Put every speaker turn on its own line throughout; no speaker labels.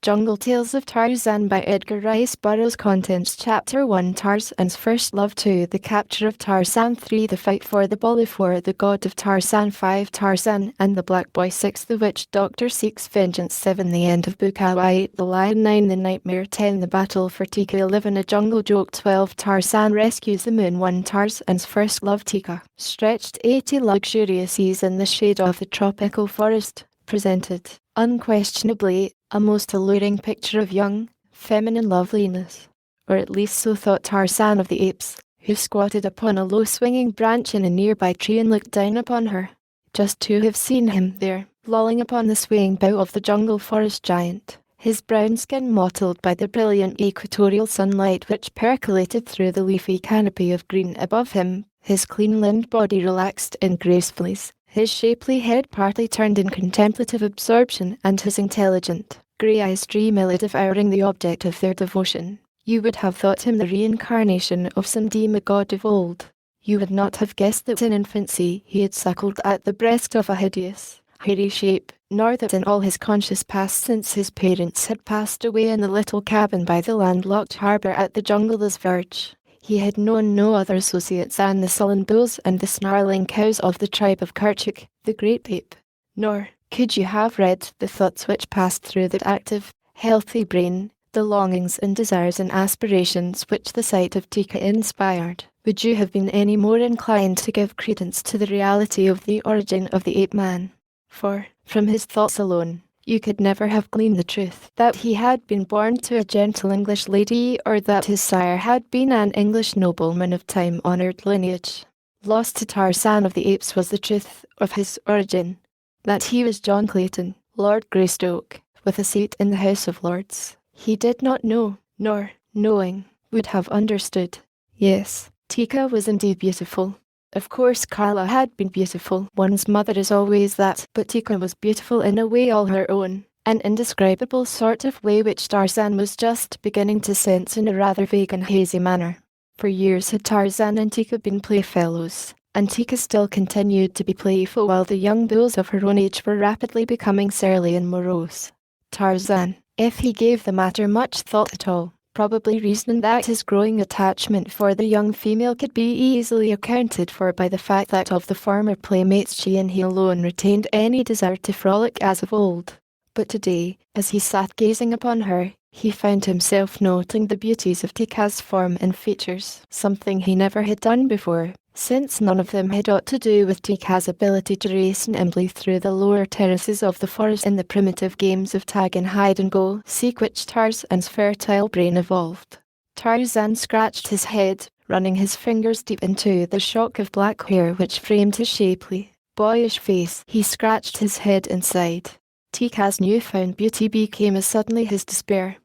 Jungle Tales of Tarzan by Edgar Rice Burroughs. Contents: Chapter 1, Tarzan's First Love. 2, The Capture of Tarzan. 3, The Fight for the Ball. 4, The God of Tarzan. 5, Tarzan and the Black Boy. 6, The Witch Doctor Seeks Vengeance. 7, The End of Bukawa. 8, The Lion. 9, The Nightmare. 10, The Battle for Tika. 11, A Jungle Joke. 12, Tarzan Rescues the Moon. 1, Tarzan's First Love. Tika stretched 80 luxurious ease in the shade of the tropical forest, presented, unquestionably, a most alluring picture of young, feminine loveliness. Or at least so thought Tarzan of the Apes, who squatted upon a low swinging branch in a nearby tree and looked down upon her. Just to have seen him there, lolling upon the swaying bough of the jungle forest giant, his brown skin mottled by the brilliant equatorial sunlight which percolated through the leafy canopy of green above him, his clean-limbed body relaxed in gracefulness, his shapely head partly turned in contemplative absorption, and his intelligent, grey eyes dreamily devouring the object of their devotion. You would have thought him the reincarnation of some demigod of old. You would not have guessed that in infancy he had suckled at the breast of a hideous, hairy shape, nor that in all his conscious past since his parents had passed away in the little cabin by the landlocked harbour at the jungle's verge, he had known no other associates than the sullen bulls and the snarling cows of the tribe of Kerchuk, the great ape. Nor could you have read the thoughts which passed through that active, healthy brain, the longings and desires and aspirations which the sight of Tika inspired, would you have been any more inclined to give credence to the reality of the origin of the ape-man. For, from his thoughts alone, you could never have gleaned the truth that he had been born to a gentle English lady, or that his sire had been an English nobleman of time-honoured lineage. Lost to Tarzan of the Apes was the truth of his origin, that he was John Clayton, Lord Greystoke, with a seat in the House of Lords. He did not know, nor, knowing, would have understood. Yes, Tika was indeed beautiful. Of course Carla had been beautiful, one's mother is always that, but Tika was beautiful in a way all her own, an indescribable sort of way which Tarzan was just beginning to sense in a rather vague and hazy manner. For years had Tarzan and Tika been playfellows, and Tika still continued to be playful while the young bulls of her own age were rapidly becoming surly and morose. Tarzan, if he gave the matter much thought at all, probably reasoning that his growing attachment for the young female could be easily accounted for by the fact that of the former playmates she and he alone retained any desire to frolic as of old. But today, as he sat gazing upon her, he found himself noting the beauties of Tika's form and features, something he never had done before, since none of them had aught to do with Tika's ability to race nimbly through the lower terraces of the forest in the primitive games of tag and hide and go seek which Tarzan's fertile brain evolved. Tarzan scratched his head, running his fingers deep into the shock of black hair which framed his shapely, boyish face. He scratched his head and sighed. Tika's newfound beauty became as suddenly his despair.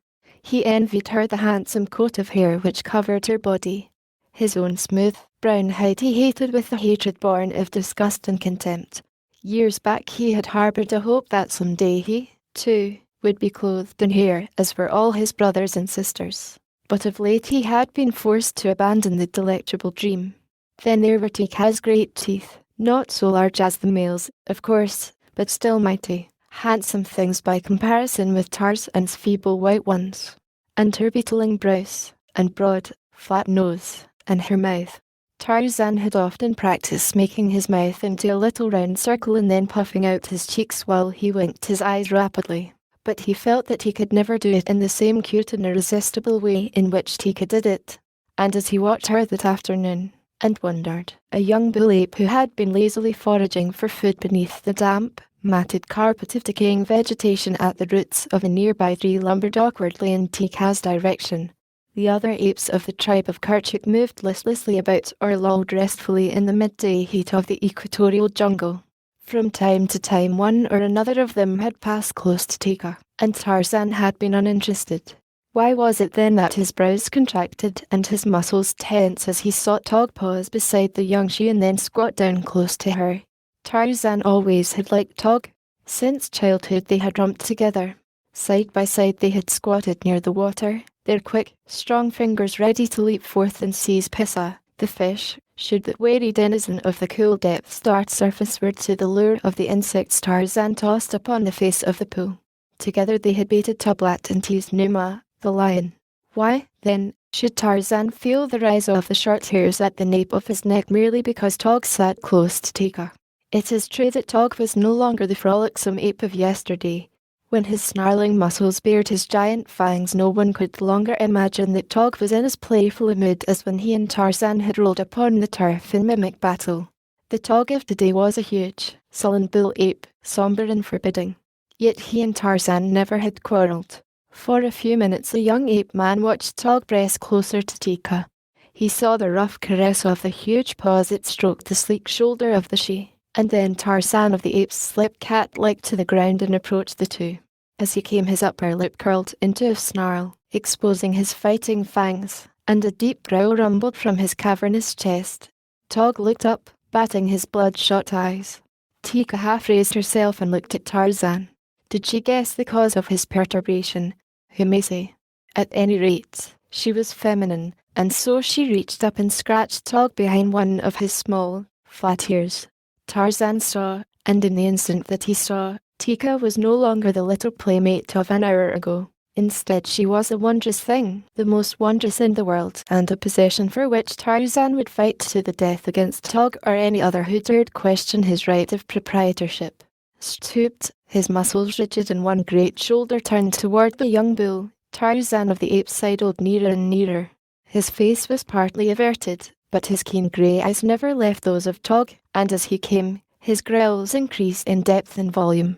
He envied her the handsome coat of hair which covered her body. His own smooth, brown hide he hated with the hatred born of disgust and contempt. Years back he had harboured a hope that some day he, too, would be clothed in hair as were all his brothers and sisters. But of late he had been forced to abandon the delectable dream. Then there were Tika's great teeth, not so large as the male's, of course, but still mighty, handsome things by comparison with Tarzan's feeble white ones. And her beetling brows, and broad, flat nose, and her mouth. Tarzan had often practiced making his mouth into a little round circle and then puffing out his cheeks while he winked his eyes rapidly. But he felt that he could never do it in the same cute and irresistible way in which Tika did it. And as he watched her that afternoon, and wondered, a young bull ape who had been lazily foraging for food beneath the damp, matted carpet of decaying vegetation at the roots of a nearby tree lumbered awkwardly in Tika's direction. The other apes of the tribe of Kerchuk moved listlessly about or lolled restfully in the midday heat of the equatorial jungle. From time to time one or another of them had passed close to Tika, and Tarzan had been uninterested. Why was it then that his brows contracted and his muscles tense as he sought Tog pause beside the young she and then squat down close to her? Tarzan always had liked Tog. Since childhood they had romped together. Side by side they had squatted near the water, their quick, strong fingers ready to leap forth and seize Pissa, the fish, should that wary denizen of the cool depths dart surfaceward to the lure of the insects Tarzan tossed upon the face of the pool. Together they had baited Tublat and teased Numa, the lion. Why, then, should Tarzan feel the rise of the short hairs at the nape of his neck merely because Tog sat close to Tika? It is true that Tog was no longer the frolicsome ape of yesterday. When his snarling muscles bared his giant fangs, no one could longer imagine that Tog was in as playful a mood as when he and Tarzan had rolled upon the turf in mimic battle. The Tog of today was a huge, sullen bull ape, somber and forbidding. Yet he and Tarzan never had quarrelled. For a few minutes the young ape man watched Tog press closer to Tika. He saw the rough caress of the huge paws that stroked the sleek shoulder of the she, and then Tarzan of the apes slipped cat-like to the ground and approached the two. As he came, his upper lip curled into a snarl, exposing his fighting fangs, and a deep growl rumbled from his cavernous chest. Tog looked up, batting his bloodshot eyes. Tika half raised herself and looked at Tarzan. Did she guess the cause of his perturbation? Who may say? At any rate, she was feminine, and so she reached up and scratched Tog behind one of his small, flat ears. Tarzan saw, and in the instant that he saw, Tika was no longer the little playmate of an hour ago. Instead, she was a wondrous thing, the most wondrous in the world, and a possession for which Tarzan would fight to the death against Tog or any other who dared question his right of proprietorship. Stooped, his muscles rigid and one great shoulder turned toward the young bull, Tarzan of the apes sidled nearer and nearer. His face was partly averted, but his keen grey eyes never left those of Tog, and as he came, his growls increased in depth and volume.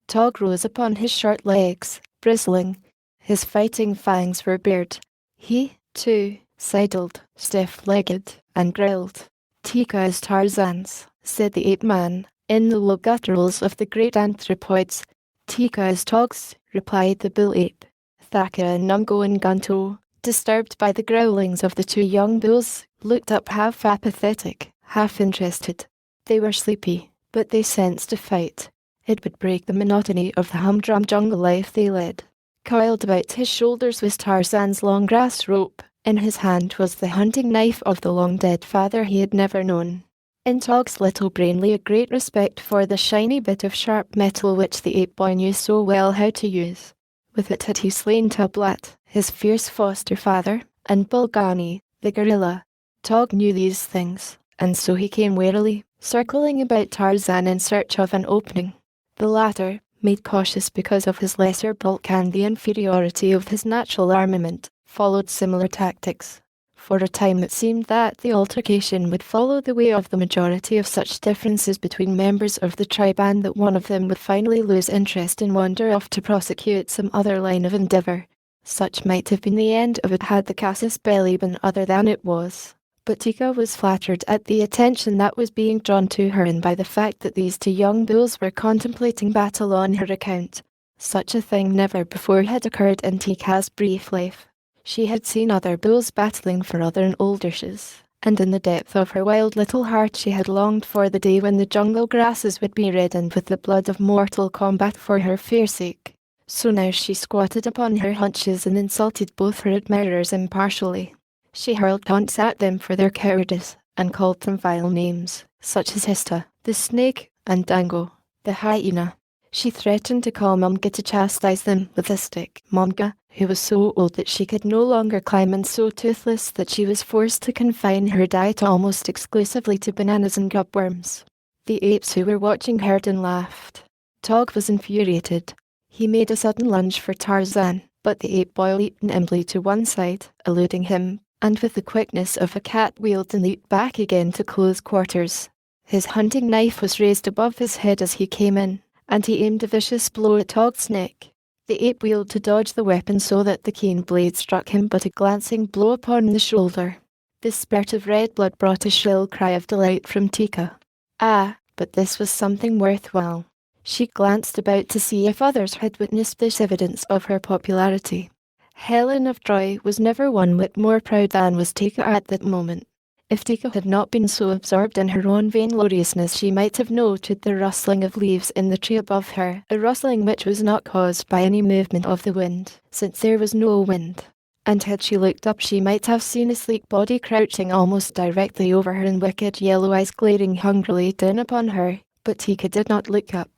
Tog rose upon his short legs, bristling. His fighting fangs were bared. He, too, sidled, stiff-legged, and growled. "Tika is Tarzan's," said the ape-man, in the low gutturals of the great anthropoids. "Tika is Tog's," replied the bull-ape. Thaka and Numgo and Gunto, disturbed by the growlings of the two young bulls, looked up half apathetic, half interested. They were sleepy, but they sensed a fight. It would break the monotony of the humdrum jungle life they led. Coiled about his shoulders was Tarzan's long grass rope. In his hand was the hunting knife of the long-dead father he had never known. In Tog's little brain lay a great respect for the shiny bit of sharp metal which the ape-boy knew so well how to use. With it had he slain Tublat, his fierce foster father, and Bulgani, the gorilla. Tog knew these things, and so he came warily, circling about Tarzan in search of an opening. The latter, made cautious because of his lesser bulk and the inferiority of his natural armament, followed similar tactics. For a time it seemed that the altercation would follow the way of the majority of such differences between members of the tribe, and that one of them would finally lose interest and wander off to prosecute some other line of endeavour. Such might have been the end of it had the casus belli been other than it was. But Tika was flattered at the attention that was being drawn to her and by the fact that these two young bulls were contemplating battle on her account. Such a thing never before had occurred in Tika's brief life. She had seen other bulls battling for other oldershes, and in the depth of her wild little heart she had longed for the day when the jungle grasses would be reddened with the blood of mortal combat for her fair sake. So now she squatted upon her haunches and insulted both her admirers impartially. She hurled taunts at them for their cowardice, and called them vile names, such as Hista, the snake, and Dango, the hyena. She threatened to call Mumga to chastise them with a stick. Mumga, who was so old that she could no longer climb and so toothless that she was forced to confine her diet almost exclusively to bananas and gobworms. The apes who were watching heard and laughed. Tog was infuriated. He made a sudden lunge for Tarzan, but the ape-boy leaped nimbly to one side, eluding him, and with the quickness of a cat wheeled and leaped back again to close quarters. His hunting knife was raised above his head as he came in, and he aimed a vicious blow at Tog's neck. The ape wheeled to dodge the weapon so that the keen blade struck him but a glancing blow upon the shoulder. This spurt of red blood brought a shrill cry of delight from Tika. Ah, but this was something worthwhile. She glanced about to see if others had witnessed this evidence of her popularity. Helen of Troy was never one whit more proud than was Tika at that moment. If Tika had not been so absorbed in her own vaingloriousness, she might have noted the rustling of leaves in the tree above her, a rustling which was not caused by any movement of the wind, since there was no wind. And had she looked up, she might have seen a sleek body crouching almost directly over her and wicked yellow eyes glaring hungrily down upon her, but Tika did not look up.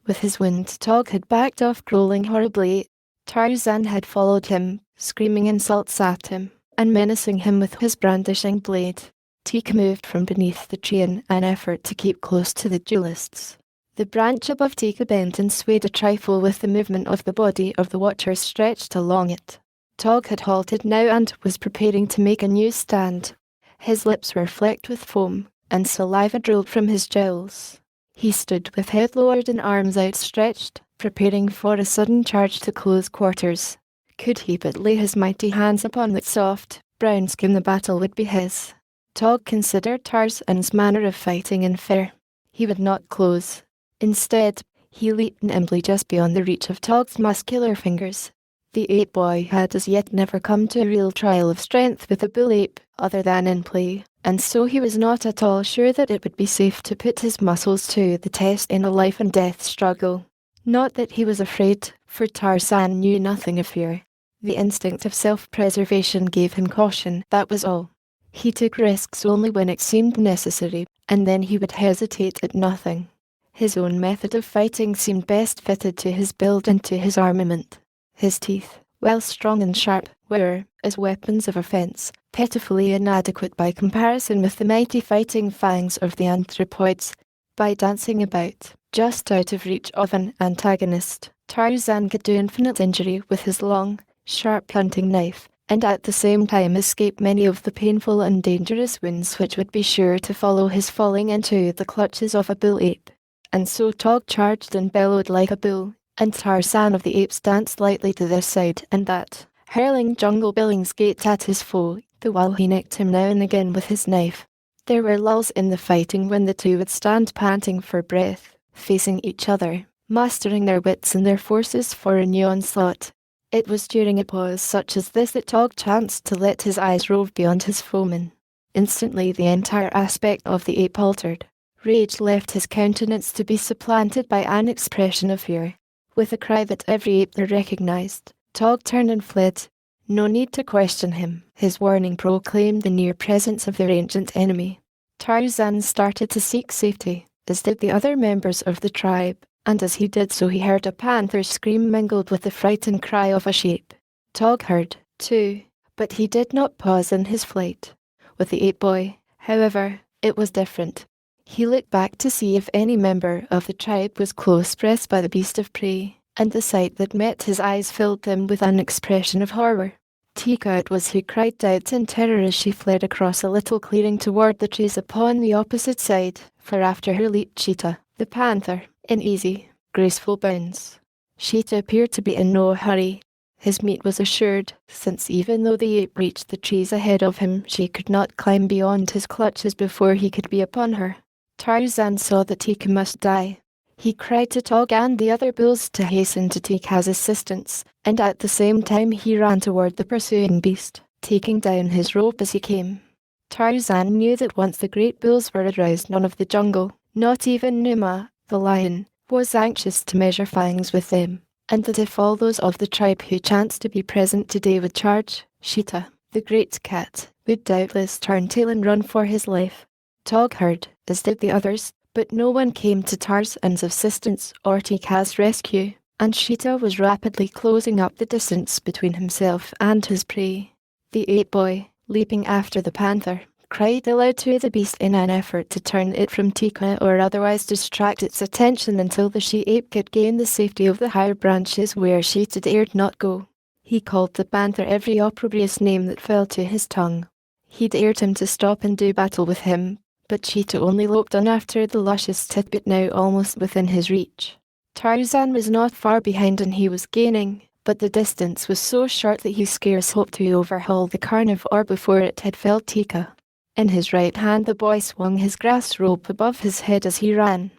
With his wound, Tog had backed off, growling horribly. Tarzan had followed him, screaming insults at him, and menacing him with his brandishing blade. Teek moved from beneath the tree in an effort to keep close to the duelists. The branch above Teek bent and swayed a trifle with the movement of the body of the watcher stretched along it. Tog had halted now and was preparing to make a new stand. His lips were flecked with foam, and saliva drooled from his jowls. He stood with head lowered and arms outstretched, preparing for a sudden charge to close quarters. Could he but lay his mighty hands upon that soft, brown skin, the battle would be his. Tog considered Tarzan's manner of fighting unfair. He would not close. Instead, he leaped nimbly just beyond the reach of Tog's muscular fingers. The ape boy had as yet never come to a real trial of strength with a bull ape, other than in play, and so he was not at all sure that it would be safe to put his muscles to the test in a life-and-death struggle. Not that he was afraid, for Tarzan knew nothing of fear. The instinct of self-preservation gave him caution, that was all. He took risks only when it seemed necessary, and then he would hesitate at nothing. His own method of fighting seemed best fitted to his build and to his armament. His teeth, while strong and sharp, were, as weapons of offence, pitifully inadequate by comparison with the mighty fighting fangs of the anthropoids. By dancing about, just out of reach of an antagonist, Tarzan could do infinite injury with his long, sharp hunting knife, and at the same time escape many of the painful and dangerous wounds which would be sure to follow his falling into the clutches of a bull ape. And so Tog charged and bellowed like a bull, and Tarzan of the Apes danced lightly to this side and that, hurling jungle billingsgate at his foe, the while he nicked him now and again with his knife. There were lulls in the fighting when the two would stand panting for breath, facing each other, mustering their wits and their forces for a new onslaught. It was during a pause such as this that Tog chanced to let his eyes rove beyond his foeman. Instantly the entire aspect of the ape altered. Rage left his countenance to be supplanted by an expression of fear. With a cry that every ape there recognized, Tog turned and fled. No need to question him. His warning proclaimed the near presence of their ancient enemy. Tarzan started to seek safety, as did the other members of the tribe, and as he did so he heard a panther's scream mingled with the frightened cry of a sheep. Tog heard, too, but he did not pause in his flight. With the ape boy, however, it was different. He looked back to see if any member of the tribe was close pressed by the beast of prey, and the sight that met his eyes filled them with an expression of horror. Teeka it was who cried out in terror as she fled across a little clearing toward the trees upon the opposite side, for after her leaped Sheeta, the panther, in easy, graceful bounds. Sheeta appeared to be in no hurry. His meat was assured, since even though the ape reached the trees ahead of him, she could not climb beyond his clutches before he could be upon her. Tarzan saw that Teeka must die. He cried to Tog and the other bulls to hasten to Teeka's assistance, and at the same time he ran toward the pursuing beast, taking down his rope as he came. Tarzan knew that once the great bulls were aroused, none of the jungle, not even Numa, the lion, was anxious to measure fangs with them, and that if all those of the tribe who chanced to be present today would charge, Sheeta, the great cat, would doubtless turn tail and run for his life. Tog heard, as did the others, but no one came to Tarzan's assistance or Teeka's rescue, and Sheeta was rapidly closing up the distance between himself and his prey. The ape boy, leaping after the panther, cried aloud to the beast in an effort to turn it from Teeka or otherwise distract its attention until the she-ape could gain the safety of the higher branches where Sheeta dared not go. He called the panther every opprobrious name that fell to his tongue. He dared him to stop and do battle with him, but Sheeta only loped on after the luscious titbit now almost within his reach. Tarzan was not far behind and he was gaining, but the distance was so short that he scarce hoped to overhaul the carnivore before it had felled Teeka. In his right hand the boy swung his grass rope above his head as he ran.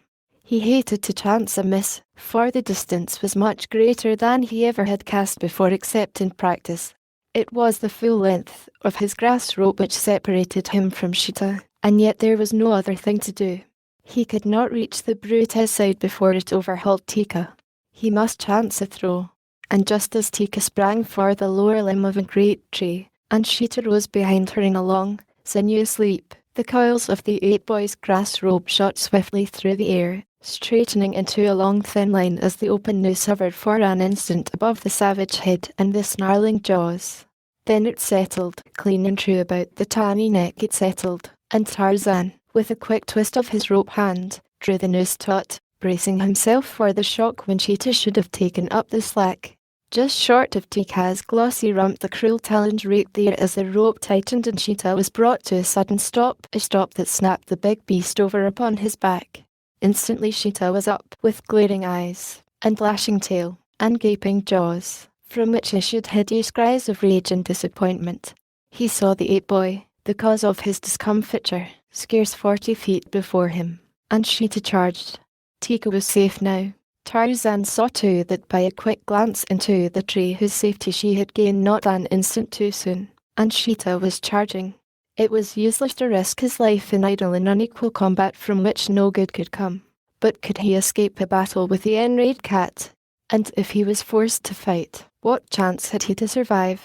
He hated to chance a miss, for the distance was much greater than he ever had cast before except in practice. It was the full length of his grass rope which separated him from Sheeta, and yet there was no other thing to do. He could not reach the brute outside before it overhauled Teeka. He must chance a throw, and just as Teeka sprang for the lower limb of a great tree, and Sheeta rose behind her in a long, sinuous leap, the coils of the ape boy's grass rope shot swiftly through the air, straightening into a long thin line as the open noose hovered for an instant above the savage head and the snarling jaws. Then it settled, clean and true about the tawny neck it settled, and Tarzan, with a quick twist of his rope hand, drew the noose taut, bracing himself for the shock when Cheetah should have taken up the slack. Just short of Tika's glossy rump, the cruel talons raked the air as the rope tightened and Cheetah was brought to a sudden stop, a stop that snapped the big beast over upon his back. Instantly Cheetah was up, with glaring eyes, and lashing tail, and gaping jaws, from which issued hideous cries of rage and disappointment. He saw the ape boy, the cause of his discomfiture, scarce 40 feet before him, and Cheetah charged. Tika was safe now. Tarzan saw too that by a quick glance into the tree whose safety she had gained not an instant too soon, and Cheetah was charging. It was useless to risk his life in idle and unequal combat from which no good could come. But could he escape a battle with the enraged cat? And if he was forced to fight, what chance had he to survive?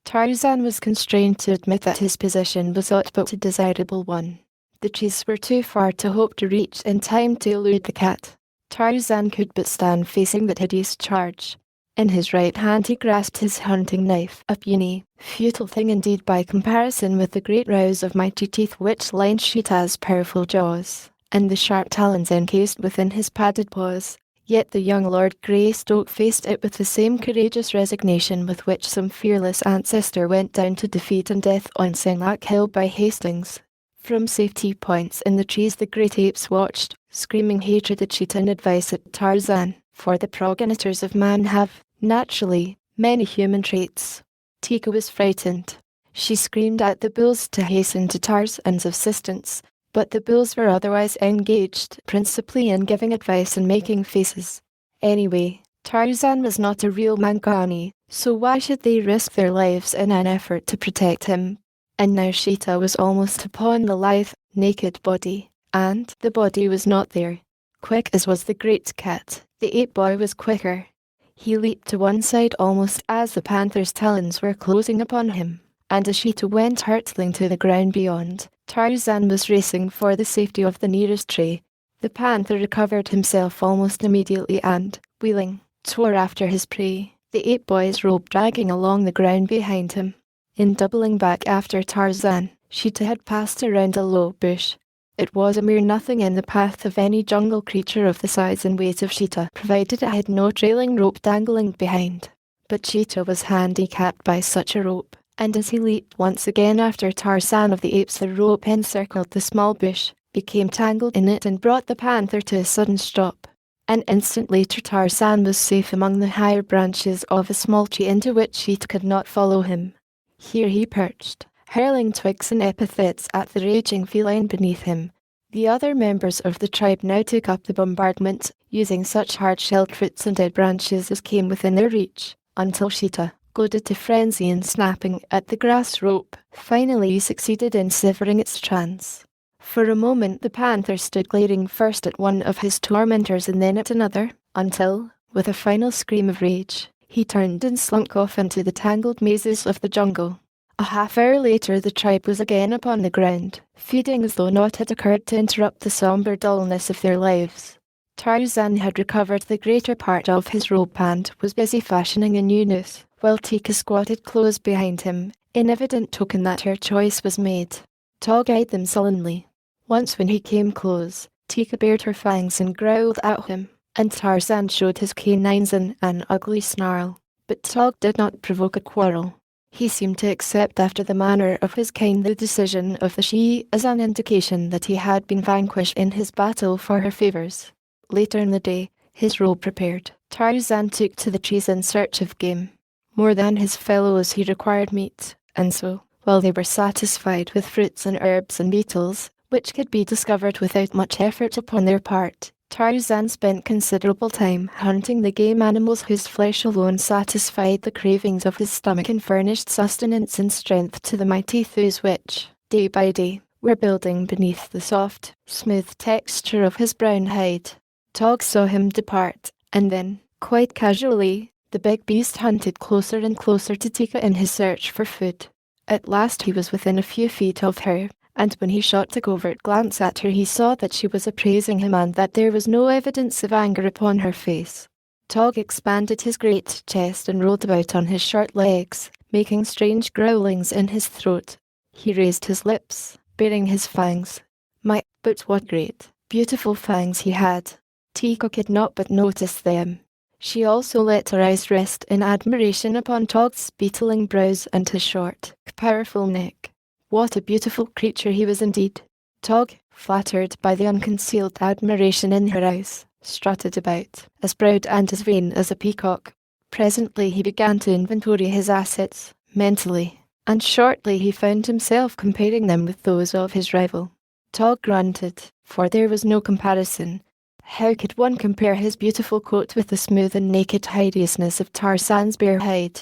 Tarzan was constrained to admit that his position was aught but a desirable one. The trees were too far to hope to reach in time to elude the cat. Tarzan could but stand facing that hideous charge. In his right hand he grasped his hunting knife, a puny, futile thing indeed by comparison with the great rows of mighty teeth which lined Cheetah's powerful jaws, and the sharp talons encased within his padded paws. Yet the young Lord Greystoke faced it with the same courageous resignation with which some fearless ancestor went down to defeat and death on Senlac Hill by Hastings. From safety points in the trees the great apes watched, screaming hatred at Cheetah and advice at Tarzan, for the progenitors of man have, naturally, many human traits. Tika was frightened. She screamed at the bulls to hasten to Tarzan's assistance, but the bulls were otherwise engaged, principally in giving advice and making faces. Anyway, Tarzan was not a real Mangani, so why should they risk their lives in an effort to protect him? And now Cheetah was almost upon the lithe, naked body, and the body was not there. Quick as was the great cat, the ape boy was quicker. He leaped to one side almost as the panther's talons were closing upon him, and as Cheetah went hurtling to the ground beyond, Tarzan was racing for the safety of the nearest tree. The panther recovered himself almost immediately and, wheeling, tore after his prey, the ape boy's rope dragging along the ground behind him. In doubling back after Tarzan, Cheetah had passed around a low bush. It was a mere nothing in the path of any jungle creature of the size and weight of Cheetah, provided it had no trailing rope dangling behind. But Cheetah was handicapped by such a rope, and as he leaped once again after Tarzan of the apes, the rope encircled the small bush, became tangled in it and brought the panther to a sudden stop. An instant later Tarzan was safe among the higher branches of a small tree into which Cheetah could not follow him. Here he perched, hurling twigs and epithets at the raging feline beneath him. The other members of the tribe now took up the bombardment, using such hard-shelled fruits and dead branches as came within their reach, until Cheetah, goaded to frenzy and snapping at the grass rope, finally succeeded in severing its strands. For a moment the panther stood glaring first at one of his tormentors and then at another, until, with a final scream of rage, he turned and slunk off into the tangled mazes of the jungle. A half-hour later the tribe was again upon the ground, feeding as though naught had occurred to interrupt the sombre dullness of their lives. Tarzan had recovered the greater part of his rope and was busy fashioning a new noose, while Tika squatted close behind him, in evident token that her choice was made. Tog eyed them sullenly. Once when he came close, Tika bared her fangs and growled at him, and Tarzan showed his canines in an ugly snarl. But Tog did not provoke a quarrel. He seemed to accept after the manner of his kind the decision of the she as an indication that he had been vanquished in his battle for her favours. Later in the day, his robe prepared, Tarzan took to the trees in search of game. More than his fellows he required meat, and so, while they were satisfied with fruits and herbs and beetles, which could be discovered without much effort upon their part, Tarzan spent considerable time hunting the game animals whose flesh alone satisfied the cravings of his stomach and furnished sustenance and strength to the mighty thews which, day by day, were building beneath the soft, smooth texture of his brown hide. Tog saw him depart, and then, quite casually, the big beast hunted closer and closer to Tika in his search for food. At last he was within a few feet of her, and when he shot a covert glance at her he saw that she was appraising him and that there was no evidence of anger upon her face. Tog expanded his great chest and rolled about on his short legs, making strange growlings in his throat. He raised his lips, baring his fangs. But what great, beautiful fangs he had! Tika could not but notice them. She also let her eyes rest in admiration upon Tog's beetling brows and his short, powerful neck. What a beautiful creature he was indeed. Tog, flattered by the unconcealed admiration in her eyes, strutted about, as proud and as vain as a peacock. Presently he began to inventory his assets, mentally, and shortly he found himself comparing them with those of his rival. Tog grunted, for there was no comparison. How could one compare his beautiful coat with the smooth and naked hideousness of Tarzan's bare hide?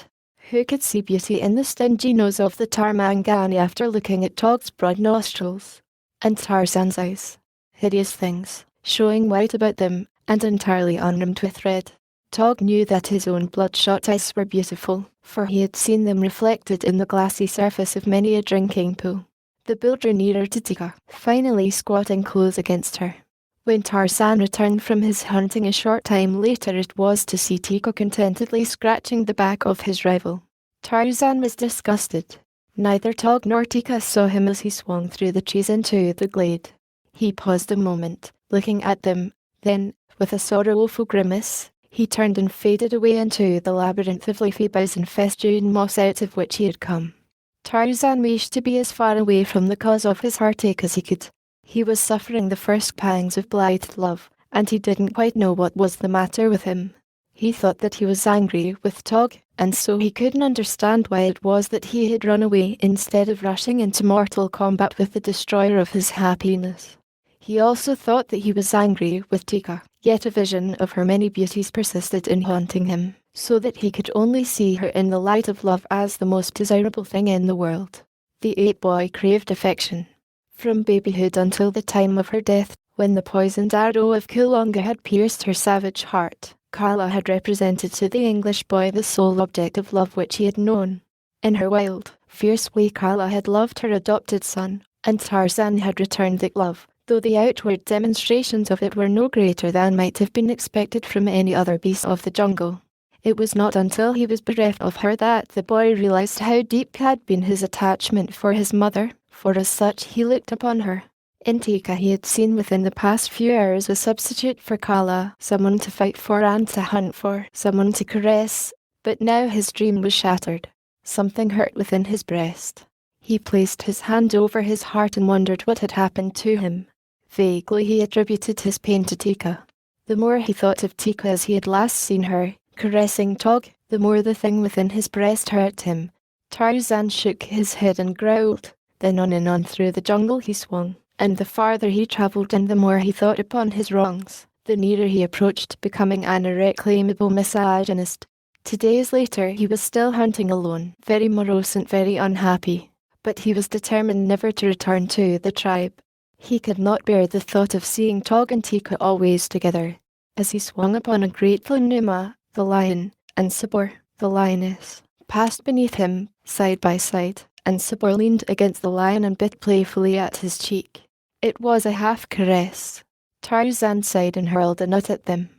Who could see beauty in the stingy nose of the Tarmangani after looking at Tog's broad nostrils? And Tarzan's eyes. Hideous things, showing white about them, and entirely unrimmed with red. Tog knew that his own bloodshot eyes were beautiful, for he had seen them reflected in the glassy surface of many a drinking pool. The bull drew nearer to Tika, finally squatting close against her. When Tarzan returned from his hunting a short time later it was to see Tika contentedly scratching the back of his rival. Tarzan was disgusted. Neither Tog nor Tika saw him as he swung through the trees into the glade. He paused a moment, looking at them, then, with a sorrowful grimace, he turned and faded away into the labyrinth of leafy boughs and festooned moss out of which he had come. Tarzan wished to be as far away from the cause of his heartache as he could. He was suffering the first pangs of blighted love, and he didn't quite know what was the matter with him. He thought that he was angry with Tog, and so he couldn't understand why it was that he had run away instead of rushing into mortal combat with the destroyer of his happiness. He also thought that he was angry with Tika, yet a vision of her many beauties persisted in haunting him, so that he could only see her in the light of love as the most desirable thing in the world. The ape boy craved affection. From babyhood until the time of her death, when the poisoned arrow of Kulonga had pierced her savage heart, Karla had represented to the English boy the sole object of love which he had known. In her wild, fierce way Karla had loved her adopted son, and Tarzan had returned that love, though the outward demonstrations of it were no greater than might have been expected from any other beast of the jungle. It was not until he was bereft of her that the boy realized how deep had been his attachment for his mother, for as such he looked upon her. In Tika he had seen within the past few hours a substitute for Kala, someone to fight for and to hunt for, someone to caress, but now his dream was shattered. Something hurt within his breast. He placed his hand over his heart and wondered what had happened to him. Vaguely he attributed his pain to Tika. The more he thought of Tika as he had last seen her, caressing Tog, the more the thing within his breast hurt him. Tarzan shook his head and growled. Then on and on through the jungle he swung, and the farther he travelled and the more he thought upon his wrongs, the nearer he approached becoming an irreclaimable misogynist. 2 days later he was still hunting alone, very morose and very unhappy, but he was determined never to return to the tribe. He could not bear the thought of seeing Tog and Tika always together. As he swung upon a grateful Numa, the lion, and Sabor, the lioness, passed beneath him, side by side, and Sabor leaned against the lion and bit playfully at his cheek. It was a half-caress. Tarzan sighed and hurled a nut at them.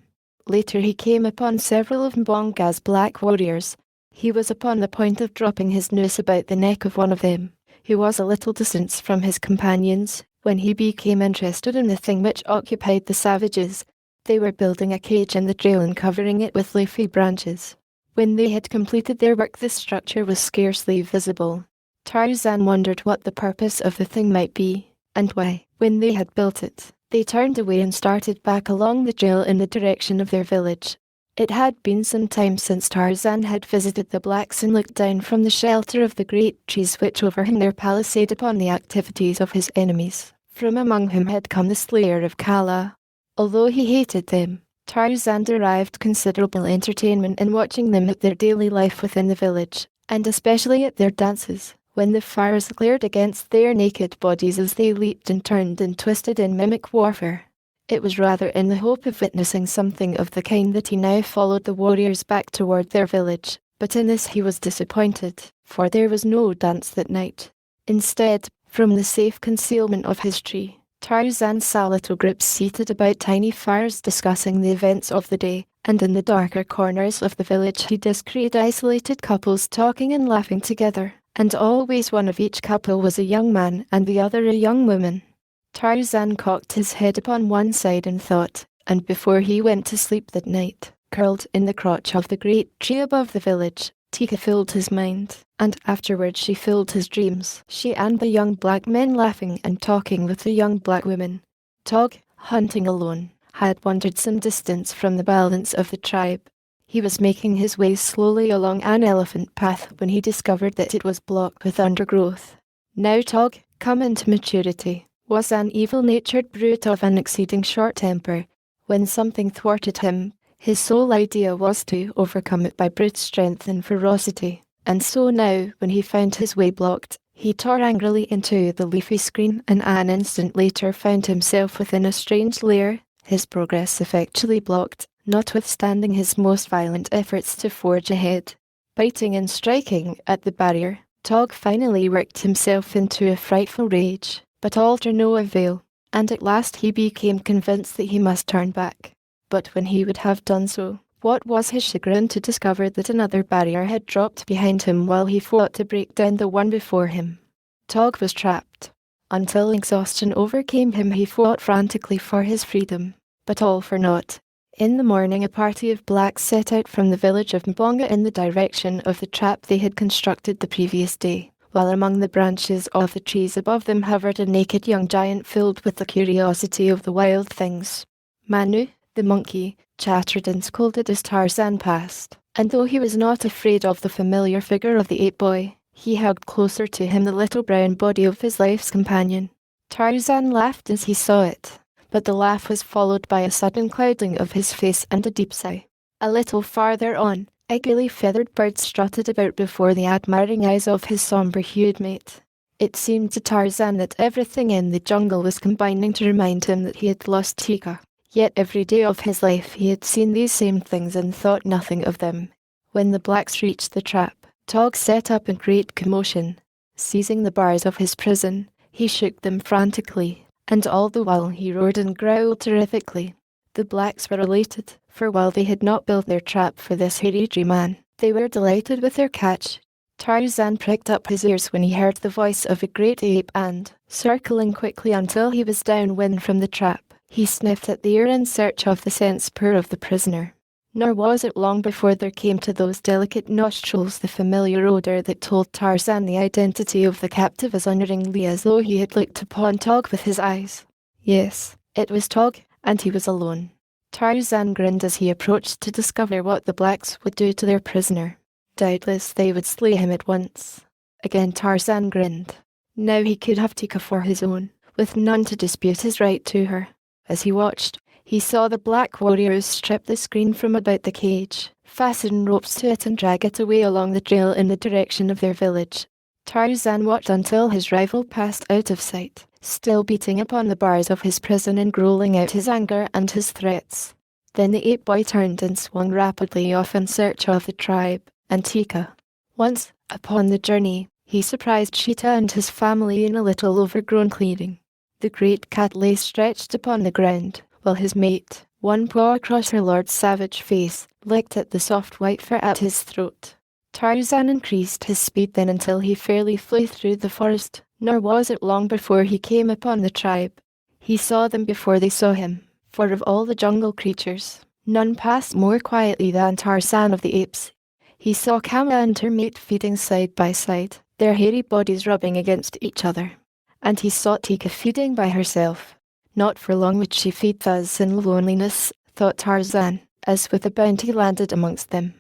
Later he came upon several of Mbonga's black warriors. He was upon the point of dropping his noose about the neck of one of them, who was a little distance from his companions, when he became interested in the thing which occupied the savages. They were building a cage in the trail and covering it with leafy branches. When they had completed their work the structure was scarcely visible. Tarzan wondered what the purpose of the thing might be, and why, when they had built it, they turned away and started back along the trail in the direction of their village. It had been some time since Tarzan had visited the blacks and looked down from the shelter of the great trees which overhung their palisade upon the activities of his enemies, from among whom had come the slayer of Kala. Although he hated them, Tarzan derived considerable entertainment in watching them at their daily life within the village, and especially at their dances, when the fires glared against their naked bodies as they leaped and turned and twisted in mimic warfare. It was rather in the hope of witnessing something of the kind that he now followed the warriors back toward their village, but in this he was disappointed, for there was no dance that night. Instead, From the safe concealment of his tree, Tarzan saw little groups seated about tiny fires discussing the events of the day, and in the darker corners of the village he descried isolated couples talking and laughing together, and always one of each couple was a young man and the other a young woman. Tarzan cocked his head upon one side and thought, and before he went to sleep that night, curled in the crotch of the great tree above the village, Teeka filled his mind, and afterward she filled his dreams. She and the young black men laughing and talking with the young black women. Tog, hunting alone, had wandered some distance from the balance of the tribe. He was making his way slowly along an elephant path when he discovered that it was blocked with undergrowth. Now Tog, come into maturity, was an evil-natured brute of an exceeding short temper. When something thwarted him, his sole idea was to overcome it by brute strength and ferocity, and so now, when he found his way blocked, he tore angrily into the leafy screen and an instant later found himself within a strange lair, his progress effectually blocked, notwithstanding his most violent efforts to forge ahead. Biting and striking at the barrier, Tog finally worked himself into a frightful rage, but all to no avail, and at last he became convinced that he must turn back. But when he would have done so, what was his chagrin to discover that another barrier had dropped behind him while he fought to break down the one before him. Tog was trapped. Until exhaustion overcame him he fought frantically for his freedom, but all for naught. In the morning a party of blacks set out from the village of Mbonga in the direction of the trap they had constructed the previous day, while among the branches of the trees above them hovered a naked young giant filled with the curiosity of the wild things. Manu, the monkey, chattered and scolded as Tarzan passed, and though he was not afraid of the familiar figure of the ape boy, he hugged closer to him the little brown body of his life's companion. Tarzan laughed as he saw it, but the laugh was followed by a sudden clouding of his face and a deep sigh. A little farther on, a gaily feathered bird strutted about before the admiring eyes of his sombre-hued mate. It seemed to Tarzan that everything in the jungle was combining to remind him that he had lost Teeka. Yet every day of his life he had seen these same things and thought nothing of them. When the blacks reached the trap, Tog set up a great commotion. Seizing the bars of his prison, he shook them frantically, and all the while he roared and growled terrifically. The blacks were elated, for while they had not built their trap for this hereditary man, they were delighted with their catch. Tarzan pricked up his ears when he heard the voice of a great ape and, circling quickly until he was downwind from the trap, he sniffed at the air in search of the scent spoor of the prisoner. Nor was it long before there came to those delicate nostrils the familiar odour that told Tarzan the identity of the captive as unerringly as though he had looked upon Tog with his eyes. Yes, it was Tog, and he was alone. Tarzan grinned as he approached to discover what the blacks would do to their prisoner. Doubtless they would slay him at once. Again Tarzan grinned. Now he could have Teeka for his own, with none to dispute his right to her. As he watched, he saw the black warriors strip the screen from about the cage, fasten ropes to it and drag it away along the trail in the direction of their village. Tarzan watched until his rival passed out of sight, still beating upon the bars of his prison and growling out his anger and his threats. Then the ape boy turned and swung rapidly off in search of the tribe, and Teeka. Once, upon the journey, he surprised Sheeta and his family in a little overgrown clearing. The great cat lay stretched upon the ground, while his mate, one paw across her lord's savage face, licked at the soft white fur at his throat. Tarzan increased his speed then until he fairly flew through the forest, nor was it long before he came upon the tribe. He saw them before they saw him, for of all the jungle creatures, none passed more quietly than Tarzan of the apes. He saw Kama and her mate feeding side by side, their hairy bodies rubbing against each other. And he saw Teeka feeding by herself. Not for long would she feed thus in loneliness, thought Tarzan, as with a bounty landed amongst them.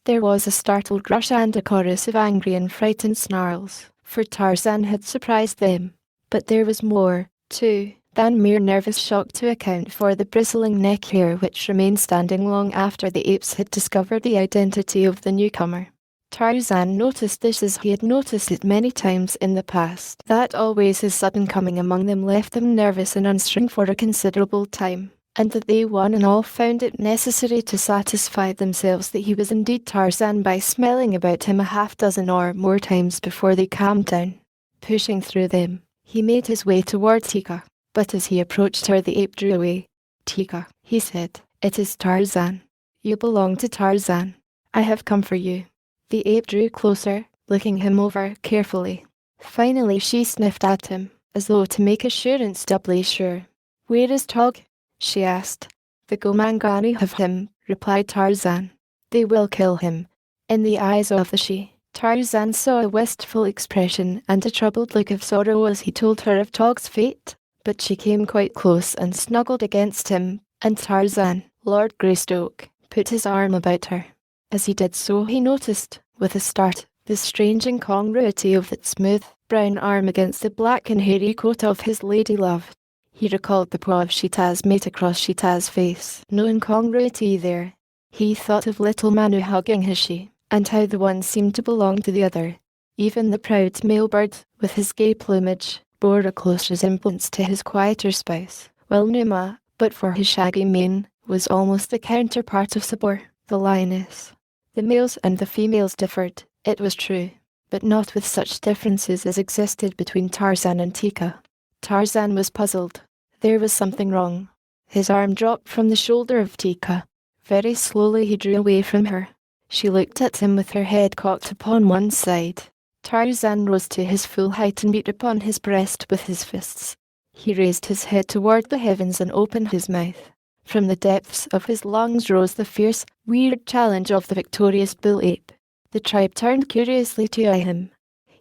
There was a startled rush and a chorus of angry and frightened snarls, for Tarzan had surprised them. But there was more, too, than mere nervous shock to account for the bristling neck hair which remained standing long after the apes had discovered the identity of the newcomer. Tarzan noticed this as he had noticed it many times in the past, that always his sudden coming among them left them nervous and unstrung for a considerable time, and that they one and all found it necessary to satisfy themselves that he was indeed Tarzan by smelling about him a half-dozen or more times before they calmed down. Pushing through them, He made his way toward Tika, but as he approached her the ape drew away. "Tika," he said, "it is Tarzan. You belong to Tarzan. I have come for you." The ape drew closer, looking him over carefully. Finally she sniffed at him, as though to make assurance doubly sure. "Where is Tog?" she asked. "The Gomangani have him," replied Tarzan. "They will kill him." In the eyes of the she, Tarzan saw a wistful expression and a troubled look of sorrow as he told her of Tog's fate, but she came quite close and snuggled against him, and Tarzan, Lord Greystoke, put his arm about her. As he did so he noticed, with a start, the strange incongruity of that smooth, brown arm against the black and hairy coat of his lady-love. He recalled the paw of Sheeta's mate across Sheeta's face. No incongruity there. He thought of little Manu hugging his she, and how the one seemed to belong to the other. Even the proud male bird, with his gay plumage, bore a close resemblance to his quieter spouse, while Numa, but for his shaggy mane, was almost the counterpart of Sabor, the lioness. The males and the females differed, it was true, but not with such differences as existed between Tarzan and Tika. Tarzan was puzzled. There was something wrong. His arm dropped from the shoulder of Tika. Very slowly he drew away from her. She looked at him with her head cocked upon one side. Tarzan rose to his full height and beat upon his breast with his fists. He raised his head toward the heavens and opened his mouth. From the depths of his lungs rose the fierce, weird challenge of the victorious bull ape. The tribe turned curiously to eye him.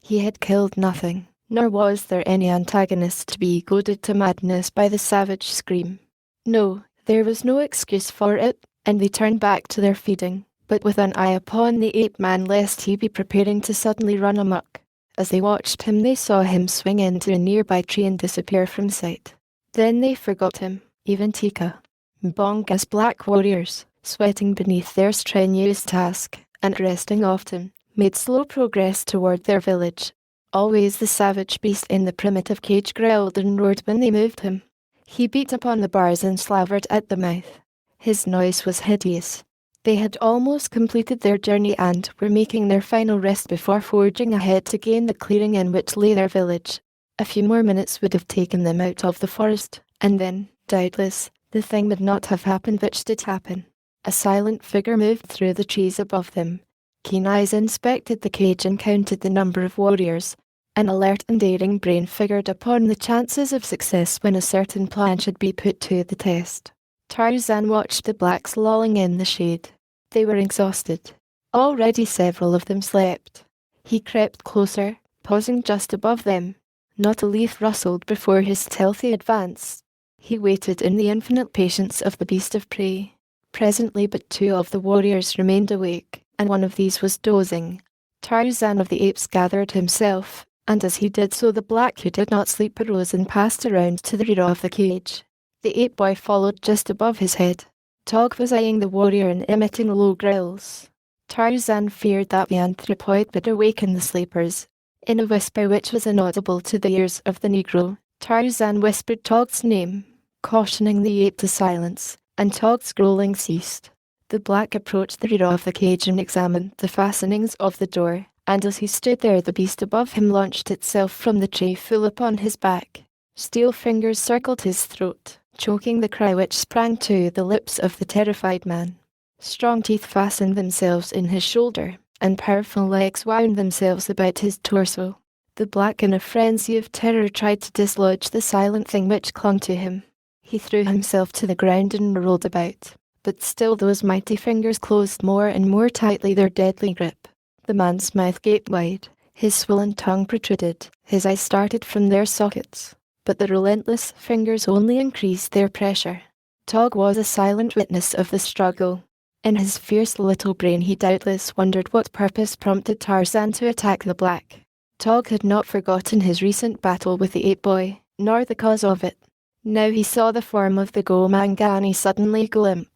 He had killed nothing, nor was there any antagonist to be goaded to madness by the savage scream. No, there was no excuse for it, and they turned back to their feeding, but with an eye upon the ape-man lest he be preparing to suddenly run amok. As they watched him they saw him swing into a nearby tree and disappear from sight. Then they forgot him, even Tika. Mbonga's black warriors, sweating beneath their strenuous task, and resting often, made slow progress toward their village. Always the savage beast in the primitive cage growled and roared when they moved him. He beat upon the bars and slavered at the mouth. His noise was hideous. They had almost completed their journey and were making their final rest before forging ahead to gain the clearing in which lay their village. A few more minutes would have taken them out of the forest, and then, doubtless, the thing would not have happened which did happen. A silent figure moved through the trees above them. Keen eyes inspected the cage and counted the number of warriors. An alert and daring brain figured upon the chances of success when a certain plan should be put to the test. Tarzan watched the blacks lolling in the shade. They were exhausted. Already several of them slept. He crept closer, pausing just above them. Not a leaf rustled before his stealthy advance. He waited in the infinite patience of the beast of prey. Presently but two of the warriors remained awake, and one of these was dozing. Tarzan of the Apes gathered himself, and as he did so the black who did not sleep arose and passed around to the rear of the cage. The ape boy followed just above his head. Tog was eyeing the warrior and emitting low growls. Tarzan feared that the anthropoid would awaken the sleepers. In a whisper which was inaudible to the ears of the Negro, Tarzan whispered Tog's name, cautioning the ape to silence, and Tog's growling ceased. The black approached the rear of the cage and examined the fastenings of the door, and as he stood there the beast above him launched itself from the tree full upon his back. Steel fingers circled his throat, choking the cry which sprang to the lips of the terrified man. Strong teeth fastened themselves in his shoulder, and powerful legs wound themselves about his torso. The black in a frenzy of terror tried to dislodge the silent thing which clung to him. He threw himself to the ground and rolled about, but still those mighty fingers closed more and more tightly their deadly grip. The man's mouth gaped wide, his swollen tongue protruded, his eyes started from their sockets, but the relentless fingers only increased their pressure. Tog was a silent witness of the struggle. In his fierce little brain he doubtless wondered what purpose prompted Tarzan to attack the black. Tog had not forgotten his recent battle with the ape boy, nor the cause of it. Now he saw the form of the Gomangani suddenly go limp.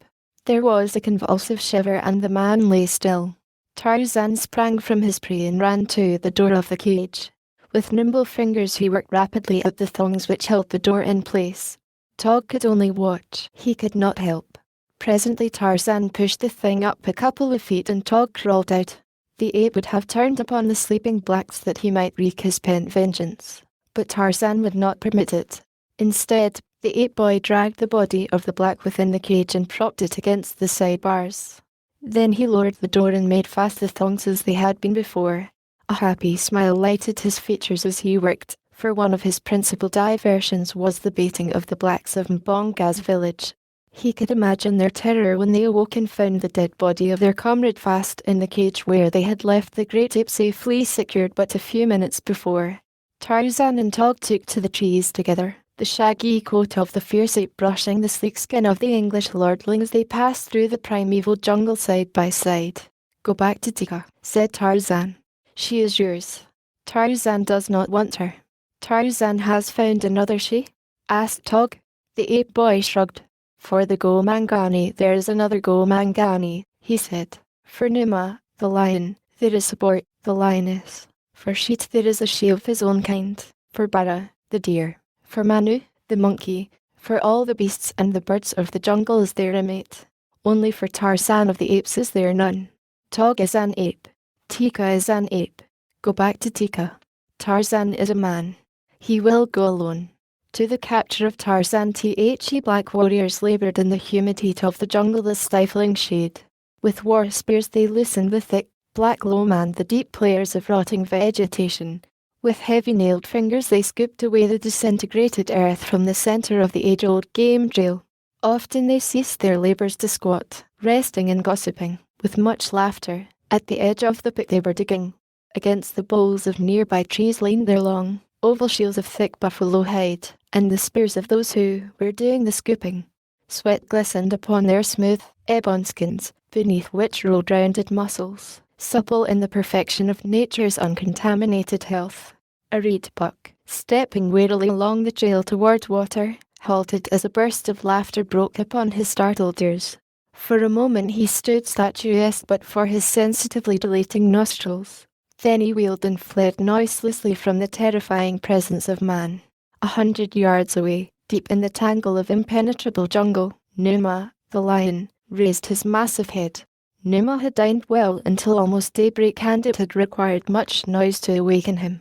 There was a convulsive shiver and the man lay still. Tarzan sprang from his prey and ran to the door of the cage. With nimble fingers he worked rapidly at the thongs which held the door in place. Tog could only watch. He could not help. Presently Tarzan pushed the thing up a couple of feet and Tog crawled out. The ape would have turned upon the sleeping blacks that he might wreak his pent vengeance. but Tarzan would not permit it. Instead, the ape boy dragged the body of the black within the cage and propped it against the side bars. Then he lowered the door and made fast the thongs as they had been before. A happy smile lighted his features as he worked, for one of his principal diversions was the baiting of the blacks of Mbonga's village. He could imagine their terror when they awoke and found the dead body of their comrade fast in the cage where they had left the great ape safely secured but a few minutes before. Tarzan and Tog took to the trees together, the shaggy coat of the fierce ape brushing the sleek skin of the English lordling as they passed through the primeval jungle side by side. "Go back to Tika," said Tarzan. "She is yours." "Tarzan does not want her." "Tarzan has found another she?" asked Tog. The ape boy shrugged. "For the Gomangani there is another Gomangani," he said. "For Numa, the lion, there is Sabort, the lioness. For Sheet there is a she of his own kind. For Bara, the deer. For Manu, the monkey. For all the beasts and the birds of the jungle is there a mate. Only for Tarzan of the apes is there none. Tog is an ape. Tika is an ape. Go back to Tika. Tarzan is a man. He will go alone." To the capture of Tarzan, the black warriors labored in the humid heat of the jungle, the stifling shade. With war spears they loosened the thick, black loam and the deep layers of rotting vegetation. With heavy-nailed fingers they scooped away the disintegrated earth from the center of the age-old game trail. Often they ceased their labors to squat, resting and gossiping, with much laughter, at the edge of the pit they were digging. Against the boles of nearby trees leaned their long, oval shields of thick buffalo hide, and the spears of those who were doing the scooping. Sweat glistened upon their smooth, ebon skins, beneath which rolled rounded muscles, supple in the perfection of nature's uncontaminated health. A reed buck, stepping warily along the trail toward water, halted as a burst of laughter broke upon his startled ears. For a moment he stood statuesque but for his sensitively dilating nostrils. Then he wheeled and fled noiselessly from the terrifying presence of man. 100 yards away, deep in the tangle of impenetrable jungle, Numa, the lion, raised his massive head. Numa had dined well until almost daybreak and it had required much noise to awaken him.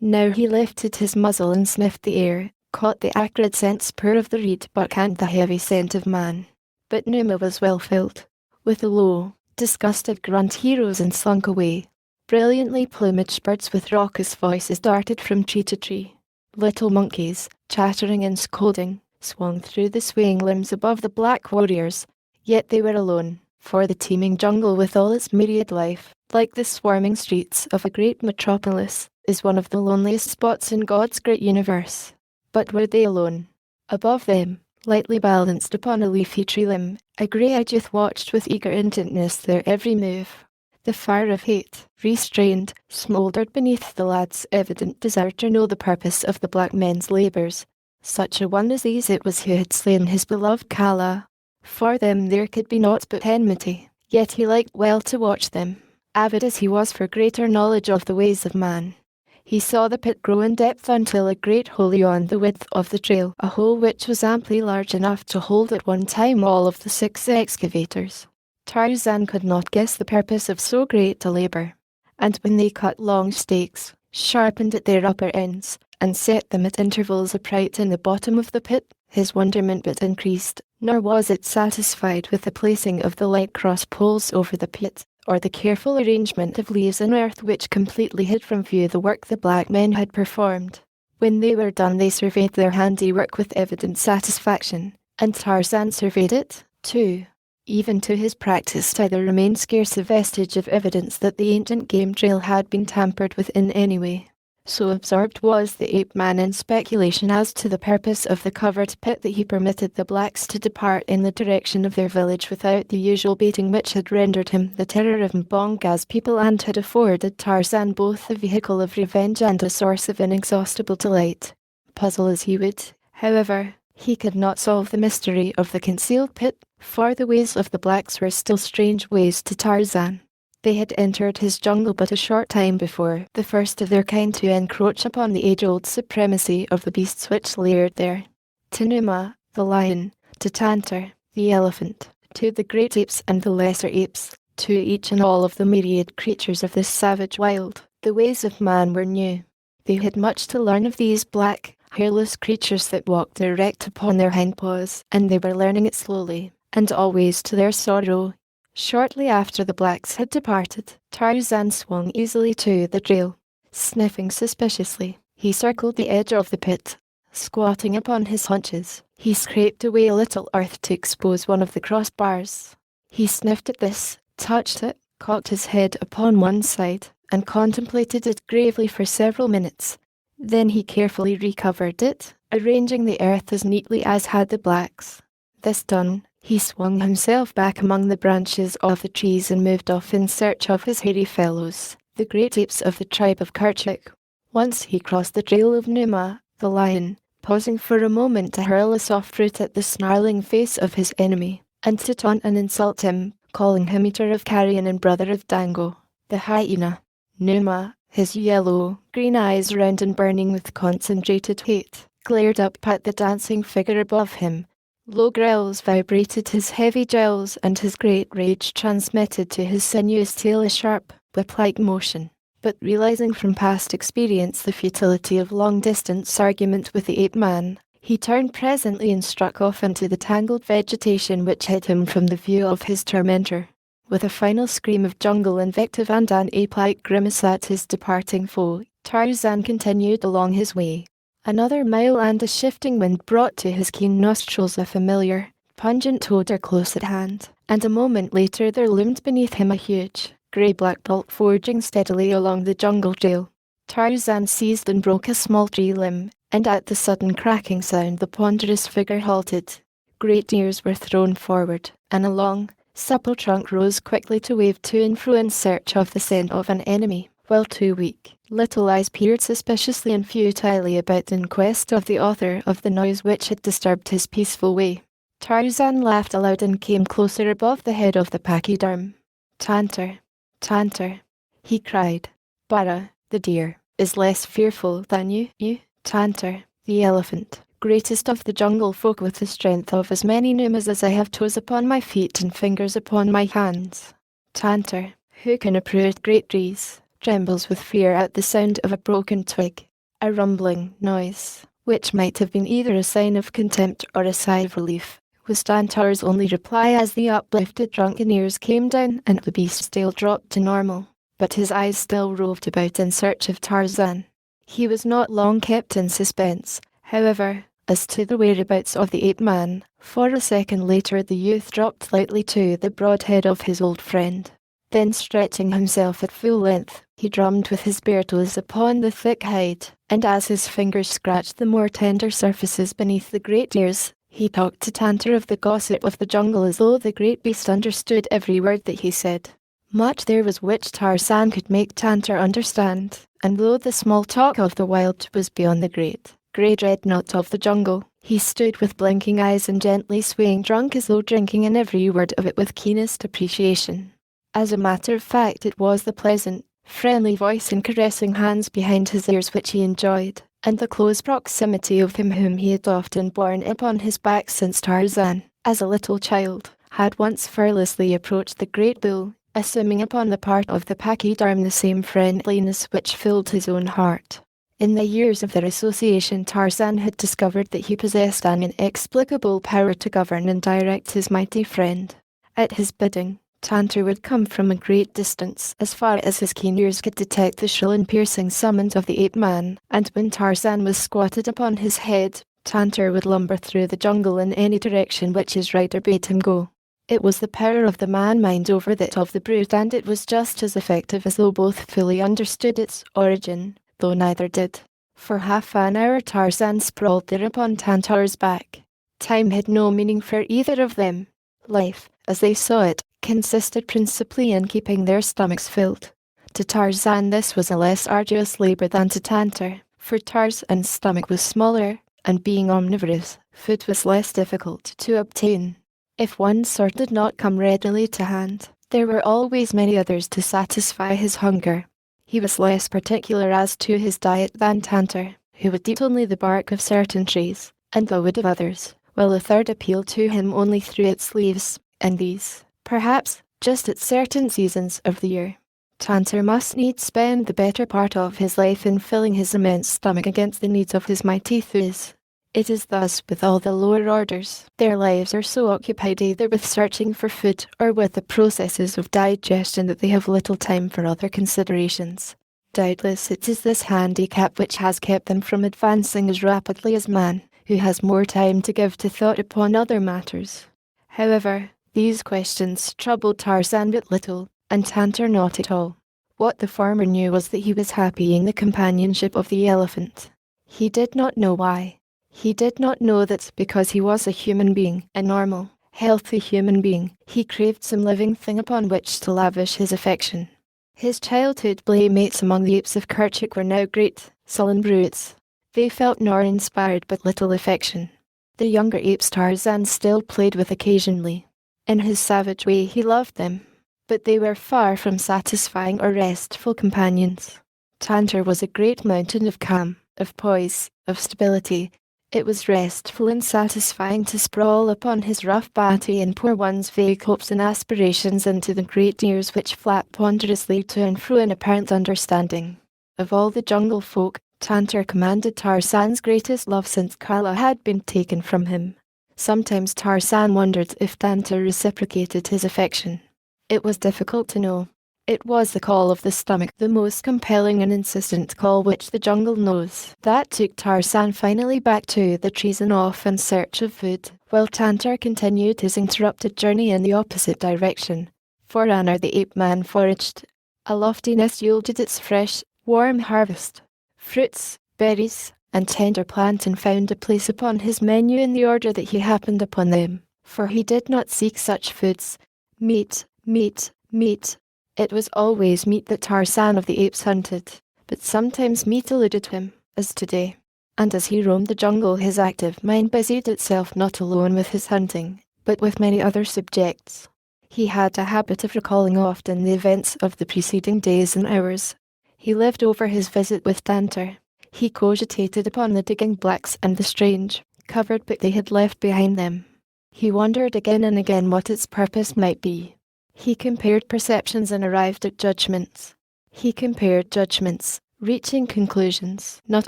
Now he lifted his muzzle and sniffed the air, caught the acrid scent spur of the reed buck and the heavy scent of man. But Numa was well filled. With a low, disgusted grunt he rose and slunk away. Brilliantly plumaged birds with raucous voices darted from tree to tree. Little monkeys, chattering and scolding, swung through the swaying limbs above the black warriors. Yet they were alone, for the teeming jungle with all its myriad life, like the swarming streets of a great metropolis, is one of the loneliest spots in God's great universe. But were they alone? Above them, lightly balanced upon a leafy tree limb, a grey-eyed youth watched with eager intentness their every move. The fire of hate, restrained, smouldered beneath the lad's evident desire to know the purpose of the black men's labours. Such a one as these it was who had slain his beloved Kala. For them there could be naught but enmity, yet he liked well to watch them, avid as he was for greater knowledge of the ways of man. He saw the pit grow in depth until a great hole yawned the width of the trail, a hole which was amply large enough to hold at one time all of the 6 excavators. Tarzan could not guess the purpose of so great a labour, and when they cut long stakes, sharpened at their upper ends, and set them at intervals upright in the bottom of the pit, his wonderment but increased, nor was it satisfied with the placing of the light cross poles over the pit, or the careful arrangement of leaves and earth which completely hid from view the work the black men had performed. When they were done they surveyed their handiwork with evident satisfaction, and Tarzan surveyed it, too. Even to his practised eye there remained scarce a vestige of evidence that the ancient game trail had been tampered with in any way. So absorbed was the ape-man in speculation as to the purpose of the covered pit that he permitted the blacks to depart in the direction of their village without the usual baiting which had rendered him the terror of Mbonga's people and had afforded Tarzan both a vehicle of revenge and a source of inexhaustible delight. Puzzle as he would, however, he could not solve the mystery of the concealed pit, for the ways of the blacks were still strange ways to Tarzan. They had entered his jungle but a short time before, the first of their kind to encroach upon the age-old supremacy of the beasts which laired there. To Numa, the lion, to Tantor, the elephant, to the great apes and the lesser apes, to each and all of the myriad creatures of this savage wild, the ways of man were new. They had much to learn of these black, hairless creatures that walked erect upon their hindpaws, and they were learning it slowly, and always to their sorrow. Shortly after the blacks had departed, Tarzan swung easily to the trail. Sniffing suspiciously, he circled the edge of the pit. Squatting upon his haunches, he scraped away a little earth to expose one of the crossbars. He sniffed at this, touched it, cocked his head upon one side, and contemplated it gravely for several minutes. Then he carefully recovered it, arranging the earth as neatly as had the blacks. This done, he swung himself back among the branches of the trees and moved off in search of his hairy fellows, the great apes of the tribe of Kerchak. Once he crossed the trail of Numa, the lion, pausing for a moment to hurl a soft root at the snarling face of his enemy, and to taunt and insult him, calling him eater of carrion and brother of Dango, the hyena. Numa, his yellow, green eyes round and burning with concentrated hate, glared up at the dancing figure above him. Low growls vibrated his heavy jowls, and his great rage transmitted to his sinuous tail a sharp, whip-like motion. But realizing from past experience the futility of long-distance argument with the ape-man, he turned presently and struck off into the tangled vegetation which hid him from the view of his tormentor. With a final scream of jungle invective and an ape-like grimace at his departing foe, Tarzan continued along his way. Another mile and a shifting wind brought to his keen nostrils a familiar, pungent odour close at hand, and a moment later there loomed beneath him a huge, grey-black bulk forging steadily along the jungle trail. Tarzan seized and broke a small tree limb, and at the sudden cracking sound the ponderous figure halted. Great ears were thrown forward, and a long, supple trunk rose quickly to wave to and fro in search of the scent of an enemy, while two weak, little eyes peered suspiciously and futilely about in quest of the author of the noise which had disturbed his peaceful way. Tarzan laughed aloud and came closer above the head of the pachyderm. Tantor, Tantor, he cried. Bara, the deer, is less fearful than you. Tantor, the elephant, greatest of the jungle folk with the strength of as many Numas as I have toes upon my feet and fingers upon my hands. Tantor, who can approach great trees, trembles with fear at the sound of a broken twig, a rumbling noise, which might have been either a sign of contempt or a sigh of relief, was Tantor's only reply as the uplifted drunken ears came down and the beast's tail dropped to normal, but his eyes still roved about in search of Tarzan. He was not long kept in suspense, however, as to the whereabouts of the ape-man, for a second later the youth dropped lightly to the broad head of his old friend. Then stretching himself at full length, he drummed with his bare toes upon the thick hide, and as his fingers scratched the more tender surfaces beneath the great ears, he talked to Tantor of the gossip of the jungle as though the great beast understood every word that he said. Much there was which Tarzan could make Tantor understand, and though the small talk of the wild was beyond the great, grey dreadnought of the jungle, he stood with blinking eyes and gently swaying drunk as though drinking in every word of it with keenest appreciation. As a matter of fact, it was the pleasant, friendly voice and caressing hands behind his ears which he enjoyed, and the close proximity of him whom he had often borne upon his back since Tarzan, as a little child, had once fearlessly approached the great bull, assuming upon the part of the pachyderm the same friendliness which filled his own heart. In the years of their association, Tarzan had discovered that he possessed an inexplicable power to govern and direct his mighty friend. At his bidding, Tantor would come from a great distance, as far as his keen ears could detect the shrill and piercing summons of the ape-man, and when Tarzan was squatted upon his head, Tantor would lumber through the jungle in any direction which his rider bade him go. It was the power of the man-mind over that of the brute, and it was just as effective as though both fully understood its origin, though neither did. For half an hour Tarzan sprawled there upon Tantor's back. Time had no meaning for either of them. Life, as they saw it, consisted principally in keeping their stomachs filled. To Tarzan this was a less arduous labour than to Tantor, for Tarzan's stomach was smaller, and being omnivorous, food was less difficult to obtain. If one sort did not come readily to hand, there were always many others to satisfy his hunger. He was less particular as to his diet than Tantor, who would eat only the bark of certain trees, and the wood of others, while the third appealed to him only through its leaves, and these, perhaps, just at certain seasons of the year. Tantor must needs spend the better part of his life in filling his immense stomach against the needs of his mighty thews. It is thus with all the lower orders. Their lives are so occupied either with searching for food or with the processes of digestion that they have little time for other considerations. Doubtless it is this handicap which has kept them from advancing as rapidly as man, who has more time to give to thought upon other matters. However, these questions troubled Tarzan but little, and Tantor not at all. What the former knew was that he was happy in the companionship of the elephant. He did not know why. He did not know that because he was a human being, a normal, healthy human being, he craved some living thing upon which to lavish his affection. His childhood playmates among the apes of Kerchak were now great, sullen brutes. They felt nor inspired but little affection. The younger apes Tarzan still played with occasionally. In his savage way he loved them, but they were far from satisfying or restful companions. Tantor was a great mountain of calm, of poise, of stability. It was restful and satisfying to sprawl upon his rough body and pour one's vague hopes and aspirations into the great ears which flapped ponderously to and fro in apparent understanding. Of all the jungle folk, Tantor commanded Tarzan's greatest love since Kala had been taken from him. Sometimes Tarzan wondered if Tantor reciprocated his affection. It was difficult to know. It was the call of the stomach, the most compelling and insistent call which the jungle knows, that took Tarzan finally back to the trees and off in search of food, while Tantor continued his interrupted journey in the opposite direction. For Anar the ape-man foraged. A lofty nest yielded its fresh, warm harvest. Fruits, berries, and tender plantain found a place upon his menu in the order that he happened upon them, for he did not seek such foods. Meat, meat, meat. It was always meat that Tarzan of the apes hunted, but sometimes meat eluded him, as today. And as he roamed the jungle his active mind busied itself not alone with his hunting, but with many other subjects. He had a habit of recalling often the events of the preceding days and hours. He lived over his visit with Tantor. He cogitated upon the digging blacks and the strange, covered book they had left behind them. He wondered again and again what its purpose might be. He compared perceptions and arrived at judgments. He compared judgments, reaching conclusions, not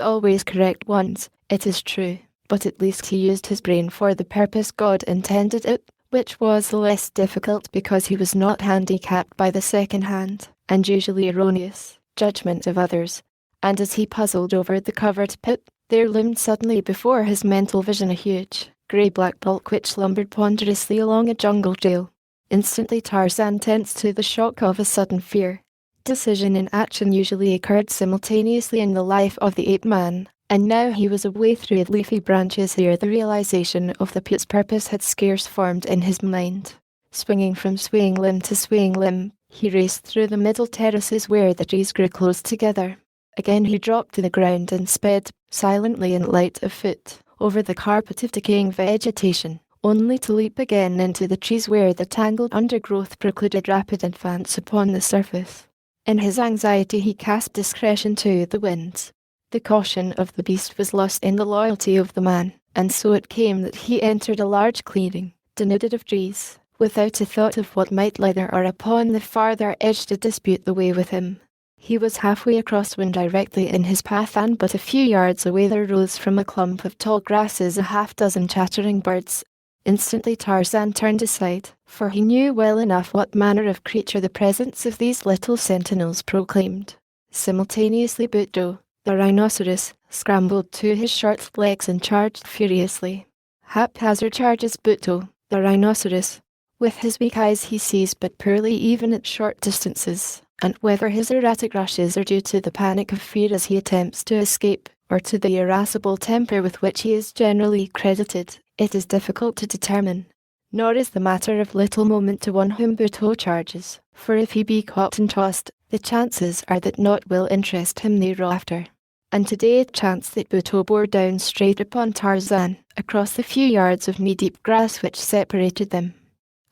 always correct ones, it is true, but at least he used his brain for the purpose God intended it, which was less difficult because he was not handicapped by the second-hand, and usually erroneous, judgment of others. And as he puzzled over the covered pit, there loomed suddenly before his mental vision a huge, grey-black bulk which lumbered ponderously along a jungle trail. Instantly Tarzan tensed to the shock of a sudden fear. Decision and action usually occurred simultaneously in the life of the ape-man, and now he was away through leafy branches ere the realization of the pit's purpose had scarce formed in his mind. Swinging from swaying limb to swaying limb, he raced through the middle terraces where the trees grew close together. Again he dropped to the ground and sped, silently and light of foot, over the carpet of decaying vegetation, only to leap again into the trees where the tangled undergrowth precluded rapid advance upon the surface. In his anxiety he cast discretion to the winds. The caution of the beast was lost in the loyalty of the man, and so it came that he entered a large clearing, denuded of trees, without a thought of what might lie there or upon the farther edge to dispute the way with him. He was halfway across when directly in his path and but a few yards away there rose from a clump of tall grasses a half-dozen chattering birds. Instantly Tarzan turned aside, for he knew well enough what manner of creature the presence of these little sentinels proclaimed. Simultaneously Buto, the rhinoceros, scrambled to his short legs and charged furiously. Haphazard charges Buto, the rhinoceros. With his weak eyes he sees but poorly even at short distances, and whether his erratic rushes are due to the panic of fear as he attempts to escape, or to the irascible temper with which he is generally credited, it is difficult to determine. Nor is the matter of little moment to one whom Buto charges, for if he be caught and tossed, the chances are that naught will interest him thereafter. And today it chanced that Buto bore down straight upon Tarzan, across the few yards of knee-deep grass which separated them.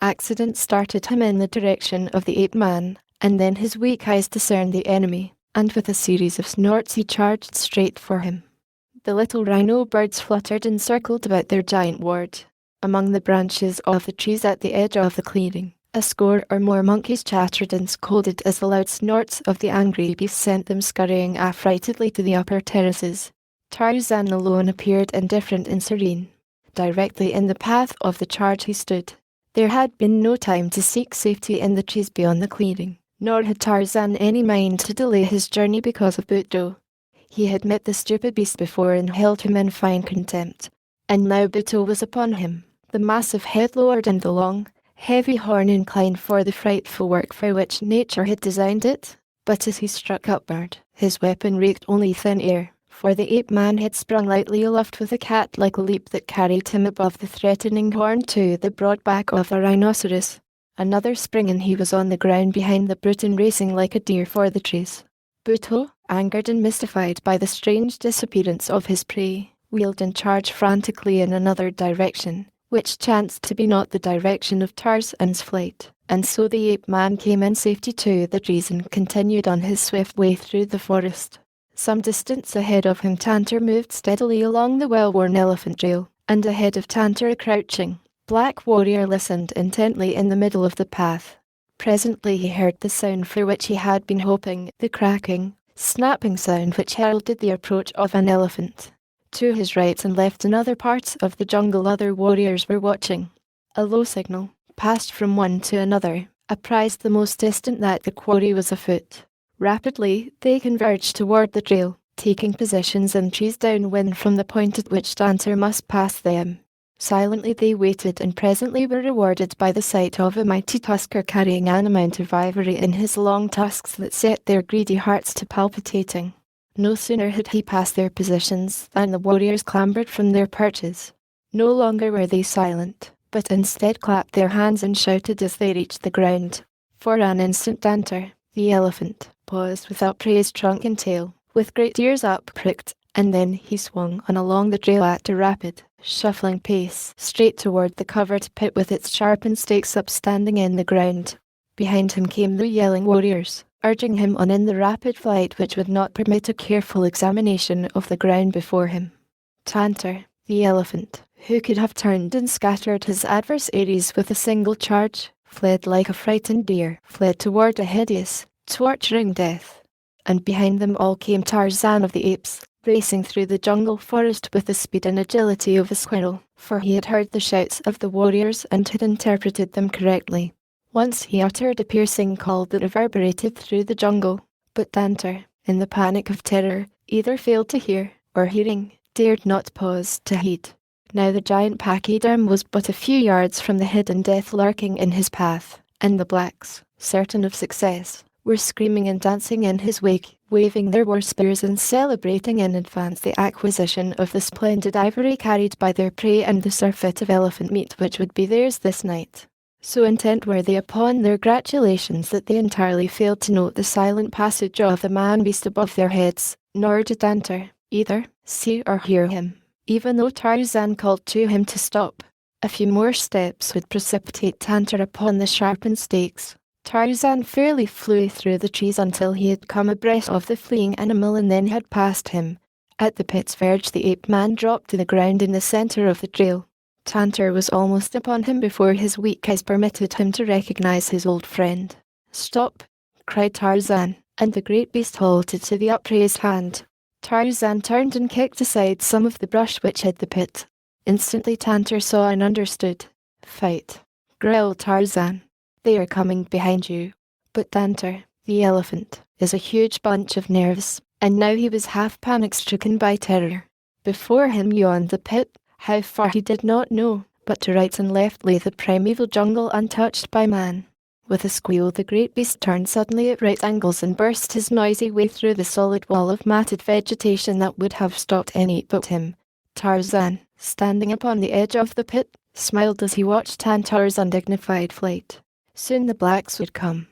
Accident started him in the direction of the ape-man, and then his weak eyes discerned the enemy, and with a series of snorts he charged straight for him. The little rhino birds fluttered and circled about their giant ward. Among the branches of the trees at the edge of the clearing, A score or more monkeys chattered and scolded as the loud snorts of the angry beast sent them scurrying affrightedly to the upper terraces. Tarzan alone appeared indifferent and serene. Directly in the path of the charge he stood. There had been no time to seek safety in the trees beyond the clearing, nor had Tarzan any mind to delay his journey because of Buto. He had met the stupid beast before and held him in fine contempt, and now Buto was upon him, the massive head lowered and the long, heavy horn inclined for the frightful work for which nature had designed it. But as he struck upward, his weapon raked only thin air, for the ape-man had sprung lightly aloft with a cat-like leap that carried him above the threatening horn to the broad back of a rhinoceros. Another spring and he was on the ground behind the brute and racing like a deer for the trees. Buto, angered and mystified by the strange disappearance of his prey, wheeled and charged frantically in another direction, which chanced to be not the direction of Tarzan's flight, and so the ape-man came in safety to the trees and continued on his swift way through the forest. Some distance ahead of him Tantor moved steadily along the well-worn elephant trail, and ahead of Tantor a crouching, black warrior listened intently in the middle of the path. Presently he heard the sound for which he had been hoping, the cracking, snapping sound which heralded the approach of an elephant. To his right and left in other parts of the jungle other warriors were watching. A low signal, passed from one to another, apprised the most distant that the quarry was afoot. Rapidly, they converged toward the trail, taking positions in trees downwind from the point at which Tantor must pass them. Silently they waited and presently were rewarded by the sight of a mighty tusker carrying an amount of ivory in his long tusks that set their greedy hearts to palpitating. No sooner had he passed their positions than the warriors clambered from their perches. No longer were they silent, but instead clapped their hands and shouted as they reached the ground. For an instant Tantor, the elephant, paused with upraised trunk and tail, with great ears up-pricked, and then he swung on along the trail at a rapid, shuffling pace, straight toward the covered pit with its sharpened stakes upstanding in the ground. Behind him came the yelling warriors, urging him on in the rapid flight which would not permit a careful examination of the ground before him. Tantor, the elephant, who could have turned and scattered his adversaries with a single charge, fled like a frightened deer, fled toward a hideous, torturing death. And behind them all came Tarzan of the Apes, racing through the jungle forest with the speed and agility of a squirrel, for he had heard the shouts of the warriors and had interpreted them correctly. Once he uttered a piercing call that reverberated through the jungle, but Tantor, in the panic of terror, either failed to hear, or hearing, dared not pause to heed. Now the giant pachyderm was but a few yards from the hidden death lurking in his path, and the blacks, certain of success, were screaming and dancing in his wake, waving their war spears and celebrating in advance the acquisition of the splendid ivory carried by their prey and the surfeit of elephant meat which would be theirs this night. So intent were they upon their gratulations that they entirely failed to note the silent passage of the man-beast above their heads, nor did Tantor, either, see or hear him, even though Tarzan called to him to stop. A few more steps would precipitate Tantor upon the sharpened stakes. Tarzan fairly flew through the trees until he had come abreast of the fleeing animal and then had passed him. At the pit's verge the ape-man dropped to the ground in the center of the trail. Tantor was almost upon him before his weak eyes permitted him to recognize his old friend. "Stop!" cried Tarzan, and the great beast halted to the upraised hand. Tarzan turned and kicked aside some of the brush which hid the pit. Instantly Tantor saw and understood. "Fight!" growled Tarzan. "They are coming behind you." But Tantor, the elephant, is a huge bunch of nerves, and now he was half panic-stricken by terror. Before him yawned the pit, how far he did not know, but to right and left lay the primeval jungle untouched by man. With a squeal the great beast turned suddenly at right angles and burst his noisy way through the solid wall of matted vegetation that would have stopped any but him. Tarzan, standing upon the edge of the pit, smiled as he watched Tantor's undignified flight. Soon the blacks would come.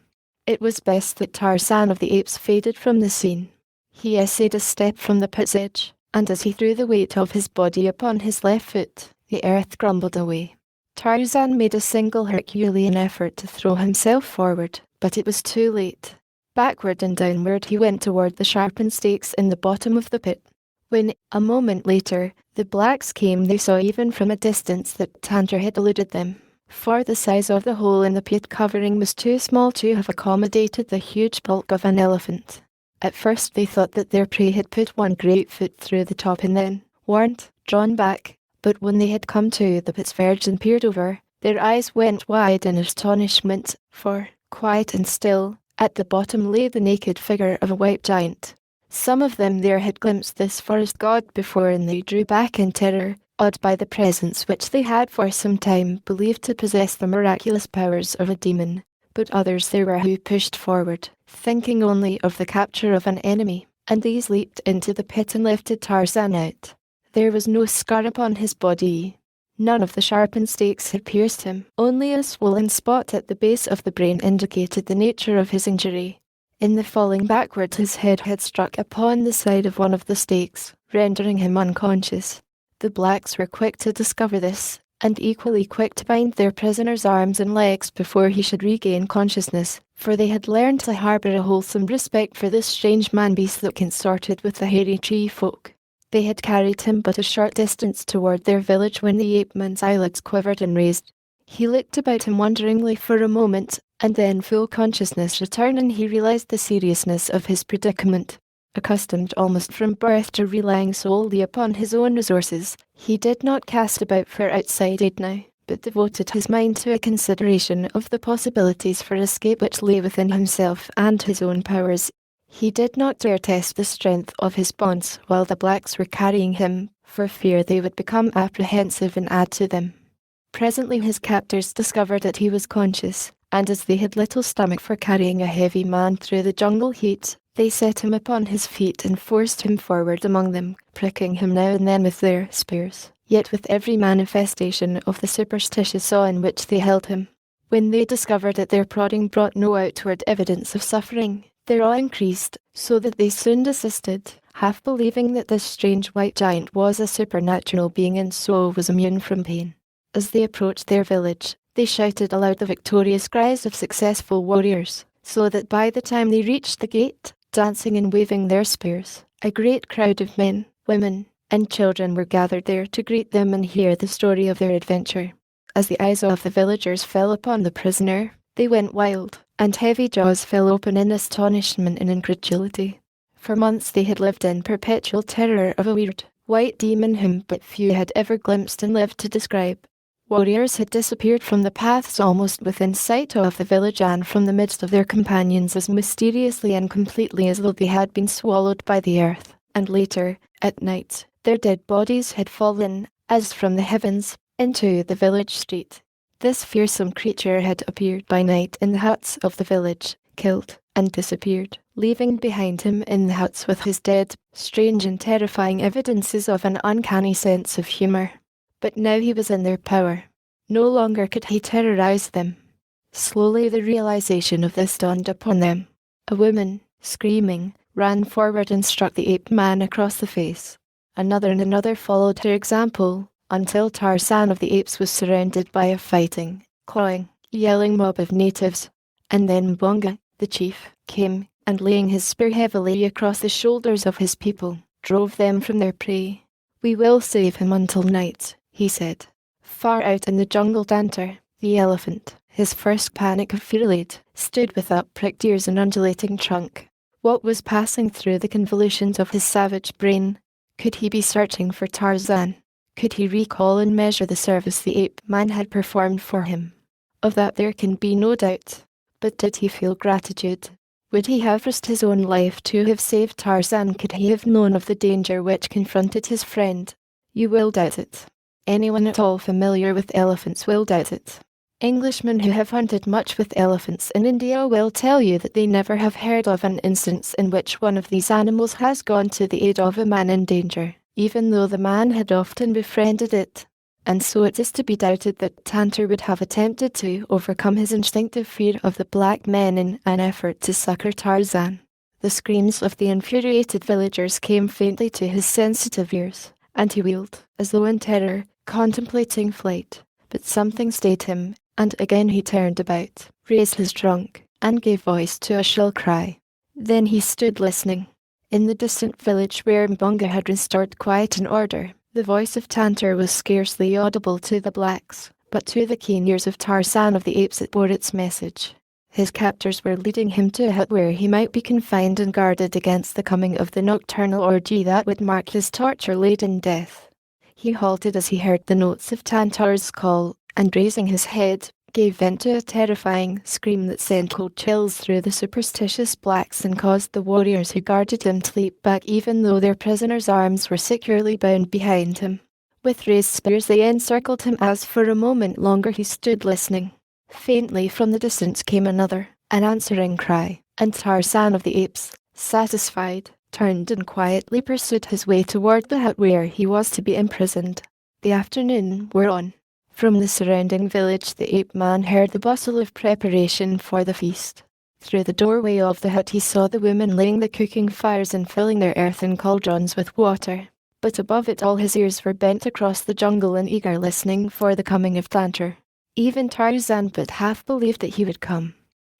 It was best that Tarzan of the Apes faded from the scene. He essayed a step from the pit's edge, and as he threw the weight of his body upon his left foot, the earth grumbled away. Tarzan made a single Herculean effort to throw himself forward, but it was too late. Backward and downward he went toward the sharpened stakes in the bottom of the pit. When, a moment later, the blacks came they saw even from a distance that Tantor had eluded them. for the size of the hole in the peat covering was too small to have accommodated the huge bulk of an elephant. At first they thought that their prey had put one great foot through the top and then weren't drawn back, but when they had come to the pit's verge and peered over, their eyes went wide in astonishment, for, quiet and still, at the bottom lay the naked figure of a white giant. Some of them there had glimpsed this forest god before, and they drew back in terror, awed by the presence which they had for some time believed to possess the miraculous powers of a demon. But others there were who pushed forward, thinking only of the capture of an enemy, and these leaped into the pit and lifted Tarzan out. There was no scar upon his body. None of the sharpened stakes had pierced him. Only a swollen spot at the base of the brain indicated the nature of his injury. In the falling backward, his head had struck upon the side of one of the stakes, rendering him unconscious. The blacks were quick to discover this, and equally quick to bind their prisoner's arms and legs before he should regain consciousness, for they had learned to harbour a wholesome respect for this strange man-beast that consorted with the hairy tree folk. They had carried him but a short distance toward their village when the ape-man's eyelids quivered and raised. He looked about him wonderingly for a moment, and then full consciousness returned and he realized the seriousness of his predicament. Accustomed almost from birth to relying solely upon his own resources, he did not cast about for outside aid now, but devoted his mind to a consideration of the possibilities for escape which lay within himself and his own powers. He did not dare test the strength of his bonds while the blacks were carrying him, for fear they would become apprehensive and add to them. Presently his captors discovered that he was conscious, and as they had little stomach for carrying a heavy man through the jungle heat, they set him upon his feet and forced him forward among them, pricking him now and then with their spears, yet with every manifestation of the superstitious awe in which they held him. When they discovered that their prodding brought no outward evidence of suffering, their awe increased, so that they soon desisted, half believing that this strange white giant was a supernatural being and so was immune from pain. As they approached their village, they shouted aloud the victorious cries of successful warriors, so that by the time they reached the gate, dancing and waving their spears, a great crowd of men, women, and children were gathered there to greet them and hear the story of their adventure. As the eyes of the villagers fell upon the prisoner, they went wild, and heavy jaws fell open in astonishment and incredulity. For months they had lived in perpetual terror of a weird, white demon whom but few had ever glimpsed and lived to describe. Warriors had disappeared from the paths almost within sight of the village and from the midst of their companions as mysteriously and completely as though they had been swallowed by the earth, and later, at night, their dead bodies had fallen, as from the heavens, into the village street. This fearsome creature had appeared by night in the huts of the village, killed, and disappeared, leaving behind him in the huts with his dead, strange and terrifying evidences of an uncanny sense of humour. But now he was in their power. No longer could he terrorize them. Slowly the realization of this dawned upon them. A woman, screaming, ran forward and struck the ape-man across the face. Another and another followed her example, until Tarzan of the Apes was surrounded by a fighting, clawing, yelling mob of natives. And then Mbonga, the chief, came, and laying his spear heavily across the shoulders of his people, drove them from their prey. "We will save him until night," he said. Far out in the jungle, Tantor, the elephant, his first panic of fear laid, stood with up-pricked ears and undulating trunk. What was passing through the convolutions of his savage brain? Could he be searching for Tarzan? Could he recall and measure the service the ape-man had performed for him? Of that there can be no doubt. But did he feel gratitude? Would he have risked his own life to have saved Tarzan could he have known of the danger which confronted his friend? You will doubt it. Anyone at all familiar with elephants will doubt it. Englishmen who have hunted much with elephants in India will tell you that they never have heard of an instance in which one of these animals has gone to the aid of a man in danger, even though the man had often befriended it. And so it is to be doubted that Tantor would have attempted to overcome his instinctive fear of the black men in an effort to succor Tarzan. The screams of the infuriated villagers came faintly to his sensitive ears, and he wheeled, as though in terror, contemplating flight. But something stayed him, and again he turned about, raised his trunk, and gave voice to a shrill cry. Then he stood listening. In the distant village where Mbonga had restored quiet and order, the voice of Tantor was scarcely audible to the blacks, But to the keen ears of Tarzan of the Apes it bore its message. His captors were leading him to a hut where he might be confined and guarded against the coming of the nocturnal orgy that would mark his torture-laden death. He halted as he heard the notes of Tantar's call, and raising his head, gave vent to a terrifying scream that sent cold chills through the superstitious blacks and caused the warriors who guarded him to leap back even though their prisoner's arms were securely bound behind him. With raised spears they encircled him as for a moment longer he stood listening. Faintly from the distance came an answering cry, and Tarzan of the Apes, satisfied, turned and quietly pursued his way toward the hut where he was to be imprisoned. The afternoon wore on. From the surrounding village the ape man heard the bustle of preparation for the feast. Through the doorway of the hut he saw the women laying the cooking fires and filling their earthen cauldrons with water. But above it all his ears were bent across the jungle in eager listening for the coming of Tantor. Even Tarzan but half believed that he would come.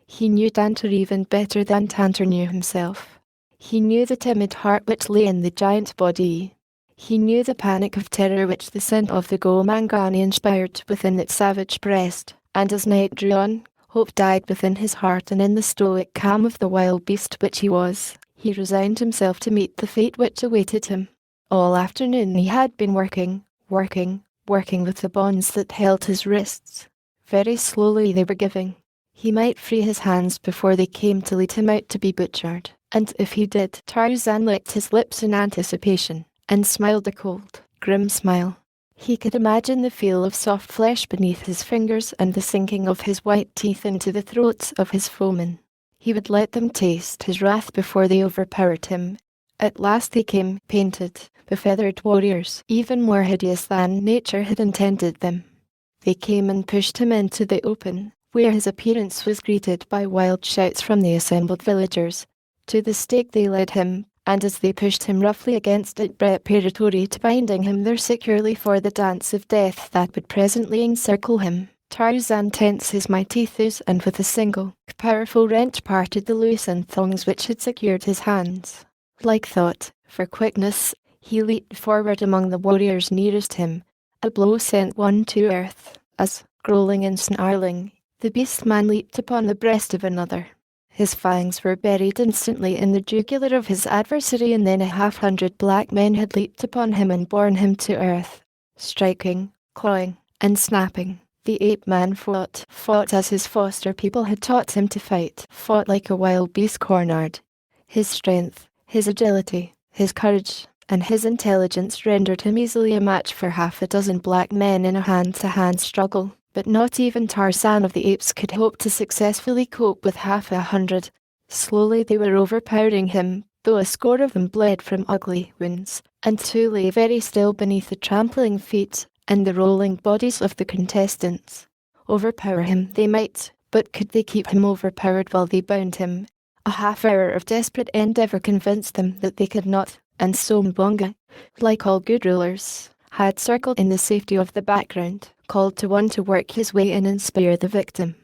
He knew Tantor even better than Tantor knew himself. He knew the timid heart which lay in the giant body. He knew the panic of terror which the scent of the Gomangani inspired within its savage breast, and as night drew on, hope died within his heart, and in the stoic calm of the wild beast which he was, he resigned himself to meet the fate which awaited him. All afternoon he had been working with the bonds that held his wrists. Very slowly they were giving. He might free his hands before they came to lead him out to be butchered, and if he did, Tarzan licked his lips in anticipation, and smiled a cold, grim smile. He could imagine the feel of soft flesh beneath his fingers and the sinking of his white teeth into the throats of his foemen. He would let them taste his wrath before they overpowered him. At last they came, painted, befeathered warriors, even more hideous than nature had intended them. They came and pushed him into the open, where his appearance was greeted by wild shouts from the assembled villagers. To the stake they led him, and as they pushed him roughly against it preparatory to binding him there securely for the dance of death that would presently encircle him, Tarzan tensed his mighty thews and with a single, powerful wrench parted the loosened thongs which had secured his hands. Like thought, for quickness, he leaped forward among the warriors nearest him. A blow sent one to earth, as, growling and snarling, the beast man leaped upon the breast of another. His fangs were buried instantly in the jugular of his adversary, and then 100 black men had leaped upon him and borne him to earth. Striking, clawing, and snapping, the ape-man fought as his foster people had taught him to fight, fought like a wild beast cornered. His strength, his agility, his courage, and his intelligence rendered him easily a match for 6 black men in a hand-to-hand struggle. But not even Tarzan of the Apes could hope to successfully cope with 100. Slowly they were overpowering him, though a score of them bled from ugly wounds, and 2 lay very still beneath the trampling feet and the rolling bodies of the contestants. Overpower him they might, but could they keep him overpowered while they bound him? A half-hour of desperate endeavour convinced them that they could not, and so Mbonga, like all good rulers, had circled in the safety of the background, called to one to work his way in and spare the victim.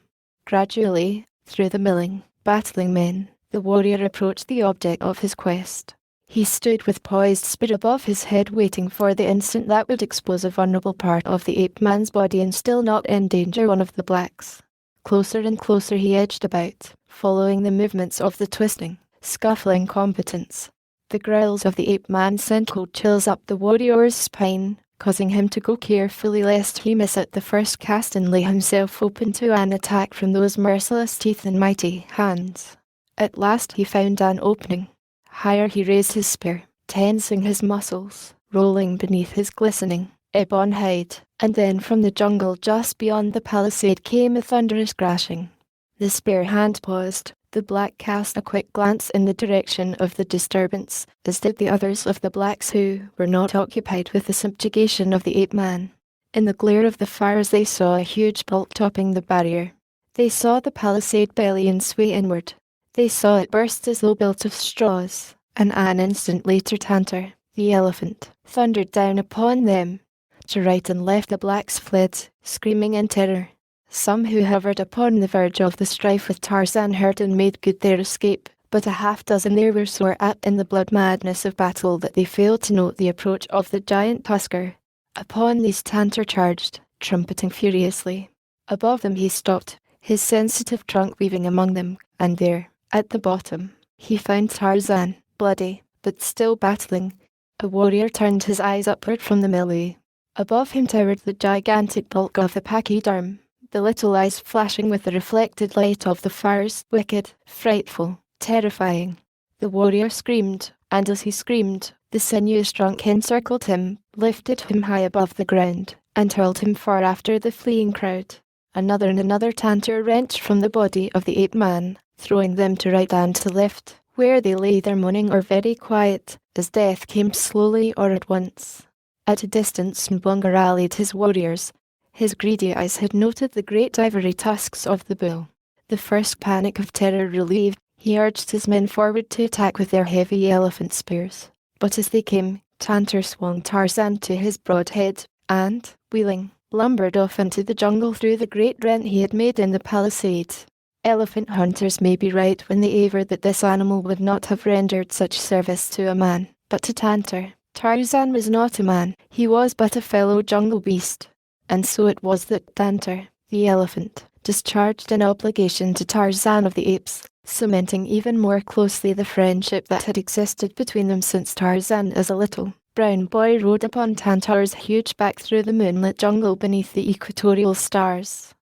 Gradually, through the milling, battling men, the warrior approached the object of his quest. He stood with poised spear above his head, waiting for the instant that would expose a vulnerable part of the ape-man's body and still not endanger one of the blacks. Closer and closer he edged about, following the movements of the twisting, scuffling combatants. The growls of the ape-man sent cold chills up the warrior's spine, causing him to go carefully lest he miss at the first cast and lay himself open to an attack from those merciless teeth and mighty hands. At last he found an opening. Higher he raised his spear, tensing his muscles, rolling beneath his glistening, ebon hide, and then from the jungle just beyond the palisade came a thunderous crashing. The spear hand paused. The black cast a quick glance in the direction of the disturbance, as did the others of the blacks who were not occupied with the subjugation of the ape-man. In the glare of the fires they saw a huge bulk topping the barrier. They saw the palisade belly and sway inward. They saw it burst as though built of straws, and an instant later Tantor, the elephant, thundered down upon them. To right and left the blacks fled, screaming in terror. Some who hovered upon the verge of the strife with Tarzan heard and made good their escape, but 6 there were so wrapped in the blood madness of battle that they failed to note the approach of the giant tusker. Upon these Tantor charged, trumpeting furiously. Above them he stopped, his sensitive trunk weaving among them, and there, at the bottom, he found Tarzan, bloody, but still battling. A warrior turned his eyes upward from the melee. Above him towered the gigantic bulk of the pachyderm, the little eyes flashing with the reflected light of the fires, wicked, frightful, terrifying. The warrior screamed, and as he screamed, the sinuous trunk encircled him, lifted him high above the ground, and hurled him far after the fleeing crowd. Another and another tantor wrenched from the body of the ape-man, throwing them to right and to left, where they lay there moaning or very quiet, as death came slowly or at once. At a distance Mbonga rallied his warriors. His greedy eyes had noted the great ivory tusks of the bull. The first panic of terror relieved, he urged his men forward to attack with their heavy elephant spears. But as they came, Tantor swung Tarzan to his broad head, and, wheeling, lumbered off into the jungle through the great rent he had made in the palisade. Elephant hunters may be right when they aver that this animal would not have rendered such service to a man, but to Tantor, Tarzan was not a man, he was but a fellow jungle beast. And so it was that Tantor, the elephant, discharged an obligation to Tarzan of the Apes, cementing even more closely the friendship that had existed between them since Tarzan as a little brown boy rode upon Tantor's huge back through the moonlit jungle beneath the equatorial stars.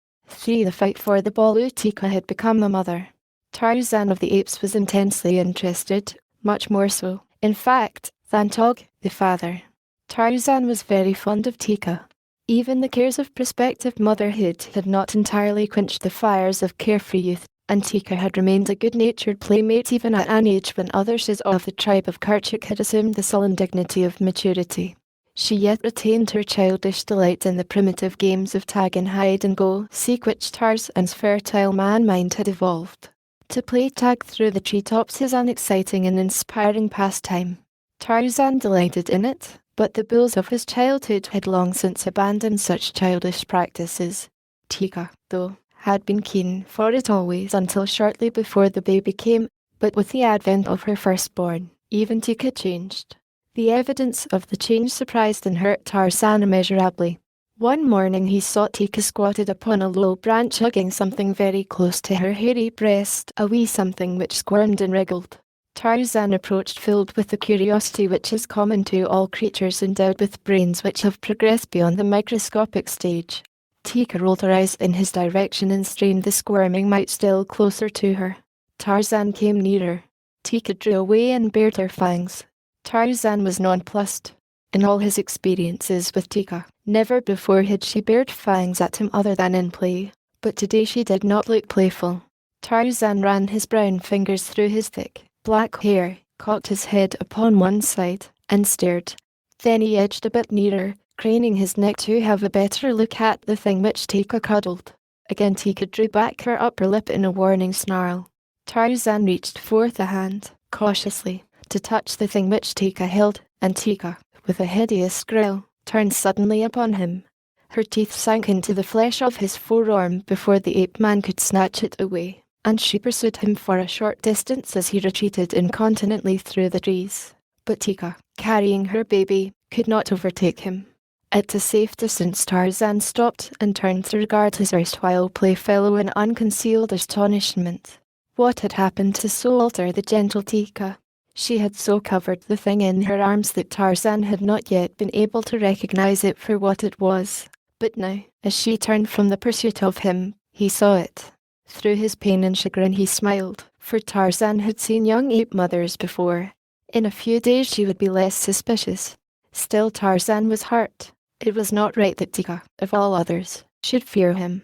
The fight for the Bolu Tika had become a mother. Tarzan of the Apes was intensely interested, much more so, in fact, than Tog, the father. Tarzan was very fond of Tika. Even the cares of prospective motherhood had not entirely quenched the fires of carefree youth, and Tika had remained a good-natured playmate even at an age when others of the tribe of Kerchuk had assumed the sullen dignity of maturity. She yet retained her childish delight in the primitive games of tag and hide and go, seek which Tarzan's fertile man-mind had evolved. To play tag through the treetops is an exciting and inspiring pastime. Tarzan delighted in it, but the bulls of his childhood had long since abandoned such childish practices. Tika, though, had been keen for it always until shortly before the baby came, but with the advent of her firstborn, even Tika changed. The evidence of the change surprised and hurt Tarzan immeasurably. One morning he saw Tika squatted upon a low branch hugging something very close to her hairy breast, a wee something which squirmed and wriggled. Tarzan approached filled with the curiosity which is common to all creatures endowed with brains which have progressed beyond the microscopic stage. Tika rolled her eyes in his direction and strained the squirming mite still closer to her. Tarzan came nearer. Tika drew away and bared her fangs. Tarzan was nonplussed. In all his experiences with Tika, never before had she bared fangs at him other than in play, but today she did not look playful. Tarzan ran his brown fingers through his thick, black hair, cocked his head upon one side, and stared. Then he edged a bit nearer, craning his neck to have a better look at the thing which Tika cuddled. Again Tika drew back her upper lip in a warning snarl. Tarzan reached forth a hand, cautiously, to touch the thing which Tika held, and Tika, with a hideous growl, turned suddenly upon him. Her teeth sank into the flesh of his forearm before the ape-man could snatch it away, and she pursued him for a short distance as he retreated incontinently through the trees. But Tika, carrying her baby, could not overtake him. At a safe distance Tarzan stopped and turned to regard his erstwhile playfellow in unconcealed astonishment. What had happened to so alter the gentle Tika? She had so covered the thing in her arms that Tarzan had not yet been able to recognize it for what it was. But now, as she turned from the pursuit of him, he saw it. Through his pain and chagrin he smiled, for Tarzan had seen young ape mothers before. In a few days she would be less suspicious. Still Tarzan was hurt. It was not right that Tika, of all others, should fear him.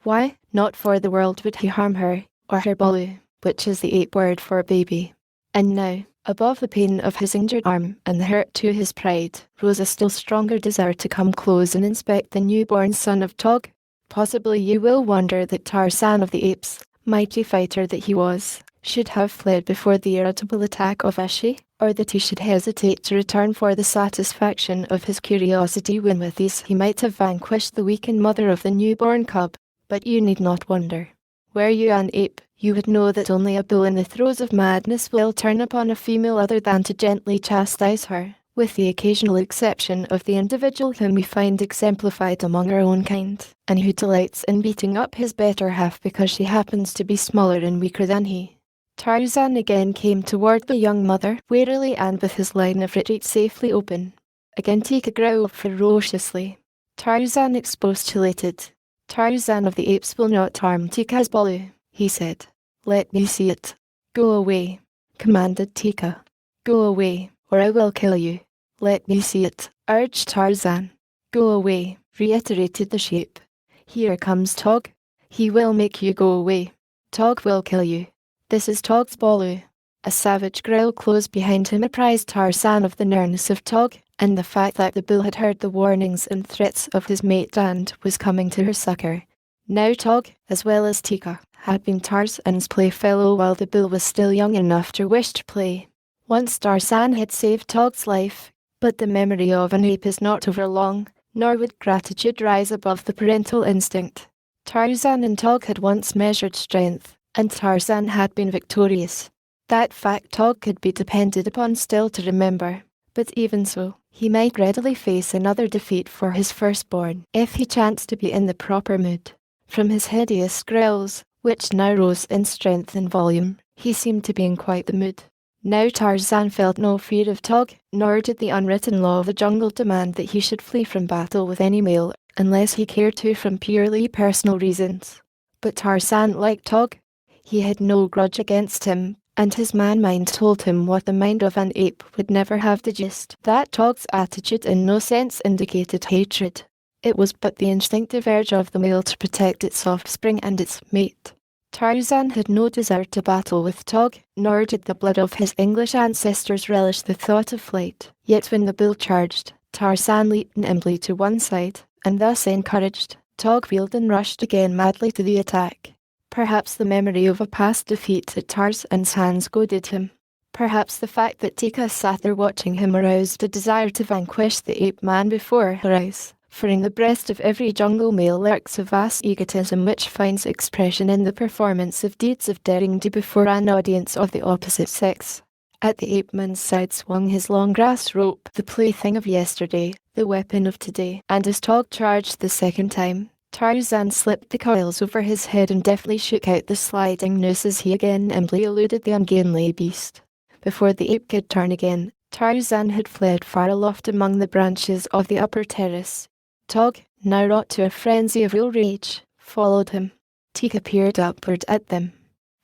Why? Not for the world would he harm her, or her Bolu, which is the ape word for baby. And now, above the pain of his injured arm and the hurt to his pride, rose a still stronger desire to come close and inspect the newborn son of Tog. Possibly you will wonder that Tarzan of the Apes, mighty fighter that he was, should have fled before the irritable attack of Ashi, or that he should hesitate to return for the satisfaction of his curiosity when with these he might have vanquished the weakened mother of the newborn cub. But you need not wonder. Were you an ape, you would know that only a bull in the throes of madness will turn upon a female other than to gently chastise her, with the occasional exception of the individual whom we find exemplified among our own kind, and who delights in beating up his better half because she happens to be smaller and weaker than he. Tarzan again came toward the young mother, warily and with his line of retreat safely open. Again Teeka growled ferociously. Tarzan expostulated. Tarzan of the Apes will not harm Teeka's Baloo, he said. Let me see it. Go away, commanded Teeka. Go away, or I will kill you. Let me see it, urged Tarzan. Go away, reiterated the sheep. Here comes Tog. He will make you go away. Tog will kill you. This is Tog's Baloo. A savage growl closed behind him apprised Tarzan of the nearness of Tog, and the fact that the bull had heard the warnings and threats of his mate and was coming to her succour. Now Tog, as well as Teeka, had been Tarzan's playfellow while the bull was still young enough to wish to play. Once Tarzan had saved Tog's life, but the memory of an ape is not overlong, nor would gratitude rise above the parental instinct. Tarzan and Tog had once measured strength, and Tarzan had been victorious. That fact Tog could be depended upon still to remember, but even so, he might readily face another defeat for his firstborn if he chanced to be in the proper mood. From his hideous growls, which now rose in strength and volume, he seemed to be in quite the mood. Now Tarzan felt no fear of Tog, nor did the unwritten law of the jungle demand that he should flee from battle with any male, unless he cared to from purely personal reasons. But Tarzan liked Tog. He had no grudge against him, and his man-mind told him what the mind of an ape would never have deduced, that Tog's attitude in no sense indicated hatred. It was but the instinctive urge of the male to protect its offspring and its mate. Tarzan had no desire to battle with Tog, nor did the blood of his English ancestors relish the thought of flight. Yet when the bull charged, Tarzan leaped nimbly to one side, and thus encouraged, Tog wheeled and rushed again madly to the attack. Perhaps the memory of a past defeat at Tarzan's hands goaded him. Perhaps the fact that Teeka sat there watching him aroused a desire to vanquish the ape-man before her eyes. For in the breast of every jungle male lurks a vast egotism which finds expression in the performance of deeds of daring do before an audience of the opposite sex. At the ape-man's side swung his long grass rope, the plaything of yesterday, the weapon of today, and as Tog charged the second time, Tarzan slipped the coils over his head and deftly shook out the sliding noose as he again nimbly eluded the ungainly beast. Before the ape could turn again, Tarzan had fled far aloft among the branches of the upper terrace. Tog, now wrought to a frenzy of real rage, followed him. Teeka peered upward at them.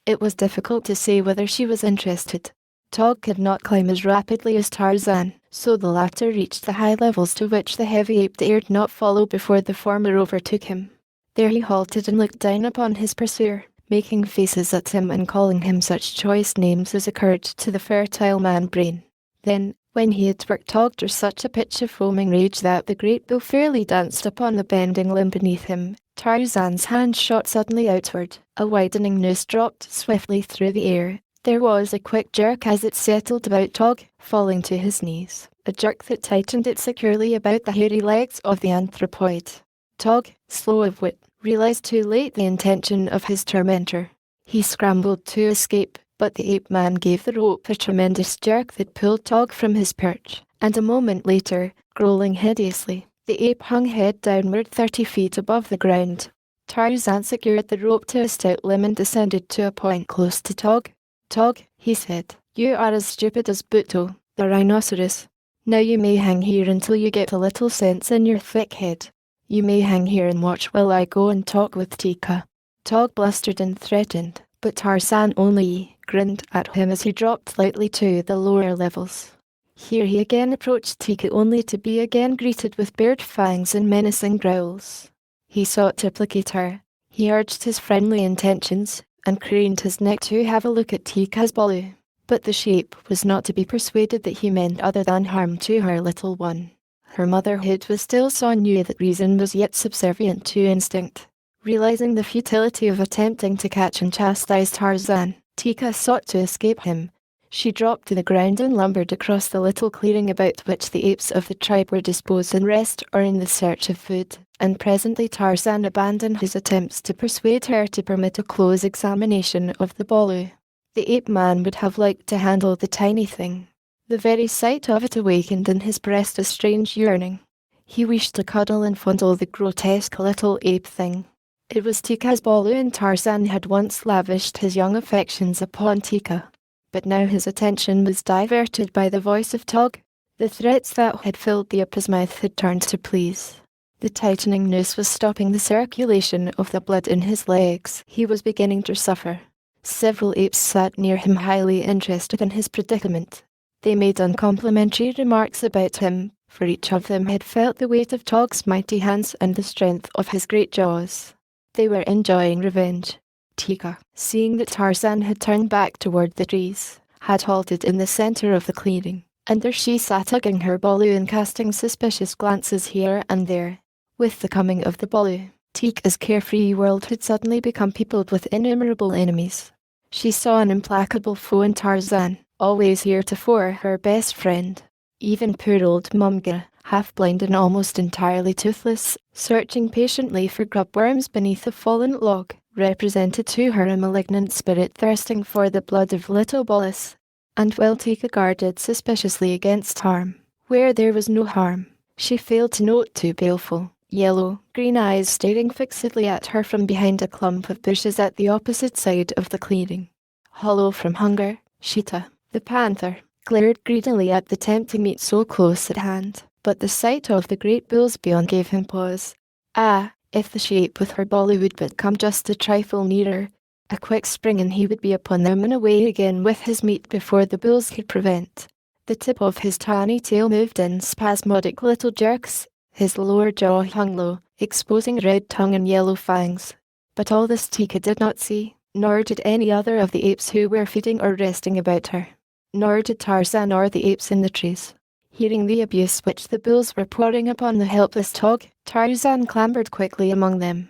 It was difficult to say whether she was interested. Tog could not climb as rapidly as Tarzan, so the latter reached the high levels to which the heavy ape dared not follow before the former overtook him. There he halted and looked down upon his pursuer, making faces at him and calling him such choice names as occurred to the fertile man-brain. Then, when he had worked Tog to such a pitch of foaming rage that the great bull fairly danced upon the bending limb beneath him, Tarzan's hand shot suddenly outward. A widening noose dropped swiftly through the air. There was a quick jerk as it settled about Tog, falling to his knees, a jerk that tightened it securely about the hairy legs of the anthropoid. Tog, slow of wit, realized too late the intention of his tormentor. He scrambled to escape, but the ape-man gave the rope a tremendous jerk that pulled Tog from his perch, and a moment later, growling hideously, the ape hung head downward 30 feet above the ground. Tarzan secured the rope to a stout limb and descended to a point close to Tog. Tog, he said, you are as stupid as Buto, the rhinoceros. Now you may hang here until you get a little sense in your thick head. You may hang here and watch while I go and talk with Teeka. Tog blustered and threatened, but Tarzan only grinned at him as he dropped lightly to the lower levels. Here he again approached Teeka only to be again greeted with bared fangs and menacing growls. He sought to placate her. He urged his friendly intentions, and craned his neck to have a look at Teeka's Baloo. But the sheep was not to be persuaded that he meant other than harm to her little one. Her motherhood was still so new that reason was yet subservient to instinct. Realizing the futility of attempting to catch and chastise Tarzan, Teeka sought to escape him. She dropped to the ground and lumbered across the little clearing about which the apes of the tribe were disposed in rest or in the search of food, and presently Tarzan abandoned his attempts to persuade her to permit a close examination of the Baloo. The ape-man would have liked to handle the tiny thing. The very sight of it awakened in his breast a strange yearning. He wished to cuddle and fondle the grotesque little ape thing. It was Tika's Baloo, and Tarzan had once lavished his young affections upon Tika. But now his attention was diverted by the voice of Tog. The threats that had filled the ape's mouth had turned to pleas. The tightening noose was stopping the circulation of the blood in his legs. He was beginning to suffer. Several apes sat near him, highly interested in his predicament. They made uncomplimentary remarks about him, for each of them had felt the weight of Tog's mighty hands and the strength of his great jaws. They were enjoying revenge. Tika, seeing that Tarzan had turned back toward the trees, had halted in the center of the clearing, and there she sat hugging her Baloo and casting suspicious glances here and there. With the coming of the Baloo, Tika's carefree world had suddenly become peopled with innumerable enemies. She saw an implacable foe in Tarzan, always heretofore her best friend. Even poor old Mumga, half-blind and almost entirely toothless, searching patiently for grubworms beneath a fallen log, represented to her a malignant spirit thirsting for the blood of little Bolus. And while Tika guarded suspiciously against harm, where there was no harm, she failed to note two baleful, yellow, green eyes staring fixedly at her from behind a clump of bushes at the opposite side of the clearing. Hollow from hunger, Sheeta, the panther, glared greedily at the tempting meat so close at hand, but the sight of the great bulls beyond gave him pause. Ah, if the shape with her Baloo would but come just a trifle nearer! A quick spring and he would be upon them and away again with his meat before the bulls could prevent. The tip of his tawny tail moved in spasmodic little jerks. His lower jaw hung low, exposing red tongue and yellow fangs. But all this Tika did not see, nor did any other of the apes who were feeding or resting about her. Nor did Tarzan or the apes in the trees. Hearing the abuse which the bulls were pouring upon the helpless Tog, Tarzan clambered quickly among them.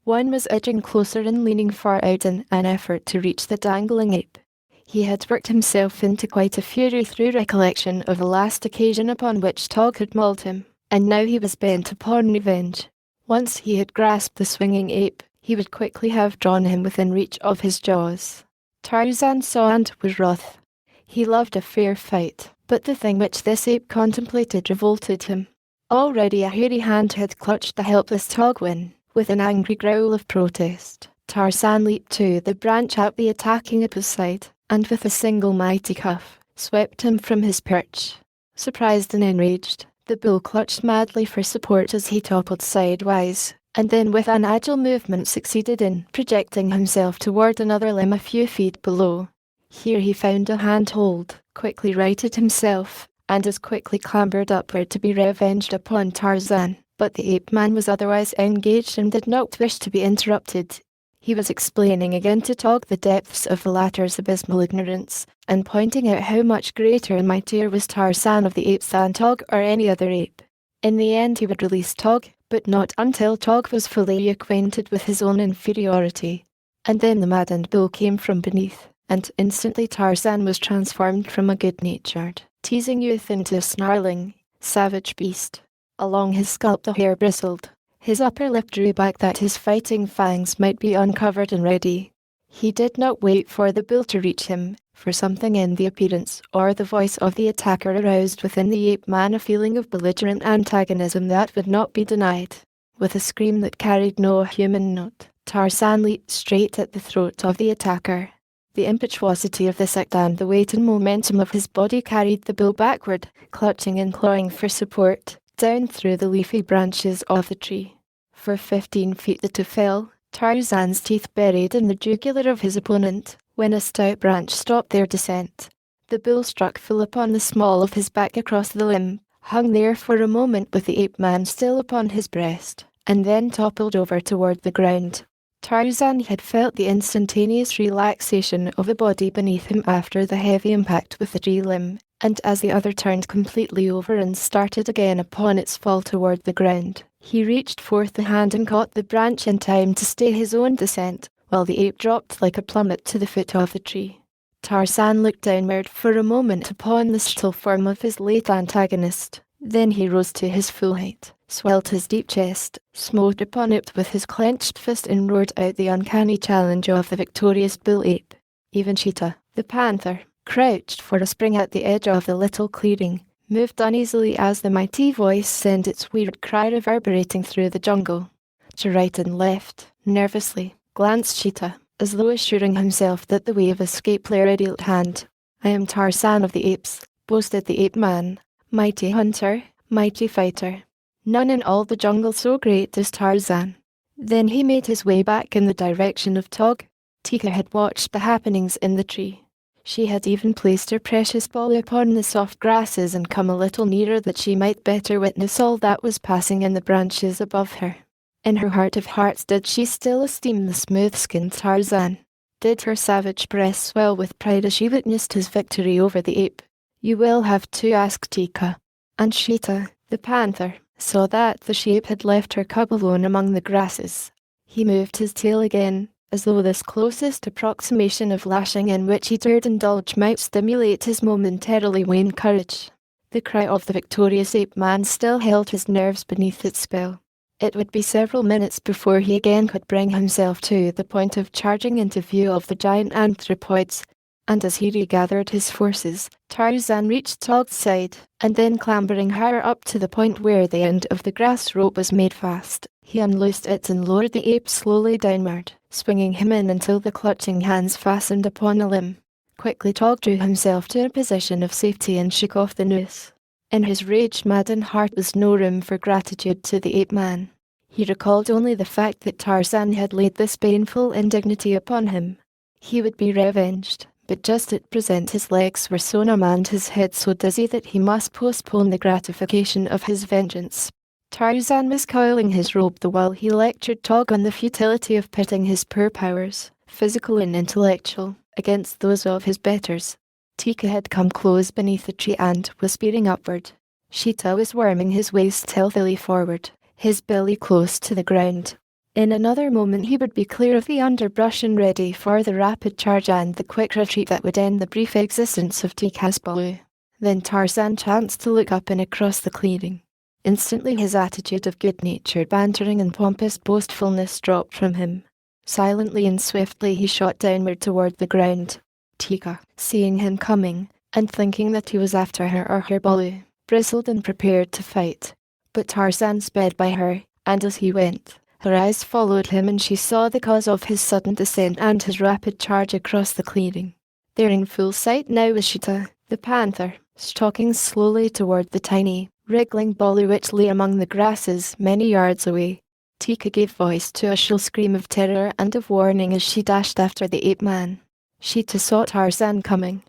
One was edging closer and leaning far out in an effort to reach the dangling ape. He had worked himself into quite a fury through recollection of the last occasion upon which Tog had mauled him, and now he was bent upon revenge. Once he had grasped the swinging ape, he would quickly have drawn him within reach of his jaws. Tarzan saw and was wroth. He loved a fair fight, but the thing which this ape contemplated revolted him. Already a hairy hand had clutched the helpless Tog when, with an angry growl of protest, Tarzan leaped to the branch at the attacking ape's side, and with a single mighty cuff, swept him from his perch. Surprised and enraged, the bull clutched madly for support as he toppled sidewise, and then with an agile movement succeeded in projecting himself toward another limb a few feet below. Here he found a handhold, quickly righted himself, and as quickly clambered upward to be revenged upon Tarzan. But the ape-man was otherwise engaged and did not wish to be interrupted. He was explaining again to Tog the depths of the latter's abysmal ignorance, and pointing out how much greater and mightier was Tarzan of the apes than Tog or any other ape. In the end he would release Tog, but not until Tog was fully acquainted with his own inferiority. And then the maddened bull came from beneath, and instantly Tarzan was transformed from a good-natured, teasing youth into a snarling, savage beast. Along his scalp the hair bristled. His upper lip drew back that his fighting fangs might be uncovered and ready. He did not wait for the bull to reach him, for something in the appearance or the voice of the attacker aroused within the ape-man a feeling of belligerent antagonism that would not be denied. With a scream that carried no human note, Tarzan leaped straight at the throat of the attacker. The impetuosity of this act and the weight and momentum of his body carried the bull backward, clutching and clawing for support, down through the leafy branches of the tree. For 15 feet the two fell, Tarzan's teeth buried in the jugular of his opponent, when a stout branch stopped their descent. The bull struck full upon the small of his back across the limb, hung there for a moment with the ape-man still upon his breast, and then toppled over toward the ground. Tarzan had felt the instantaneous relaxation of the body beneath him after the heavy impact with the tree limb, and as the other turned completely over and started again upon its fall toward the ground, he reached forth the hand and caught the branch in time to stay his own descent, while the ape dropped like a plummet to the foot of the tree. Tarzan looked downward for a moment upon the still form of his late antagonist. Then he rose to his full height, swelled his deep chest, smote upon it with his clenched fist and roared out the uncanny challenge of the victorious bull ape. Even Sheeta, the panther, crouched for a spring at the edge of the little clearing, moved uneasily as the mighty voice sent its weird cry reverberating through the jungle. To right and left, nervously, glanced Cheetah, as though assuring himself that the way of escape lay ready at hand. "I am Tarzan of the Apes," boasted the ape man, "mighty hunter, mighty fighter. None in all the jungle so great as Tarzan." Then he made his way back in the direction of Tog. Tika had watched the happenings in the tree. She had even placed her precious ball upon the soft grasses and come a little nearer that she might better witness all that was passing in the branches above her. In her heart of hearts did she still esteem the smooth-skinned Tarzan. Did her savage breast swell with pride as she witnessed his victory over the ape? "You will have to ask Tika." And Cheetah, the panther, saw that the sheep had left her cub alone among the grasses. He moved his tail again, as though this closest approximation of lashing in which he dared indulge might stimulate his momentarily waned courage. The cry of the victorious ape-man still held his nerves beneath its spell. It would be several minutes before he again could bring himself to the point of charging into view of the giant anthropoids, and as he regathered his forces, Tarzan reached Tog's side, and then clambering higher up to the point where the end of the grass rope was made fast, he unloosed it and lowered the ape slowly downward, swinging him in until the clutching hands fastened upon a limb. Quickly Tog drew himself to a position of safety and shook off the noose. In his rage-maddened heart was no room for gratitude to the ape-man. He recalled only the fact that Tarzan had laid this painful indignity upon him. He would be revenged, but just at present his legs were so numb and his head so dizzy that he must postpone the gratification of his vengeance. Tarzan was coiling his rope the while he lectured Tog on the futility of pitting his poor powers, physical and intellectual, against those of his betters. Tika had come close beneath the tree and was peering upward. Cheetah was worming his way stealthily forward, his belly close to the ground. In another moment he would be clear of the underbrush and ready for the rapid charge and the quick retreat that would end the brief existence of Tika's Baloo. Then Tarzan chanced to look up and across the clearing. Instantly his attitude of good-natured bantering and pompous boastfulness dropped from him. Silently and swiftly he shot downward toward the ground. Tika, seeing him coming, and thinking that he was after her or her Baloo, bristled and prepared to fight. But Tarzan sped by her, and as he went, her eyes followed him and she saw the cause of his sudden descent and his rapid charge across the clearing. There in full sight now was Cheetah, the panther, stalking slowly toward the tiny, wriggling Baloo which lay among the grasses many yards away. Tika gave voice to a shrill scream of terror and of warning as she dashed after the ape-man. Cheetah saw Tarzan coming.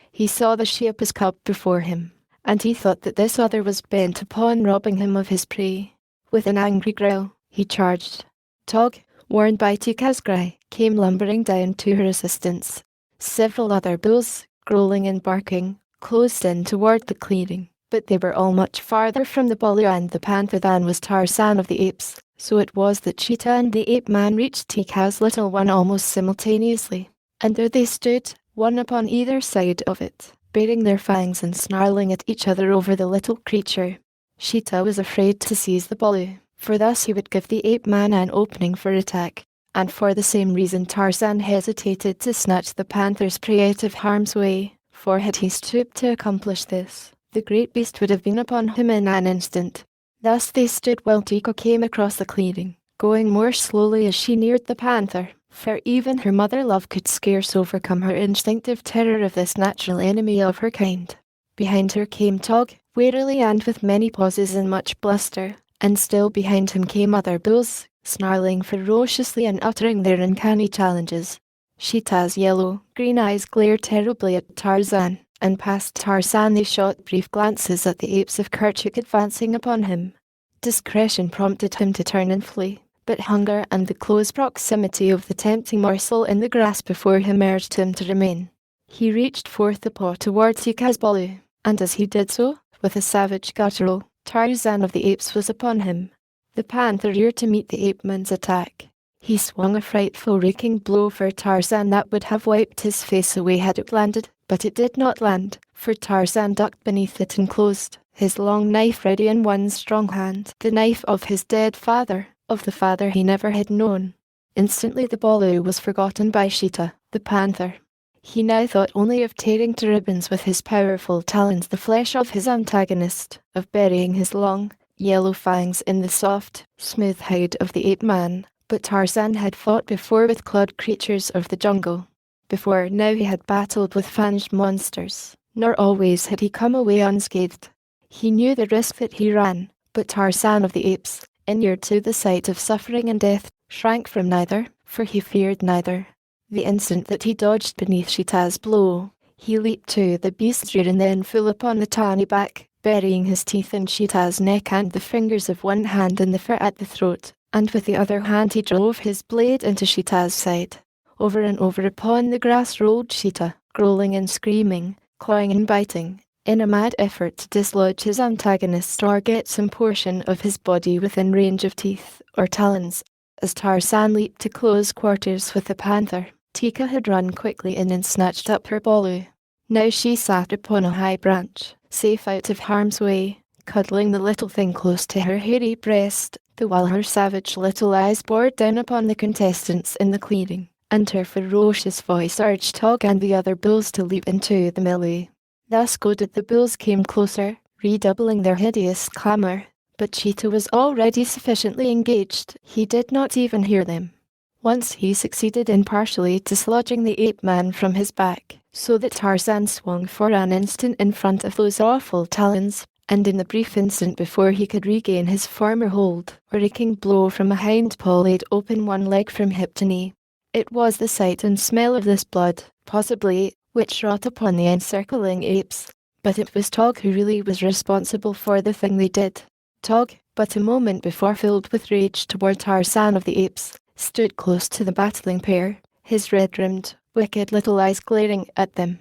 He saw the sheep's cub before him, and he thought that this other was bent upon robbing him of his prey. With an angry growl, he charged. Tog, warned by Tika's cry, came lumbering down to her assistance. Several other bulls, growling and barking, closed in toward the clearing, but they were all much farther from the Baloo and the panther than was Tarzan of the Apes, so it was that Cheetah and the ape-man reached Tika's little one almost simultaneously. And there they stood, one upon either side of it, baring their fangs and snarling at each other over the little creature. Cheetah was afraid to seize the Baloo, for thus he would give the ape-man an opening for attack, and for the same reason Tarzan hesitated to snatch the panther's prey out of harm's way, for had he stooped to accomplish this, the great beast would have been upon him in an instant. Thus they stood while Tika came across the clearing, going more slowly as she neared the panther, for even her mother love could scarce overcome her instinctive terror of this natural enemy of her kind. Behind her came Tog, warily and with many pauses and much bluster, and still behind him came other bulls, snarling ferociously and uttering their uncanny challenges. Cheetah's yellow-green eyes glared terribly at Tarzan, and past Tarzan they shot brief glances at the apes of Kerchuk advancing upon him. Discretion prompted him to turn and flee, but hunger and the close proximity of the tempting morsel in the grass before him urged him to remain. He reached forth the paw towards Tika's Baloo, and as he did so, with a savage guttural, Tarzan of the Apes was upon him. The panther reared to meet the ape-man's attack. He swung a frightful raking blow for Tarzan that would have wiped his face away had it landed, but it did not land, for Tarzan ducked beneath it and closed, his long knife ready in one strong hand, the knife of his dead father, of the father he never had known. Instantly the Baloo was forgotten by Cheetah, the panther. He now thought only of tearing to ribbons with his powerful talons the flesh of his antagonist, of burying his long, yellow fangs in the soft, smooth hide of the ape-man. But Tarzan had fought before with clawed creatures of the jungle. Before now he had battled with fanged monsters, nor always had he come away unscathed. He knew the risk that he ran, but Tarzan of the Apes, inured to the sight of suffering and death, shrank from neither, for he feared neither. The instant that he dodged beneath Sheeta's blow, he leaped to the beast's rear and then fell upon the tawny back, burying his teeth in Sheeta's neck and the fingers of one hand in the fur at the throat, and with the other hand he drove his blade into Sheeta's side. Over and over upon the grass rolled Sheeta, growling and screaming, clawing and biting, in a mad effort to dislodge his antagonist or get some portion of his body within range of teeth or talons. As Tarzan leaped to close quarters with the panther, Tika had run quickly in and snatched up her Baloo. Now she sat upon a high branch, safe out of harm's way, cuddling the little thing close to her hairy breast, the while her savage little eyes bored down upon the contestants in the clearing, and her ferocious voice urged Tog and the other bulls to leap into the melee. Thus goaded, the bulls came closer, redoubling their hideous clamour, but Cheetah was already sufficiently engaged. He did not even hear them. Once he succeeded in partially dislodging the ape-man from his back, so that Tarzan swung for an instant in front of those awful talons, and in the brief instant before he could regain his former hold, a raking blow from a hind paw laid open one leg from hip to knee. It was the sight and smell of this blood, possibly, which wrought upon the encircling apes, but it was Tog who really was responsible for the thing they did. Tog, but a moment before filled with rage toward Tarzan of the Apes, stood close to the battling pair, his red-rimmed, wicked little eyes glaring at them.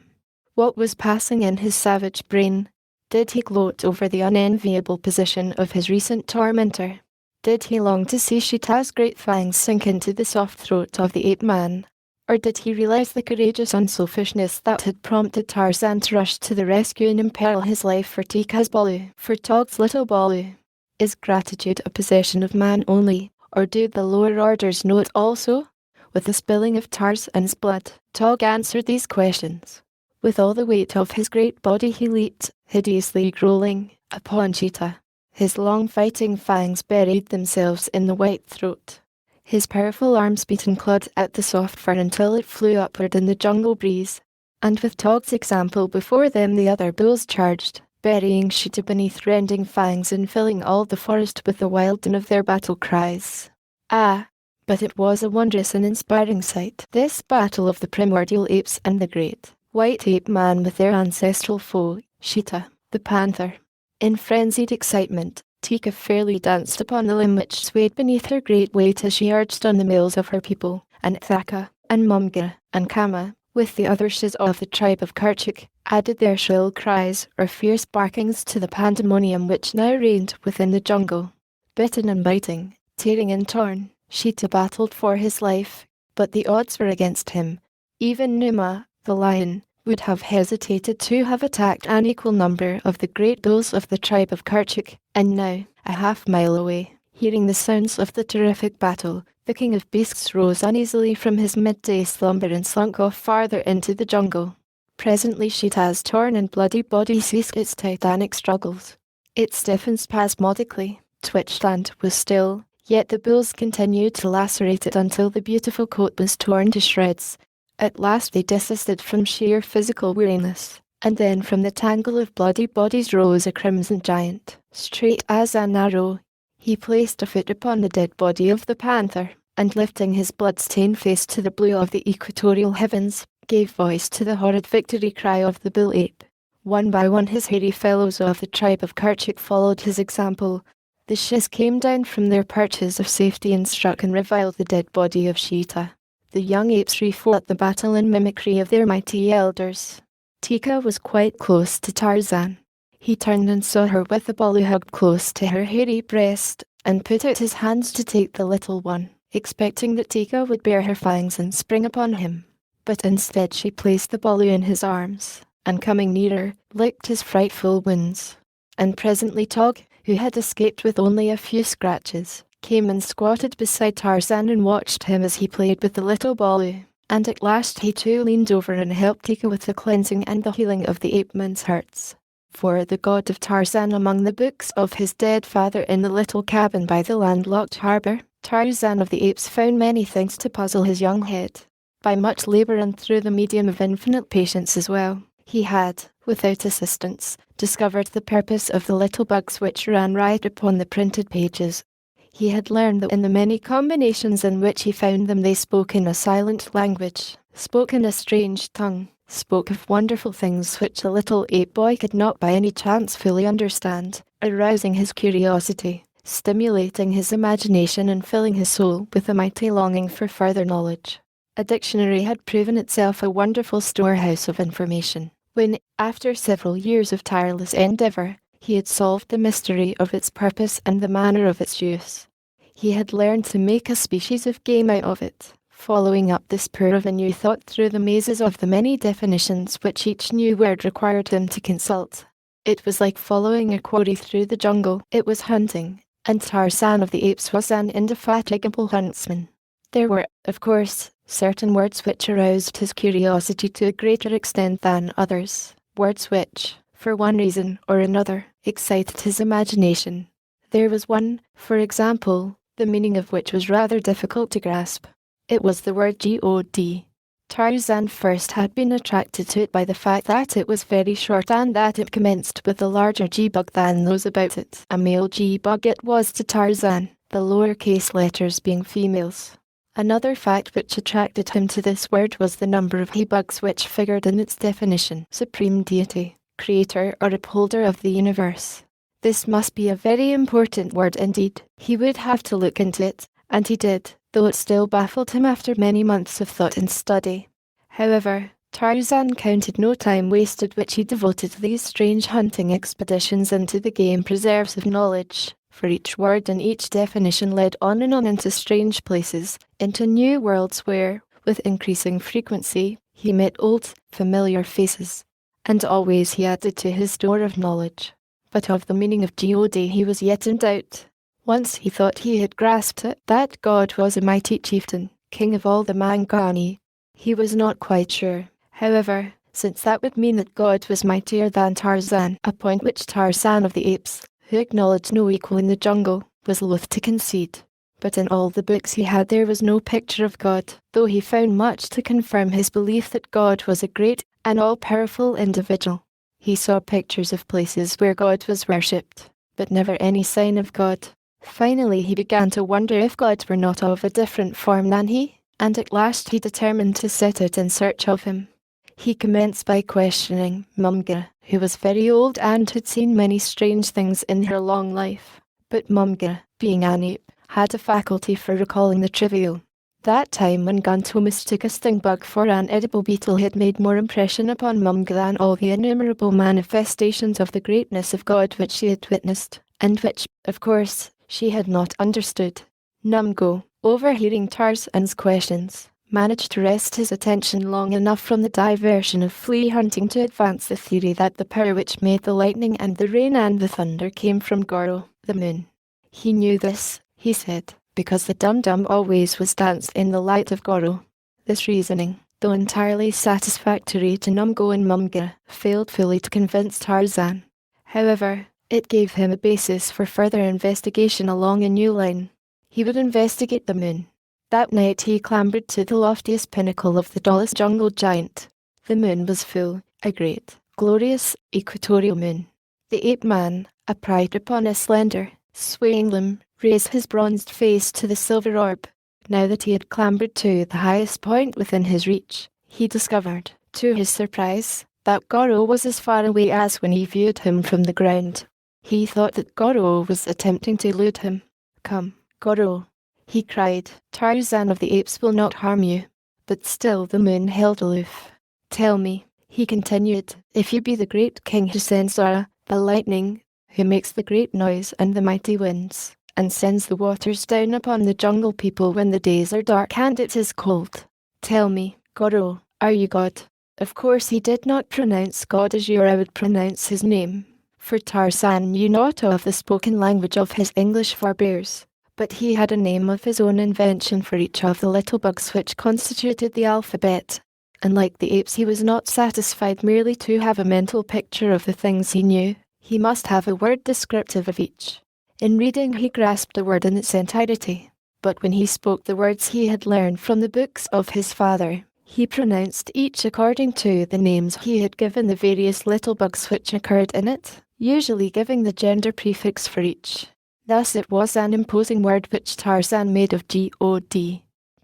What was passing in his savage brain? Did he gloat over the unenviable position of his recent tormentor? Did he long to see Sheeta's great fangs sink into the soft throat of the ape-man? Or did he realize the courageous unselfishness that had prompted Tarzan to rush to the rescue and imperil his life for Tika's Baloo, for Tog's little Baloo? Is gratitude a possession of man only, or do the lower orders know it also? With the spilling of Tarzan's blood, Tog answered these questions. With all the weight of his great body he leaped, hideously growling, upon Cheetah. His long fighting fangs buried themselves in the white throat. His powerful arms beat and clawed at the soft fur until it flew upward in the jungle breeze. And with Tog's example before them, the other bulls charged, burying Cheetah beneath rending fangs and filling all the forest with the wild din of their battle cries. Ah, but it was a wondrous and inspiring sight, this battle of the primordial apes and the great white ape-man with their ancestral foe, Cheetah, the panther. In frenzied excitement, Tika fairly danced upon the limb which swayed beneath her great weight as she urged on the males of her people, and Thaka, and Mumga, and Kama, with the other Shiz of the tribe of Kerchuk, added their shrill cries or fierce barkings to the pandemonium which now reigned within the jungle. Bitten and biting, tearing and torn, Cheetah battled for his life, but the odds were against him. Even Numa, the lion, would have hesitated to have attacked an equal number of the great bulls of the tribe of Kerchuk, and now, a half-mile away, hearing the sounds of the terrific battle, the king of beasts rose uneasily from his midday slumber and slunk off farther into the jungle. Presently Cheetah's torn and bloody body ceased its titanic struggles. It stiffened spasmodically, twitched and was still, yet the bulls continued to lacerate it until the beautiful coat was torn to shreds. At last they desisted from sheer physical weariness, and then from the tangle of bloody bodies rose a crimson giant, straight as an arrow. He placed a foot upon the dead body of the panther, and lifting his blood-stained face to the blue of the equatorial heavens, gave voice to the horrid victory cry of the bull ape. One by one his hairy fellows of the tribe of Kerchuk followed his example. The Shiz came down from their perches of safety and struck and reviled the dead body of Cheetah. The young apes refought the battle in mimicry of their mighty elders. Tika was quite close to Tarzan. He turned and saw her with the Baloo hugged close to her hairy breast, and put out his hands to take the little one, expecting that Tika would bare her fangs and spring upon him. But instead she placed the Baloo in his arms, and coming nearer, licked his frightful wounds. And presently Tog, who had escaped with only a few scratches, came and squatted beside Tarzan and watched him as he played with the little Baloo. and at last he too leaned over and helped Tika with the cleansing and the healing of the ape-men's hearts. For the god of Tarzan, among the books of his dead father in the little cabin by the landlocked harbour, Tarzan of the Apes found many things to puzzle his young head. By much labour and through the medium of infinite patience as well, he had, without assistance, discovered the purpose of the little bugs which ran right upon the printed pages. He had learned that in the many combinations in which he found them they spoke in a silent language, spoke in a strange tongue, spoke of wonderful things which the little ape boy could not by any chance fully understand, arousing his curiosity, stimulating his imagination and filling his soul with a mighty longing for further knowledge. A dictionary had proven itself a wonderful storehouse of information. When, after several years of tireless endeavour, he had solved the mystery of its purpose and the manner of its use, he had learned to make a species of game out of it, following up the spur of a new thought through the mazes of the many definitions which each new word required him to consult. It was like following a quarry through the jungle. It was hunting, and Tarzan of the Apes was an indefatigable huntsman. There were, of course, certain words which aroused his curiosity to a greater extent than others, words which, for one reason or another, excited his imagination. There was one, for example, the meaning of which was rather difficult to grasp. It was the word God. Tarzan first had been attracted to it by the fact that it was very short and that it commenced with a larger G-bug than those about it. A male G-bug it was to Tarzan, the lowercase letters being females. Another fact which attracted him to this word was the number of he-bugs which figured in its definition: supreme deity, creator or upholder of the universe. This must be a very important word indeed. He would have to look into it, and he did, though it still baffled him after many months of thought and study. However, Tarzan counted no time wasted which he devoted to these strange hunting expeditions into the game preserves of knowledge, for each word and each definition led on and on into strange places, into new worlds where, with increasing frequency, he met old, familiar faces. And always he added to his store of knowledge. But of the meaning of God he was yet in doubt. Once he thought he had grasped it, that God was a mighty chieftain, king of all the Mangani. He was not quite sure, however, since that would mean that God was mightier than Tarzan, a point which Tarzan of the Apes, who acknowledged no equal in the jungle, was loath to concede. But in all the books he had there was no picture of God, though he found much to confirm his belief that God was a great and all-powerful individual. He saw pictures of places where God was worshipped, but never any sign of God. Finally he began to wonder if God were not of a different form than he, and at last he determined to set out in search of him. He commenced by questioning Mumgira, who was very old and had seen many strange things in her long life. But Mumgira, being an ape, had a faculty for recalling the trivial. That time when Gunto mistook a sting bug for an edible beetle had made more impression upon Mumgira than all the innumerable manifestations of the greatness of God which she had witnessed, and which, of course, she had not understood. Numgo, overhearing Tarzan's questions, managed to wrest his attention long enough from the diversion of flea hunting to advance the theory that the power which made the lightning and the rain and the thunder came from Goro, the moon. He knew this, he said, because the dum-dum always was danced in the light of Goro. This reasoning, though entirely satisfactory to Numgo and Mumgira, failed fully to convince Tarzan. However, it gave him a basis for further investigation along a new line. He would investigate the moon. That night he clambered to the loftiest pinnacle of the tallest jungle giant. The moon was full, a great, glorious, equatorial moon. The ape-man, upright upon a slender, swaying limb, raised his bronzed face to the silver orb. Now that he had clambered to the highest point within his reach, he discovered, to his surprise, that Goro was as far away as when he viewed him from the ground. He thought that Goro was attempting to elude him. "Come, Goro," he cried, "Tarzan of the Apes will not harm you." But still the moon held aloof. "Tell me," he continued, "if you be the great king who sends Zara, the lightning, who makes the great noise and the mighty winds, and sends the waters down upon the jungle people when the days are dark and it is cold. Tell me, Goro, are you God?" Of course he did not pronounce God as you or I would pronounce his name, for Tarzan knew not of the spoken language of his English forebears. But he had a name of his own invention for each of the little bugs which constituted the alphabet. And like the apes, he was not satisfied merely to have a mental picture of the things he knew. He must have a word descriptive of each. In reading, he grasped the word in its entirety. But when he spoke the words he had learned from the books of his father, he pronounced each according to the names he had given the various little bugs which occurred in it, usually giving the gender prefix for each. Thus it was an imposing word which Tarzan made of God. The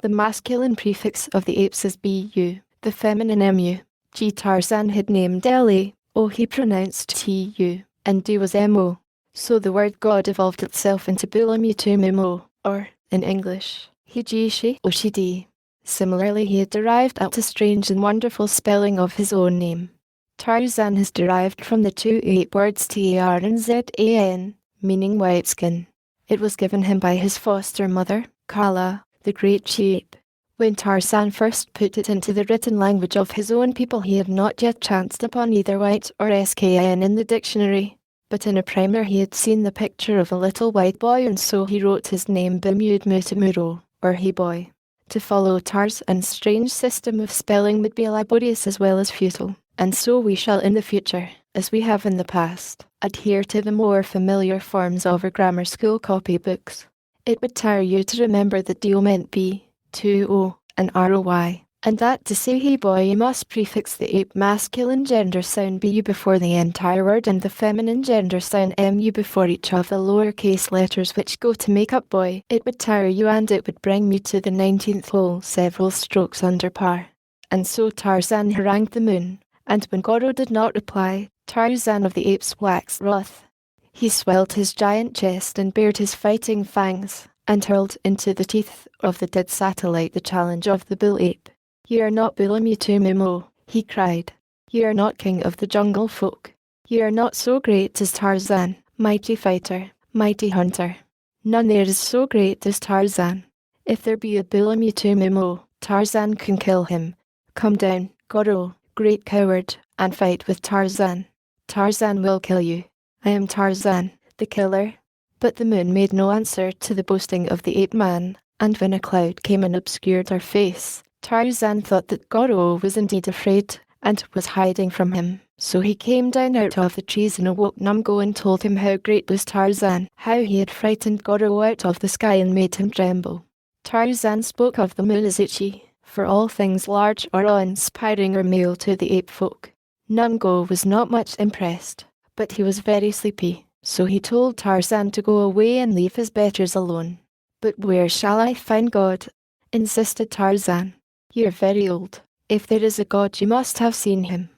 masculine prefix of the apes is Bu, the feminine Mu. G Tarzan had named La, O he pronounced Tu, and Du was Mo. So the word God evolved itself into Bulamutumimo, or, in English, Hijishi Oshidi. Similarly, he had derived out a strange and wonderful spelling of his own name. Tarzan is derived from the two ape words Tar and Zan, meaning white skin. It was given him by his foster mother, Kala, the great sheep. When Tarzan first put it into the written language of his own people, he had not yet chanced upon either white or skin in the dictionary. But in a primer he had seen the picture of a little white boy, and so he wrote his name Bimudmutamuro, or he boy. To follow Tarzan's strange system of spelling would be laborious as well as futile, and so we shall in the future, as we have in the past, adhere to the more familiar forms of our grammar school copybooks. It would tire you to remember that Do meant B, 2O, and ROY, and that to say he boy you must prefix the ape masculine gender sound Bu before the entire word and the feminine gender sound Mu before each of the lowercase letters which go to make up boy. It would tire you, and it would bring me to the 19th hole several strokes under par. And so Tarzan harangued the moon, and when Goro did not reply, Tarzan of the apes waxed wroth. He swelled his giant chest and bared his fighting fangs, and hurled into the teeth of the dead satellite the challenge of the bull ape. "You are not Bulamutumimo," he cried. "You are not king of the jungle folk. You are not so great as Tarzan, mighty fighter, mighty hunter. None there is so great as Tarzan. If there be a Bulamutumimo, Tarzan can kill him. Come down, Goro, great coward, and fight with Tarzan. Tarzan will kill you. I am Tarzan, the killer." But the moon made no answer to the boasting of the ape-man, and when a cloud came and obscured her face, Tarzan thought that Goro was indeed afraid, and was hiding from him. So he came down out of the trees and awoke Numgo and told him how great was Tarzan, how he had frightened Goro out of the sky and made him tremble. Tarzan spoke of the moon as Ichi, for all things large or awe-inspiring are male to the ape folk. Numgo was not much impressed, but he was very sleepy, so he told Tarzan to go away and leave his betters alone. "But where shall I find God?" insisted Tarzan. "You're very old. If there is a God, you must have seen him.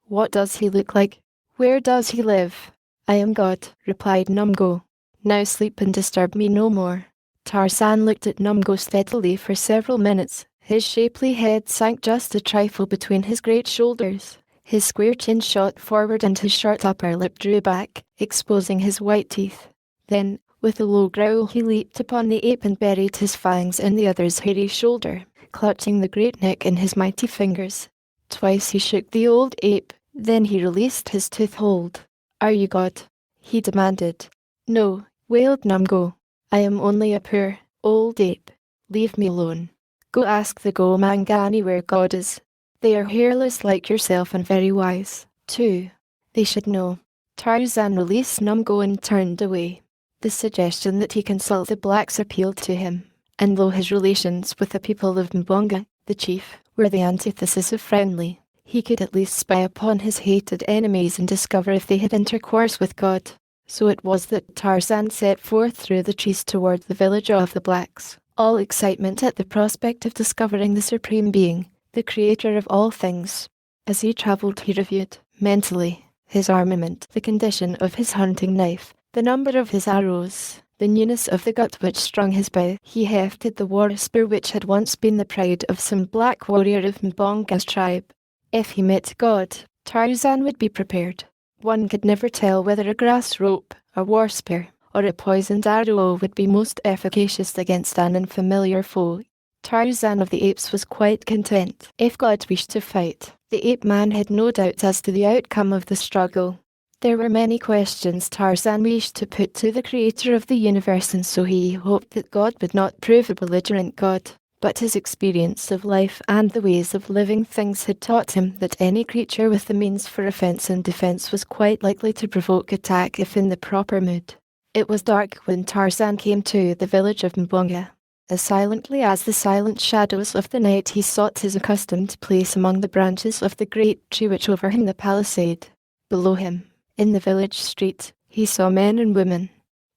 What does he look like? Where does he live?" "I am God," replied Numgo. "Now sleep and disturb me no more." Tarzan looked at Numgo steadily for several minutes. His shapely head sank just a trifle between his great shoulders. His square chin shot forward and his short upper lip drew back, exposing his white teeth. Then, with a low growl, he leaped upon the ape and buried his fangs in the other's hairy shoulder, clutching the great neck in his mighty fingers. Twice he shook the old ape, then he released his tooth hold. "Are you God?" he demanded. "No," wailed Numgo. "I am only a poor, old ape. Leave me alone. Go ask the Go-Mangani where God is. They are hairless like yourself and very wise, too. They should know." Tarzan released Numgo and turned away. The suggestion that he consult the blacks appealed to him, and though his relations with the people of Mbonga, the chief, were the antithesis of friendly, he could at least spy upon his hated enemies and discover if they had intercourse with God. So it was that Tarzan set forth through the trees toward the village of the blacks, all excitement at the prospect of discovering the Supreme Being, the creator of all things. As he travelled, he reviewed, mentally, his armament, the condition of his hunting knife, the number of his arrows, the newness of the gut which strung his bow. He hefted the war spear which had once been the pride of some black warrior of Mbonga's tribe. If he met God, Tarzan would be prepared. One could never tell whether a grass rope, a war spear, or a poisoned arrow would be most efficacious against an unfamiliar foe. Tarzan of the apes was quite content. If God wished to fight, the ape-man had no doubt as to the outcome of the struggle. There were many questions Tarzan wished to put to the creator of the universe, and so he hoped that God would not prove a belligerent God, but his experience of life and the ways of living things had taught him that any creature with the means for offense and defense was quite likely to provoke attack if in the proper mood. It was dark when Tarzan came to the village of Mbonga. As silently as the silent shadows of the night, he sought his accustomed place among the branches of the great tree which overhung the palisade. Below him, in the village street, he saw men and women.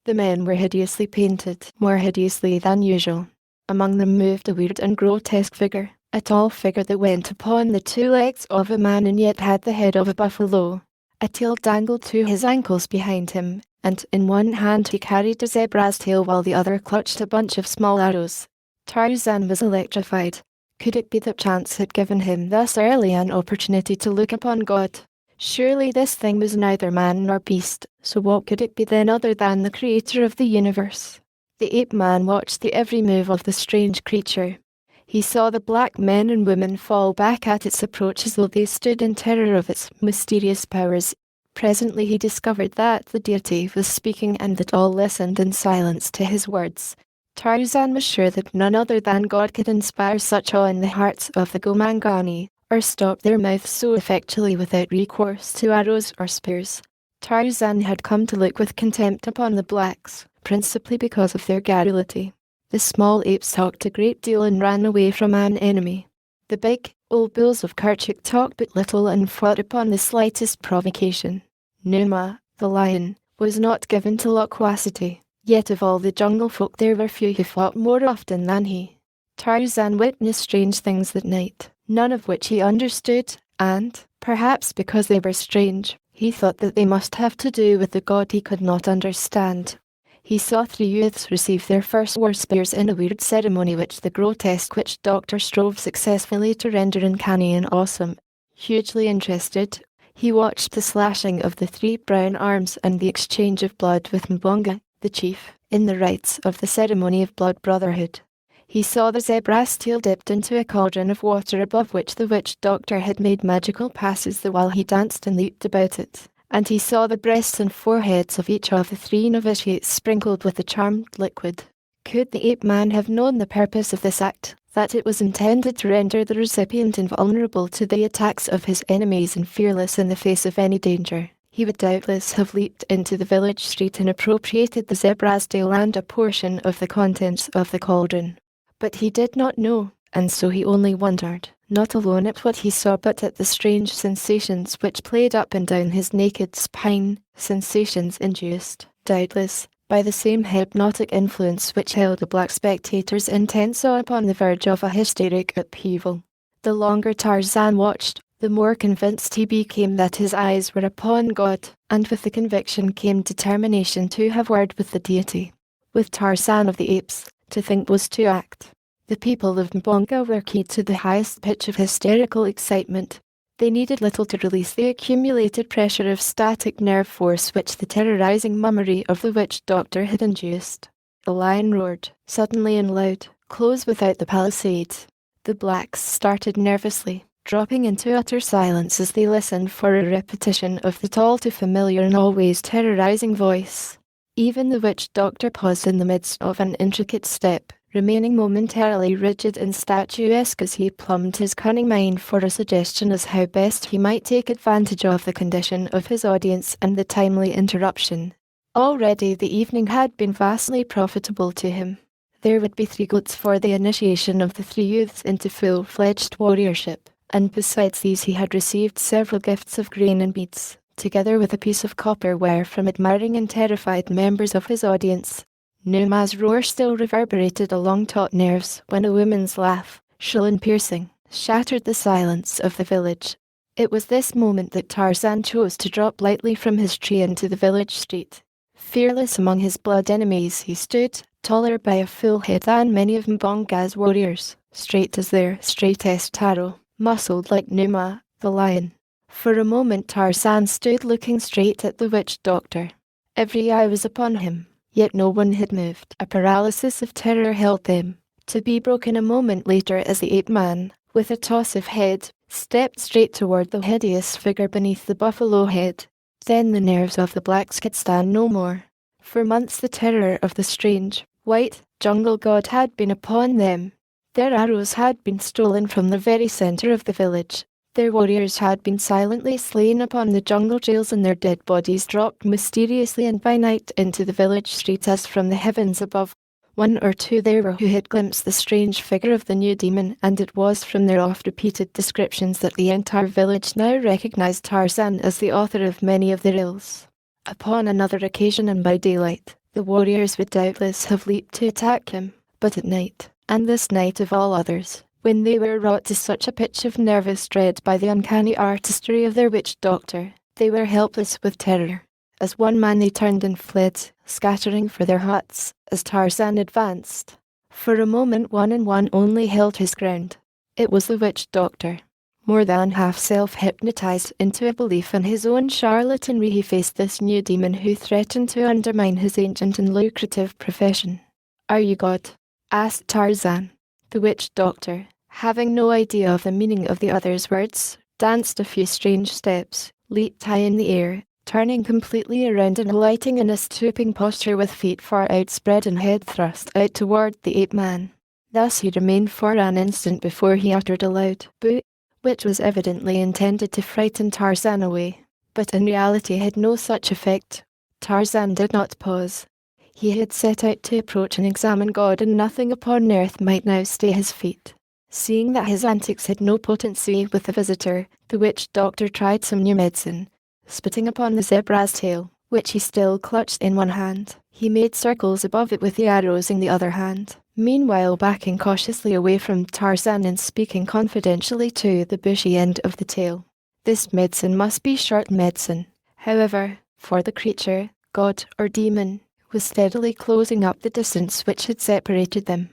The men were hideously painted, more hideously than usual. Among them moved a weird and grotesque figure, a tall figure that went upon the 2 legs of a man and yet had the head of a buffalo. A tail dangled to his ankles behind him, and in one hand he carried a zebra's tail while the other clutched a bunch of small arrows. Tarzan was electrified. Could it be that chance had given him thus early an opportunity to look upon God? Surely this thing was neither man nor beast, so what could it be then other than the creator of the universe? The ape-man watched the every move of the strange creature. He saw the black men and women fall back at its approach as though they stood in terror of its mysterious powers. Presently he discovered that the deity was speaking and that all listened in silence to his words. Tarzan was sure that none other than God could inspire such awe in the hearts of the Gomangani, or stop their mouths so effectually without recourse to arrows or spears. Tarzan had come to look with contempt upon the blacks, principally because of their garrulity. The small apes talked a great deal and ran away from an enemy. The big, old bulls of Kerchak talked but little and fought upon the slightest provocation. Numa, the lion, was not given to loquacity, yet of all the jungle folk there were few who fought more often than he. Tarzan witnessed strange things that night, none of which he understood, and, perhaps because they were strange, he thought that they must have to do with the God he could not understand. He saw 3 youths receive their first war spears in a weird ceremony which the grotesque witch doctor strove successfully to render uncanny and awesome. Hugely interested, he watched the slashing of the 3 brown arms and the exchange of blood with Mbonga, the chief, in the rites of the ceremony of blood brotherhood. He saw the zebra's tail dipped into a cauldron of water above which the witch doctor had made magical passes the while he danced and leaped about it. And he saw the breasts and foreheads of each of the 3 novitiates sprinkled with the charmed liquid. Could the ape-man have known the purpose of this act, that it was intended to render the recipient invulnerable to the attacks of his enemies and fearless in the face of any danger, he would doubtless have leaped into the village street and appropriated the zebra's tail and a portion of the contents of the cauldron. But he did not know, and so he only wondered, not alone at what he saw but at the strange sensations which played up and down his naked spine, sensations induced, doubtless, by the same hypnotic influence which held the black spectator's intense awe upon the verge of a hysteric upheaval. The longer Tarzan watched, the more convinced he became that his eyes were upon God, and with the conviction came determination to have word with the deity. With Tarzan of the Apes, to think was to act. The people of Mbonga were keyed to the highest pitch of hysterical excitement. They needed little to release the accumulated pressure of static nerve force which the terrorizing mummery of the witch doctor had induced. The lion roared, suddenly and loud, close without the palisade. The blacks started nervously, dropping into utter silence as they listened for a repetition of the tall to familiar and always terrorizing voice. Even the witch doctor paused in the midst of an intricate step, remaining momentarily rigid and statuesque as he plumbed his cunning mind for a suggestion as how best he might take advantage of the condition of his audience and the timely interruption. Already the evening had been vastly profitable to him. There would be 3 goats for the initiation of the 3 youths into full-fledged warriorship, and besides these he had received several gifts of grain and beads, together with a piece of copper ware from admiring and terrified members of his audience. Numa's roar still reverberated along taut nerves when a woman's laugh, shrill and piercing, shattered the silence of the village. It was this moment that Tarzan chose to drop lightly from his tree into the village street. Fearless among his blood enemies he stood, taller by a full head than many of Mbonga's warriors, straight as their straightest taro, muscled like Numa, the lion. For a moment Tarzan stood looking straight at the witch doctor. Every eye was upon him, yet no one had moved. A paralysis of terror held them, to be broken a moment later as the ape-man, with a toss of head, stepped straight toward the hideous figure beneath the buffalo head. Then the nerves of the blacks could stand no more. For months the terror of the strange, white, jungle god had been upon them. Their arrows had been stolen from the very centre of the village. Their warriors had been silently slain upon the jungle trails and their dead bodies dropped mysteriously and by night into the village streets as from the heavens above. One or two there were who had glimpsed the strange figure of the new demon, and it was from their oft-repeated descriptions that the entire village now recognised Tarzan as the author of many of their ills. Upon another occasion and by daylight, the warriors would doubtless have leaped to attack him, but at night, and this night of all others, when they were wrought to such a pitch of nervous dread by the uncanny artistry of their witch doctor, they were helpless with terror. As one man they turned and fled, scattering for their huts, as Tarzan advanced. For a moment one and one only held his ground. It was the witch doctor. More than half self-hypnotized into a belief in his own charlatanry, he faced this new demon who threatened to undermine his ancient and lucrative profession. "Are you God?" asked Tarzan. The witch doctor, having no idea of the meaning of the other's words, danced a few strange steps, leaped high in the air, turning completely around and alighting in a stooping posture with feet far outspread and head thrust out toward the ape-man. Thus he remained for an instant before he uttered a loud "boo," which was evidently intended to frighten Tarzan away, but in reality had no such effect. Tarzan did not pause. He had set out to approach and examine God, and nothing upon earth might now stay his feet. Seeing that his antics had no potency with the visitor, the witch doctor tried some new medicine. Spitting upon the zebra's tail, which he still clutched in one hand, he made circles above it with the arrows in the other hand, meanwhile backing cautiously away from Tarzan and speaking confidentially to the bushy end of the tail. This medicine must be short medicine, however, for the creature, god or demon, was steadily closing up the distance which had separated them.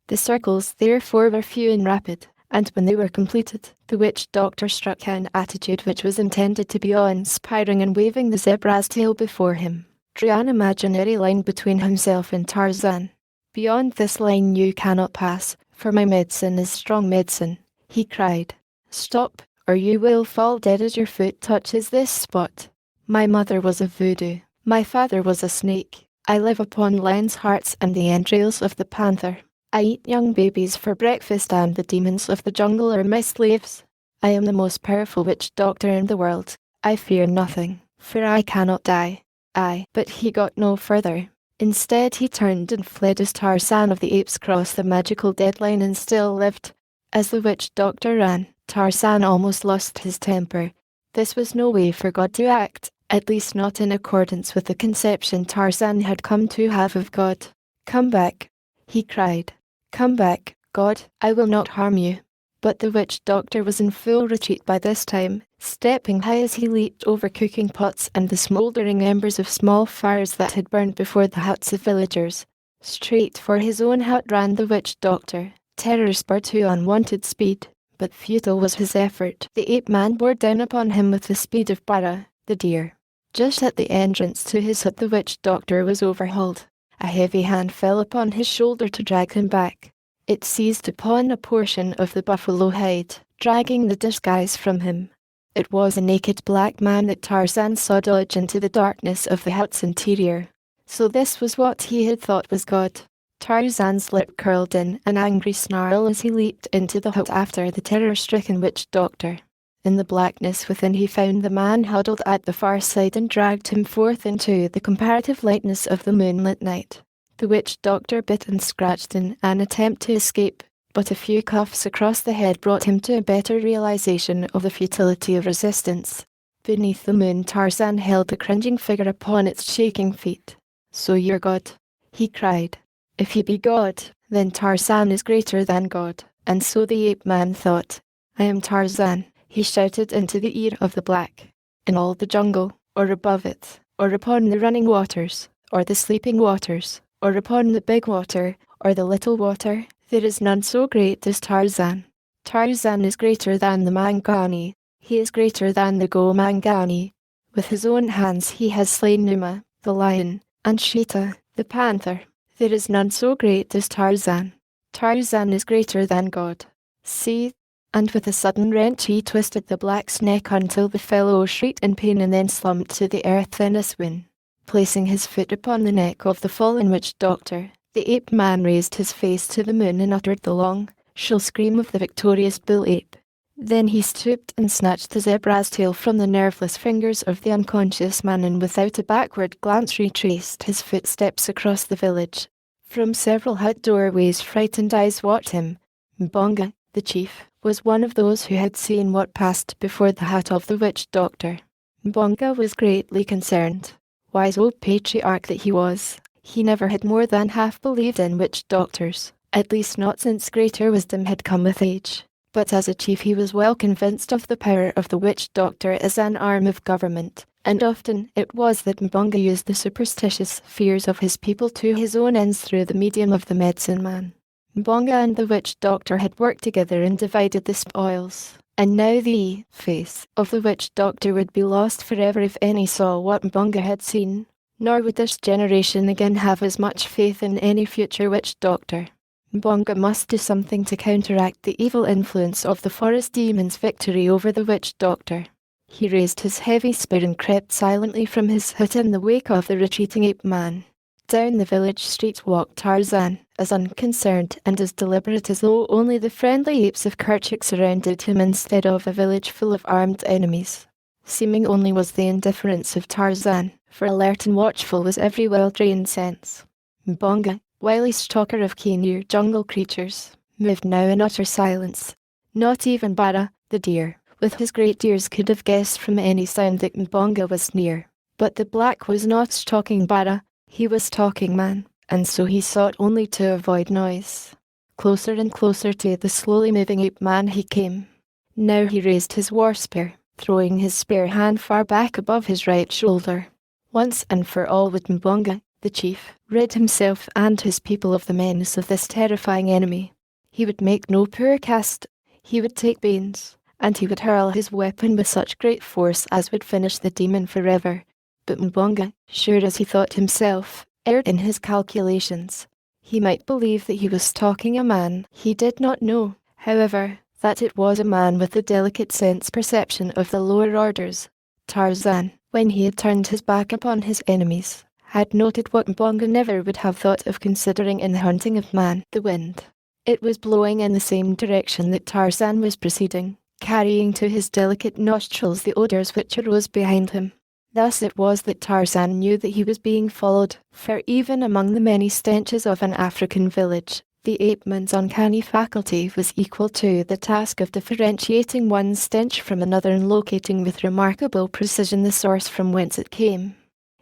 The circles therefore were few and rapid, and when they were completed, the witch doctor struck an attitude which was intended to be awe-inspiring, and waving the zebra's tail before him, drew an imaginary line between himself and Tarzan. "Beyond this line you cannot pass, for my medicine is strong medicine," he cried. "Stop, or you will fall dead as your foot touches this spot. My mother was a voodoo. My father was a snake. I live upon lions' hearts and the entrails of the panther. I eat young babies for breakfast, and the demons of the jungle are my slaves. I am the most powerful witch doctor in the world. I fear nothing, for I cannot die." But he got no further. Instead he turned and fled as Tarzan of the Apes crossed the magical deadline and still lived. As the witch doctor ran, Tarzan almost lost his temper. This was no way for God to act, at least not in accordance with the conception Tarzan had come to have of God. "Come back," he cried. "Come back, God, I will not harm you." But the witch doctor was in full retreat by this time, stepping high as he leaped over cooking pots and the smouldering embers of small fires that had burned before the huts of villagers. Straight for his own hut ran the witch doctor, terror spurred to unwanted speed, but futile was his effort. The ape-man bore down upon him with the speed of Bara, the deer. Just at the entrance to his hut the witch doctor was overhauled. A heavy hand fell upon his shoulder to drag him back. It seized upon a portion of the buffalo hide, dragging the disguise from him. It was a naked black man that Tarzan saw dodge into the darkness of the hut's interior. So this was what he had thought was God. Tarzan's lip curled in an angry snarl as he leaped into the hut after the terror-stricken witch doctor. In the blackness within he found the man huddled at the far side and dragged him forth into the comparative lightness of the moonlit night. The witch doctor bit and scratched in an attempt to escape, but a few cuffs across the head brought him to a better realization of the futility of resistance. Beneath the moon Tarzan held the cringing figure upon its shaking feet. "So you're God," he cried. "If he be God, then Tarzan is greater than God." And so the ape-man thought. "I am Tarzan," he shouted into the ear of the black. "In all the jungle, or above it, or upon the running waters, or the sleeping waters, or upon the big water, or the little water, there is none so great as Tarzan. Tarzan is greater than the Mangani. He is greater than the Go-Mangani. With his own hands he has slain Numa, the lion, and Sheeta, the panther. There is none so great as Tarzan. Tarzan is greater than God. See, and with a sudden wrench he twisted the black's neck until the fellow shrieked in pain and then slumped to the earth in a swoon. Placing his foot upon the neck of the fallen witch doctor, the ape man raised his face to the moon and uttered the long, shrill scream of the victorious bull ape. Then he stooped and snatched the zebra's tail from the nerveless fingers of the unconscious man and without a backward glance retraced his footsteps across the village. From several hut doorways frightened eyes watched him. Mbonga, the chief, was one of those who had seen what passed before the hut of the witch doctor. Mbonga was greatly concerned. Wise old patriarch that he was, he never had more than half believed in witch doctors, at least not since greater wisdom had come with age. But as a chief he was well convinced of the power of the witch doctor as an arm of government, and often it was that Mbonga used the superstitious fears of his people to his own ends through the medium of the medicine man. Mbonga and the witch doctor had worked together and divided the spoils, and now the face of the witch doctor would be lost forever if any saw what Mbonga had seen, nor would this generation again have as much faith in any future witch doctor. Mbonga must do something to counteract the evil influence of the forest demon's victory over the witch doctor. He raised his heavy spear and crept silently from his hut in the wake of the retreating ape man. Down the village streets walked Tarzan, as unconcerned and as deliberate as though only the friendly apes of Kerchak surrounded him instead of a village full of armed enemies. Seeming only was the indifference of Tarzan, for alert and watchful was every well-trained sense. Mbonga, wily stalker of keen-ear jungle creatures, moved now in utter silence. Not even Bara, the deer, with his great ears could have guessed from any sound that Mbonga was near. But the black was not stalking Bara, he was stalking man, and so he sought only to avoid noise. Closer and closer to the slowly moving ape man he came. Now he raised his war spear, throwing his spear hand far back above his right shoulder. Once and for all would Mbonga, the chief, rid himself and his people of the menace of this terrifying enemy. He would make no poor cast, he would take pains, and he would hurl his weapon with such great force as would finish the demon forever. But Mbonga, sure as he thought himself, erred in his calculations. He might believe that he was stalking a man he did not know, however, that it was a man with a delicate sense perception of the lower orders. Tarzan, when he had turned his back upon his enemies, had noted what Mbonga never would have thought of considering in the hunting of man, the wind. It was blowing in the same direction that Tarzan was proceeding, carrying to his delicate nostrils the odours which arose behind him. Thus it was that Tarzan knew that he was being followed, for even among the many stenches of an African village, the ape-man's uncanny faculty was equal to the task of differentiating one stench from another and locating with remarkable precision the source from whence it came.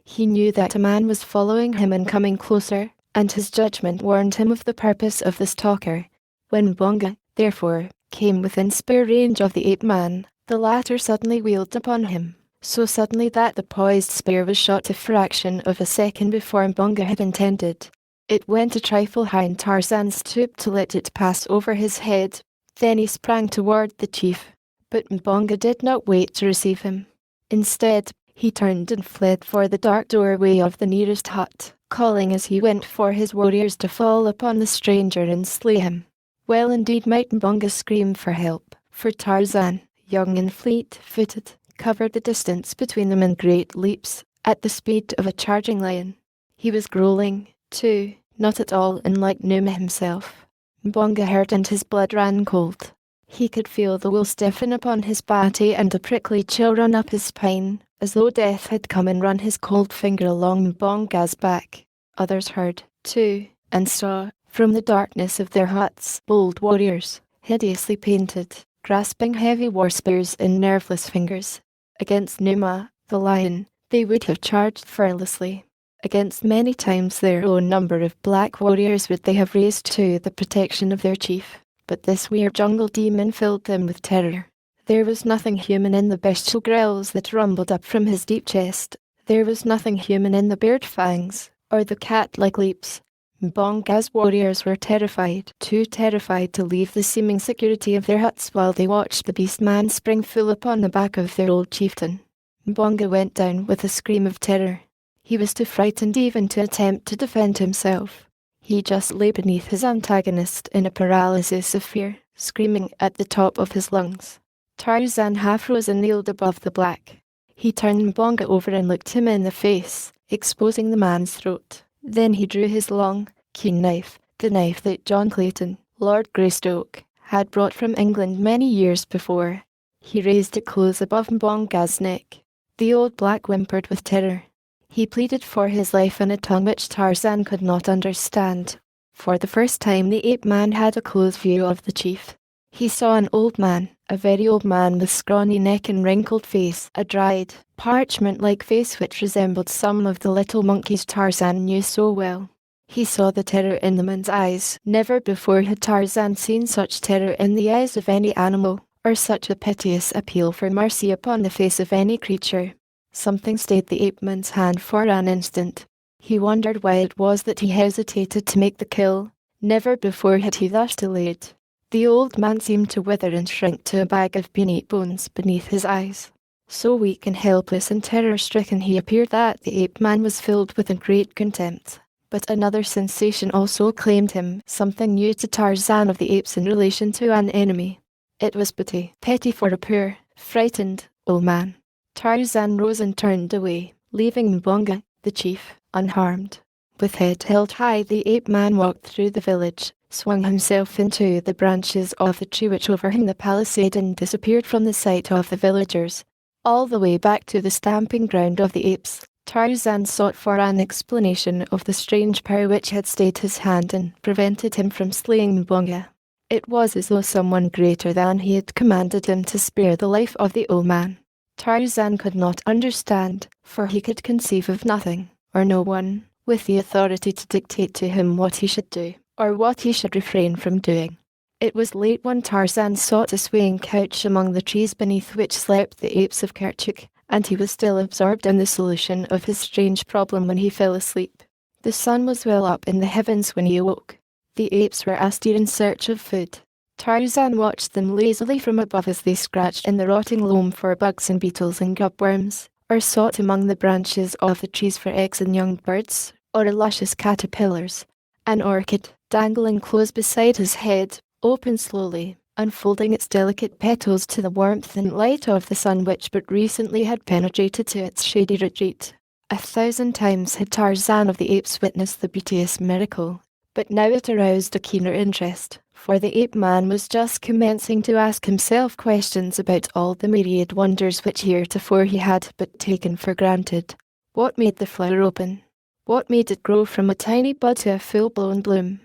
He knew that a man was following him and coming closer, and his judgment warned him of the purpose of the stalker. When Mbonga, therefore, came within spear range of the ape-man, the latter suddenly wheeled upon him, so suddenly that the poised spear was shot a fraction of a second before Mbonga had intended. It went a trifle high and Tarzan stooped to let it pass over his head. Then he sprang toward the chief, but Mbonga did not wait to receive him. Instead, he turned and fled for the dark doorway of the nearest hut, calling as he went for his warriors to fall upon the stranger and slay him. Well indeed might Mbonga scream for help, for Tarzan, young and fleet-footed, covered the distance between them in great leaps, at the speed of a charging lion. He was growling, too, not at all unlike Numa himself. Mbonga heard and his blood ran cold. He could feel the wool stiffen upon his body and a prickly chill run up his spine, as though death had come and run his cold finger along Mbonga's back. Others heard, too, and saw, from the darkness of their huts, bold warriors, hideously painted, grasping heavy war spears in nerveless fingers. Against Numa, the lion, they would have charged fearlessly. Against many times their own number of black warriors would they have raised to the protection of their chief, but this weird jungle demon filled them with terror. There was nothing human in the bestial growls that rumbled up from his deep chest. There was nothing human in the bared fangs, or the cat-like leaps. Mbonga's warriors were terrified, too terrified to leave the seeming security of their huts while they watched the beast-man spring full upon the back of their old chieftain. Mbonga went down with a scream of terror. He was too frightened even to attempt to defend himself. He just lay beneath his antagonist in a paralysis of fear. screaming at the top of his lungs. Tarzan half rose and kneeled above the black. He turned Mbonga over and looked him in the face, exposing the man's throat. Then he drew his long, keen knife, the knife that John Clayton, Lord Greystoke, had brought from England many years before. He raised it close above Mbonga's neck. The old black whimpered with terror. He pleaded for his life in a tongue which Tarzan could not understand. For the first time the ape-man had a close view of the chief. He saw an old man, a very old man with scrawny neck and wrinkled face, a dried, parchment-like face which resembled some of the little monkeys Tarzan knew so well. He saw the terror in the man's eyes. Never before had Tarzan seen such terror in the eyes of any animal, or such a piteous appeal for mercy upon the face of any creature. Something stayed the ape-man's hand for an instant. He wondered why it was that he hesitated to make the kill. Never before had he thus delayed. The old man seemed to wither and shrink to a bag of peanut bones beneath his eyes. So weak and helpless and terror-stricken he appeared that the ape-man was filled with a great contempt. But another sensation also claimed him, something new to Tarzan of the apes in relation to an enemy. It was pity. Pity for a poor, frightened, old man. Tarzan rose and turned away, leaving Mbonga, the chief, unharmed. With head held high the ape-man walked through the village, swung himself into the branches of the tree which overhung the palisade and disappeared from the sight of the villagers. All the way back to the stamping ground of the apes, Tarzan sought for an explanation of the strange power which had stayed his hand and prevented him from slaying Mbonga. It was as though someone greater than he had commanded him to spare the life of the old man. Tarzan could not understand, for he could conceive of nothing, or no one, with the authority to dictate to him what he should do, or what he should refrain from doing. It was late when Tarzan sought a swaying couch among the trees beneath which slept the apes of Kerchuk, and he was still absorbed in the solution of his strange problem when he fell asleep. The sun was well up in the heavens when he awoke. The apes were astir in search of food. Tarzan watched them lazily from above as they scratched in the rotting loam for bugs and beetles and gobworms, or sought among the branches of the trees for eggs and young birds, or luscious caterpillars. An orchid, dangling close beside his head, opened slowly, unfolding its delicate petals to the warmth and light of the sun which but recently had penetrated to its shady retreat. 1,000 times had Tarzan of the apes witnessed the beauteous miracle, but now it aroused a keener interest, for the ape-man was just commencing to ask himself questions about all the myriad wonders which heretofore he had but taken for granted. What made the flower open? What made it grow from a tiny bud to a full-blown bloom?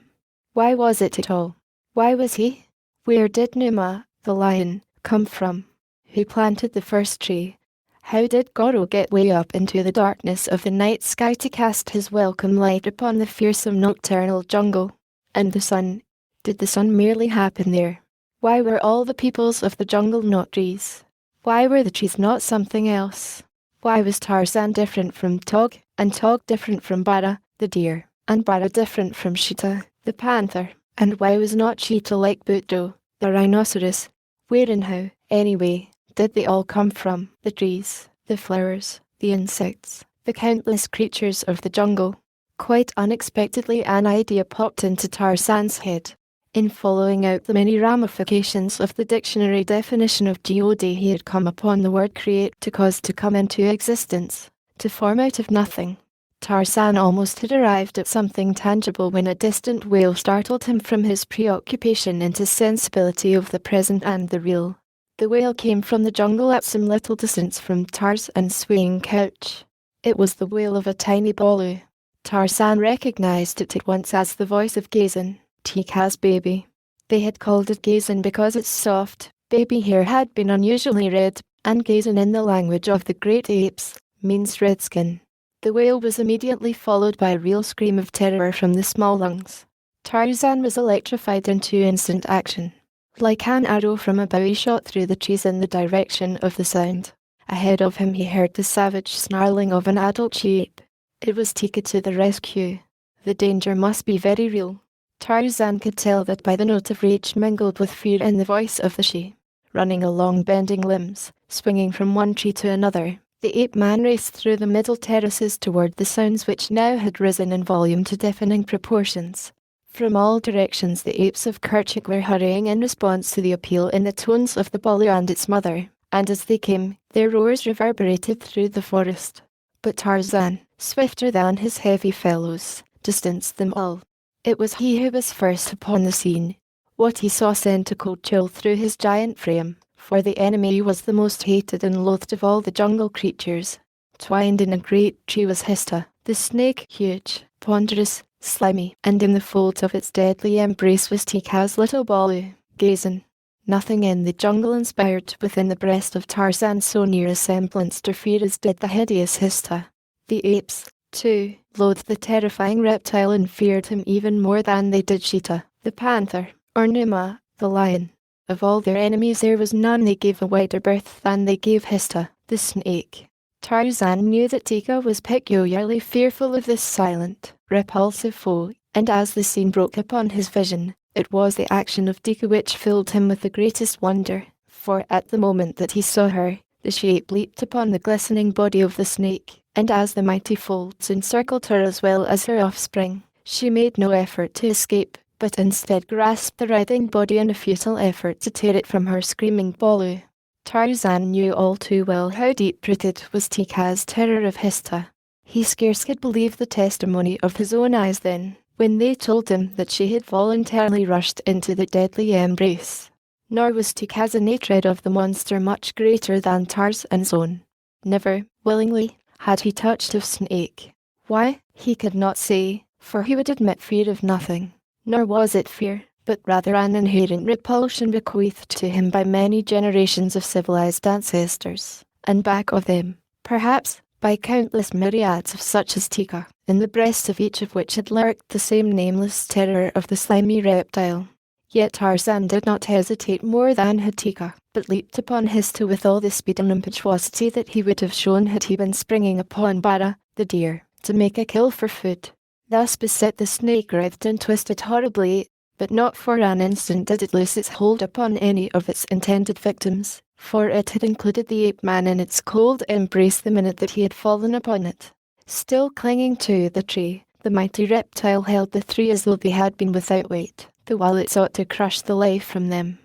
Why was it at all? Why was he? Where did Numa, the lion, come from? Who planted the first tree? How did Goro get way up into the darkness of the night sky to cast his welcome light upon the fearsome nocturnal jungle? And the sun? Did the sun merely happen there? Why were all the peoples of the jungle not trees? Why were the trees not something else? Why was Tarzan different from Tog, and Tog different from Bara, the deer, and Bara different from Cheetah, the panther? And why was not Cheetah like Buto, the rhinoceros? Where and how, anyway, did they all come from? The trees, the flowers, the insects, the countless creatures of the jungle. Quite unexpectedly an idea popped into Tarzan's head. In following out the many ramifications of the dictionary definition of God, he had come upon the word create, to cause to come into existence, to form out of nothing. Tarzan almost had arrived at something tangible when a distant wail startled him from his preoccupation into sensibility of the present and the real. The wail came from the jungle at some little distance from Tarzan's swaying couch. It was the wail of a tiny Bolu. Tarzan recognized it at once as the voice of Gazan, Tikka's baby. They had called it Gazan because its soft, baby hair had been unusually red, and Gazan in the language of the great apes means redskin. The wail was immediately followed by a real scream of terror from the small lungs. Tarzan was electrified into instant action. Like an arrow from a bow he shot through the trees in the direction of the sound. Ahead of him he heard the savage snarling of an adult sheep. It was Tikka to the rescue. The danger must be very real. Tarzan could tell that by the note of rage mingled with fear in the voice of the she. Running along bending limbs, swinging from one tree to another, the ape-man raced through the middle terraces toward the sounds which now had risen in volume to deafening proportions. From all directions the apes of Kerchak were hurrying in response to the appeal in the tones of the Bolu and its mother, and as they came, their roars reverberated through the forest. But Tarzan, swifter than his heavy fellows, distanced them all. It was he who was first upon the scene. What he saw sent a cold chill through his giant frame, for the enemy was the most hated and loathed of all the jungle creatures. Twined in a great tree was Hista, the snake, huge, ponderous, slimy, and in the folds of its deadly embrace was Tikha's little Bolu, gazing. Nothing in the jungle inspired within the breast of Tarzan so near a semblance to fear as did the hideous Hista. The apes, too, loathed the terrifying reptile and feared him even more than they did Cheetah, the panther, or Numa, the lion. Of all their enemies there was none they gave a wider berth than they gave Hista, the snake. Tarzan knew that Tikha was peculiarly fearful of this silent, repulsive foe, and as the scene broke upon his vision, it was the action of Tikha which filled him with the greatest wonder, for at the moment that he saw her, the shape leaped upon the glistening body of the snake, and as the mighty folds encircled her as well as her offspring, she made no effort to escape, but instead grasped the writhing body in a futile effort to tear it from her screaming Bolu. Tarzan knew all too well how deep-rooted was Tikha's terror of Hista. He scarce could believe the testimony of his own eyes then, when they told him that she had voluntarily rushed into the deadly embrace. Nor was Tikha's hatred of the monster much greater than Tarzan's own. Never, willingly, had he touched a snake. Why, he could not say, for he would admit fear of nothing. Nor was it fear, but rather an inherent repulsion bequeathed to him by many generations of civilized ancestors, and back of them, perhaps, by countless myriads of such as Tikha, in the breast of each of which had lurked the same nameless terror of the slimy reptile. Yet Tarzan did not hesitate more than had Tikha, but leaped upon Hista with all the speed and impetuosity that he would have shown had he been springing upon Bara, the deer, to make a kill for food. Thus beset the snake writhed and twisted horribly, but not for an instant did it loose its hold upon any of its intended victims, for it had included the ape-man in its cold embrace the minute that he had fallen upon it. Still clinging to the tree, the mighty reptile held the three as though they had been without weight, the while it sought to crush the life from them.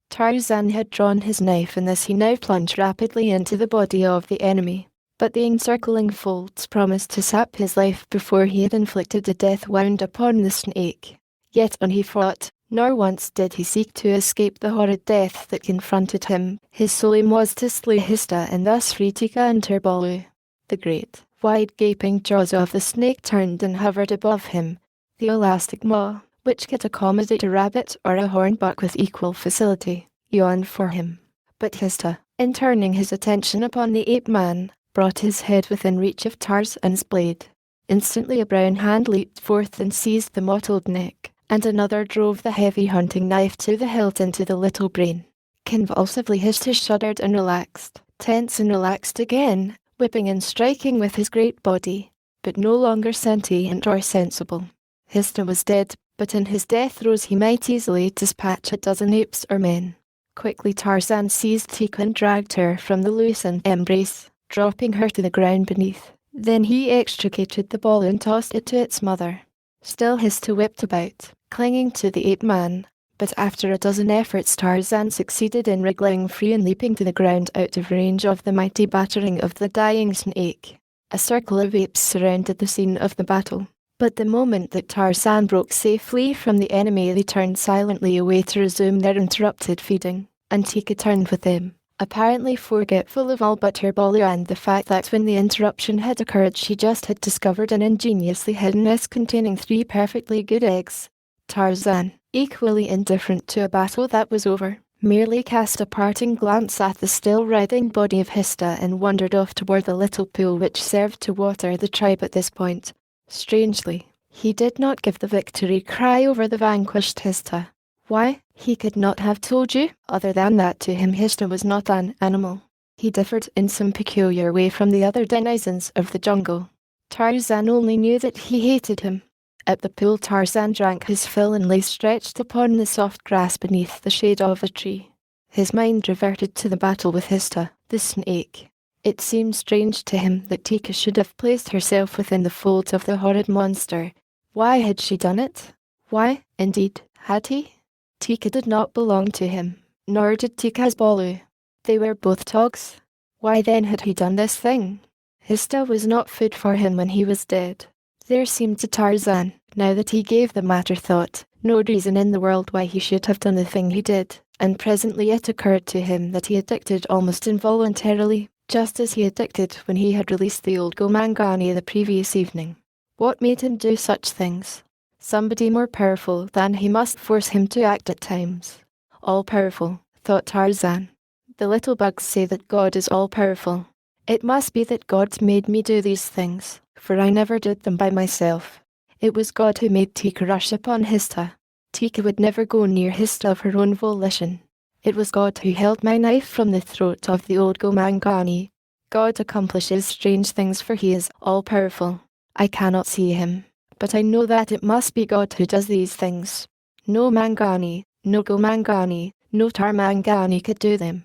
Tarzan had drawn his knife and thus he now plunged rapidly into the body of the enemy, but the encircling folds promised to sap his life before he had inflicted the death wound upon the snake. Yet on he fought, nor once did he seek to escape the horrid death that confronted him. His sole aim was to slay Hista and thus free Tikha and her Bolu. The great, wide gaping jaws of the snake turned and hovered above him. The elastic maw, which could accommodate a rabbit or a hornbuck with equal facility, yawned for him. But Hista, in turning his attention upon the ape-man, brought his head within reach of Tarzan's blade. Instantly a brown hand leaped forth and seized the mottled neck, and another drove the heavy hunting knife to the hilt into the little brain. Convulsively Hista shuddered and relaxed, tense and relaxed again, whipping and striking with his great body, but no longer sentient or sensible. Hista was dead, but in his death throes he might easily dispatch a dozen apes or men. Quickly Tarzan seized Tikha and dragged her from the loosened embrace, dropping her to the ground beneath. Then he extricated the ball and tossed it to its mother. Still Hista whipped about, clinging to the ape-man, but after a dozen efforts Tarzan succeeded in wriggling free and leaping to the ground out of range of the mighty battering of the dying snake. A circle of apes surrounded the scene of the battle, but the moment that Tarzan broke safely from the enemy they turned silently away to resume their interrupted feeding, and Tikha turned with them, apparently forgetful of all but her Bolu and the fact that when the interruption had occurred she just had discovered an ingeniously hidden nest containing 3 perfectly good eggs. Tarzan, equally indifferent to a battle that was over, merely cast a parting glance at the still writhing body of Hista and wandered off toward the little pool which served to water the tribe at this point. Strangely, he did not give the victory cry over the vanquished Hista. Why, he could not have told you, other than that to him Hista was not an animal. He differed in some peculiar way from the other denizens of the jungle. Tarzan only knew that he hated him. At the pool Tarzan drank his fill and lay stretched upon the soft grass beneath the shade of a tree. His mind reverted to the battle with Hista, the snake. It seemed strange to him that Tikha should have placed herself within the folds of the horrid monster. Why had she done it? Why, indeed, had he? Tika did not belong to him, nor did Tika's Bolu. They were both dogs. Why then had he done this thing? Hista was not food for him when he was dead. There seemed to Tarzan, now that he gave the matter thought, no reason in the world why he should have done the thing he did, and presently it occurred to him that he had acted almost involuntarily, just as he had acted when he had released the old Gomangani the previous evening. What made him do such things? Somebody more powerful than he must force him to act at times. All-powerful, thought Tarzan. The little bugs say that God is all-powerful. It must be that God made me do these things, for I never did them by myself. It was God who made Tika rush upon Hista. Tika would never go near Hista of her own volition. It was God who held my knife from the throat of the old Gomangani. God accomplishes strange things, for he is all-powerful. I cannot see him, but I know that it must be God who does these things. No Mangani, no Gomangani, no Tarmangani could do them.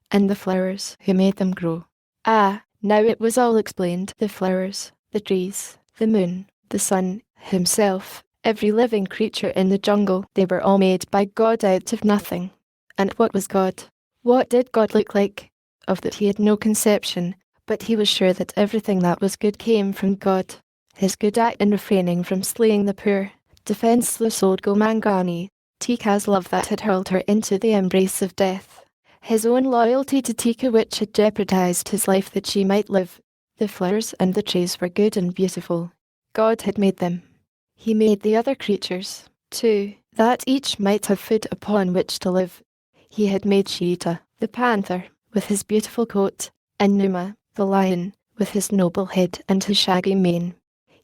And the flowers who made them grow. Ah, now it was all explained. The flowers, the trees, the moon, the sun, himself, every living creature in the jungle, they were all made by God out of nothing. And what was God? What did God look like? Of that he had no conception, but he was sure that everything that was good came from God. His good act in refraining from slaying the poor, defenseless old Gomangani, Tika's love that had hurled her into the embrace of death, his own loyalty to Tika which had jeopardized his life that she might live. The flowers and the trees were good and beautiful. God had made them. He made the other creatures, too, that each might have food upon which to live. He had made Cheetah, the panther, with his beautiful coat, and Numa, the lion, with his noble head and his shaggy mane.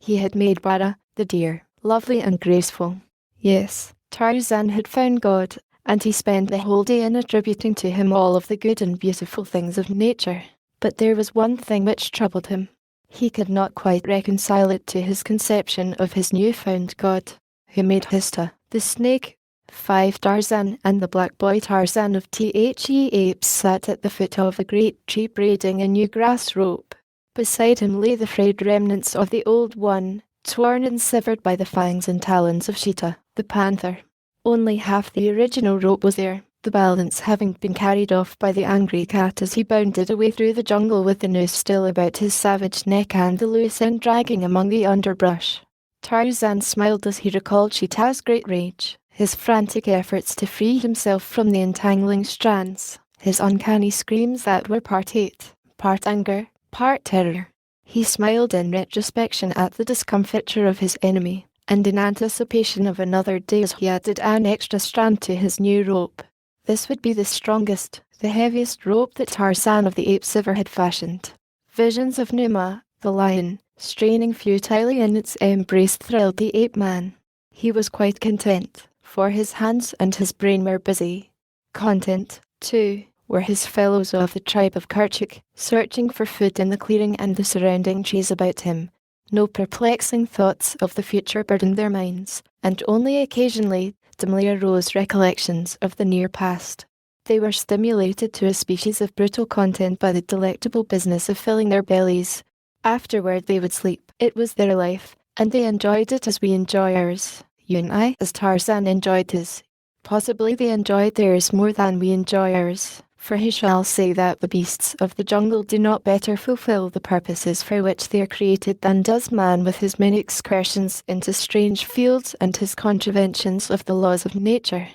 He had made Bara, the deer, lovely and graceful. Yes, Tarzan had found God, and he spent the whole day in attributing to him all of the good and beautiful things of nature. But there was one thing which troubled him. He could not quite reconcile it to his conception of his new-found God, who made Hista, the snake. 5 Tarzan and the black boy Tarzan of The Apes sat at the foot of a great tree braiding a new grass rope. Beside him lay the frayed remnants of the old one, torn and severed by the fangs and talons of Cheetah, the panther. Only half the original rope was there, the balance having been carried off by the angry cat as he bounded away through the jungle with the noose still about his savage neck and the loose end dragging among the underbrush. Tarzan smiled as he recalled Cheetah's great rage, his frantic efforts to free himself from the entangling strands, his uncanny screams that were part hate, part anger, part terror. He smiled in retrospection at the discomfiture of his enemy, and in anticipation of another day as he added an extra strand to his new rope. This would be the strongest, the heaviest rope that Tarzan of the Apes ever had fashioned. Visions of Numa, the lion, straining futilely in its embrace thrilled the ape-man. He was quite content, for his hands and his brain were busy. Content, too, were his fellows of the tribe of Kerchuk, searching for food in the clearing and the surrounding trees about him. No perplexing thoughts of the future burdened their minds, and only occasionally dimly arose recollections of the near past. They were stimulated to a species of brutal content by the delectable business of filling their bellies. Afterward they would sleep. It was their life, and they enjoyed it as we enjoy ours, you and I, as Tarzan enjoyed his. Possibly they enjoyed theirs more than we enjoy ours, for who shall say that the beasts of the jungle do not better fulfill the purposes for which they are created than does man with his many excursions into strange fields and his contraventions of the laws of nature.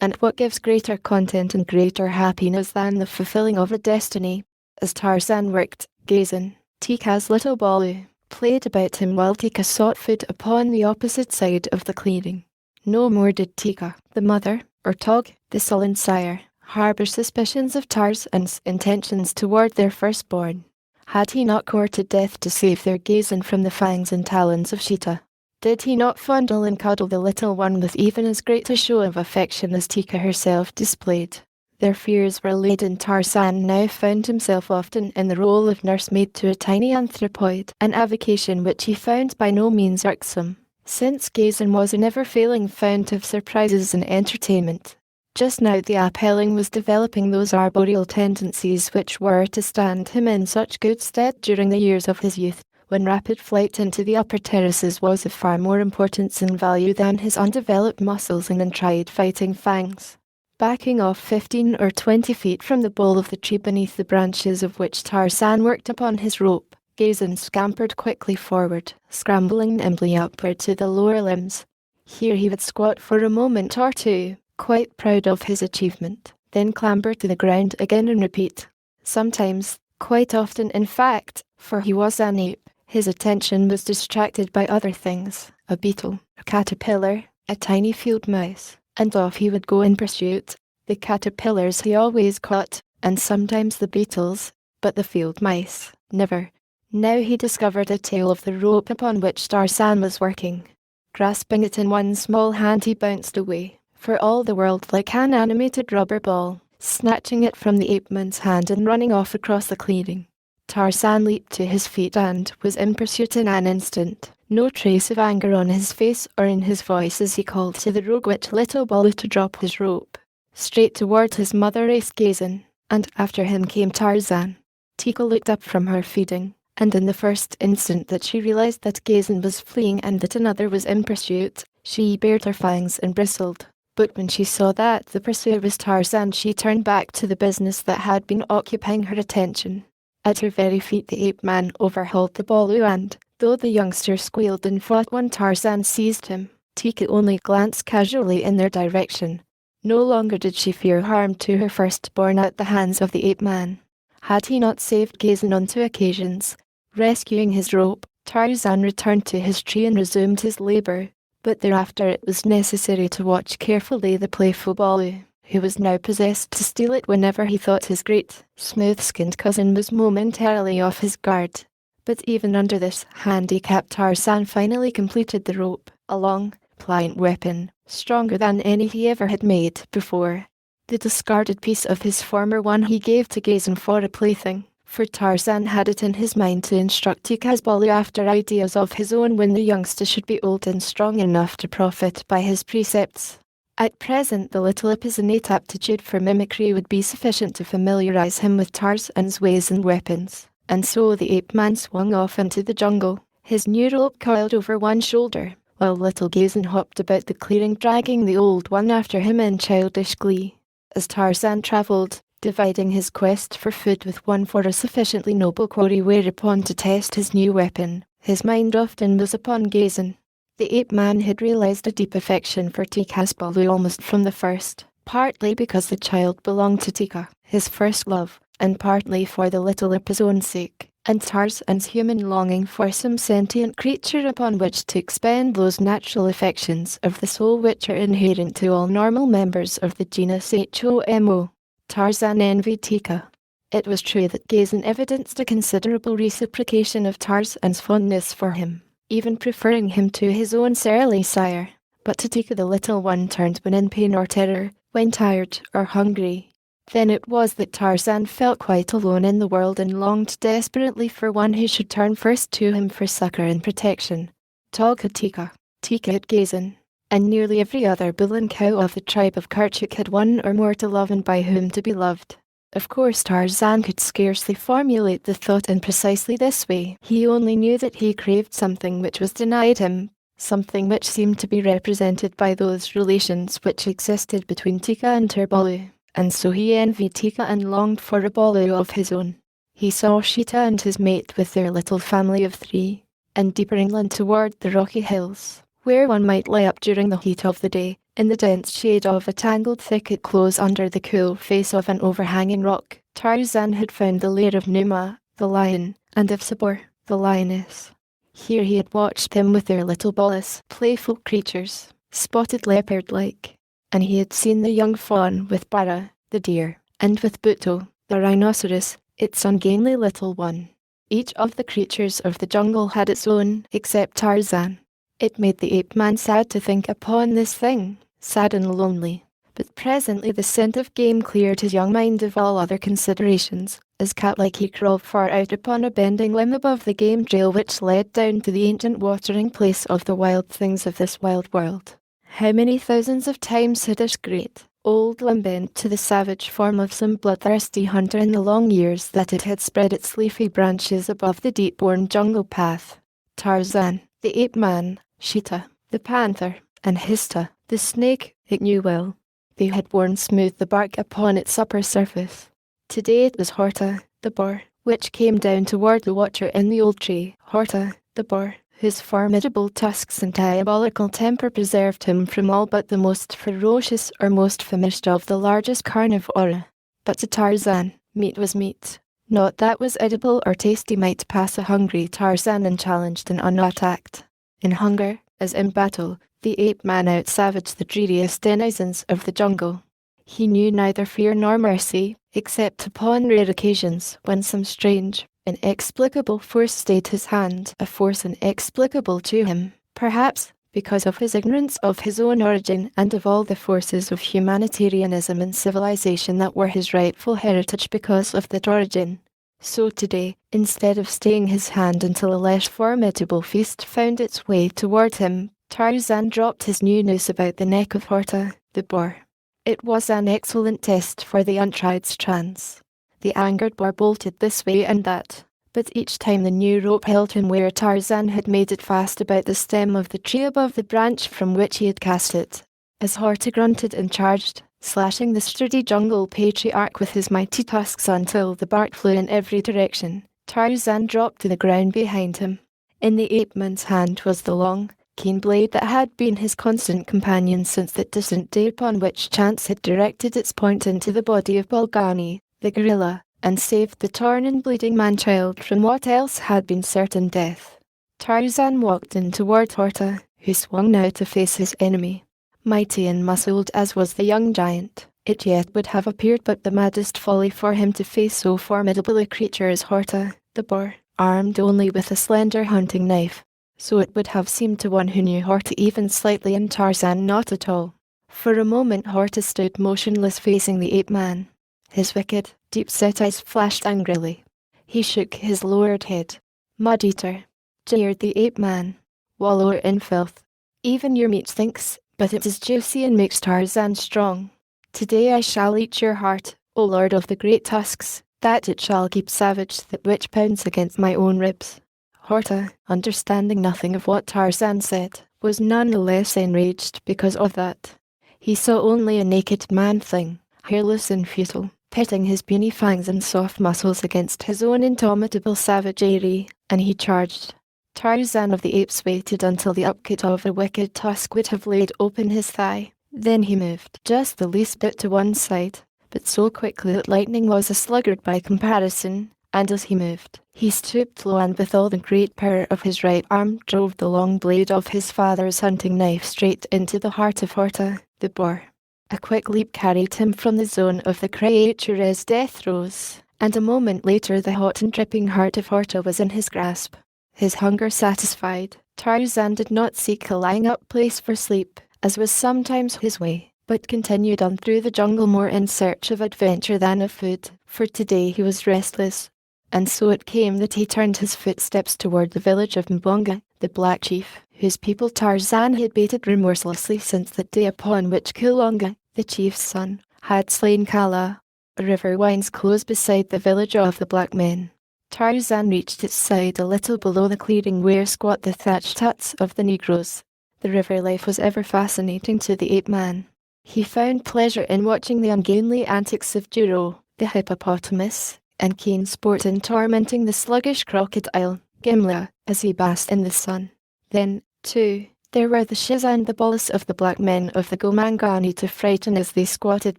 And what gives greater content and greater happiness than the fulfilling of a destiny? As Tarzan worked, gazing, Tika's little Bolu played about him while Tika sought food upon the opposite side of the clearing. No more did Tika, the mother, or Tog, the sullen sire, harbour suspicions of Tarzan's intentions toward their firstborn. Had he not courted death to save their Gazan from the fangs and talons of Cheetah? Did he not fondle and cuddle the little one with even as great a show of affection as Tika herself displayed? Their fears were laid, and Tarzan now found himself often in the role of nursemaid to a tiny anthropoid, an avocation which he found by no means irksome, since Gazan was a never-failing fount of surprises and entertainment. Just now the apeling was developing those arboreal tendencies which were to stand him in such good stead during the years of his youth, when rapid flight into the upper terraces was of far more importance and value than his undeveloped muscles and untried fighting fangs. Backing off 15 or 20 feet from the bole of the tree beneath the branches of which Tarzan worked upon his rope, Gazan scampered quickly forward, scrambling nimbly upward to the lower limbs. Here he would squat for a moment or two, quite proud of his achievement, then clamber to the ground again and repeat. Sometimes, quite often in fact, for he was an ape, his attention was distracted by other things, a beetle, a caterpillar, a tiny field mouse, and off he would go in pursuit. The caterpillars he always caught, and sometimes the beetles, but the field mice, never. Now he discovered a tail of the rope upon which Tarzan was working. Grasping it in one small hand he bounced away, for all the world like an animated rubber ball, snatching it from the ape-man's hand and running off across the clearing. Tarzan leaped to his feet and was in pursuit in an instant, no trace of anger on his face or in his voice as he called to the rogue-witch little Baloo to drop his rope. Straight toward his mother raced Gazan, and after him came Tarzan. Teeka looked up from her feeding, and in the first instant that she realized that Gazan was fleeing and that another was in pursuit, she bared her fangs and bristled. But when she saw that the pursuer was Tarzan, she turned back to the business that had been occupying her attention. At her very feet the ape-man overhauled the Baloo and, though the youngster squealed and fought when Tarzan seized him, Teeka only glanced casually in their direction. No longer did she fear harm to her firstborn at the hands of the ape-man. Had he not saved Gazan on 2 occasions? Rescuing his rope, Tarzan returned to his tree and resumed his labour, but thereafter it was necessary to watch carefully the playful Baloo, who was now possessed to steal it whenever he thought his great, smooth-skinned cousin was momentarily off his guard. But even under this handicap Tarzan finally completed the rope, a long, pliant weapon, stronger than any he ever had made before. The discarded piece of his former one he gave to Gazan for a plaything, for Tarzan had it in his mind to instruct Teeka's Baloo after ideas of his own when the youngster should be old and strong enough to profit by his precepts. At present the little ape's innate aptitude for mimicry would be sufficient to familiarize him with Tarzan's ways and weapons, and so the ape-man swung off into the jungle, his new rope coiled over one shoulder, while little Gazan hopped about the clearing dragging the old one after him in childish glee. As Tarzan travelled, dividing his quest for food with one for a sufficiently noble quarry whereupon to test his new weapon, his mind often was upon Gazan. The ape-man had realised a deep affection for Teeka's Baloo almost from the first, partly because the child belonged to Teeka, his first love, and partly for the little ape's own sake, and Tarzan's human longing for some sentient creature upon which to expend those natural affections of the soul which are inherent to all normal members of the genus Homo. Tarzan envied Teeka. It was true that Gazan evidenced a considerable reciprocation of Tarzan's fondness for him, even preferring him to his own surly sire, but to Teeka the little one turned when in pain or terror, when tired or hungry. Then it was that Tarzan felt quite alone in the world and longed desperately for one who should turn first to him for succour and protection. Tog had Teeka, Teeka had Gazan, and nearly every other bull and cow of the tribe of Kerchuk had one or more to love and by whom to be loved. Of course Tarzan could scarcely formulate the thought in precisely this way. He only knew that he craved something which was denied him, something which seemed to be represented by those relations which existed between Teeka and her Baloo, and so he envied Teeka and longed for a Baloo of his own. He saw Sheeta and his mate with their little family of 3, and deeper inland toward the rocky hills, where one might lie up during the heat of the day, in the dense shade of a tangled thicket close under the cool face of an overhanging rock, Tarzan had found the lair of Numa, the lion, and of Sabor, the lioness. Here he had watched them with their little bolus, playful creatures, spotted leopard-like, and he had seen the young fawn with Bara, the deer, and with Buto, the rhinoceros, its ungainly little one. Each of the creatures of the jungle had its own, except Tarzan. It made the ape-man sad to think upon this thing, sad and lonely. But presently the scent of game cleared his young mind of all other considerations, as cat-like he crawled far out upon a bending limb above the game trail which led down to the ancient watering place of the wild things of this wild world. How many thousands of times had this great, Old lambent to the savage form of some bloodthirsty hunter in the long years that it had spread its leafy branches above the deep-worn jungle path. Tarzan, the ape-man, Sheeta, the panther, and Hista, the snake, it knew well. They had worn smooth the bark upon its upper surface. Today it was Horta, the boar, which came down toward the watcher in the old tree. Horta, the boar, whose formidable tusks and diabolical temper preserved him from all but the most ferocious or most famished of the largest carnivora. But to Tarzan, meat was meat. Naught that was edible or tasty might pass a hungry Tarzan unchallenged and unattacked. In hunger, as in battle, the ape-man out-savaged the dreariest denizens of the jungle. He knew neither fear nor mercy, except upon rare occasions when some strange, inexplicable force stayed his hand, a force inexplicable to him, perhaps, because of his ignorance of his own origin and of all the forces of humanitarianism and civilization that were his rightful heritage because of that origin. So today, instead of staying his hand until a less formidable feast found its way toward him, Tarzan dropped his new noose about the neck of Horta, the boar. It was an excellent test for the untried strands. The angered boar bolted this way and that, but each time the new rope held him where Tarzan had made it fast about the stem of the tree above the branch from which he had cast it. As Horta grunted and charged, slashing the sturdy jungle patriarch with his mighty tusks until the bark flew in every direction, Tarzan dropped to the ground behind him. In the ape-man's hand was the long, keen blade that had been his constant companion since that distant day upon which chance had directed its point into the body of Bolgani, the gorilla, and saved the torn and bleeding man-child from what else had been certain death. Tarzan walked in toward Horta, who swung now to face his enemy. Mighty and muscled as was the young giant, it yet would have appeared but the maddest folly for him to face so formidable a creature as Horta, the boar, armed only with a slender hunting knife. So it would have seemed to one who knew Horta even slightly and Tarzan not at all. For a moment Horta stood motionless facing the ape-man. His wicked, deep-set eyes flashed angrily. He shook his lowered head. "Mud-eater," jeered the ape-man. "Wallower in filth. Even your meat stinks, but it is juicy and makes Tarzan strong. Today I shall eat your heart, O Lord of the great tusks, that it shall keep savage that which pounds against my own ribs." Horta, understanding nothing of what Tarzan said, was none the less enraged because of that. He saw only a naked man-thing, hairless and futile, pitting his puny fangs and soft muscles against his own indomitable savagery, and he charged. Tarzan of the Apes waited until the upcut of a wicked tusk would have laid open his thigh. Then he moved just the least bit to one side, but so quickly that Lightning was a sluggard by comparison, and as he moved, he stooped low and with all the great power of his right arm drove the long blade of his father's hunting knife straight into the heart of Horta, the boar. A quick leap carried him from the zone of the creature's death throes, and a moment later the hot and dripping heart of Horta was in his grasp. His hunger satisfied, Tarzan did not seek a lying-up place for sleep, as was sometimes his way, but continued on through the jungle more in search of adventure than of food, for today he was restless. And so it came that he turned his footsteps toward the village of Mbonga, the Black Chief, whose people Tarzan had baited remorselessly since that day upon which Kulonga, the chief's son, had slain Kala. A river winds close beside the village of the black men. Tarzan reached its side a little below the clearing where squat the thatched huts of the Negroes. The river life was ever fascinating to the ape-man. He found pleasure in watching the ungainly antics of Duro, the hippopotamus, and keen sport in tormenting the sluggish crocodile, Gimla, as he basked in the sun. Then, too, there were the Shiz and the Bolas of the black men of the Gomangani to frighten as they squatted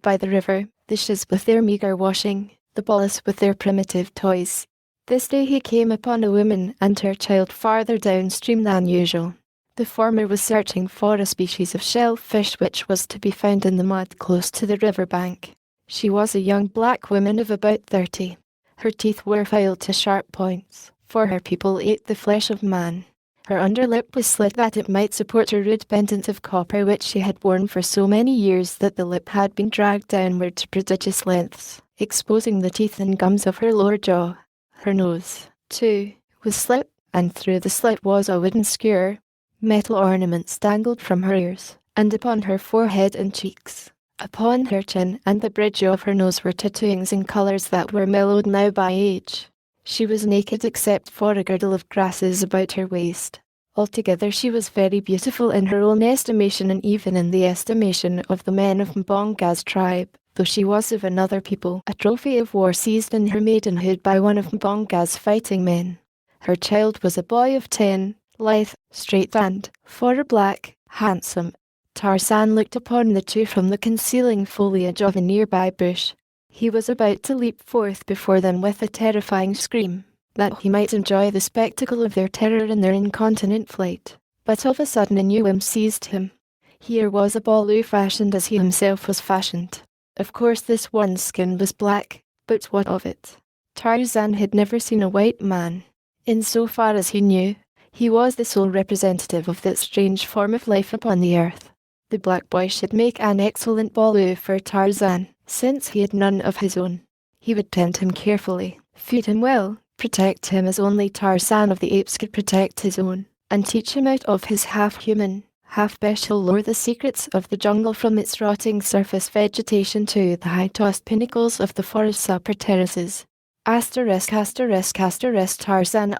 by the river, the Shiz with their meagre washing, the Bolas with their primitive toys. This day he came upon a woman and her child farther downstream than usual. The former was searching for a species of shellfish which was to be found in the mud close to the river bank. She was a young black woman of about 30. Her teeth were filed to sharp points, for her people ate the flesh of man. Her underlip was slit that it might support a rude pendant of copper which she had worn for so many years that the lip had been dragged downward to prodigious lengths, exposing the teeth and gums of her lower jaw. Her nose, too, was slit, and through the slit was a wooden skewer. Metal ornaments dangled from her ears, and upon her forehead and cheeks, Upon her chin and the bridge of her nose were tattooings in colours that were mellowed now by age. She was naked except for a girdle of grasses about her waist. Altogether she was very beautiful in her own estimation and even in the estimation of the men of Mbonga's tribe, though she was of another people, a trophy of war seized in her maidenhood by one of Mbonga's fighting men. Her child was a boy of 10, lithe, straight and, for a black, handsome. Tarzan looked upon the two from the concealing foliage of a nearby bush. He was about to leap forth before them with a terrifying scream, that he might enjoy the spectacle of their terror in their incontinent flight. But of a sudden a new whim seized him. Here was a Baloo fashioned as he himself was fashioned. Of course this one's skin was black, but what of it? Tarzan had never seen a white man. In so far as he knew, he was the sole representative of that strange form of life upon the earth. The black boy should make an excellent Baloo for Tarzan, since he had none of his own. He would tend him carefully, feed him well, protect him as only Tarzan of the Apes could protect his own, and teach him out of his half-human, half-bestial lore the secrets of the jungle from its rotting surface vegetation to the high-tossed pinnacles of the forest's upper terraces. Tarzan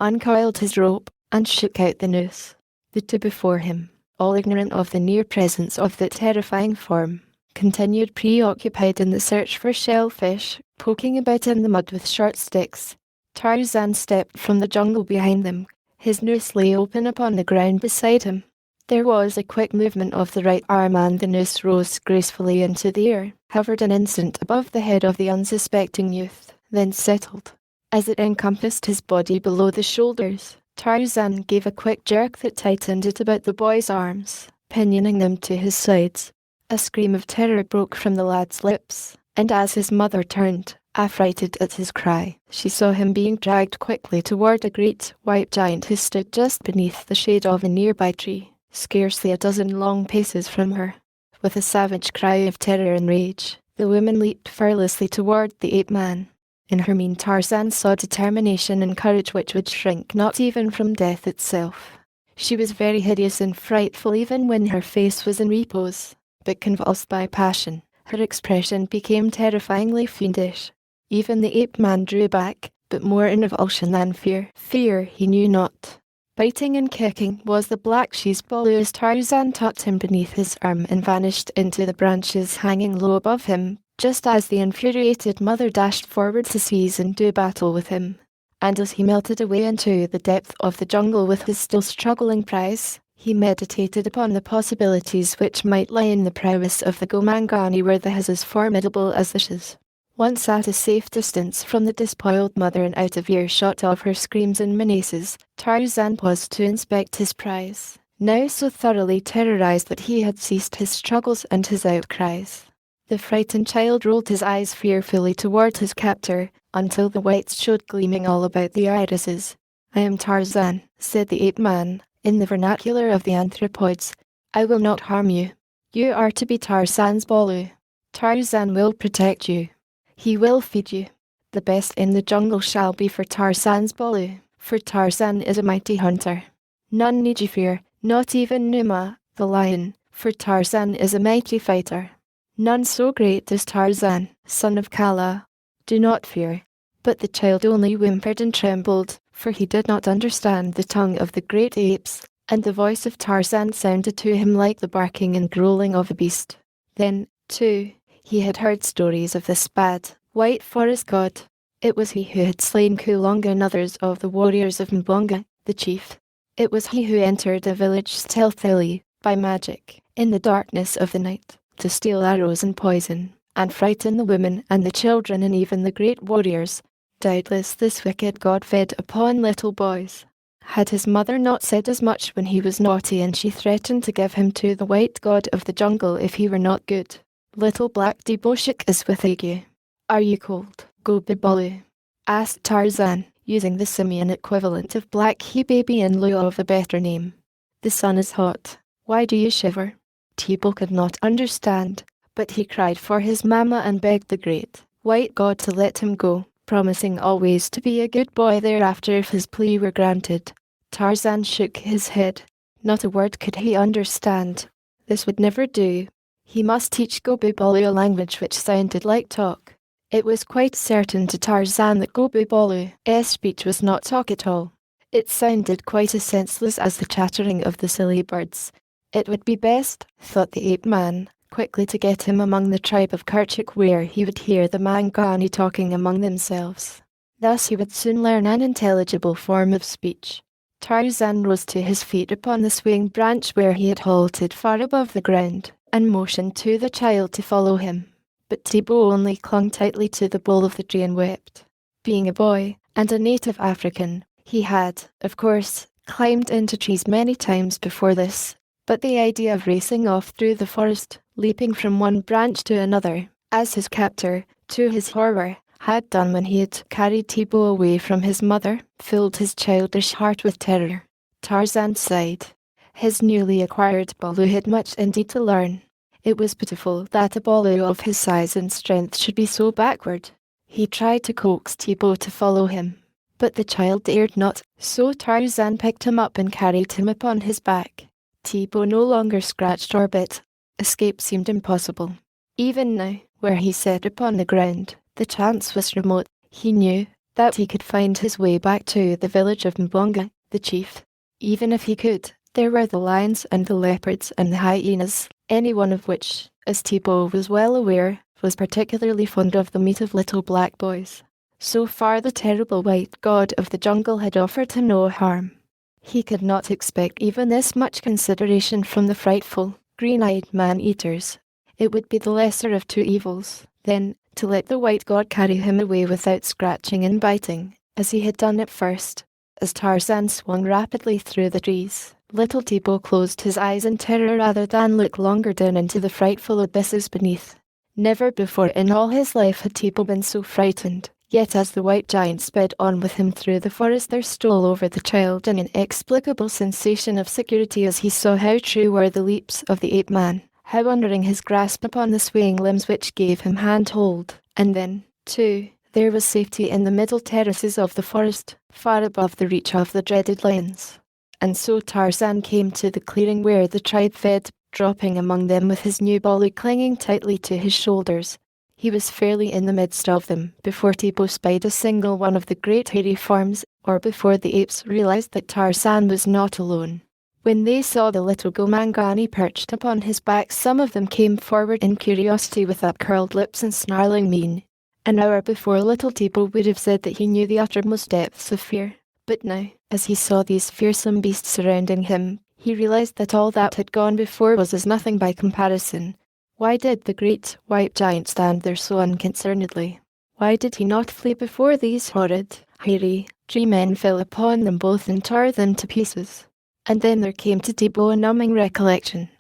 uncoiled his rope, and shook out the noose. The two before him, all ignorant of the near presence of that terrifying form, continued preoccupied in the search for shellfish, poking about in the mud with short sticks. Tarzan stepped from the jungle behind them. His noose lay open upon the ground beside him. There was a quick movement of the right arm and the noose rose gracefully into the air, hovered an instant above the head of the unsuspecting youth, then settled. As it encompassed his body below the shoulders, Tarzan gave a quick jerk that tightened it about the boy's arms, pinioning them to his sides. A scream of terror broke from the lad's lips, and as his mother turned, affrighted at his cry, she saw him being dragged quickly toward a great, white giant who stood just beneath the shade of a nearby tree, scarcely a dozen long paces from her. With a savage cry of terror and rage, the woman leaped fearlessly toward the ape-man. In her mien Tarzan saw determination and courage which would shrink not even from death itself. She was very hideous and frightful even when her face was in repose, but convulsed by passion, her expression became terrifyingly fiendish. Even the ape-man drew back, but more in revulsion than fear. Fear he knew not. Biting and kicking was the black she's Baloo as Tarzan tucked him beneath his arm and vanished into the branches hanging low above him, just as the infuriated mother dashed forward to seize and do battle with him. And as he melted away into the depth of the jungle with his still struggling prize, he meditated upon the possibilities which might lie in the prowess of the Gomangani were they as formidable as the Shiz. Once at a safe distance from the despoiled mother and out of earshot of her screams and menaces, Tarzan paused to inspect his prize, now so thoroughly terrorized that he had ceased his struggles and his outcries. The frightened child rolled his eyes fearfully toward his captor, until the whites showed gleaming all about the irises. "I am Tarzan," said the ape-man, in the vernacular of the anthropoids. "I will not harm you. You are to be Tarzan's Baloo. Tarzan will protect you. He will feed you. The best in the jungle shall be for Tarzan's Baloo, for Tarzan is a mighty hunter. None need you fear, not even Numa, the lion, for Tarzan is a mighty fighter. None so great as Tarzan, son of Kala. Do not fear." But the child only whimpered and trembled, for he did not understand the tongue of the great apes, and the voice of Tarzan sounded to him like the barking and growling of a beast. Then, too, he had heard stories of the Spad, white forest god. It was he who had slain Kulonga and others of the warriors of Mbonga, the chief. It was he who entered a village stealthily, by magic, in the darkness of the night, to steal arrows and poison, and frighten the women and the children and even the great warriors. Doubtless this wicked god fed upon little boys. Had his mother not said as much when he was naughty and she threatened to give him to the white god of the jungle if he were not good? Little black Deboshik is with ague. "Are you cold, Gobi-Baloo?" asked Tarzan, using the simian equivalent of black he-baby in lieu of a better name. "The sun is hot. Why do you shiver?" Tibo could not understand, but he cried for his mamma and begged the great white god to let him go, promising always to be a good boy thereafter if his plea were granted. Tarzan shook his head. Not a word could he understand. This would never do. He must teach Gobu Bolu a language which sounded like talk. It was quite certain to Tarzan that Gobu Bolu's speech was not talk at all. It sounded quite as senseless as the chattering of the silly birds. It would be best, thought the ape man, quickly to get him among the tribe of Kerchak where he would hear the Mangani talking among themselves. Thus he would soon learn an intelligible form of speech. Tarzan rose to his feet upon the swaying branch where he had halted far above the ground, and motioned to the child to follow him. But Tibo only clung tightly to the bole of the tree and wept. Being a boy, and a native African, he had, of course, climbed into trees many times before this, but the idea of racing off through the forest, leaping from one branch to another, as his captor, to his horror, had done when he had carried Tibo away from his mother, filled his childish heart with terror. Tarzan sighed. His newly acquired Bolu had much indeed to learn. It was pitiful that a Bolu of his size and strength should be so backward. He tried to coax Tibo to follow him, but the child dared not, so Tarzan picked him up and carried him upon his back. Tibo no longer scratched or bit. Escape seemed impossible. Even now, where he sat upon the ground, the chance was remote. He knew that he could find his way back to the village of Mbonga, the chief. Even if he could, there were the lions and the leopards and the hyenas, any one of which, as Tibo was well aware, was particularly fond of the meat of little black boys. So far the terrible white god of the jungle had offered him no harm. He could not expect even this much consideration from the frightful, green-eyed man-eaters. It would be the lesser of two evils, then, to let the white god carry him away without scratching and biting, as he had done at first. As Tarzan swung rapidly through the trees, little Tibo closed his eyes in terror rather than look longer down into the frightful abysses beneath. Never before in all his life had Tibo been so frightened. Yet as the white giant sped on with him through the forest there stole over the child an inexplicable sensation of security as he saw how true were the leaps of the ape-man, how unnerving his grasp upon the swaying limbs which gave him hand-hold, and then, too, there was safety in the middle terraces of the forest, far above the reach of the dreaded lions. And so Tarzan came to the clearing where the tribe fed, dropping among them with his new Bolu clinging tightly to his shoulders. He was fairly in the midst of them before Tibo spied a single one of the great hairy forms, or before the apes realized that Tarzan was not alone. When they saw the little Gomangani perched upon his back, some of them came forward in curiosity with upcurled lips and snarling mien. An hour before little Tibo would have said that he knew the uttermost depths of fear, but now, as he saw these fearsome beasts surrounding him, he realized that all that had gone before was as nothing by comparison. Why did the great white giant stand there so unconcernedly? Why did he not flee before these horrid, hairy, tree-men fell upon them both and tore them to pieces? And then there came to Tibo a numbing recollection.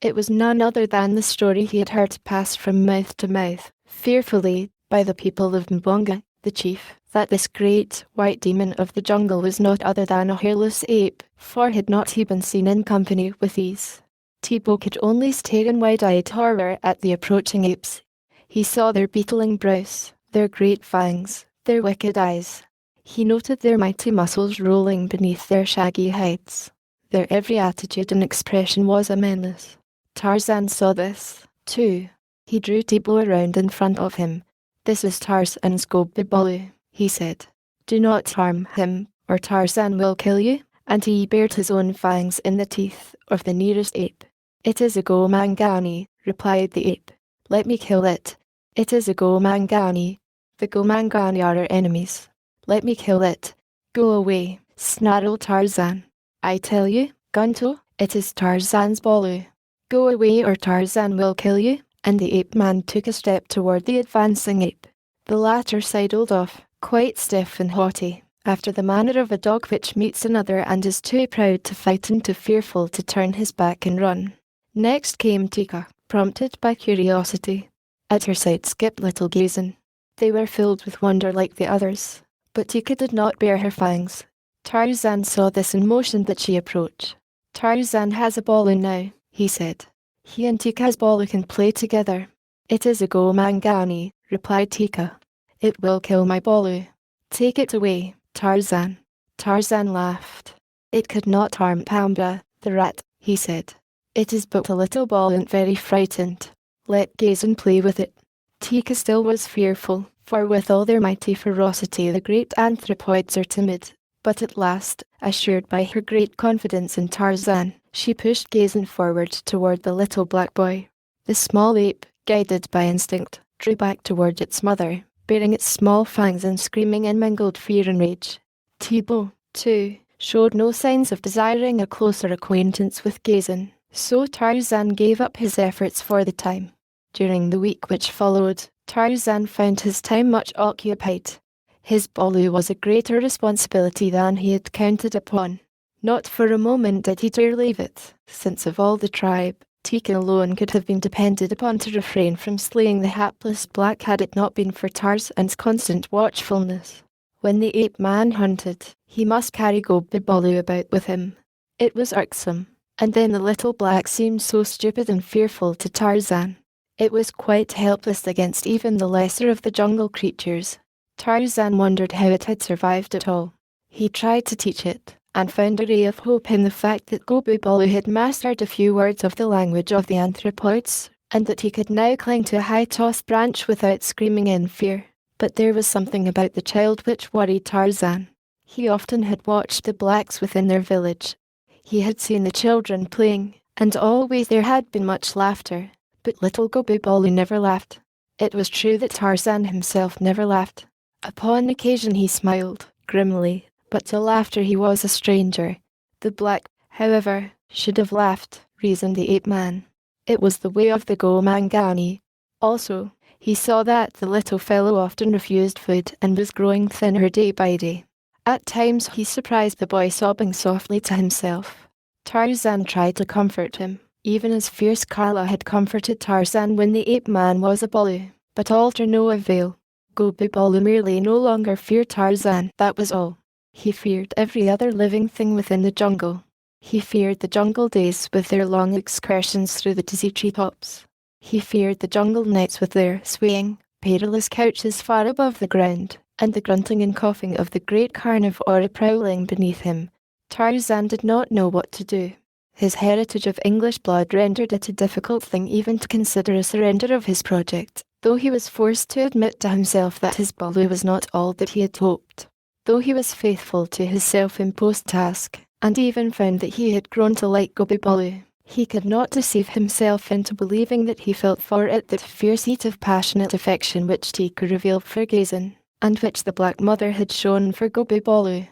It was none other than the story he had heard pass from mouth to mouth, fearfully, by the people of Mbonga, the chief, that this great white demon of the jungle was not other than a hairless ape, for had not he been seen in company with these? Tibo could only stare in wide-eyed horror at the approaching apes. He saw their beetling brows, their great fangs, their wicked eyes. He noted their mighty muscles rolling beneath their shaggy hides. Their every attitude and expression was a menace. Tarzan saw this, too. He drew Tibo around in front of him. "This is Tarzan's Gobu Bolu," he said. "Do not harm him, or Tarzan will kill you," and he bared his own fangs in the teeth of the nearest ape. "It is a Gomangani," replied the ape. "Let me kill it." "It is a Gomangani. The Gomangani are our enemies. Let me kill it." "Go away," snarled Tarzan. "I tell you, Gunto, it is Tarzan's Bolu. Go away or Tarzan will kill you," and the ape-man took a step toward the advancing ape. The latter sidled off, quite stiff and haughty, after the manner of a dog which meets another and is too proud to fight and too fearful to turn his back and run. Next came Tika, prompted by curiosity. At her side skipped little Gazin. They were filled with wonder like the others, but Tika did not bare her fangs. Tarzan saw this and motioned that she approach. "Tarzan has a Bolu now," he said. "He and Tika's Bolu can play together." "It is a Gomangani," replied Tika. "It will kill my Bolu. Take it away, Tarzan." Tarzan laughed. "It could not harm Pamba, the rat," he said. "It is but a little ball and very frightened. let Gazan play with it. Tika still was fearful, for with all their mighty ferocity the great anthropoids are timid. But at last, assured by her great confidence in Tarzan, she pushed Gazan forward toward the little black boy. The small ape, guided by instinct, drew back toward its mother, baring its small fangs and screaming in mingled fear and rage. Tibo, too, showed no signs of desiring a closer acquaintance with Gazan, so Tarzan gave up his efforts for the time. During the week which followed, Tarzan found his time much occupied. His Baloo was a greater responsibility than he had counted upon. Not for a moment did he dare leave it, since of all the tribe, Tika alone could have been depended upon to refrain from slaying the hapless black had it not been for Tarzan's constant watchfulness. When the ape-man hunted, he must carry Gobi Baloo about with him. It was irksome, and then the little black seemed so stupid and fearful to Tarzan. It was quite helpless against even the lesser of the jungle creatures. Tarzan wondered how it had survived at all. He tried to teach it, and found a ray of hope in the fact that Gobi Baloo had mastered a few words of the language of the anthropoids, and that he could now cling to a high-tossed branch without screaming in fear. But there was something about the child which worried Tarzan. He often had watched the blacks within their village. He had seen the children playing, and always there had been much laughter, but little Gobi Baloo never laughed. It was true that Tarzan himself never laughed. Upon occasion he smiled, grimly, but to laughter he was a stranger. The black, however, should have laughed, reasoned the ape-man. It was the way of the Go-Mangani. Also, he saw that the little fellow often refused food and was growing thinner day by day. At times he surprised the boy sobbing softly to himself. Tarzan tried to comfort him, even as fierce Karla had comforted Tarzan when the ape-man was a Baloo, but all to no avail. Gobi Baloo merely no longer feared Tarzan, that was all. He feared every other living thing within the jungle. He feared the jungle days with their long excursions through the dizzy treetops. He feared the jungle nights with their swaying, perilous couches far above the ground, and the grunting and coughing of the great carnivore prowling beneath him. Tarzan did not know what to do. His heritage of English blood rendered it a difficult thing even to consider a surrender of his project, though he was forced to admit to himself that his Baloo was not all that he had hoped. Though he was faithful to his self-imposed task, and even found that he had grown to like Gobi Baloo, he could not deceive himself into believing that he felt for it that fierce heat of passionate affection which Tika revealed for Gazan, and which the Black Mother had shown for Gobi Baloo.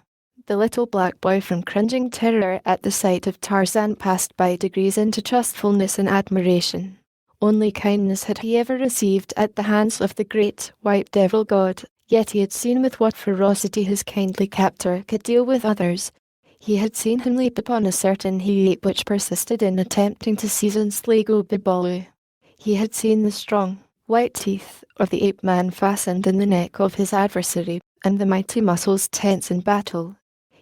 The little black boy from cringing terror at the sight of Tarzan passed by degrees into trustfulness and admiration. Only kindness had he ever received at the hands of the great white devil god, yet he had seen with what ferocity his kindly captor could deal with others. He had seen him leap upon a certain he-ape which persisted in attempting to seize and slay Gobi Baloo. He had seen the strong, white teeth of the ape-man fastened in the neck of his adversary, and the mighty muscles tense in battle.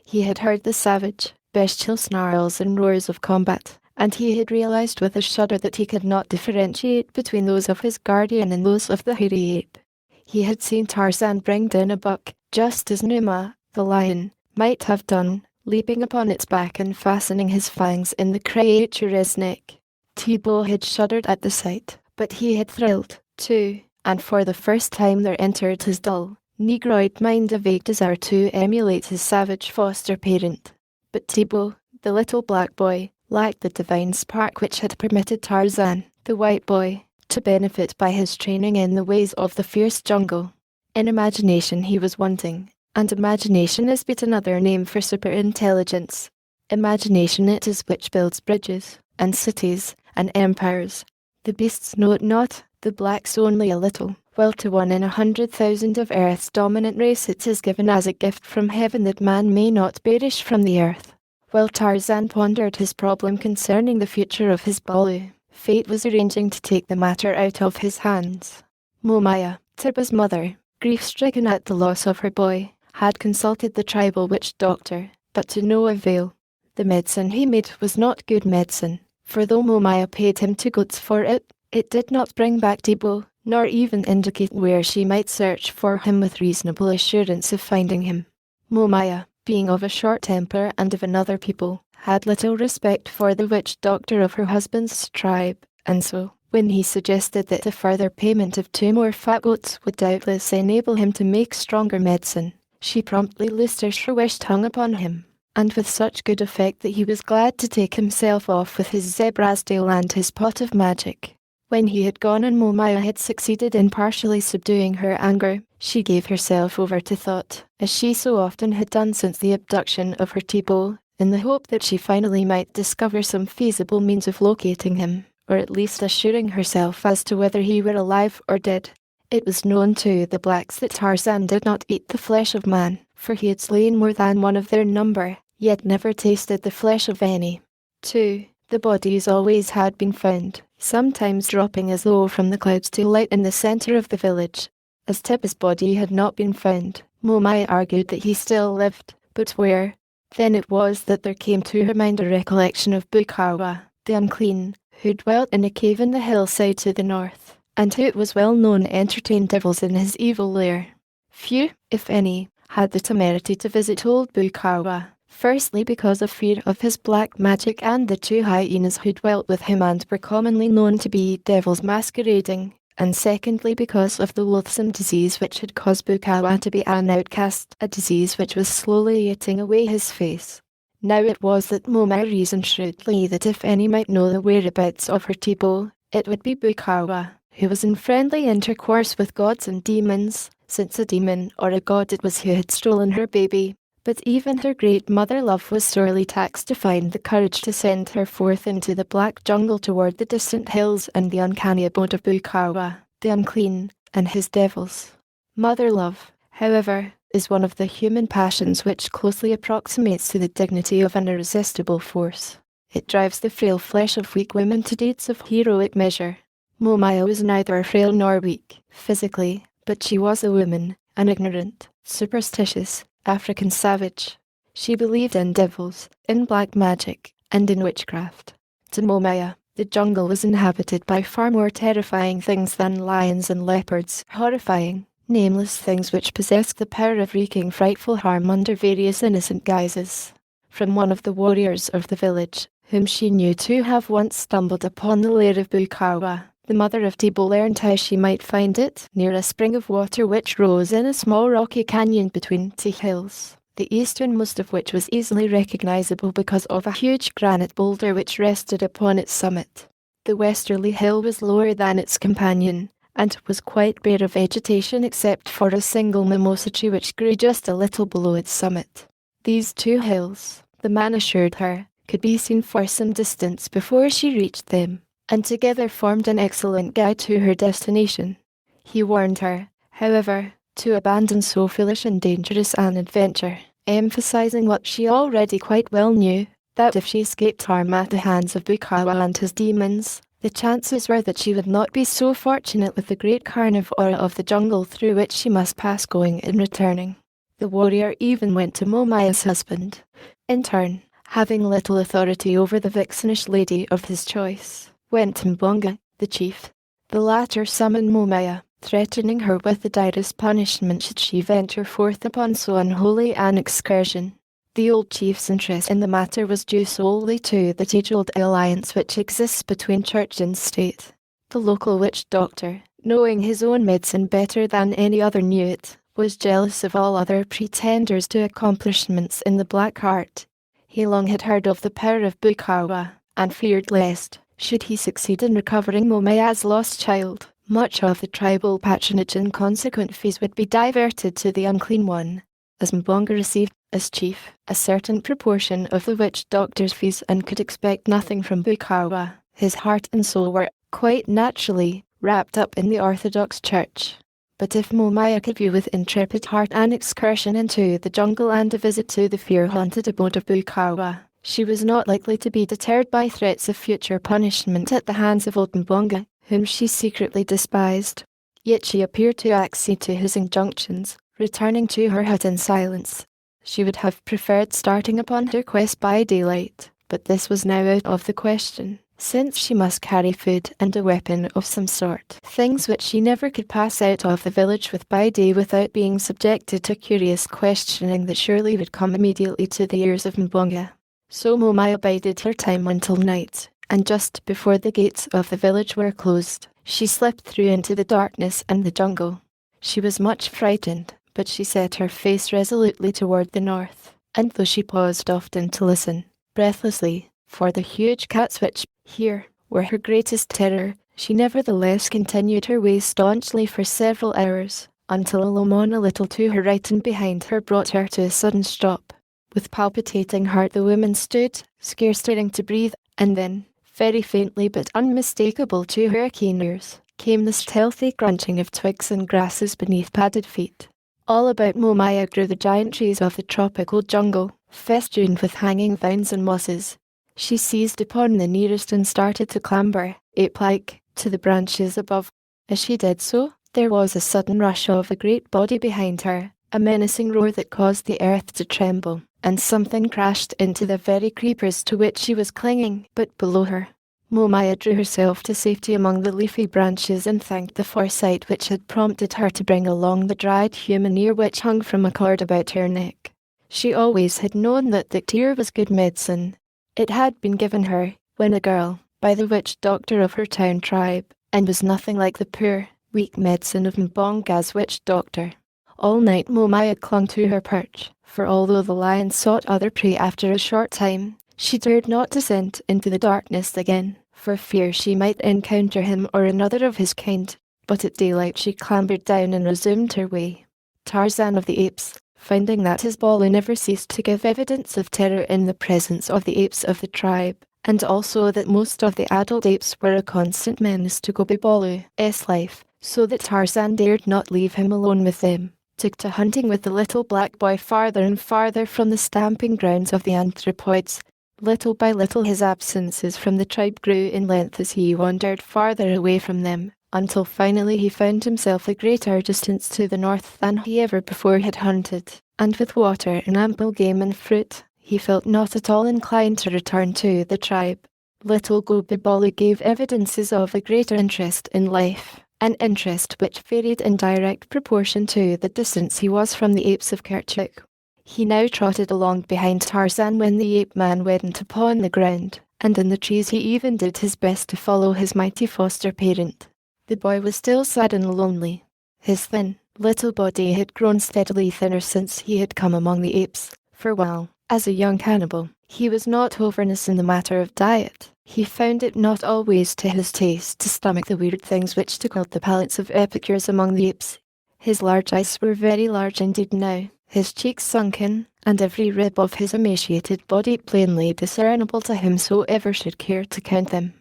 He had heard the savage, bestial snarls and roars of combat, and he had realized with a shudder that he could not differentiate between those of his guardian and those of the hairy ape. He had seen Tarzan bring down a buck, just as Numa, the lion, might have done, leaping upon its back and fastening his fangs in the creature's neck. Tibo had shuddered at the sight, but he had thrilled, too, and for the first time there entered his dull, negroid mind a vague desire to emulate his savage foster parent. But Tibo, the little black boy, lacked the divine spark which had permitted Tarzan, the white boy, to benefit by his training in the ways of the fierce jungle. In imagination he was wanting, and imagination is but another name for superintelligence. Imagination it is which builds bridges, and cities, and empires. The beasts know it not, the blacks only a little, while to 1 in 100,000 of Earth's dominant race it is given as a gift from heaven that man may not perish from the earth. While Tarzan pondered his problem concerning the future of his Baloo, fate was arranging to take the matter out of his hands. Momaya, Tiba's mother, grief-stricken at the loss of her boy, had consulted the tribal witch doctor, but to no avail. The medicine he made was not good medicine, for though Momaya paid him 2 goats for it, it did not bring back Tibo, nor even indicate where she might search for him with reasonable assurance of finding him. Momaya, being of a short temper and of another people, had little respect for the witch doctor of her husband's tribe, and so, When he suggested that a further payment of 2 more fat goats would doubtless enable him to make stronger medicine, she promptly loosed her shrewish tongue upon him, and with such good effect that he was glad to take himself off with his zebra's tail and his pot of magic. When he had gone and Momaya had succeeded in partially subduing her anger, she gave herself over to thought, as she so often had done since the abduction of her Thibaut, in the hope that she finally might discover some feasible means of locating him, or at least assuring herself as to whether he were alive or dead. It was known to the blacks that Tarzan did not eat the flesh of man, for he had slain more than one of their number, yet never tasted the flesh of any. 2. The bodies always had been found, sometimes dropping as though from the clouds to light in the centre of the village. As Tipp's body had not been found, Momaya argued that he still lived, but where? Then it was that there came to her mind a recollection of Bukawa, the unclean, who dwelt in a cave in the hillside to the north, and who it was well known entertained devils in his evil lair. Few, if any, had the temerity to visit old Bukawa, firstly because of fear of his black magic and the 2 hyenas who dwelt with him and were commonly known to be devils masquerading, and secondly because of the loathsome disease which had caused Bukawa to be an outcast, a disease which was slowly eating away his face. Now it was that Momaya reasoned shrewdly that if any might know the whereabouts of her Thibaut, it would be Bukawa, who was in friendly intercourse with gods and demons, since a demon or a god it was who had stolen her baby. But even her great mother love was sorely taxed to find the courage to send her forth into the black jungle toward the distant hills and the uncanny abode of Bukawa, the unclean, and his devils. Mother love, however, is one of the human passions which closely approximates to the dignity of an irresistible force. It drives the frail flesh of weak women to deeds of heroic measure. Momaya was neither frail nor weak, physically, but she was a woman, an ignorant, superstitious, African savage. She believed in devils, in black magic, and in witchcraft. To Momaya, the jungle was inhabited by far more terrifying things than lions and leopards, horrifying, nameless things which possessed the power of wreaking frightful harm under various innocent guises. From one of the warriors of the village, whom she knew to have once stumbled upon the lair of Bukawa, the mother of Thibaut learned how she might find it near a spring of water which rose in a small rocky canyon between 2 hills, the easternmost of which was easily recognizable because of a huge granite boulder which rested upon its summit. The westerly hill was lower than its companion, and was quite bare of vegetation except for a single mimosa tree which grew just a little below its summit. These 2 hills, the man assured her, could be seen for some distance before she reached them, and together formed an excellent guide to her destination. He warned her, however, to abandon so foolish and dangerous an adventure, emphasizing what she already quite well knew, that if she escaped harm at the hands of Bukawa and his demons, the chances were that she would not be so fortunate with the great carnivora of the jungle through which she must pass going and returning. The warrior even went to Momaya's husband, in turn, having little authority over the vixenish lady of his choice, went to Mbonga, the chief. The latter summoned Momaya, threatening her with the direst punishment should she venture forth upon so unholy an excursion. The old chief's interest in the matter was due solely to the age-old alliance which exists between church and state. The local witch doctor, knowing his own medicine better than any other knew it, was jealous of all other pretenders to accomplishments in the black art. He long had heard of the power of Bukawa, and feared lest, should he succeed in recovering Momaya's lost child, much of the tribal patronage and consequent fees would be diverted to the unclean one, as Mbonga received, as chief, a certain proportion of the witch doctor's fees and could expect nothing from Bukawa. His heart and soul were, quite naturally, wrapped up in the Orthodox Church. But if Momaya could view with intrepid heart an excursion into the jungle and a visit to the fear-haunted abode of Bukawa, she was not likely to be deterred by threats of future punishment at the hands of old Mbonga, whom she secretly despised. Yet she appeared to accede to his injunctions, returning to her hut in silence. She would have preferred starting upon her quest by daylight, but this was now out of the question, since she must carry food and a weapon of some sort, things which she never could pass out of the village with by day without being subjected to curious questioning that surely would come immediately to the ears of Mbonga. So Momaya bided her time until night, and just before the gates of the village were closed, she slipped through into the darkness and the jungle. She was much frightened, but she set her face resolutely toward the north, and though she paused often to listen, breathlessly, for the huge cats which, here, were her greatest terror, she nevertheless continued her way staunchly for several hours, until a low moan a little to her right and behind her brought her to a sudden stop. With palpitating heart the woman stood, scarce daring to breathe, and then, very faintly but unmistakable to her keen ears, came the stealthy crunching of twigs and grasses beneath padded feet. All about Momaya grew the giant trees of the tropical jungle, festooned with hanging vines and mosses. She seized upon the nearest and started to clamber, ape-like, to the branches above. As she did so, there was a sudden rush of a great body behind her, a menacing roar that caused the earth to tremble, and something crashed into the very creepers to which she was clinging. But below her, Momaya drew herself to safety among the leafy branches and thanked the foresight which had prompted her to bring along the dried human ear which hung from a cord about her neck. She always had known that the tear was good medicine. It had been given her, when a girl, by the witch doctor of her town tribe, and was nothing like the poor, weak medicine of Mbonga's witch doctor. All night Momaya clung to her perch, for although the lion sought other prey after a short time, she dared not descend into the darkness again, for fear she might encounter him or another of his kind. But at daylight she clambered down and resumed her way. Tarzan of the Apes, finding that his Baloo never ceased to give evidence of terror in the presence of the apes of the tribe, and also that most of the adult apes were a constant menace to Gobi Baloo's life, so that Tarzan dared not leave him alone with them, took to hunting with the little black boy farther and farther from the stamping grounds of the anthropoids. Little by little his absences from the tribe grew in length as he wandered farther away from them, until finally he found himself a greater distance to the north than he ever before had hunted, and with water and ample game and fruit, he felt not at all inclined to return to the tribe. Little Gobi Baloo gave evidences of a greater interest in life, an interest which varied in direct proportion to the distance he was from the apes of Kerchuk. He now trotted along behind Tarzan when the ape-man went upon the ground, and in the trees he even did his best to follow his mighty foster parent. The boy was still sad and lonely. His thin, little body had grown steadily thinner since he had come among the apes, for while, as a young cannibal, he was not overness in the matter of diet, he found it not always to his taste to stomach the weird things which tickled the palates of epicures among the apes. His large eyes were very large indeed now, his cheeks sunken, and every rib of his emaciated body plainly discernible to whomsoever should care to count them.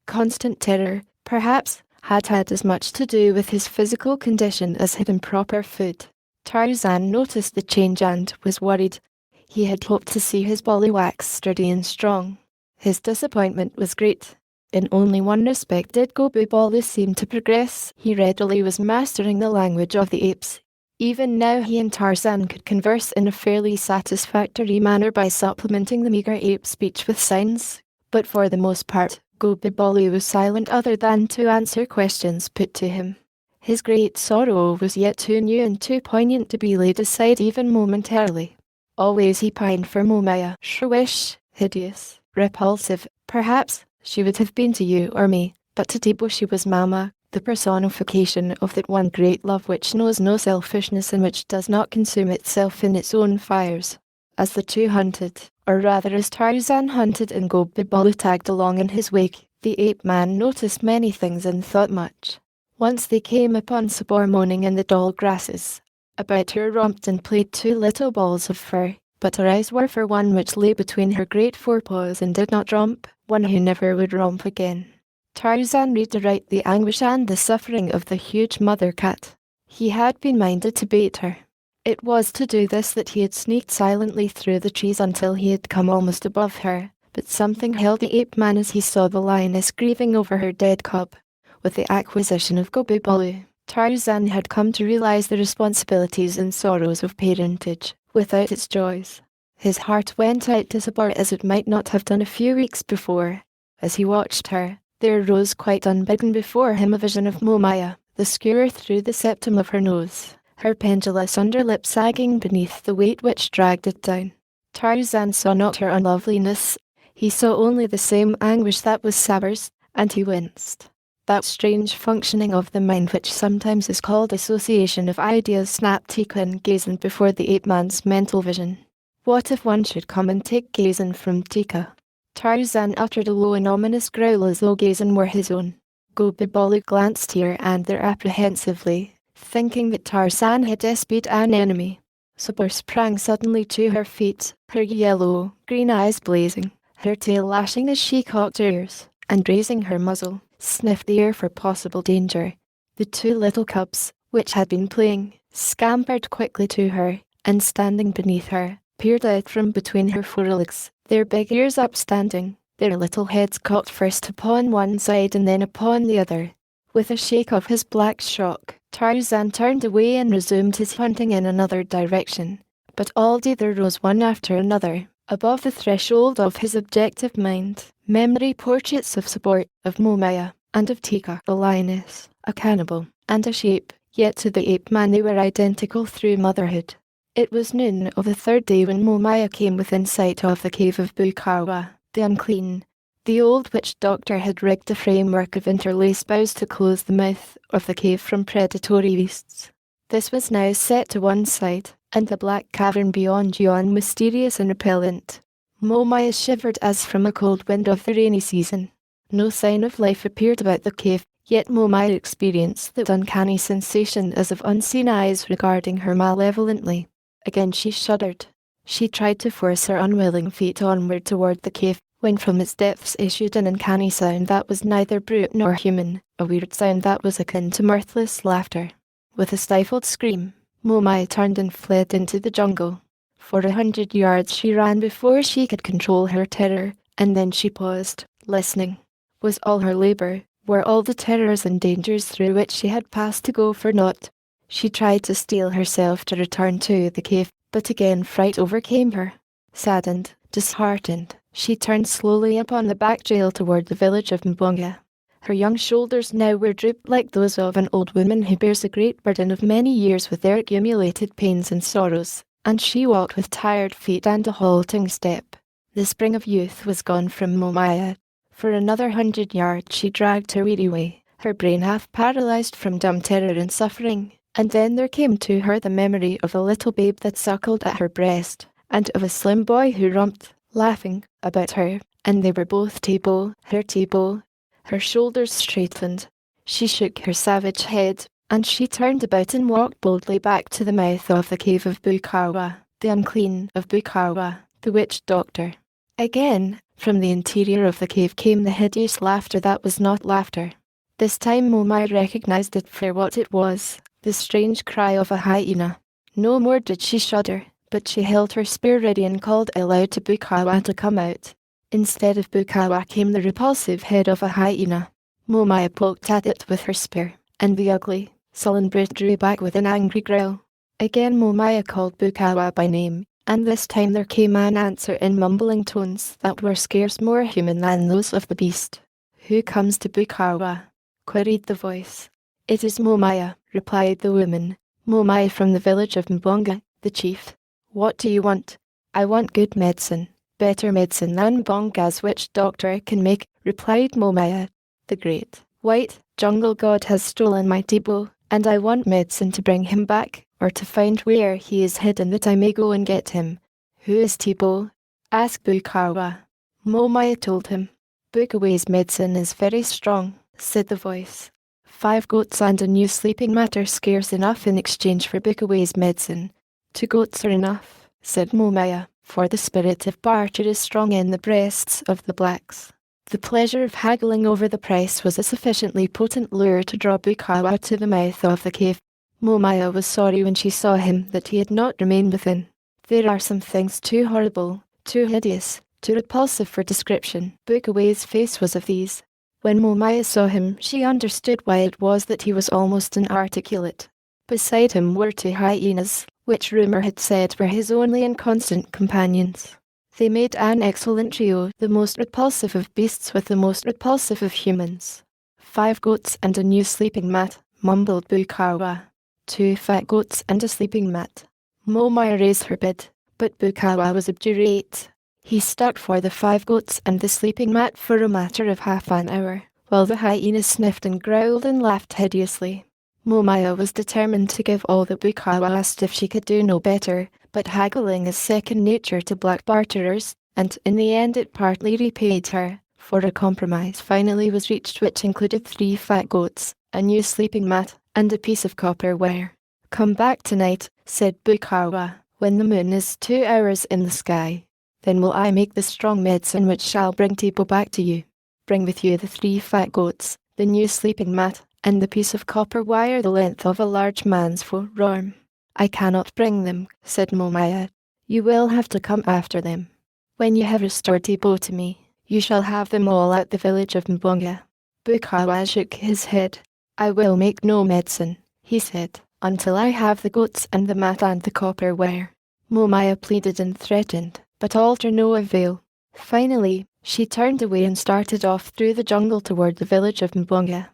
Constant terror, perhaps, had as much to do with his physical condition as had improper food. Tarzan noticed the change and was worried. He had hoped to see his Baloo wax sturdy and strong. His disappointment was great. In only one respect did Gobi Baloo seem to progress. He readily was mastering the language of the apes. Even now he and Tarzan could converse in a fairly satisfactory manner by supplementing the meagre ape speech with signs, but for the most part, Gobi Baloo was silent other than to answer questions put to him. His great sorrow was yet too new and too poignant to be laid aside even momentarily. Always he pined for Momaya, shrewish, hideous, repulsive. Perhaps she would have been to you or me, but to Tibo she was Mama, the personification of that one great love which knows no selfishness and which does not consume itself in its own fires. As the two hunted, or rather as Tarzan hunted and Gobi Baloo tagged along in his wake, the ape-man noticed many things and thought much. Once they came upon Sabor moaning in the tall grasses. About her romped and played two little balls of fur, but her eyes were for one which lay between her great forepaws and did not romp, one who never would romp again. Tarzan read aright the anguish and the suffering of the huge mother cat. He had been minded to bait her. It was to do this that he had sneaked silently through the trees until he had come almost above her, but something held the ape-man as he saw the lioness grieving over her dead cub. With the acquisition of Gobi Baloo, Tarzan had come to realize the responsibilities and sorrows of parentage, without its joys. His heart went out to Sabor as it might not have done a few weeks before. As he watched her, there rose quite unbidden before him a vision of Momaya, the skewer through the septum of her nose, her pendulous underlip sagging beneath the weight which dragged it down. Tarzan saw not her unloveliness. He saw only the same anguish that was Saber's, and he winced. That strange functioning of the mind which sometimes is called association of ideas snapped Tikan Gazan before the ape-man's mental vision. What if one should come and take Gazan from Tika? Tarzan uttered a low and ominous growl as though Gazan were his own. Gobibali glanced here and there apprehensively, thinking that Tarzan had espied an enemy. Sabor sprang suddenly to her feet, her yellow, green eyes blazing, her tail lashing as she cocked her ears, and raising her muzzle, sniffed the air for possible danger. The two little cubs, which had been playing, scampered quickly to her, and standing beneath her, peered out from between her forelegs, their big ears upstanding, their little heads cocked first upon one side and then upon the other. With a shake of his black shock, Tarzan turned away and resumed his hunting in another direction. But all day there rose one after another, above the threshold of his objective mind, memory portraits of Sabor, of Momaya, and of Tika, a lioness, a cannibal, and a sheep, yet to the ape-man they were identical through motherhood. It was noon of the third day when Momaya came within sight of the cave of Bukawa, the unclean. The old witch doctor had rigged a framework of interlaced boughs to close the mouth of the cave from predatory beasts. This was now set to one side, and the black cavern beyond yawned mysterious and repellent. Momaya shivered as from a cold wind of the rainy season. No sign of life appeared about the cave, yet Momaya experienced the uncanny sensation as of unseen eyes regarding her malevolently. Again she shuddered. She tried to force her unwilling feet onward toward the cave, when from its depths issued an uncanny sound that was neither brute nor human, a weird sound that was akin to mirthless laughter. With a stifled scream, Momaya turned and fled into the jungle. For 100 yards she ran before she could control her terror, and then she paused, listening. Was all her labour, were all the terrors and dangers through which she had passed to go for naught? She tried to steel herself to return to the cave, but again fright overcame her. Saddened, disheartened, she turned slowly upon the back trail toward the village of Mbonga. Her young shoulders now were drooped like those of an old woman who bears a great burden of many years with their accumulated pains and sorrows, and she walked with tired feet and a halting step. The spring of youth was gone from Momaya. For another 100 yards she dragged her weary way, her brain half paralyzed from dumb terror and suffering, and then there came to her the memory of a little babe that suckled at her breast, and of a slim boy who romped, laughing, about her, and they were both Tebo, her Tebo. Her shoulders straightened. She shook her savage head, and she turned about and walked boldly back to the mouth of the cave of Bukawa, the unclean of Bukawa, the witch doctor. Again, from the interior of the cave came the hideous laughter that was not laughter. This time Momaya recognized it for what it was, the strange cry of a hyena. No more did she shudder, but she held her spear ready and called aloud to Bukawa to come out. Instead of Bukawa came the repulsive head of a hyena. Momaya poked at it with her spear, and the ugly, sullen brute drew back with an angry growl. Again Momaya called Bukawa by name, and this time there came an answer in mumbling tones that were scarce more human than those of the beast. "Who comes to Bukawa?" queried the voice. "It is Momaya," replied the woman. "Momaya from the village of Mbonga, the chief." "What do you want?" "I want good medicine. Better medicine than Mbonga's witch doctor can make," replied Momaya. "The great, white, jungle god has stolen my Tebo, and I want medicine to bring him back, or to find where he is hidden that I may go and get him." "Who is Tebo?" asked Bukawa. Momaya told him. "Bukawa's medicine is very strong," said the voice. 5 goats and a new sleeping mat are scarce enough in exchange for Bukawa's medicine. 2 goats are enough, said Momaya, for the spirit of barter is strong in the breasts of the blacks. The pleasure of haggling over the price was a sufficiently potent lure to draw Bukawa to the mouth of the cave. Momaya was sorry when she saw him that he had not remained within. There are some things too horrible, too hideous, too repulsive for description. Bukawa's face was of these. When Momaya saw him, she understood why it was that he was almost inarticulate. Beside him were 2 hyenas, which rumour had said were his only and constant companions. They made an excellent trio, the most repulsive of beasts with the most repulsive of humans. 5 goats and a new sleeping mat, mumbled Bukawa. 2 fat goats and a sleeping mat. Momaya raised her bid, but Bukawa was obdurate. He stuck for the 5 goats and the sleeping mat for a matter of half an hour, while the hyenas sniffed and growled and laughed hideously. Momaya was determined to give all that Bukawa asked if she could do no better, but haggling is second nature to black barterers, and in the end it partly repaid her, for a compromise finally was reached which included 3 fat goats, a new sleeping mat, and a piece of copper wire. "Come back tonight," said Bukawa, "when the moon is 2 hours in the sky. Then will I make the strong medicine which shall bring Tibo back to you. Bring with you the 3 fat goats, the new sleeping mat, and the piece of copper wire the length of a large man's forearm." "I cannot bring them," said Momaya. "You will have to come after them. When you have restored Tibo to me, you shall have them all at the village of Mbonga." Bukawa shook his head. "I will make no medicine," he said, "until I have the goats and the mat and the copper wire." Momaya pleaded and threatened, but all to no avail. Finally, she turned away and started off through the jungle toward the village of Mbonga.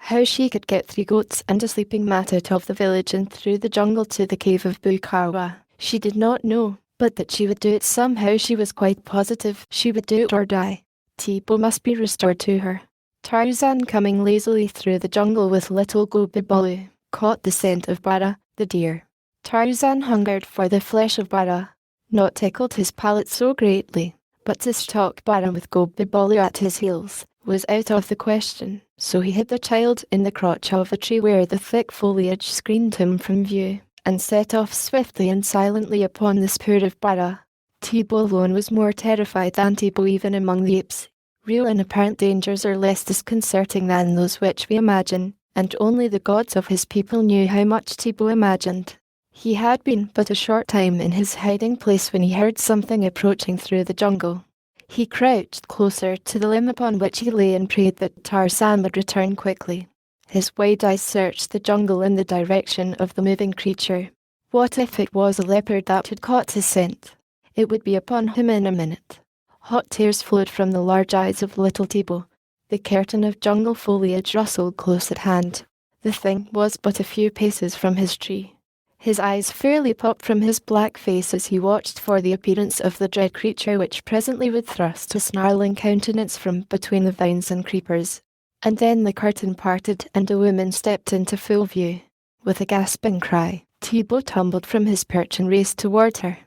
How she could get 3 goats and a sleeping mat out of the village and through the jungle to the cave of Bukawa, she did not know, but that she would do it somehow she was quite positive. She would do it or die. Tibo must be restored to her. Tarzan, coming lazily through the jungle with little Gobibalu, caught the scent of Bara, the deer. Tarzan hungered for the flesh of Bara. Not tickled his palate so greatly, but to stalk Bara with Gobibalu at his heels was out of the question, so he hid the child in the crotch of a tree where the thick foliage screened him from view, and set off swiftly and silently upon the spoor of Bara. Tibo alone was more terrified than Tibo even among the apes. Real and apparent dangers are less disconcerting than those which we imagine, and only the gods of his people knew how much Tibo imagined. He had been but a short time in his hiding place when he heard something approaching through the jungle. He crouched closer to the limb upon which he lay and prayed that Tarzan would return quickly. His wide eyes searched the jungle in the direction of the moving creature. What if it was a leopard that had caught his scent? It would be upon him in a minute. Hot tears flowed from the large eyes of little Tibo. The curtain of jungle foliage rustled close at hand. The thing was but a few paces from his tree. His eyes fairly popped from his black face as he watched for the appearance of the dread creature which presently would thrust a snarling countenance from between the vines and creepers. And then the curtain parted and a woman stepped into full view. With a gasping cry, Tibo tumbled from his perch and raced toward her.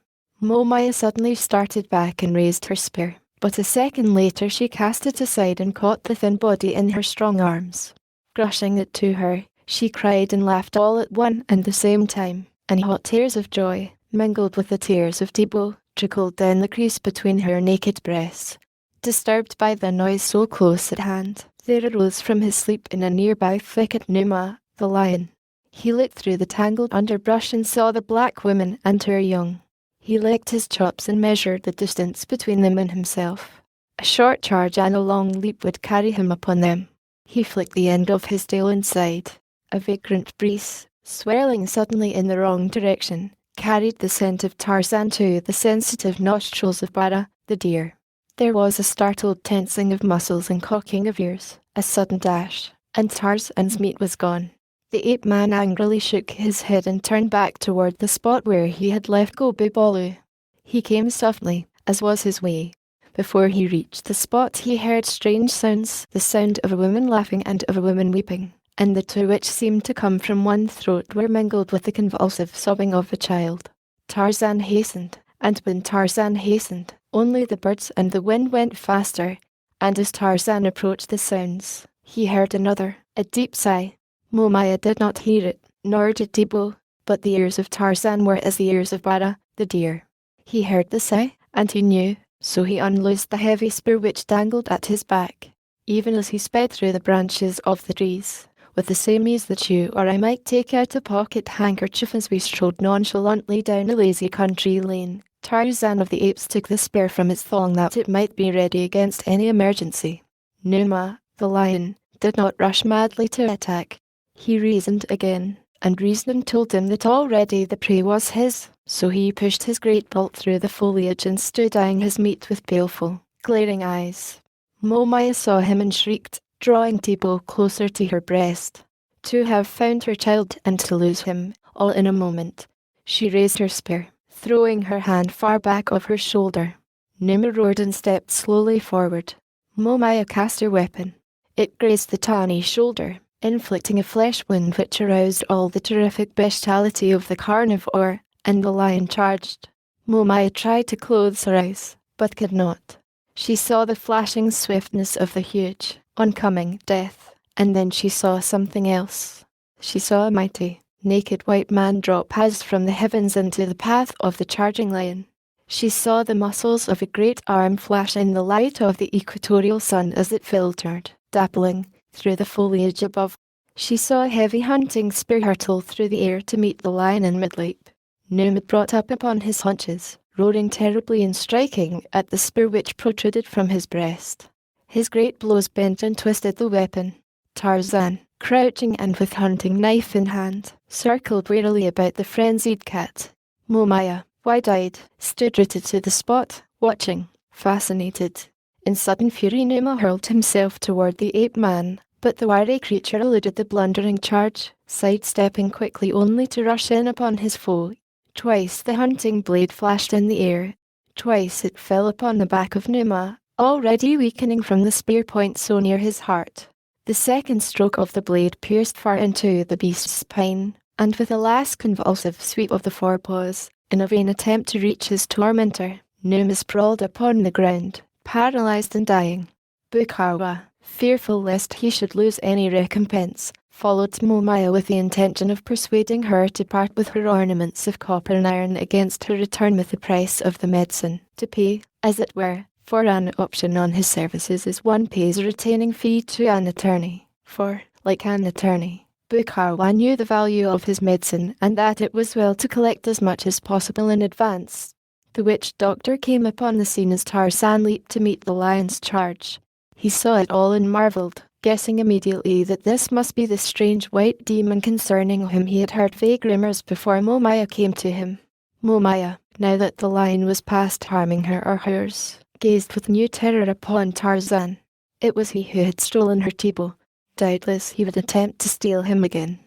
Momaya suddenly started back and raised her spear, but a second later she cast it aside and caught the thin body in her strong arms. Crushing it to her, she cried and laughed all at one and the same time, and hot tears of joy, mingled with the tears of Tibo, trickled down the crease between her naked breasts. Disturbed by the noise so close at hand, there arose from his sleep in a nearby thicket Numa, the lion. He looked through the tangled underbrush and saw the black woman and her young. He licked his chops and measured the distance between them and himself. A short charge and a long leap would carry him upon them. He flicked the end of his tail inside. A vagrant breeze, swirling suddenly in the wrong direction, carried the scent of Tarzan to the sensitive nostrils of Bara, the deer. There was a startled tensing of muscles and cocking of ears, a sudden dash, and Tarzan's meat was gone. The ape-man angrily shook his head and turned back toward the spot where he had left Gobibalu. He came softly, as was his way. Before he reached the spot he heard strange sounds, the sound of a woman laughing and of a woman weeping, and the two which seemed to come from one throat were mingled with the convulsive sobbing of a child. Tarzan hastened, and when Tarzan hastened, only the birds and the wind went faster, and as Tarzan approached the sounds, he heard another, a deep sigh. Momaya did not hear it, nor did Tibo, but the ears of Tarzan were as the ears of Bara, the deer. He heard the sigh, and he knew, so he unloosed the heavy spear which dangled at his back, even as he sped through the branches of the trees, with the same ease that you or I might take out a pocket handkerchief as we strode nonchalantly down a lazy country lane. Tarzan of the Apes took the spear from its thong that it might be ready against any emergency. Numa, the lion, did not rush madly to attack. He reasoned again, and reasoning told him that already the prey was his, so he pushed his great bulk through the foliage and stood eyeing his meat with baleful, glaring eyes. Momaya saw him and shrieked, drawing Tibo closer to her breast. To have found her child and to lose him, all in a moment. She raised her spear, throwing her hand far back of her shoulder. Numa roared and stepped slowly forward. Momaya cast her weapon. It grazed the tawny shoulder, inflicting a flesh wound which aroused all the terrific bestiality of the carnivore, and the lion charged. Momaya tried to close her eyes, but could not. She saw the flashing swiftness of the huge, oncoming death, and then she saw something else. She saw a mighty, naked white man drop as from the heavens into the path of the charging lion. She saw the muscles of a great arm flash in the light of the equatorial sun as it filtered, dappling, through the foliage above. She saw a heavy hunting spear hurtle through the air to meet the lion in mid-leap. Numa brought up upon his haunches, roaring terribly and striking at the spear which protruded from his breast. His great blows bent and twisted the weapon. Tarzan, crouching and with hunting knife in hand, circled warily about the frenzied cat. Momaya, wide-eyed, stood rooted to the spot, watching, fascinated. In sudden fury Numa hurled himself toward the ape-man, but the wary creature eluded the blundering charge, sidestepping quickly only to rush in upon his foe. Twice the hunting blade flashed in the air. Twice it fell upon the back of Numa, already weakening from the spear point so near his heart. The second stroke of the blade pierced far into the beast's spine, and with a last convulsive sweep of the forepaws, in a vain attempt to reach his tormentor, Numa sprawled upon the ground, paralyzed and dying. Bukawa, fearful lest he should lose any recompense, followed Momaya with the intention of persuading her to part with her ornaments of copper and iron against her return with the price of the medicine, to pay, as it were, for an option on his services as one pays a retaining fee to an attorney. For, like an attorney, Bukawa knew the value of his medicine and that it was well to collect as much as possible in advance. The witch doctor came upon the scene as Tarzan leaped to meet the lion's charge. He saw it all and marveled, guessing immediately that this must be the strange white demon concerning whom he had heard vague rumors before Momaya came to him. Momaya, now that the lion was past harming her or hers, gazed with new terror upon Tarzan. It was he who had stolen her Tibo. Doubtless he would attempt to steal him again.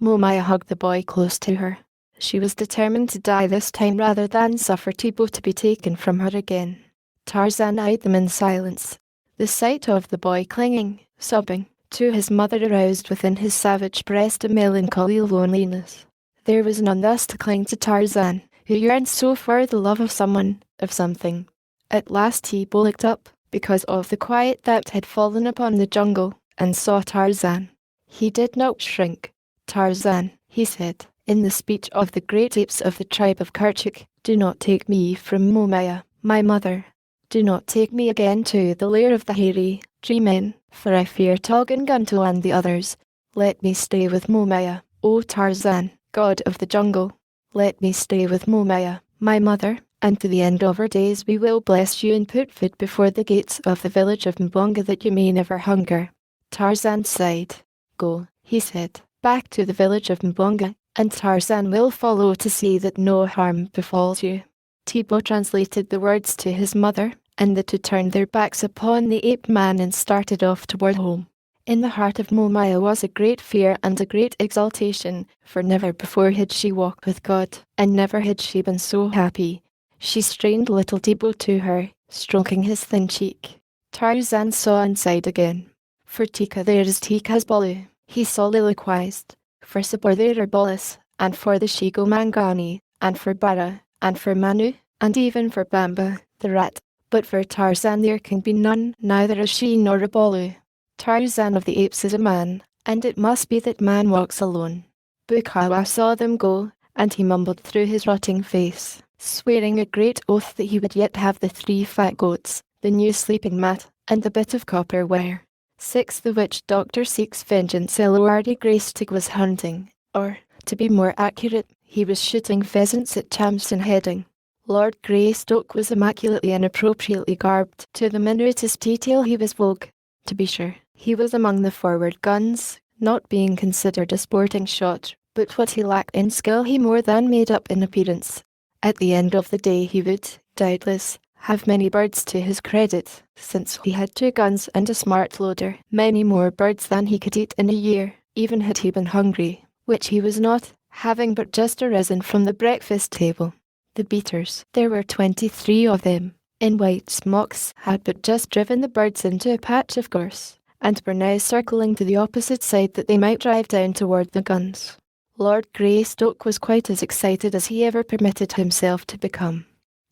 Momaya hugged the boy close to her. She was determined to die this time rather than suffer Tibo to be taken from her again. Tarzan eyed them in silence. The sight of the boy clinging, sobbing, to his mother aroused within his savage breast a melancholy loneliness. There was none thus to cling to Tarzan, who yearned so for the love of someone, of something. At last Tibo looked up, because of the quiet that had fallen upon the jungle, and saw Tarzan. He did not shrink. Tarzan, he said, in the speech of the great apes of the tribe of Kerchuk, do not take me from Momaya, my mother. Do not take me again to the lair of the hairy G-men, for I fear Tog and Gunto and the others. Let me stay with Momaya, O Tarzan, god of the jungle. Let me stay with Momaya, my mother, and to the end of our days we will bless you and put food before the gates of the village of Mbonga that you may never hunger. Tarzan sighed. Go, he said, back to the village of Mbonga, and Tarzan will follow to see that no harm befalls you. Tibo translated the words to his mother, and the two turned their backs upon the ape-man and started off toward home. In the heart of Momaya was a great fear and a great exultation, for never before had she walked with God, and never had she been so happy. She strained little Tibo to her, stroking his thin cheek. Tarzan saw and sighed again. For Tika there is Tika's Bolu, he soliloquized. For Sabor there are Bolas, and for the Shigo Mangani, and for Bara, and for Manu, and even for Bamba, the rat. But for Tarzan there can be none, neither a she nor a Bolu. Tarzan of the apes is a man, and it must be that man walks alone. Bukawa saw them go, and he mumbled through his rotting face, swearing a great oath that he would yet have the 3 fat goats, the new sleeping mat, and the bit of copper ware. 6. The witch doctor seeks vengeance. Eluardi Greystick was hunting, or, to be more accurate, he was shooting pheasants at Chamston Heading. Lord Greystoke was immaculately and appropriately garbed. To the minutest detail he was vogue. To be sure, he was among the forward guns, not being considered a sporting shot, but what he lacked in skill he more than made up in appearance. At the end of the day he would, doubtless, have many birds to his credit, since he had 2 guns and a smart loader, many more birds than he could eat in a year, even had he been hungry, which he was not, having but just arisen from the breakfast table. The beaters, there were 23 of them, in white smocks had but just driven the birds into a patch of gorse, and were now circling to the opposite side that they might drive down toward the guns. Lord Greystoke was quite as excited as he ever permitted himself to become.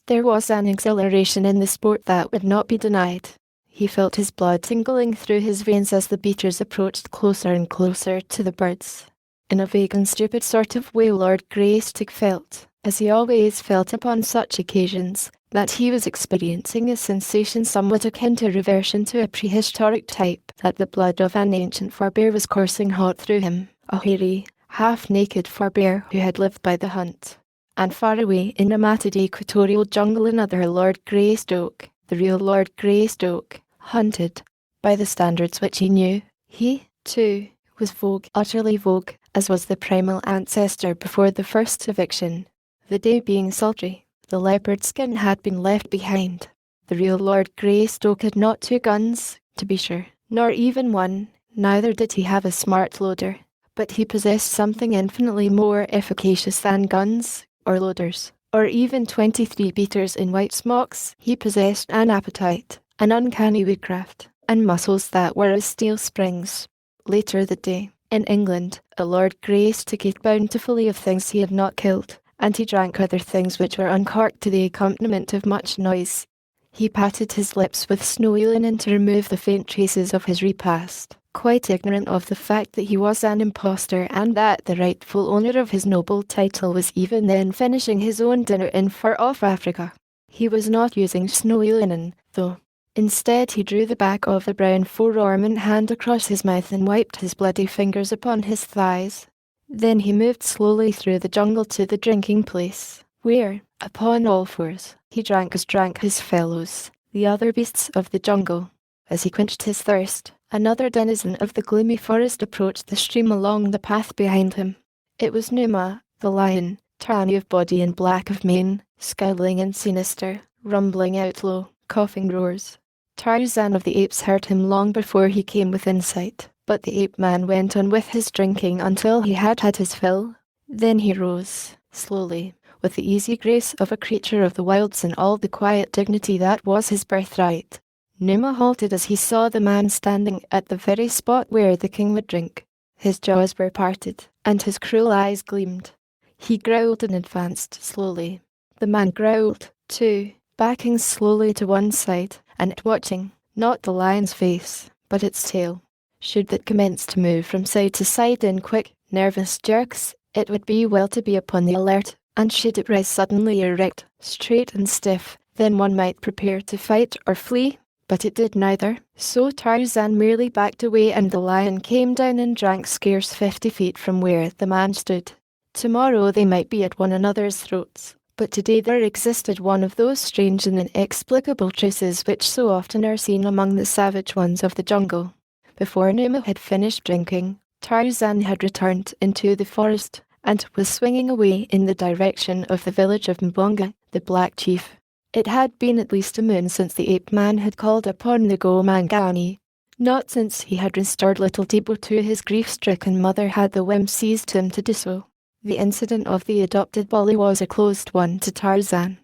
There was an exhilaration in the sport that would not be denied. He felt his blood tingling through his veins as the beaters approached closer and closer to the birds. In a vague and stupid sort of way Lord Greystoke felt, as he always felt upon such occasions, that he was experiencing a sensation somewhat akin to reversion to a prehistoric type, that the blood of an ancient forebear was coursing hot through him, a hairy, half-naked forebear who had lived by the hunt. And far away in a matted equatorial jungle another Lord Greystoke, the real Lord Greystoke, hunted. By the standards which he knew, he, too, was vogue, utterly vogue, as was the primal ancestor before the first eviction. The day being sultry, the leopard skin had been left behind. The real Lord Greystoke had not 2 guns, to be sure, nor even one, neither did he have a smart loader, but he possessed something infinitely more efficacious than guns, or loaders, or even 23 beaters in white smocks. He possessed an appetite, an uncanny woodcraft, and muscles that were as steel springs. Later that day, in England, a Lord Greystoke ate bountifully of things he had not killed, and he drank other things which were uncorked to the accompaniment of much noise. He patted his lips with snowy linen to remove the faint traces of his repast, quite ignorant of the fact that he was an impostor and that the rightful owner of his noble title was even then finishing his own dinner in far-off Africa. He was not using snowy linen, though. Instead he drew the back of the brown four-armed hand across his mouth and wiped his bloody fingers upon his thighs. Then he moved slowly through the jungle to the drinking place, where, upon all fours, he drank as drank his fellows, the other beasts of the jungle. As he quenched his thirst, another denizen of the gloomy forest approached the stream along the path behind him. It was Numa, the lion, tawny of body and black of mane, scowling and sinister, rumbling out low, coughing roars. Tarzan of the Apes heard him long before he came within sight, but the ape-man went on with his drinking until he had had his fill. Then he rose, slowly, with the easy grace of a creature of the wilds and all the quiet dignity that was his birthright. Numa halted as he saw the man standing at the very spot where the king would drink. His jaws were parted, and his cruel eyes gleamed. He growled and advanced slowly. The man growled, too, backing slowly to one side, and watching, not the lion's face, but its tail. Should it commence to move from side to side in quick, nervous jerks, it would be well to be upon the alert, and should it rise suddenly erect, straight and stiff, then one might prepare to fight or flee, but it did neither, so Tarzan merely backed away and the lion came down and drank scarce 50 feet from where the man stood. Tomorrow they might be at one another's throats, but today there existed one of those strange and inexplicable truces which so often are seen among the savage ones of the jungle. Before Numa had finished drinking, Tarzan had returned into the forest, and was swinging away in the direction of the village of Mbonga, the Black Chief. It had been at least a moon since the ape-man had called upon the Gomangani. Not since he had restored little Debo to his grief-stricken mother had the whim seized him to do so. The incident of the adopted Bolly was a closed one to Tarzan.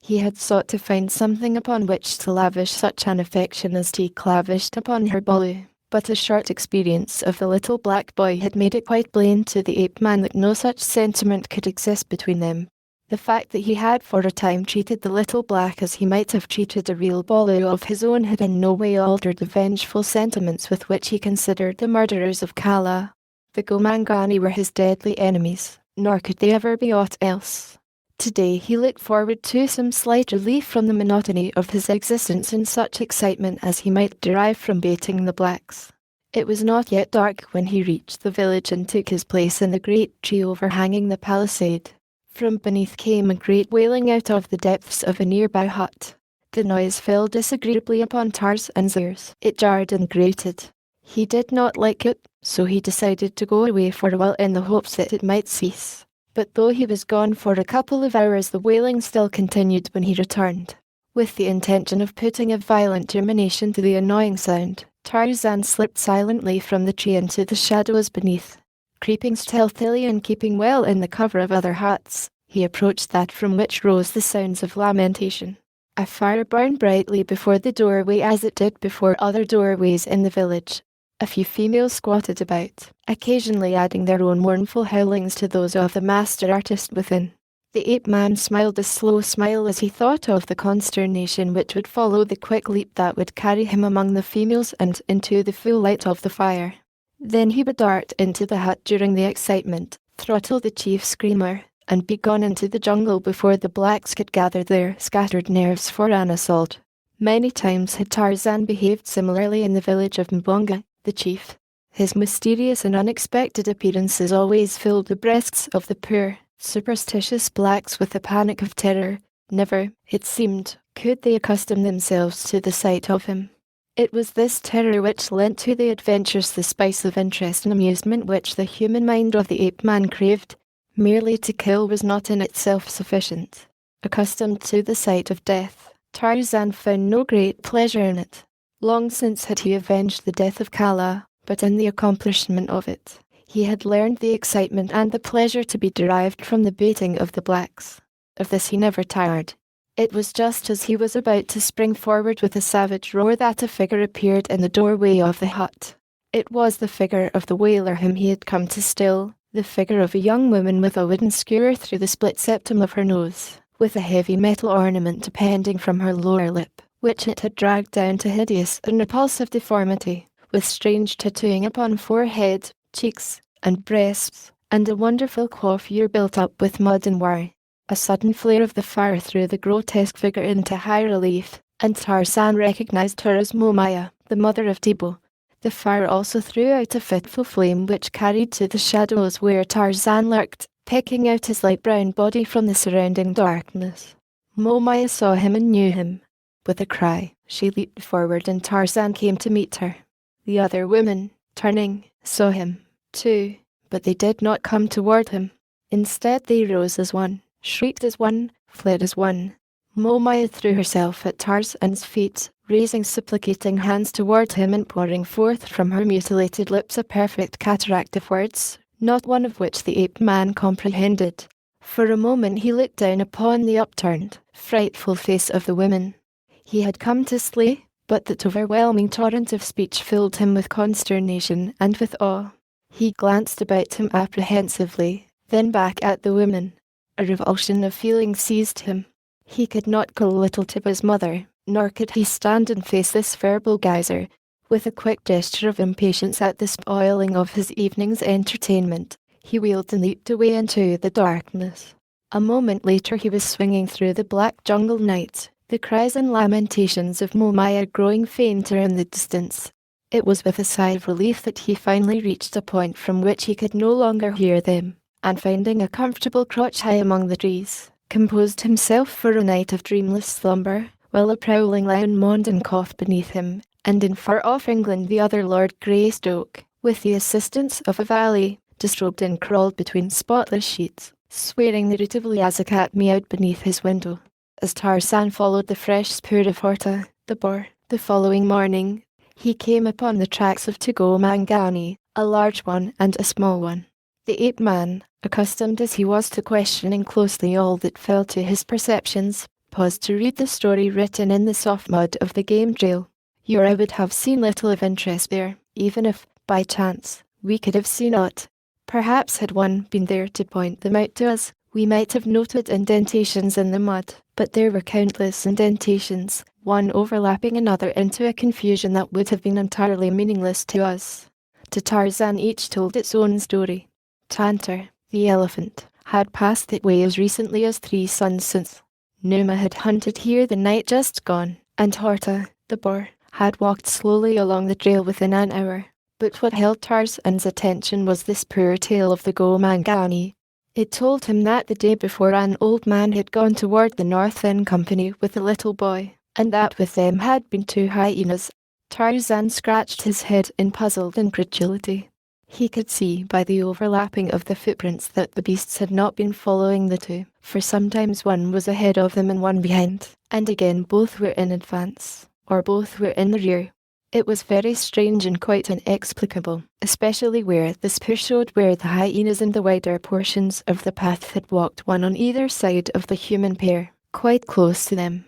He had sought to find something upon which to lavish such an affection as Teek lavished upon her Bolly, but a short experience of the little black boy had made it quite plain to the ape-man that no such sentiment could exist between them. The fact that he had for a time treated the little black as he might have treated a real Bolly of his own had in no way altered the vengeful sentiments with which he considered the murderers of Kala. The Gomangani were his deadly enemies, nor could they ever be aught else. Today he looked forward to some slight relief from the monotony of his existence and such excitement as he might derive from baiting the blacks. It was not yet dark when he reached the village and took his place in the great tree overhanging the palisade. From beneath came a great wailing out of the depths of a nearby hut. The noise fell disagreeably upon Tarzan's ears. It jarred and grated. He did not like it, so he decided to go away for a while in the hopes that it might cease. But though he was gone for a couple of hours, the wailing still continued when he returned. With the intention of putting a violent termination to the annoying sound, Tarzan slipped silently from the tree into the shadows beneath. Creeping stealthily and keeping well in the cover of other huts, he approached that from which rose the sounds of lamentation. A fire burned brightly before the doorway as it did before other doorways in the village. A few females squatted about, occasionally adding their own mournful howlings to those of the master artist within. The ape-man smiled a slow smile as he thought of the consternation which would follow the quick leap that would carry him among the females and into the full light of the fire. Then he would dart into the hut during the excitement, throttle the chief screamer, and be gone into the jungle before the blacks could gather their scattered nerves for an assault. Many times had Tarzan behaved similarly in the village of Mbonga, the chief. His mysterious and unexpected appearances always filled the breasts of the poor, superstitious blacks with a panic of terror. Never, it seemed, could they accustom themselves to the sight of him. It was this terror which lent to the adventures the spice of interest and amusement which the human mind of the ape-man craved. Merely to kill was not in itself sufficient. Accustomed to the sight of death, Tarzan found no great pleasure in it. Long since had he avenged the death of Kala, but in the accomplishment of it, he had learned the excitement and the pleasure to be derived from the baiting of the blacks. Of this he never tired. It was just as he was about to spring forward with a savage roar that a figure appeared in the doorway of the hut. It was the figure of the whaler whom he had come to still. The figure of a young woman with a wooden skewer through the split septum of her nose, with a heavy metal ornament depending from her lower lip, which it had dragged down to hideous and repulsive deformity, with strange tattooing upon forehead, cheeks, and breasts, and a wonderful coiffure built up with mud and wire. A sudden flare of the fire threw the grotesque figure into high relief, and Tarzan recognized her as Momaya, the mother of Tibo. The fire also threw out a fitful flame which carried to the shadows where Tarzan lurked, picking out his light brown body from the surrounding darkness. Momaya saw him and knew him. With a cry, she leaped forward and Tarzan came to meet her. The other women, turning, saw him, too, but they did not come toward him. Instead they rose as one, shrieked as one, fled as one. Momaya threw herself at Tarzan's feet, raising supplicating hands toward him and pouring forth from her mutilated lips a perfect cataract of words, not one of which the ape-man comprehended. For a moment he looked down upon the upturned, frightful face of the woman. He had come to slay, but that overwhelming torrent of speech filled him with consternation and with awe. He glanced about him apprehensively, then back at the woman. A revulsion of feeling seized him. He could not call little Tiba's mother, nor could he stand and face this verbal geyser. With a quick gesture of impatience at the spoiling of his evening's entertainment, he wheeled and leaped away into the darkness. A moment later he was swinging through the black jungle night, the cries and lamentations of Momaya growing fainter in the distance. It was with a sigh of relief that he finally reached a point from which he could no longer hear them, and finding a comfortable crotch high among the trees, composed himself for a night of dreamless slumber, while a prowling lion moaned and coughed beneath him, and in far-off England the other Lord Greystoke, with the assistance of a valet, disrobed and crawled between spotless sheets, swearing irritably as a cat meowed beneath his window. As Tarzan followed the fresh spoor of Horta, the boar, the following morning, he came upon the tracks of Togo Mangani, a large one and a small one. The ape-man, accustomed as he was to questioning closely all that fell to his perceptions, paused to read the story written in the soft mud of the game trail. You or I would have seen little of interest there, even if, by chance, we could have seen aught. Perhaps had one been there to point them out to us, we might have noted indentations in the mud, but there were countless indentations, one overlapping another into a confusion that would have been entirely meaningless to us. To Tarzan each told its own story. Tantor, the elephant, had passed that way as recently as 3 suns since. Numa had hunted here the night just gone, and Horta, the boar, had walked slowly along the trail within an hour. But what held Tarzan's attention was this poor tale of the Go-Mangani. It told him that the day before an old man had gone toward the north in company with a little boy, and that with them had been 2 hyenas. Tarzan scratched his head in puzzled incredulity. He could see by the overlapping of the footprints that the beasts had not been following the 2, for sometimes one was ahead of them and one behind, and again both were in advance, or both were in the rear. It was very strange and quite inexplicable, especially where the spoor showed where the hyenas in the wider portions of the path had walked one on either side of the human pair, quite close to them.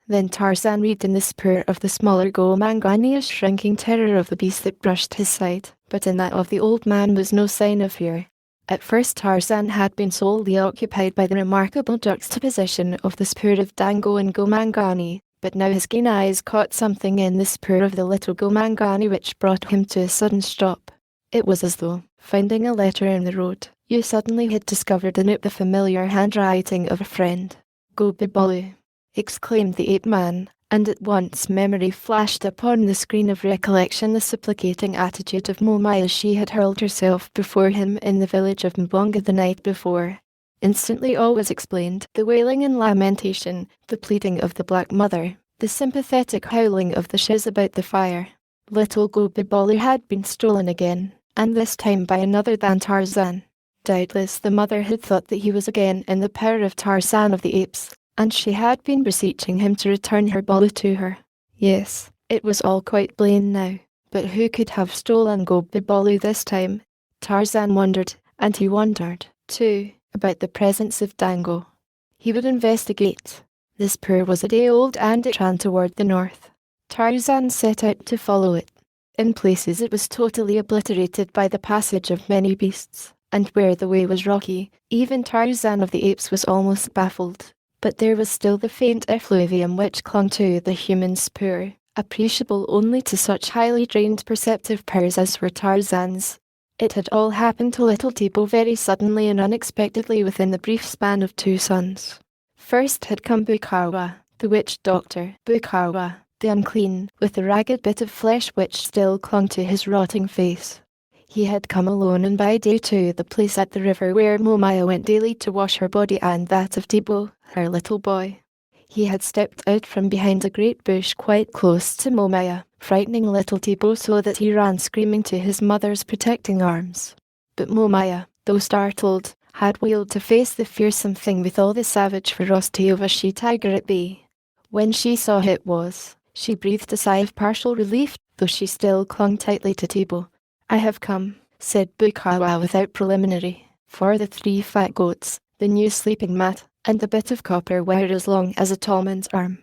Then Tarzan read in the spirit of the smaller Gomangani a shrinking terror of the beast that brushed his side, but in that of the old man was no sign of fear. At first Tarzan had been solely occupied by the remarkable juxtaposition of the spirit of Dango and Gomangani, but now his keen eyes caught something in the spirit of the little Gomangani which brought him to a sudden stop. It was as though, finding a letter in the road, you suddenly had discovered in it the familiar handwriting of a friend. "Go Bibolu!" exclaimed the ape-man, and at once memory flashed upon the screen of recollection the supplicating attitude of Momai as she had hurled herself before him in the village of Mbonga the night before. Instantly all was explained, the wailing and lamentation, the pleading of the black mother, the sympathetic howling of the shiz about the fire. Little Go Bibolu had been stolen again, and this time by another than Tarzan. Doubtless the mother had thought that he was again in the power of Tarzan of the Apes, and she had been beseeching him to return her Bolu to her. Yes, it was all quite plain now, but who could have stolen Go Bibolu this time? Tarzan wondered, and he wondered, too, about the presence of Dango. He would investigate. The spoor was a day old and it ran toward the north. Tarzan set out to follow it. In places it was totally obliterated by the passage of many beasts, and where the way was rocky, even Tarzan of the Apes was almost baffled. But there was still the faint effluvium which clung to the human spoor, appreciable only to such highly trained perceptive powers as were Tarzan's. It had all happened to little Tibo very suddenly and unexpectedly within the brief span of 2 suns. First had come Bukawa, the witch doctor, Bukawa, the unclean, with the ragged bit of flesh which still clung to his rotting face. He had come alone and by day to the place at the river where Momaya went daily to wash her body and that of Tibo, her little boy. He had stepped out from behind a great bush quite close to Momaya, frightening little Tibo so that he ran screaming to his mother's protecting arms. But Momaya, though startled, had wheeled to face the fearsome thing with all the savage ferocity of a she-tiger at bay. When she saw who it was, she breathed a sigh of partial relief, though she still clung tightly to Tibo. "I have come," said Bukawa without preliminary, "for the 3 fat goats, the new sleeping mat, and the bit of copper wire as long as a tall man's arm."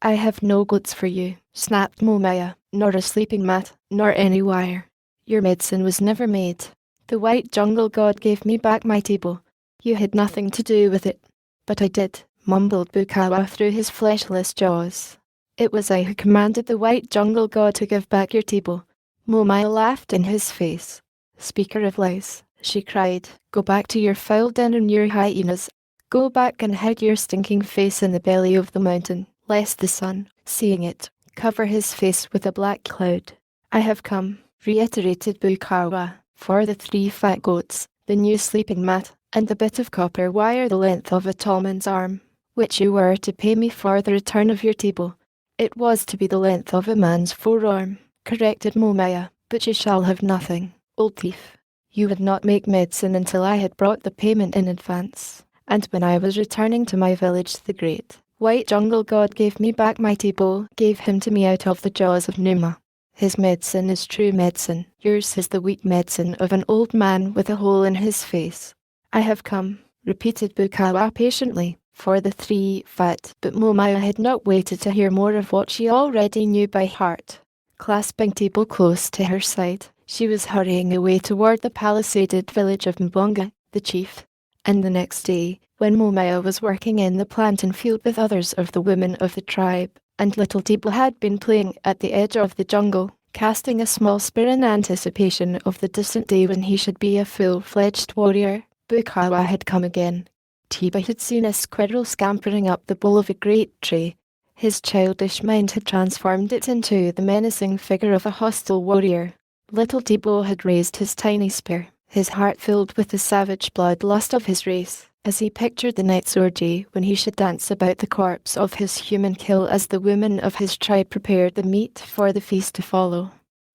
"I have no goats for you," snapped Momaya, "nor a sleeping mat, nor any wire. Your medicine was never made. The white jungle god gave me back my Tibo. You had nothing to do with it." "But I did," mumbled Bukawa through his fleshless jaws. "It was I who commanded the white jungle god to give back your Tibo." Momaya laughed in his face. "Speaker of lies," she cried, "go back to your foul den and your hyenas. Go back and hide your stinking face in the belly of the mountain, lest the sun, seeing it, cover his face with a black cloud." "I have come," reiterated Bukawa, "for the 3 fat goats, the new sleeping mat, and the bit of copper wire the length of a tall man's arm, which you were to pay me for the return of your Tibo." "It was to be the length of a man's forearm," corrected Momaya, "but you shall have nothing, old thief. You would not make medicine until I had brought the payment in advance. And when I was returning to my village the great white jungle god gave me back my Tibo, gave him to me out of the jaws of Numa. His medicine is true medicine, yours is the weak medicine of an old man with a hole in his face." "I have come," repeated Bukawa patiently, "for the 3 fat," but Momaya had not waited to hear more of what she already knew by heart. Clasping Tibo close to her side, she was hurrying away toward the palisaded village of Mbonga, the chief. And the next day, when Momaya was working in the plantain field with others of the women of the tribe, and little Tibo had been playing at the edge of the jungle, casting a small spear in anticipation of the distant day when he should be a full-fledged warrior, Bukawa had come again. Tibo had seen a squirrel scampering up the bowl of a great tree. His childish mind had transformed it into the menacing figure of a hostile warrior. Little Tibo had raised his tiny spear, his heart filled with the savage bloodlust of his race, as he pictured the night's orgy when he should dance about the corpse of his human kill as the women of his tribe prepared the meat for the feast to follow.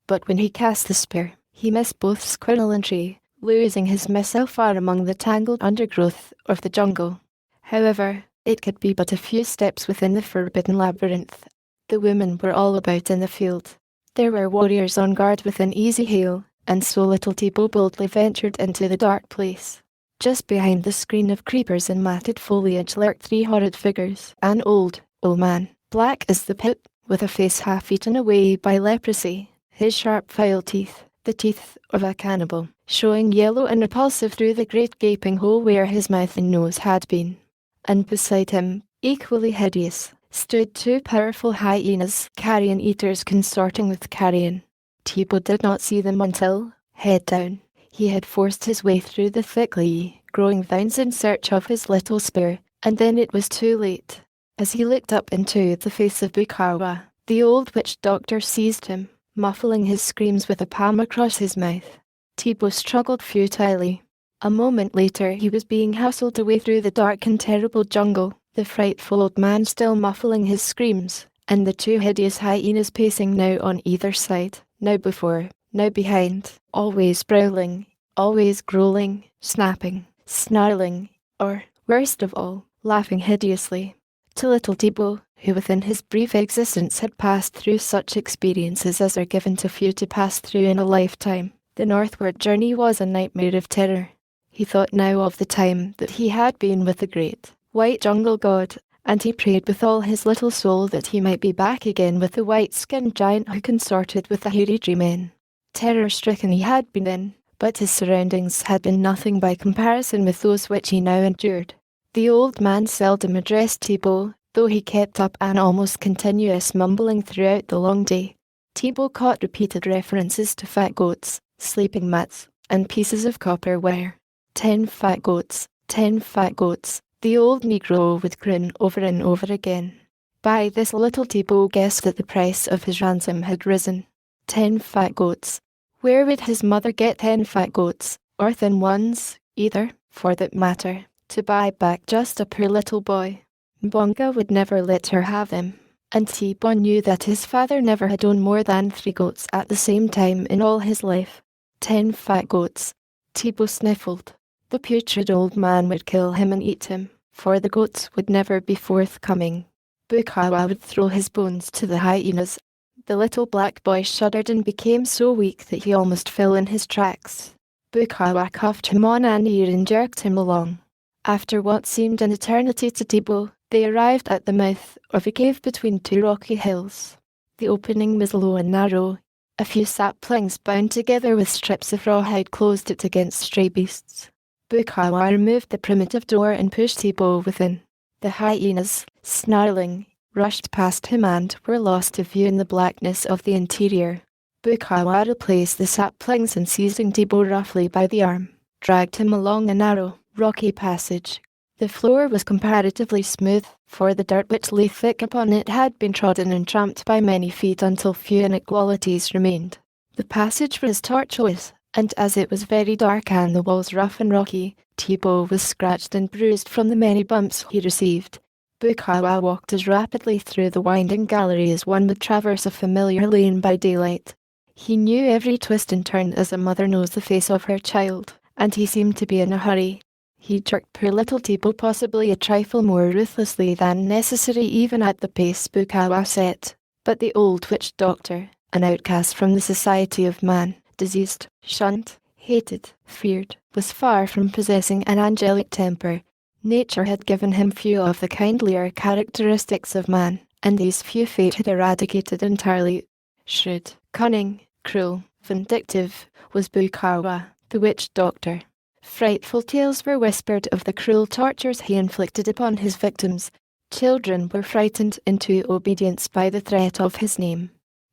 But when he cast the spear, he missed both squirrel and tree, losing his missile far among the tangled undergrowth of the jungle. However, it could be but a few steps within the forbidden labyrinth. The women were all about in the field. There were warriors on guard within easy hail, and so little Tibo boldly ventured into the dark place. Just behind the screen of creepers and matted foliage lurked 3 horrid figures. An old man, black as the pit, with a face half eaten away by leprosy, his sharp file teeth, the teeth of a cannibal, showing yellow and repulsive through the great gaping hole where his mouth and nose had been. And beside him, equally hideous, stood two powerful hyenas, carrion eaters consorting with carrion. Thibaut did not see them until, head down, he had forced his way through the thickly growing vines in search of his little spear, and then it was too late. As he looked up into the face of Bukawa, the old witch doctor seized him, muffling his screams with a palm across his mouth. Thibaut struggled futilely. A moment later he was being hustled away through the dark and terrible jungle, the frightful old man still muffling his screams, and the two hideous hyenas pacing now on either side, now before, now behind, always growling, always growling, snapping, snarling, or, worst of all, laughing hideously. To little Thibaut, who within his brief existence had passed through such experiences as are given to few to pass through in a lifetime, the northward journey was a nightmare of terror. He thought now of the time that he had been with the great, white jungle god, and he prayed with all his little soul that he might be back again with the white-skinned giant who consorted with the Hairidri men. Terror-stricken he had been then, but his surroundings had been nothing by comparison with those which he now endured. The old man seldom addressed Thibaut, though he kept up an almost continuous mumbling throughout the long day. Thibaut caught repeated references to fat goats, sleeping mats, and pieces of copper wire. 10 fat goats, 10 fat goats, the old Negro would grin over and over again. By this little Thibaut guessed that the price of his ransom had risen. 10 fat goats. Where would his mother get 10 fat goats, or thin ones, either, for that matter, to buy back just a poor little boy? Mbonga would never let her have him, and Thibaut knew that his father never had owned more than 3 goats at the same time in all his life. 10 fat goats. Thibaut sniffled. The putrid old man would kill him and eat him, for the goats would never be forthcoming. Bukawa would throw his bones to the hyenas. The little black boy shuddered and became so weak that he almost fell in his tracks. Bukawa cuffed him on an ear and jerked him along. After what seemed an eternity to Thibaut, they arrived at the mouth of a cave between 2 rocky hills. The opening was low and narrow. A few saplings bound together with strips of rawhide closed it against stray beasts. Bukawa removed the primitive door and pushed Thibaut within. The hyenas, snarling, rushed past him and were lost to view in the blackness of the interior. Bukawa replaced the saplings and seizing Thibaut roughly by the arm, dragged him along a narrow, rocky passage. The floor was comparatively smooth, for the dirt which lay thick upon it had been trodden and tramped by many feet until few inequalities remained. The passage was tortuous, and as it was very dark and the walls rough and rocky, Thibaut was scratched and bruised from the many bumps he received. Bukawa walked as rapidly through the winding gallery as one would traverse a familiar lane by daylight. He knew every twist and turn as a mother knows the face of her child, and he seemed to be in a hurry. He jerked poor little Thibaut possibly a trifle more ruthlessly than necessary even at the pace Bukawa set, but the old witch doctor, an outcast from the society of man, diseased, shunned, hated, feared, was far from possessing an angelic temper. Nature had given him few of the kindlier characteristics of man, and these few fate had eradicated entirely. Shrewd, cunning, cruel, vindictive, was Bukawa, the witch doctor. Frightful tales were whispered of the cruel tortures he inflicted upon his victims. Children were frightened into obedience by the threat of his name.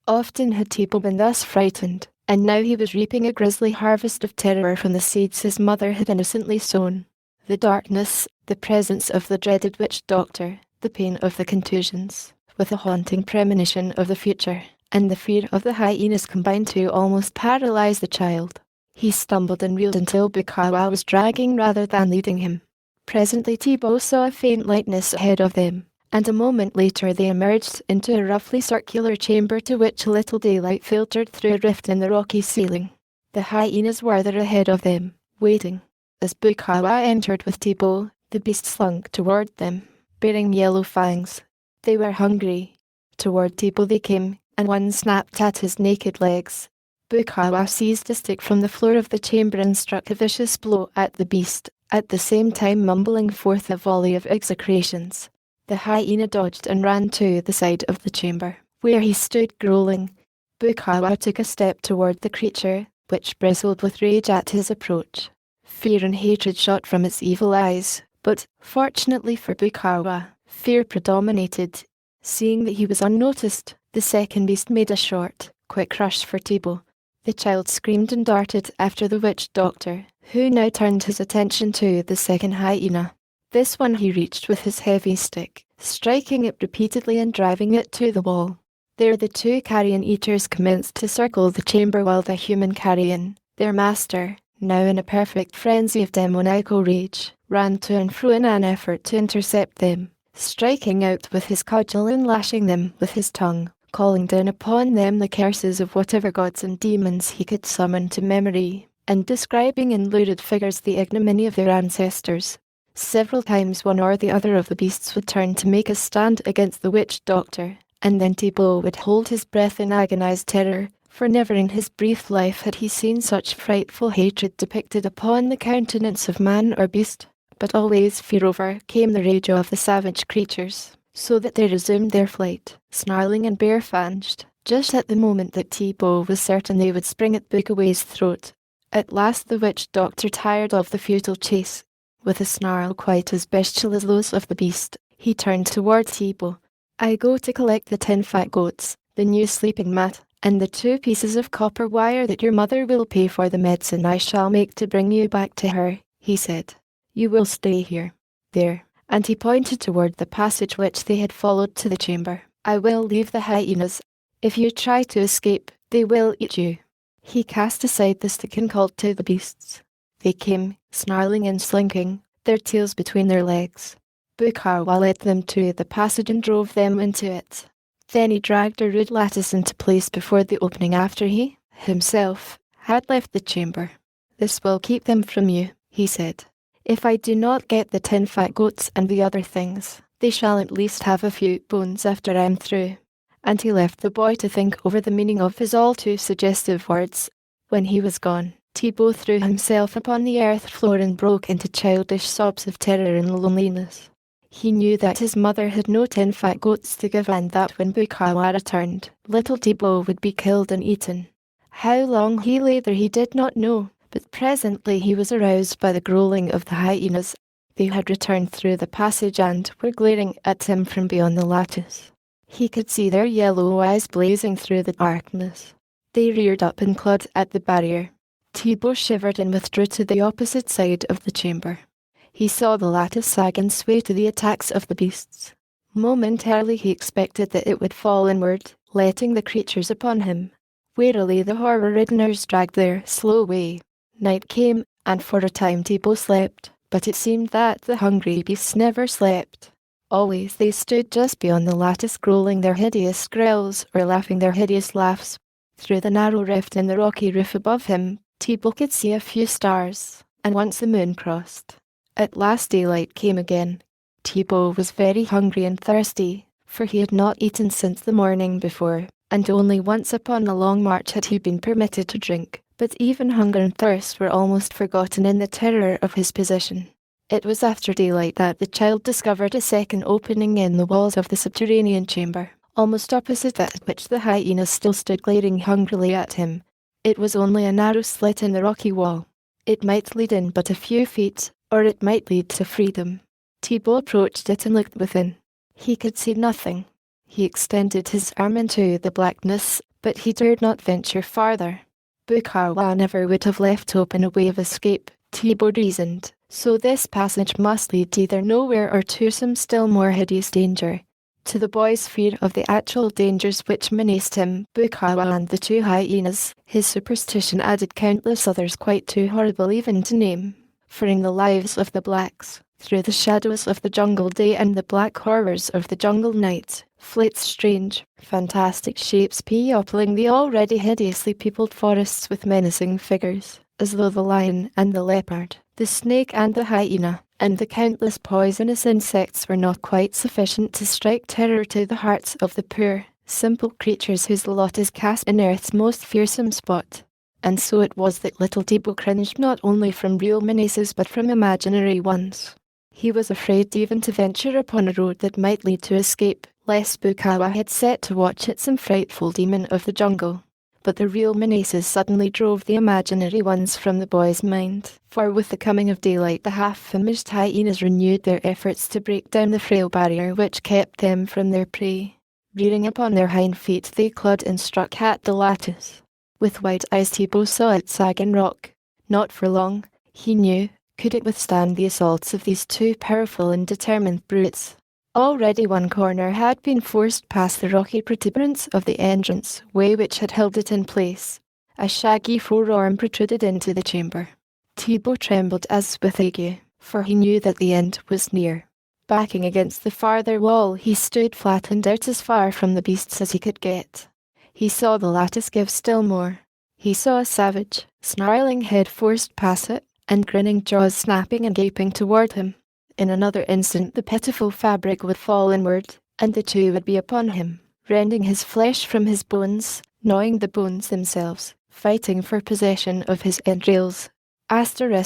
Often had Thibaut been thus frightened, and now he was reaping a grisly harvest of terror from the seeds his mother had innocently sown. The darkness, the presence of the dreaded witch doctor, the pain of the contusions, with a haunting premonition of the future, and the fear of the hyenas combined to almost paralyze the child. He stumbled and reeled until Bukawa was dragging rather than leading him. Presently Thibaut saw a faint lightness ahead of them, and a moment later they emerged into a roughly circular chamber to which a little daylight filtered through a rift in the rocky ceiling. The hyenas were there ahead of them, waiting. As Bukawa entered with Thibaut, the beast slunk toward them, bearing yellow fangs. They were hungry. Toward Thibaut they came, and one snapped at his naked legs. Bukawa seized a stick from the floor of the chamber and struck a vicious blow at the beast, at the same time mumbling forth a volley of execrations. The hyena dodged and ran to the side of the chamber, where he stood growling. Bukawa took a step toward the creature, which bristled with rage at his approach. Fear and hatred shot from its evil eyes, but, fortunately for Bukawa, fear predominated. Seeing that he was unnoticed, the second beast made a short, quick rush for Thibaut. The child screamed and darted after the witch doctor, who now turned his attention to the second hyena. This one he reached with his heavy stick, striking it repeatedly and driving it to the wall. There the two carrion eaters commenced to circle the chamber while the human carrion, their master, now in a perfect frenzy of demoniacal rage, ran to and fro in an effort to intercept them, striking out with his cudgel and lashing them with his tongue, calling down upon them the curses of whatever gods and demons he could summon to memory, and describing in lurid figures the ignominy of their ancestors. Several times one or the other of the beasts would turn to make a stand against the witch doctor, and then Thibaut would hold his breath in agonized terror, for never in his brief life had he seen such frightful hatred depicted upon the countenance of man or beast, but always fear overcame the rage of the savage creatures, so that they resumed their flight, snarling and bare-fanged, just at the moment that Thibaut was certain they would spring at Bukaway's throat. At last the witch doctor tired of the futile chase. With a snarl quite as bestial as those of the beast, he turned toward Thibaut. "I go to collect the 10 fat goats, the new sleeping mat, and the 2 pieces of copper wire that your mother will pay for the medicine I shall make to bring you back to her," he said. "You will stay here. There," and he pointed toward the passage which they had followed to the chamber. "I will leave the hyenas. If you try to escape, they will eat you." He cast aside the stick and called to the beasts. They came, snarling and slinking, their tails between their legs. Bukawa led them to the passage and drove them into it. Then he dragged a rude lattice into place before the opening after he, himself, had left the chamber. "This will keep them from you," he said. "If I do not get the 10 fat goats and the other things, they shall at least have a few bones after I am through." And he left the boy to think over the meaning of his all too suggestive words. When he was gone, Thibaut threw himself upon the earth floor and broke into childish sobs of terror and loneliness. He knew that his mother had no 10 fat goats to give and that when Bukawa returned, little Thibaut would be killed and eaten. How long he lay there he did not know, but presently he was aroused by the growling of the hyenas. They had returned through the passage and were glaring at him from beyond the lattice. He could see their yellow eyes blazing through the darkness. They reared up and clawed at the barrier. Thibaut shivered and withdrew to the opposite side of the chamber. He saw the lattice sag and sway to the attacks of the beasts. Momentarily he expected that it would fall inward, letting the creatures upon him. Warily the horror-riddeners dragged their slow way. Night came, and for a time Thibaut slept, but it seemed that the hungry beasts never slept. Always they stood just beyond the lattice growling their hideous growls or laughing their hideous laughs. Through the narrow rift in the rocky roof above him, Thibaut could see a few stars, and once the moon crossed. At last daylight came again. Thibaut was very hungry and thirsty, for he had not eaten since the morning before, and only once upon a long march had he been permitted to drink, but even hunger and thirst were almost forgotten in the terror of his position. It was after daylight that the child discovered a second opening in the walls of the subterranean chamber, almost opposite that which the hyenas still stood glaring hungrily at him. It was only a narrow slit in the rocky wall. It might lead in but a few feet, or it might lead to freedom. Thibaut approached it and looked within. He could see nothing. He extended his arm into the blackness, but he dared not venture farther. Bukawa never would have left open a way of escape, Thibaut reasoned, so this passage must lead either nowhere or to some still more hideous danger. To the boy's fear of the actual dangers which menaced him, Bukawa and the 2 hyenas, his superstition added countless others quite too horrible even to name. For in the lives of the blacks, through the shadows of the jungle day and the black horrors of the jungle night, flits strange, fantastic shapes peopling the already hideously peopled forests with menacing figures, as though the lion and the leopard, the snake and the hyena, and the countless poisonous insects were not quite sufficient to strike terror to the hearts of the poor, simple creatures whose lot is cast in earth's most fearsome spot. And so it was that little Thibaut cringed not only from real menaces but from imaginary ones. He was afraid even to venture upon a road that might lead to escape, lest Bukawa had set to watch it some frightful demon of the jungle. But the real menaces suddenly drove the imaginary ones from the boy's mind, for with the coming of daylight the half-famished hyenas renewed their efforts to break down the frail barrier which kept them from their prey. Rearing upon their hind feet they clawed and struck at the lattice. With wide eyes Thibaut saw it sag and rock. Not for long, he knew, could it withstand the assaults of these two powerful and determined brutes. Already one corner had been forced past the rocky protuberance of the entrance way which had held it in place. A shaggy forearm protruded into the chamber. Thibaut trembled as with ague, for he knew that the end was near. Backing against the farther wall he stood flat and out as far from the beasts as he could get. He saw the lattice give still more. He saw a savage, snarling head forced past it, and grinning jaws snapping and gaping toward him. In another instant the pitiful fabric would fall inward, and the two would be upon him, rending his flesh from his bones, gnawing the bones themselves, fighting for possession of his entrails. Bukawa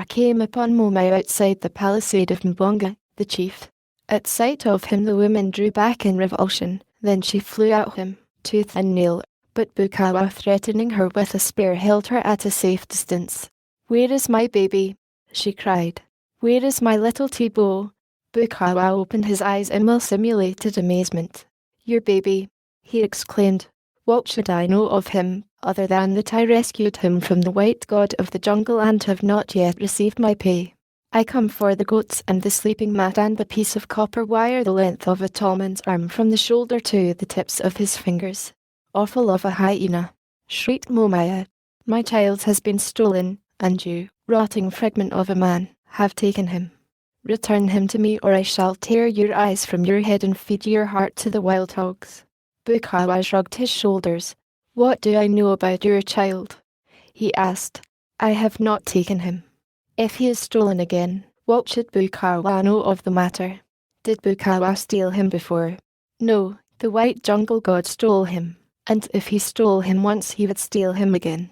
came upon Momaya outside the palisade of Mbonga, the chief. At sight of him the woman drew back in revulsion, then she flew at him, tooth and nail, but Bukawa, threatening her with a spear, held her at a safe distance. "Where is my baby?" she cried. "Where is my little Thibaut?" Bukawa opened his eyes in well-simulated amazement. "Your baby," he exclaimed. "What should I know of him, other than that I rescued him from the white god of the jungle and have not yet received my pay? I come for the goats and the sleeping mat and the piece of copper wire the length of a tall man's arm from the shoulder to the tips of his fingers." "Offal of a hyena!" shrieked Momaya. "My child has been stolen, and you, rotting fragment of a man, have taken him. Return him to me or I shall tear your eyes from your head and feed your heart to the wild hogs." Bukawa shrugged his shoulders. "What do I know about your child?" he asked. "I have not taken him. If he is stolen again, what should Bukawa know of the matter? Did Bukawa steal him before? No, the white jungle god stole him, and if he stole him once he would steal him again.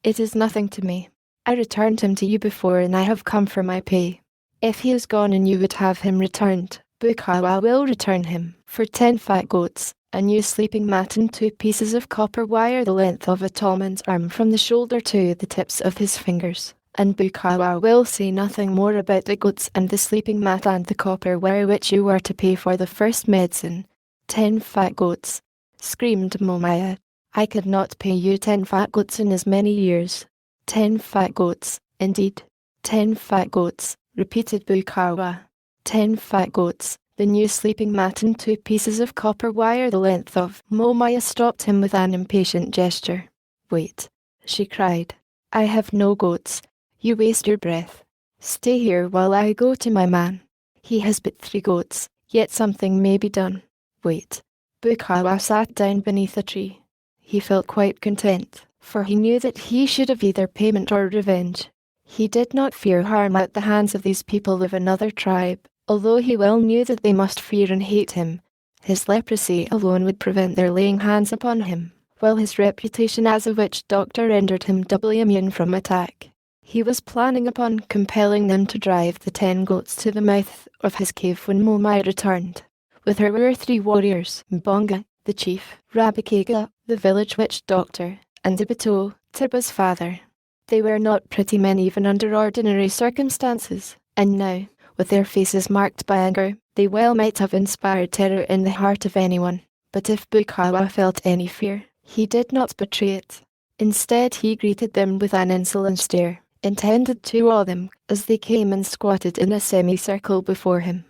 It is nothing to me. I returned him to you before and I have come for my pay. If he is gone and you would have him returned, Bukawa will return him for 10 fat goats, a new sleeping mat and 2 pieces of copper wire the length of a tall man's arm from the shoulder to the tips of his fingers. And Bukawa will say nothing more about the goats and the sleeping mat and the copper wire which you were to pay for the first medicine." 10 fat goats, screamed Momaya. "I could not pay you 10 fat goats in as many years." 10 fat goats, indeed. 10 fat goats, repeated Bukawa. 10 fat goats, the new sleeping mat and 2 pieces of copper wire the length of. Momaya stopped him with an impatient gesture. "Wait," she cried. "I have no goats. You waste your breath. Stay here while I go to my man. He has but 3 goats, yet something may be done. Wait." Bukawa sat down beneath a tree. He felt quite content, for he knew that he should have either payment or revenge. He did not fear harm at the hands of these people of another tribe, although he well knew that they must fear and hate him. His leprosy alone would prevent their laying hands upon him, while his reputation as a witch doctor rendered him doubly immune from attack. He was planning upon compelling them to drive the 10 goats to the mouth of his cave when Momaya returned. With her were 3 warriors, Mbonga, the chief, Rabikega, the village witch doctor, and Ibito, Tiba's father. They were not pretty men even under ordinary circumstances, and now, with their faces marked by anger, they well might have inspired terror in the heart of anyone. But if Bukawa felt any fear, he did not betray it. Instead he greeted them with an insolent stare, intended to awe them, as they came and squatted in a semicircle before him.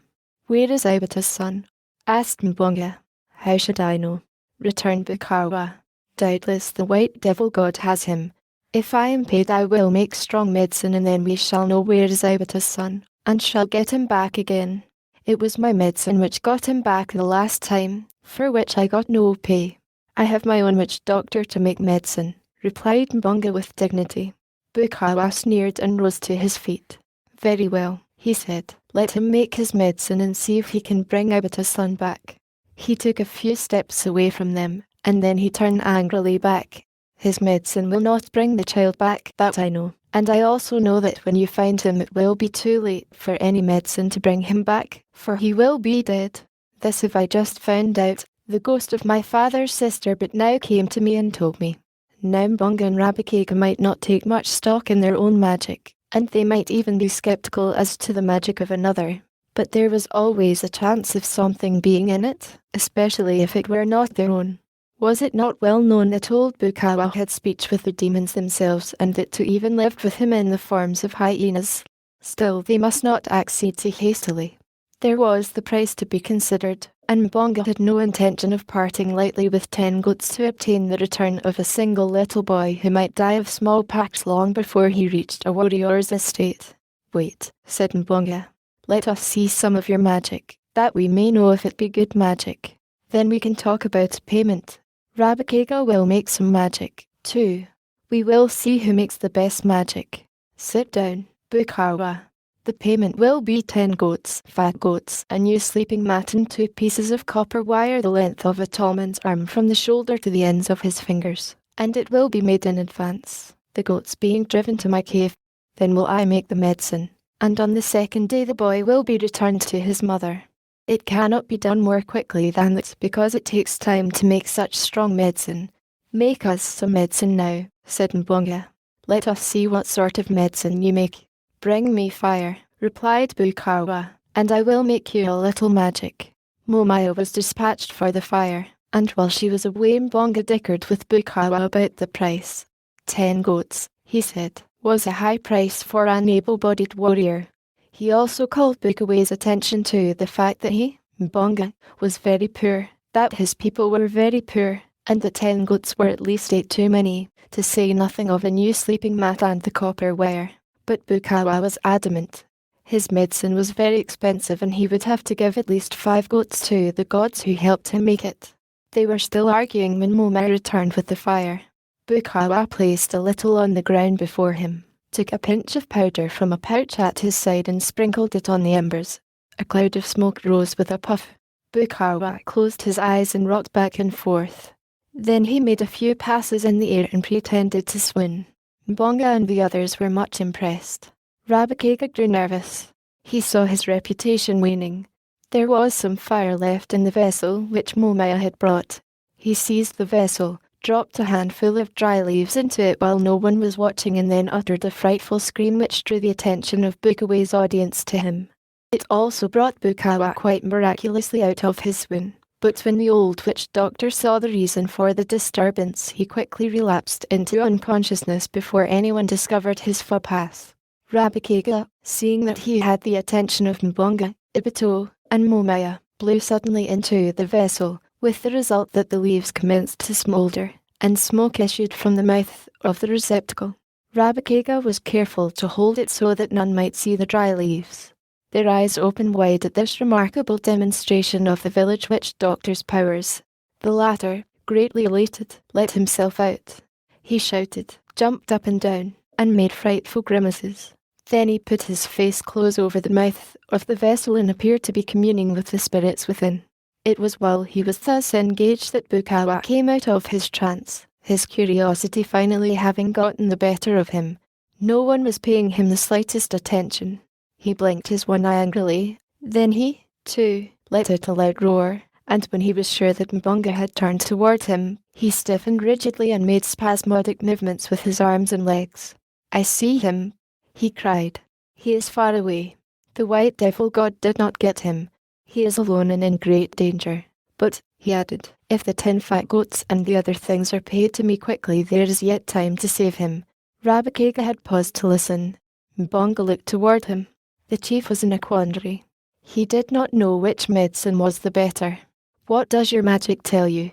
"Where is Ibito's son?" asked Mbonga. "How should I know?" returned Bukawa. "Doubtless the white devil god has him. If I am paid I will make strong medicine and then we shall know where is Ibito's son, and shall get him back again. It was my medicine which got him back the last time, for which I got no pay. I have my own witch doctor to make medicine," replied Mbonga with dignity. Bukawa sneered and rose to his feet. "Very well," he said, "let him make his medicine and see if he can bring Ibito's son back." He took a few steps away from them, and then he turned angrily back. "His medicine will not bring the child back, that I know," And I also know that when you find him it will be too late for any medicine to bring him back, for he will be dead. This have I just found out. The ghost of my father's sister but now came to me and told me. Now Mbonga and Rabakega might not take much stock in their own magic, and they might even be skeptical as to the magic of another. But there was always a chance of something being in it, especially if it were not their own. Was it not well known that old Bukawa had speech with the demons themselves and that two even lived with him in the forms of hyenas? Still they must not accede too hastily. There was the price to be considered, and Mbonga had no intention of parting lightly with 10 goats to obtain the return of a single little boy who might die of smallpox long before he reached a warrior's estate. Wait, said Mbonga. Let us see some of your magic, that we may know if it be good magic. Then we can talk about payment. Rabakega will make some magic, too. We will see who makes the best magic. Sit down, Bukawa. The payment will be 10 goats, fat goats, a new sleeping mat and 2 pieces of copper wire the length of a tall man's arm from the shoulder to the ends of his fingers, and it will be made in advance, the goats being driven to my cave. Then will I make the medicine, and on the second day the boy will be returned to his mother. It cannot be done more quickly than that because it takes time to make such strong medicine. Make us some medicine now, said Mbonga. Let us see what sort of medicine you make. Bring me fire, replied Bukawa, and I will make you a little magic. Momaya was dispatched for the fire, and while she was away Mbonga dickered with Bukawa about the price. 10 goats, he said, was a high price for an able-bodied warrior. He also called Bukawa's attention to the fact that he, Mbonga, was very poor, that his people were very poor, and that 10 goats were at least 8 too many, to say nothing of a new sleeping mat and the copper wire. But Bukawa was adamant. His medicine was very expensive and he would have to give at least 5 goats to the gods who helped him make it. They were still arguing when Momaya returned with the fire. Bukawa placed a little on the ground before him, took a pinch of powder from a pouch at his side and sprinkled it on the embers. A cloud of smoke rose with a puff. Bukawa closed his eyes and rocked back and forth. Then he made a few passes in the air and pretended to swoon. Mbonga and the others were much impressed. Rabakega grew nervous. He saw his reputation waning. There was some fire left in the vessel which Momaya had brought. He seized the vessel, dropped a handful of dry leaves into it while no one was watching and then uttered a frightful scream which drew the attention of Bukawa's audience to him. It also brought Bukawa quite miraculously out of his swoon. But when the old witch doctor saw the reason for the disturbance he quickly relapsed into unconsciousness before anyone discovered his faux pas. Rabakega, seeing that he had the attention of Mbonga, Ibito, and Momaya, blew suddenly into the vessel, with the result that the leaves commenced to smoulder, and smoke issued from the mouth of the receptacle. Rabakega was careful to hold it so that none might see the dry leaves. Their eyes opened wide at this remarkable demonstration of the village witch doctor's powers. The latter, greatly elated, let himself out. He shouted, jumped up and down, and made frightful grimaces. Then he put his face close over the mouth of the vessel and appeared to be communing with the spirits within. It was while he was thus engaged that Bukawa came out of his trance, his curiosity finally having gotten the better of him. No one was paying him the slightest attention. He blinked his one eye angrily. Then he, too, let out a loud roar, and when he was sure that Mbonga had turned toward him, he stiffened rigidly and made spasmodic movements with his arms and legs. I see him, he cried. He is far away. The white devil god did not get him. He is alone and in great danger. But, he added, if the 10 fat goats and the other things are paid to me quickly there is yet time to save him. Rabakega had paused to listen. Mbonga looked toward him. The chief was in a quandary. He did not know which medicine was the better. What does your magic tell you?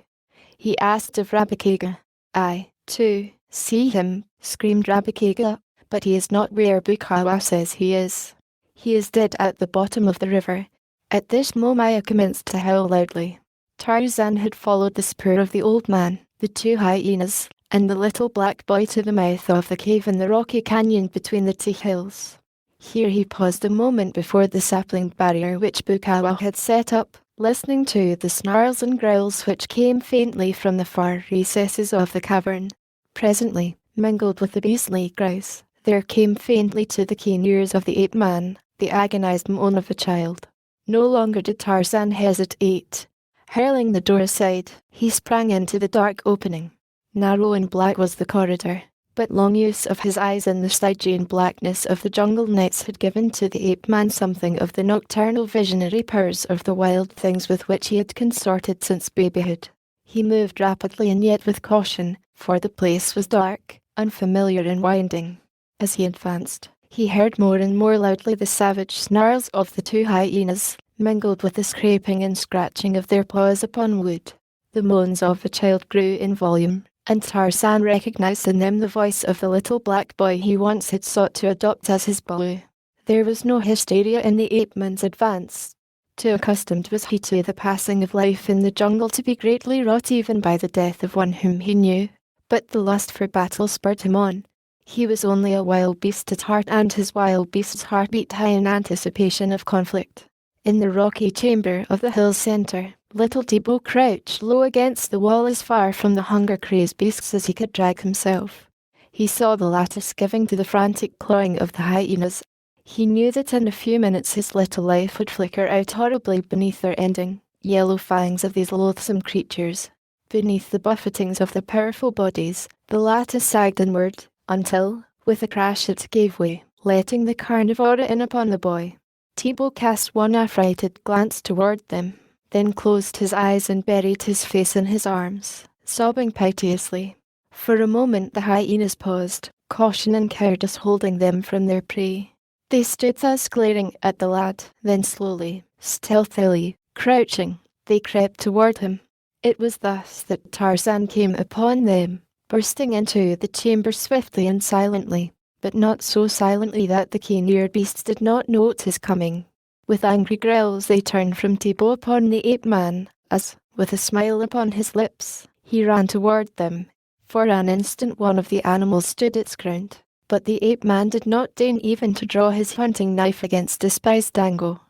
He asked of Rabakega. I, too, see him, screamed Rabakega, but he is not where Bukawa says he is. He is dead at the bottom of the river. At this Momaya commenced to howl loudly. Tarzan had followed the spoor of the old man, the 2 hyenas, and the little black boy to the mouth of the cave in the rocky canyon between the 2 hills. Here he paused a moment before the sapling barrier which Bukawa had set up, listening to the snarls and growls which came faintly from the far recesses of the cavern. Presently, mingled with the beastly grouse, There came faintly to the keen ears of the ape-man the agonized moan of a child. No longer did Tarzan hesitate. Hurling the door aside, he sprang into the dark opening. Narrow and black was the corridor, but long use of his eyes in the Stygian blackness of the jungle nights had given to the ape-man something of the nocturnal visionary powers of the wild things with which he had consorted since babyhood. He moved rapidly and yet with caution, for the place was dark, unfamiliar and winding. As he advanced, he heard more and more loudly the savage snarls of the two hyenas, mingled with the scraping and scratching of their paws upon wood. The moans of a child grew in volume, and Tarzan recognized in them the voice of the little black boy he once had sought to adopt as his Baloo. There was no hysteria in the ape-man's advance. Too accustomed was he to the passing of life in the jungle to be greatly wrought even by the death of one whom he knew. But the lust for battle spurred him on. He was only a wild beast at heart, and his wild beast's heart beat high in anticipation of conflict. In the rocky chamber of the hill's centre, little Teebo crouched low against the wall as far from the hunger-crazed beasts as he could drag himself. He saw the lattice giving to the frantic clawing of the hyenas. He knew that in a few minutes his little life would flicker out horribly beneath their ending, yellow fangs of these loathsome creatures. Beneath the buffetings of their powerful bodies, the lattice sagged inward, until, with a crash it gave way, letting the carnivore in upon the boy. Teebo cast one affrighted glance toward them, then closed his eyes and buried his face in his arms, sobbing piteously. For a moment the hyenas paused, caution and cowardice holding them from their prey. They stood thus glaring at the lad, then slowly, stealthily, crouching, they crept toward him. It was thus that Tarzan came upon them, bursting into the chamber swiftly and silently, but not so silently that the keen-eared beasts did not note his coming. With angry growls they turned from Teebo upon the ape-man, as, with a smile upon his lips, he ran toward them. For an instant one of the animals stood its ground, but the ape-man did not deign even to draw his hunting knife against despised Dango.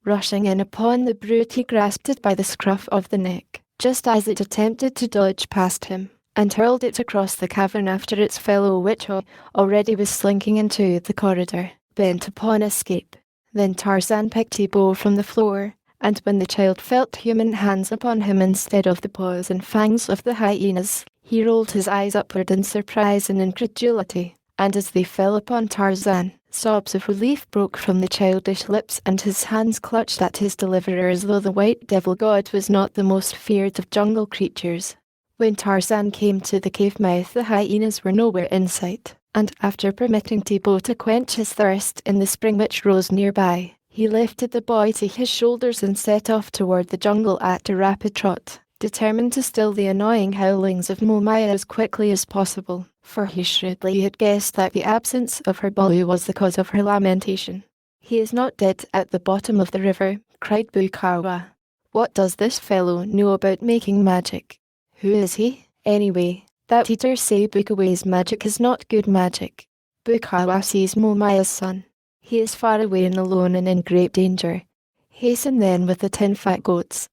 Rushing in upon the brute he grasped it by the scruff of the neck, just as it attempted to dodge past him, and hurled it across the cavern after its fellow which already was slinking into the corridor, bent upon escape. Then Tarzan picked Teebo from the floor, and when the child felt human hands upon him instead of the paws and fangs of the hyenas, he rolled his eyes upward in surprise and incredulity, and as they fell upon Tarzan, sobs of relief broke from the childish lips and his hands clutched at his deliverer as though the white devil god was not the most feared of jungle creatures. When Tarzan came to the cave mouth the hyenas were nowhere in sight, and after permitting Teebo to quench his thirst in the spring which rose nearby, he lifted the boy to his shoulders and set off toward the jungle at a rapid trot, determined to still the annoying howlings of Momaya as quickly as possible, for he shrewdly had guessed that the absence of her Baloo was the cause of her lamentation. "He is not dead at the bottom of the river," cried Bukawa. "What does this fellow know about making magic? Who is he, anyway, that he dares say Bukawa's magic is not good magic? Bukawa sees Momaya's son. He is far away and alone and in great danger. Hasten then with the 10 fat goats."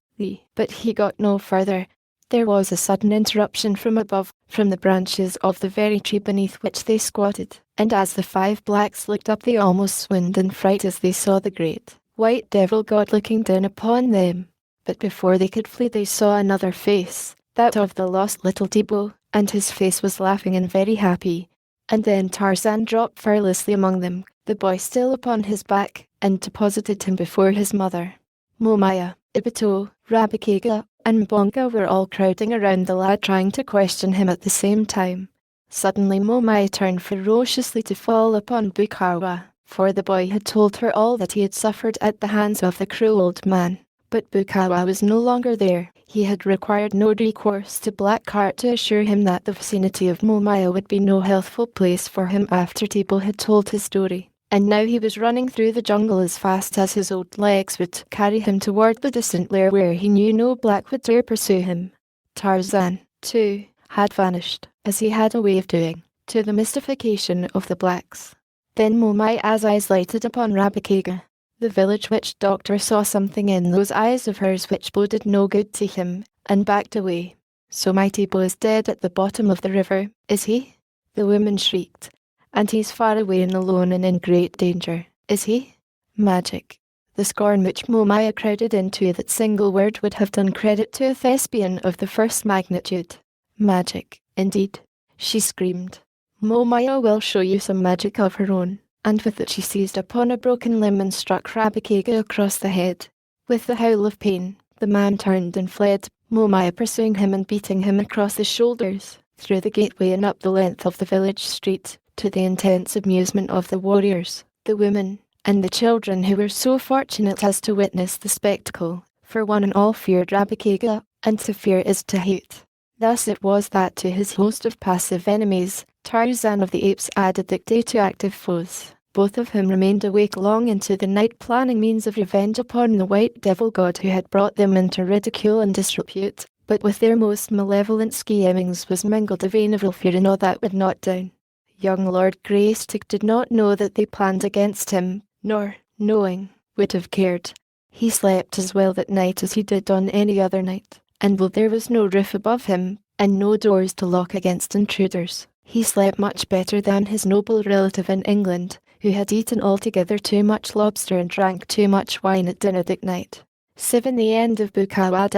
But he got no further. There was a sudden interruption from above, from the branches of the very tree beneath which they squatted, and as the 5 blacks looked up they almost swooned in fright as they saw the great, white devil god looking down upon them. But before they could flee they saw another face, that of the lost little Teebo, and his face was laughing and very happy. And then Tarzan dropped fearlessly among them, the boy still upon his back, and deposited him before his mother. Momaya, Ibito, Rabakega, and Mbonga were all crowding around the lad trying to question him at the same time. Suddenly Momaya turned ferociously to fall upon Bukawa, for the boy had told her all that he had suffered at the hands of the cruel old man. But Bukawa was no longer there. He had required no recourse to Blackheart to assure him that the vicinity of Momaya would be no healthful place for him after Teebo had told his story. And now he was running through the jungle as fast as his old legs would carry him toward the distant lair where he knew no black would dare pursue him. Tarzan, too, had vanished, as he had a way of doing, to the mystification of the blacks. Then Momaya's eyes lighted upon Rabakega. The village witch doctor saw something in those eyes of hers which boded no good to him, and backed away. "So my Teebo is dead at the bottom of the river, is he?" the woman shrieked. And he's far away and alone and in great danger, is he? Magic. The scorn which Momaya crowded into that single word would have done credit to a thespian of the first magnitude. Magic, indeed, she screamed. Momaya will show you some magic of her own. And with it she seized upon a broken limb and struck Rabikega across the head. With the howl of pain, the man turned and fled, Momaya pursuing him and beating him across the shoulders, through the gateway and up the length of the village street, to the intense amusement of the warriors, the women, and the children who were so fortunate as to witness the spectacle, for one and all feared Rabikega, and to fear is to hate. Thus it was that to his host of passive enemies, Tarzan of the Apes added Dicte to active foes, both of whom remained awake long into the night planning means of revenge upon the white devil god who had brought them into ridicule and disrepute, but with their most malevolent schemings was mingled a vein of ill fear and awe that would not down. Young Lord Greystick did not know that they planned against him, nor, knowing, would have cared. He slept as well that night as he did on any other night, and though there was no roof above him, and no doors to lock against intruders, he slept much better than his noble relative in England, who had eaten altogether too much lobster and drank too much wine at dinner that night. 7. The end of Bukawa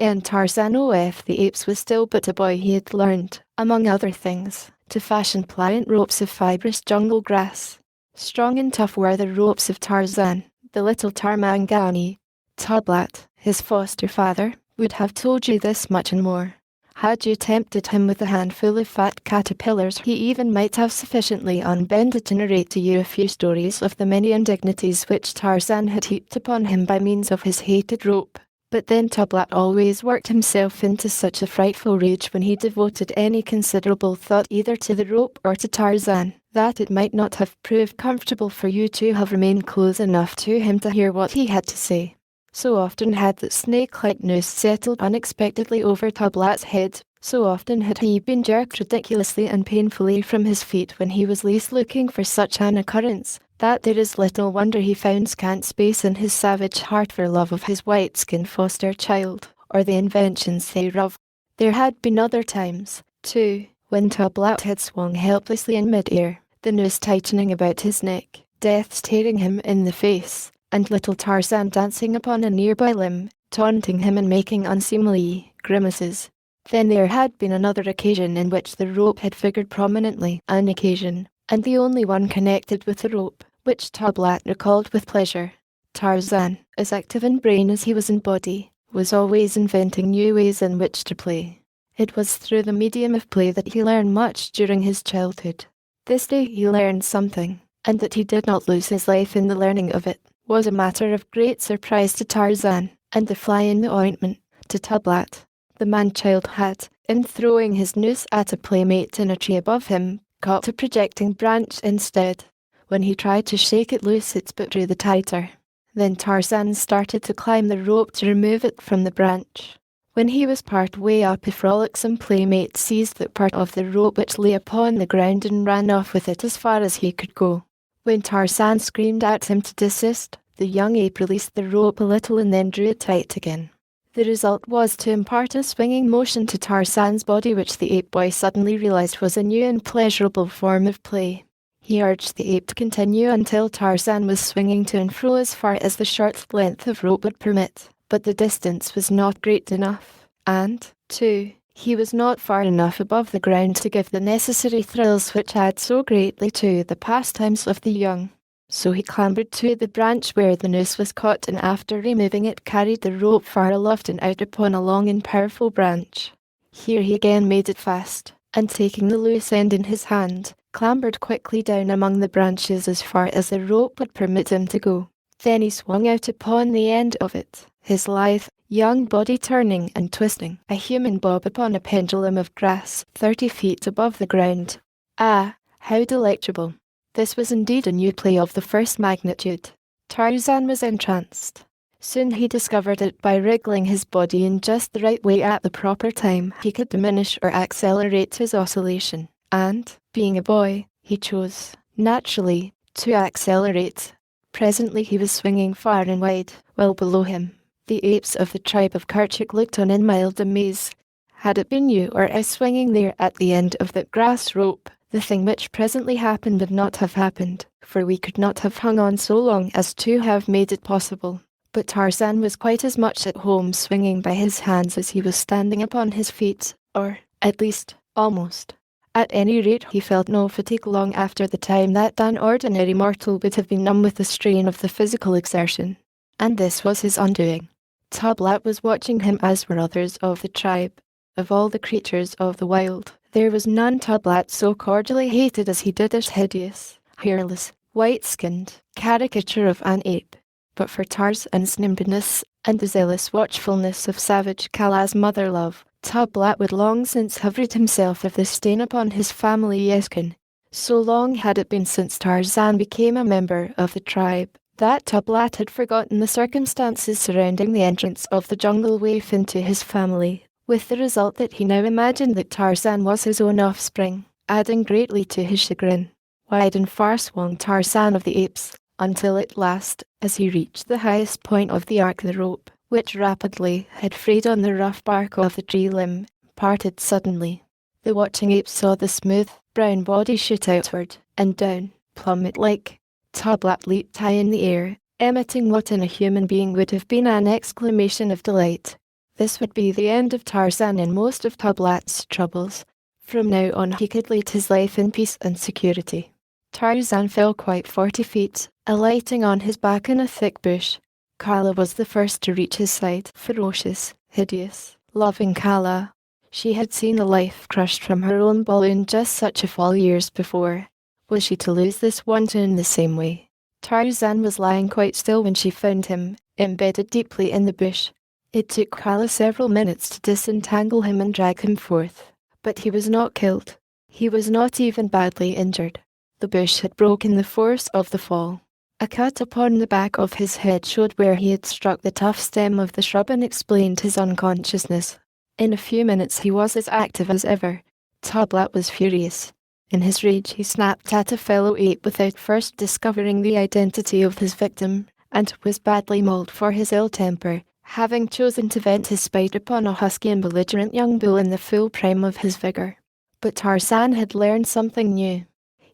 When Tarzan of the Apes was still but a boy. He had learned, among other things, to fashion pliant ropes of fibrous jungle grass. Strong and tough were the ropes of Tarzan. The little Tarmangani, Tublat, his foster father, would have told you this much and more. Had you tempted him with a handful of fat caterpillars, he even might have sufficiently unbended to narrate to you a few stories of the many indignities which Tarzan had heaped upon him by means of his hated rope. But then Tublat always worked himself into such a frightful rage when he devoted any considerable thought either to the rope or to Tarzan, that it might not have proved comfortable for you to have remained close enough to him to hear what he had to say. So often had that snake-like noose settled unexpectedly over Tublat's head, so often had he been jerked ridiculously and painfully from his feet when he was least looking for such an occurrence, that there is little wonder he found scant space in his savage heart for love of his white-skinned foster child, or the inventions thereof. There had been other times, too, when Tublat had swung helplessly in mid-air, the noose tightening about his neck, death staring him in the face, and little Tarzan dancing upon a nearby limb, taunting him and making unseemly grimaces. Then there had been another occasion in which the rope had figured prominently, an occasion, and the only one connected with the rope, which Tublat recalled with pleasure. Tarzan, as active in brain as he was in body, was always inventing new ways in which to play. It was through the medium of play that he learned much during his childhood. This day he learned something, and that he did not lose his life in the learning of it was a matter of great surprise to Tarzan, and the fly in the ointment to Tublat. The man-child had, in throwing his noose at a playmate in a tree above him, caught a projecting branch instead. When he tried to shake it loose, it but drew the tighter. Then Tarzan started to climb the rope to remove it from the branch. When he was part way up, a frolicsome playmate seized the part of the rope which lay upon the ground and ran off with it as far as he could go. When Tarzan screamed at him to desist, the young ape released the rope a little and then drew it tight again. The result was to impart a swinging motion to Tarzan's body which the ape boy suddenly realized was a new and pleasurable form of play. He urged the ape to continue until Tarzan was swinging to and fro as far as the short length of rope would permit, but the distance was not great enough, and, too, he was not far enough above the ground to give the necessary thrills which add so greatly to the pastimes of the young. So he clambered to the branch where the noose was caught, and after removing it carried the rope far aloft and out upon a long and powerful branch. Here he again made it fast, and taking the loose end in his hand, clambered quickly down among the branches as far as the rope would permit him to go. Then he swung out upon the end of it, his lithe, young body turning and twisting, a human bob upon a pendulum of grass 30 feet above the ground. Ah, how delectable! This was indeed a new play of the first magnitude. Tarzan was entranced. Soon he discovered that by wriggling his body in just the right way at the proper time, he could diminish or accelerate his oscillation, and, being a boy, he chose, naturally, to accelerate. Presently he was swinging far and wide, while below him, the apes of the tribe of Kerchak looked on in mild amaze. Had it been you or I swinging there at the end of that grass rope, The thing which presently happened would not have happened, for we could not have hung on so long as to have made it possible. But Tarzan was quite as much at home swinging by his hands as he was standing upon his feet, or, at least, almost. At any rate, he felt no fatigue long after the time that an ordinary mortal would have been numb with the strain of the physical exertion. And this was his undoing. Tublat was watching him, as were others of the tribe. Of all the creatures of the wild, there was none Tublat so cordially hated as he did this hideous, hairless, white-skinned caricature of an ape. But for Tarzan's nimbleness and the zealous watchfulness of savage Kala's mother-love, Tublat would long since have rid himself of the stain upon his family Yeskin. So long had it been since Tarzan became a member of the tribe, that Tublat had forgotten the circumstances surrounding the entrance of the jungle waif into his family, with the result that he now imagined that Tarzan was his own offspring, adding greatly to his chagrin. Wide and far swung Tarzan of the Apes, until at last, as he reached the highest point of the arc, the rope, which rapidly had frayed on the rough bark of the tree limb, parted suddenly. The watching apes saw the smooth, brown body shoot outward and down, plummet-like. Tublat leaped high in the air, emitting what in a human being would have been an exclamation of delight. This would be the end of Tarzan and most of Tublat's troubles. From now on he could lead his life in peace and security. Tarzan fell quite 40 feet, alighting on his back in a thick bush. Kala was the first to reach his side. Ferocious, hideous, loving Kala. She had seen a life crushed from her own balloon just such a fall years before. Was she to lose this one in the same way? Tarzan was lying quite still when she found him, embedded deeply in the bush. It took Kala several minutes to disentangle him and drag him forth. But he was not killed. He was not even badly injured. The bush had broken the force of the fall. A cut upon the back of his head showed where he had struck the tough stem of the shrub and explained his unconsciousness. In a few minutes he was as active as ever. Tublat was furious. In his rage he snapped at a fellow ape without first discovering the identity of his victim, and was badly mauled for his ill temper, having chosen to vent his spite upon a husky and belligerent young bull in the full prime of his vigour. But Tarzan had learned something new.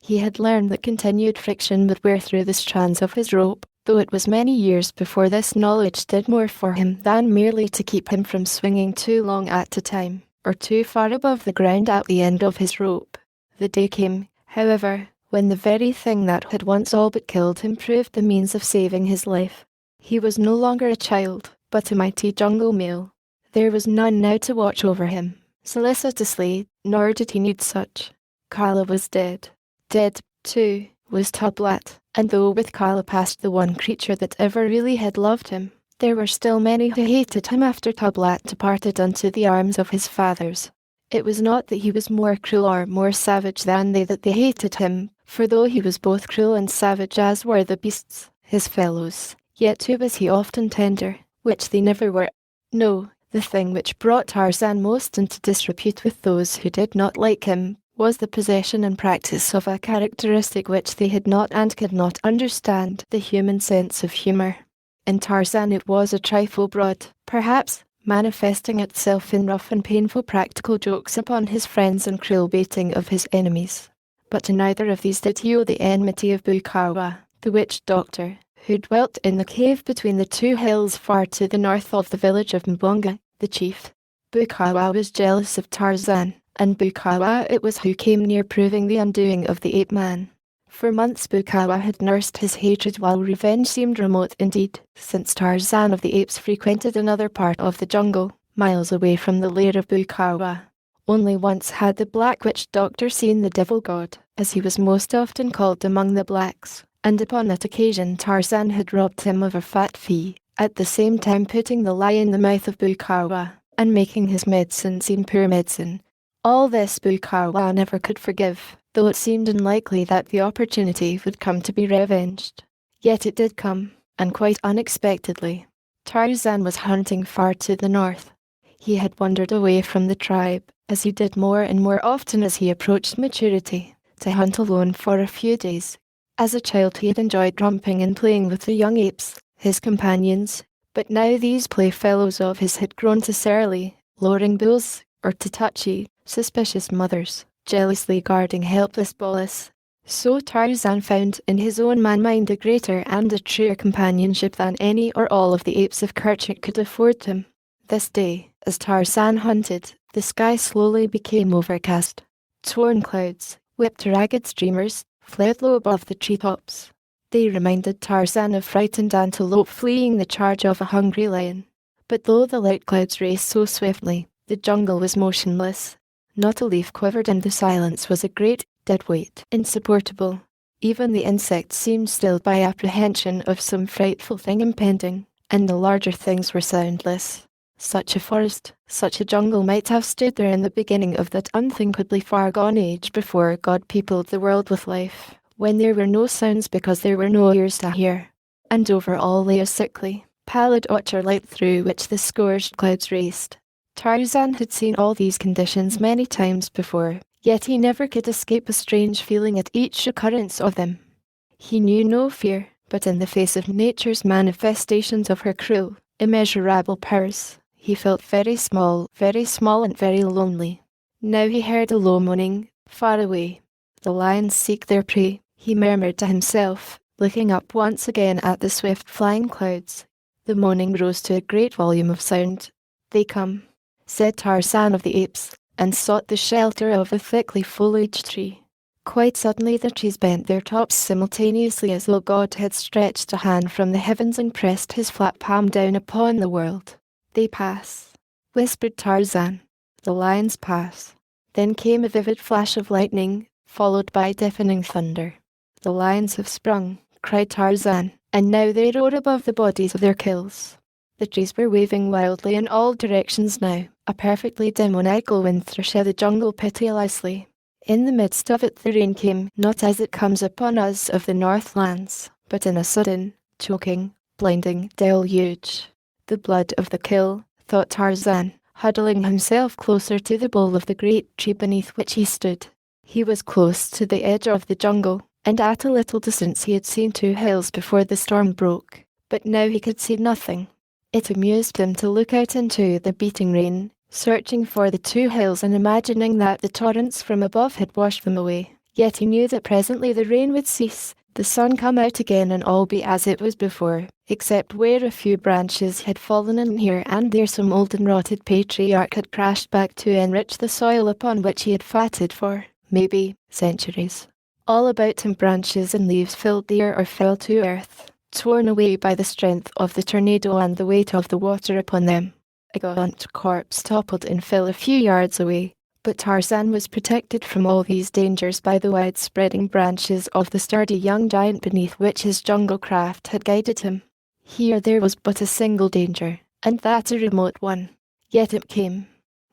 He had learned that continued friction would wear through the strands of his rope, though it was many years before this knowledge did more for him than merely to keep him from swinging too long at a time, or too far above the ground at the end of his rope. The day came, however, when the very thing that had once all but killed him proved the means of saving his life. He was no longer a child, but a mighty jungle male. There was none now to watch over him, solicitously, nor did he need such. Kala was dead. Dead, too, was Tublat, and though with Kala passed the one creature that ever really had loved him, there were still many who hated him after Tublat departed unto the arms of his fathers. It was not that he was more cruel or more savage than they that they hated him, for though he was both cruel and savage as were the beasts, his fellows, yet too was he often tender, which they never were. No, the thing which brought Tarzan most into disrepute with those who did not like him was the possession and practice of a characteristic which they had not and could not understand, the human sense of humour. In Tarzan it was a trifle broad, perhaps, manifesting itself in rough and painful practical jokes upon his friends and cruel baiting of his enemies. But to neither of these did he owe the enmity of Bukawa, the witch doctor, who dwelt in the cave between the two hills far to the north of the village of Mbonga, the chief. Bukawa was jealous of Tarzan, and Bukawa it was who came near proving the undoing of the ape-man. For months Bukawa had nursed his hatred while revenge seemed remote indeed, since Tarzan of the Apes frequented another part of the jungle, miles away from the lair of Bukawa. Only once had the Black Witch Doctor seen the Devil God, as he was most often called among the blacks, and upon that occasion Tarzan had robbed him of a fat fee, at the same time putting the lie in the mouth of Bukawa, and making his medicine seem poor medicine. All this Bukawa never could forgive, though it seemed unlikely that the opportunity would come to be revenged. Yet it did come, and quite unexpectedly. Tarzan was hunting far to the north. He had wandered away from the tribe, as he did more and more often as he approached maturity, to hunt alone for a few days. As a child he had enjoyed romping and playing with the young apes, his companions, but now these playfellows of his had grown to surly, lowering bulls, or to touchy, suspicious mothers. jealously guarding helpless Bolus. So Tarzan found in his own man-mind a greater and a truer companionship than any or all of the apes of Kerchak could afford him. This day, as Tarzan hunted, the sky slowly became overcast. Torn clouds, whipped ragged streamers, fled low above the treetops. They reminded Tarzan of frightened antelope fleeing the charge of a hungry lion. But though the light clouds raced so swiftly, the jungle was motionless. Not a leaf quivered, and the silence was a great, dead weight, insupportable. Even the insects seemed stilled by apprehension of some frightful thing impending, and the larger things were soundless. Such a forest, such a jungle might have stood there in the beginning of that unthinkably far-gone age before God peopled the world with life, when there were no sounds because there were no ears to hear. And over all lay a sickly, pallid ocher light through which the scourged clouds raced. Tarzan had seen all these conditions many times before, yet he never could escape a strange feeling at each occurrence of them. He knew no fear, but in the face of nature's manifestations of her cruel, immeasurable powers, he felt very small and very lonely. Now he heard a low moaning, far away. The lions seek their prey, he murmured to himself, looking up once again at the swift flying clouds. The moaning rose to a great volume of sound. "They come," said Tarzan of the apes, and sought the shelter of a thickly foliaged tree. Quite suddenly the trees bent their tops simultaneously as though God had stretched a hand from the heavens and pressed his flat palm down upon the world. "They pass," whispered Tarzan. "The lions pass." Then came a vivid flash of lightning, followed by deafening thunder. "The lions have sprung," cried Tarzan, "and now they roar above the bodies of their kills." The trees were waving wildly in all directions now. A perfectly demoniacal wind threshed the jungle pitilessly. In the midst of it the rain came, not as it comes upon us of the Northlands, but in a sudden, choking, blinding deluge. The blood of the kill, thought Tarzan, huddling himself closer to the bole of the great tree beneath which he stood. He was close to the edge of the jungle, and at a little distance he had seen 2 hills before the storm broke, but now he could see nothing. It amused him to look out into the beating rain, searching for the 2 hills and imagining that the torrents from above had washed them away. Yet he knew that presently the rain would cease, the sun come out again, and all be as it was before, except where a few branches had fallen and here and there some old and rotted patriarch had crashed back to enrich the soil upon which he had fatted for, maybe, centuries. All about him branches and leaves filled the air or fell to earth, torn away by the strength of the tornado and the weight of the water upon them. A gaunt corpse toppled and fell a few yards away, but Tarzan was protected from all these dangers by the wide-spreading branches of the sturdy young giant beneath which his jungle craft had guided him. Here there was but a single danger, and that a remote one. Yet it came.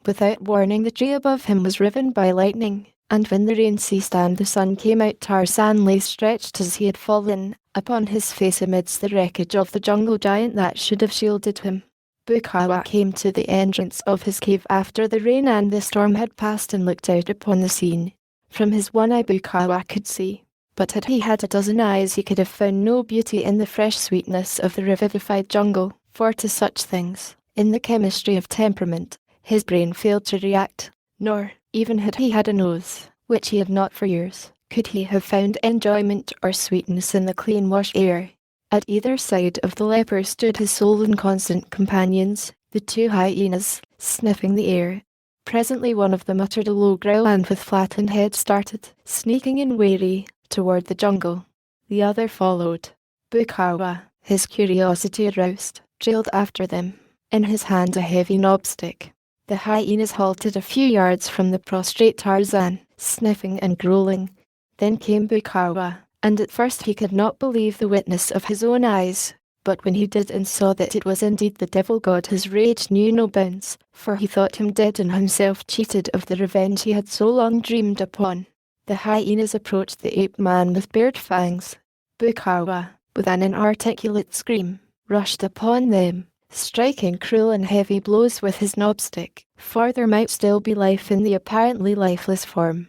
Without warning the tree above him was riven by lightning, and when the rain ceased and the sun came out Tarzan lay stretched as he had fallen, upon his face amidst the wreckage of the jungle giant that should have shielded him. Bukawa came to the entrance of his cave after the rain and the storm had passed and looked out upon the scene. From his one eye Bukawa could see, but had he had a dozen eyes he could have found no beauty in the fresh sweetness of the revivified jungle, for to such things, in the chemistry of temperament, his brain failed to react, nor, even had he had a nose, which he had not for years, could he have found enjoyment or sweetness in the clean-washed air. At either side of the leper stood his sole and constant companions, the 2 hyenas, sniffing the air. Presently one of them uttered a low growl and with flattened head started, sneaking and wary, toward the jungle. The other followed. Bukawa, his curiosity aroused, trailed after them, in his hand a heavy knobstick. The hyenas halted a few yards from the prostrate Tarzan, sniffing and growling. Then came Bukawa, and at first he could not believe the witness of his own eyes, but when he did and saw that it was indeed the devil god his rage knew no bounds, for he thought him dead and himself cheated of the revenge he had so long dreamed upon. The hyenas approached the ape-man with bared fangs. Bukawa, with an inarticulate scream, rushed upon them, striking cruel and heavy blows with his knobstick, for there might still be life in the apparently lifeless form.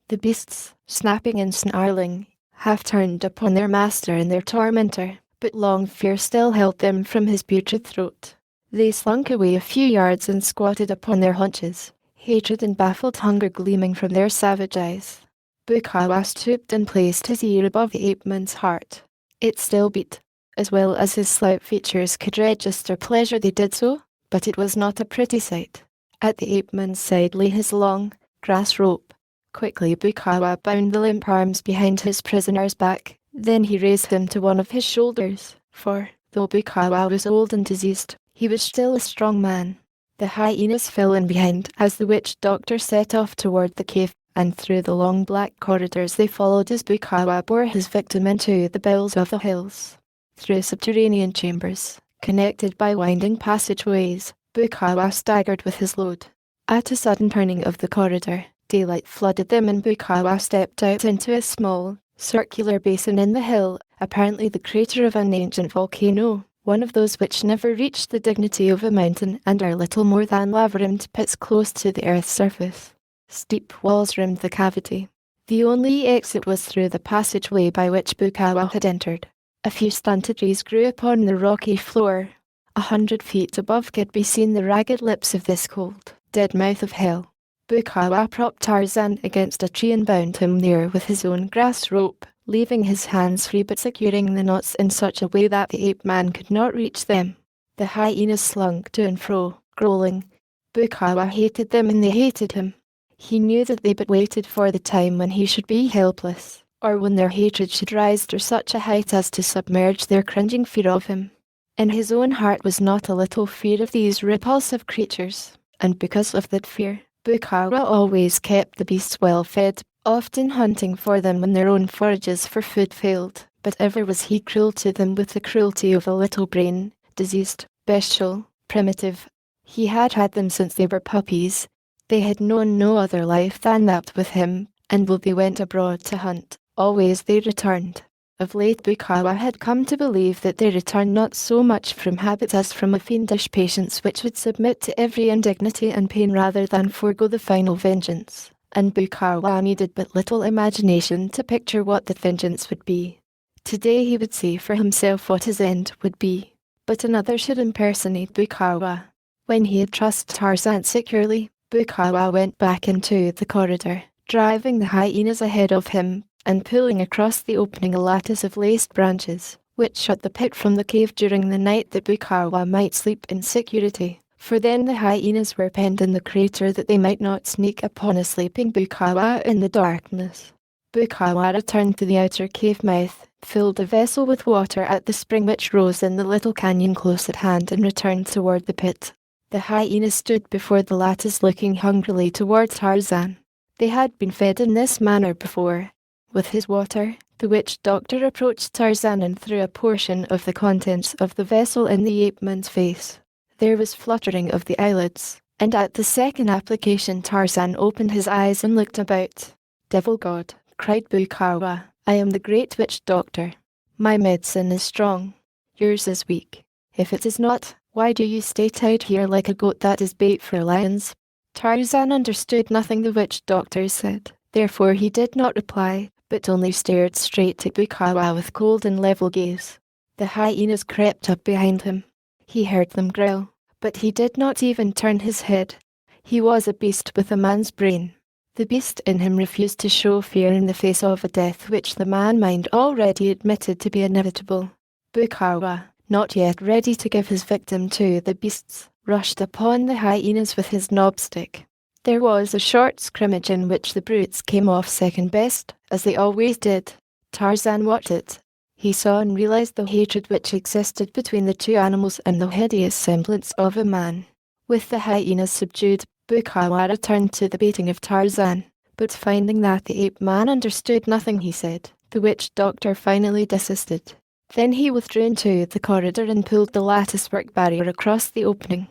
The beasts, snapping and snarling, half turned upon their master and their tormentor, but long fear still held them from his putrid throat. They slunk away a few yards and squatted upon their haunches, hatred and baffled hunger gleaming from their savage eyes. Bukawa stooped and placed his ear above the ape-man's heart. It still beat. As well as his slight features could register pleasure, they did so, but it was not a pretty sight. At the ape-man's side lay his long, grass rope. Quickly Bukawa bound the limp arms behind his prisoner's back, then he raised him to one of his shoulders, for, though Bukawa was old and diseased, he was still a strong man. The hyenas fell in behind as the witch doctor set off toward the cave, and through the long black corridors they followed as Bukawa bore his victim into the bowels of the hills. Through subterranean chambers, connected by winding passageways, Bukawa staggered with his load. At a sudden turning of the corridor, daylight flooded them and Bukawa stepped out into a small, circular basin in the hill, apparently the crater of an ancient volcano, one of those which never reach the dignity of a mountain and are little more than lava-rimmed pits close to the earth's surface. Steep walls rimmed the cavity. The only exit was through the passageway by which Bukawa had entered. A few stunted trees grew upon the rocky floor. 100 feet above could be seen the ragged lips of this cold, dead mouth of hell. Bukawa propped Tarzan against a tree and bound him there with his own grass rope, leaving his hands free but securing the knots in such a way that the ape-man could not reach them. The hyenas slunk to and fro, growling. Bukawa hated them and they hated him. He knew that they but waited for the time when he should be helpless, or when their hatred should rise to such a height as to submerge their cringing fear of him. In his own heart was not a little fear of these repulsive creatures, and because of that fear, Bukawa always kept the beasts well fed, often hunting for them when their own forages for food failed, but ever was he cruel to them with the cruelty of a little brain, diseased, bestial, primitive. He had had them since they were puppies. They had known no other life than that with him, and though they went abroad to hunt, always they returned. Of late Bukawa had come to believe that they returned not so much from habit as from a fiendish patience which would submit to every indignity and pain rather than forego the final vengeance, and Bukawa needed but little imagination to picture what that vengeance would be. Today he would see for himself what his end would be, but another should impersonate Bukawa. When he had trussed Tarzan securely, Bukawa went back into the corridor, driving the hyenas ahead of him, and pulling across the opening a lattice of laced branches, which shut the pit from the cave during the night that Bukawa might sleep in security, for then the hyenas were penned in the crater that they might not sneak upon a sleeping Bukawa in the darkness. Bukawa returned to the outer cave mouth, filled a vessel with water at the spring which rose in the little canyon close at hand and returned toward the pit. The hyenas stood before the lattice looking hungrily toward Tarzan. They had been fed in this manner before. With his water, the witch doctor approached Tarzan and threw a portion of the contents of the vessel in the ape-man's face. There was fluttering of the eyelids, and at the second application Tarzan opened his eyes and looked about. "Devil God," cried Bukawa, "I am the great witch doctor. My medicine is strong. Yours is weak. If it is not, why do you stay tied here like a goat that is bait for lions?" Tarzan understood nothing the witch doctor said, therefore he did not reply, but only stared straight at Bukawa with cold and level gaze. The hyenas crept up behind him. He heard them growl, but he did not even turn his head. He was a beast with a man's brain. The beast in him refused to show fear in the face of a death which the man-mind already admitted to be inevitable. Bukawa, not yet ready to give his victim to the beasts, rushed upon the hyenas with his knobstick. There was a short scrimmage in which the brutes came off second best, as they always did. Tarzan watched it. He saw and realized the hatred which existed between the two animals and the hideous semblance of a man. With the hyenas subdued, Bukawa returned to the baiting of Tarzan, but finding that the ape-man understood nothing he said, the witch doctor finally desisted. Then he withdrew into the corridor and pulled the latticework barrier across the opening.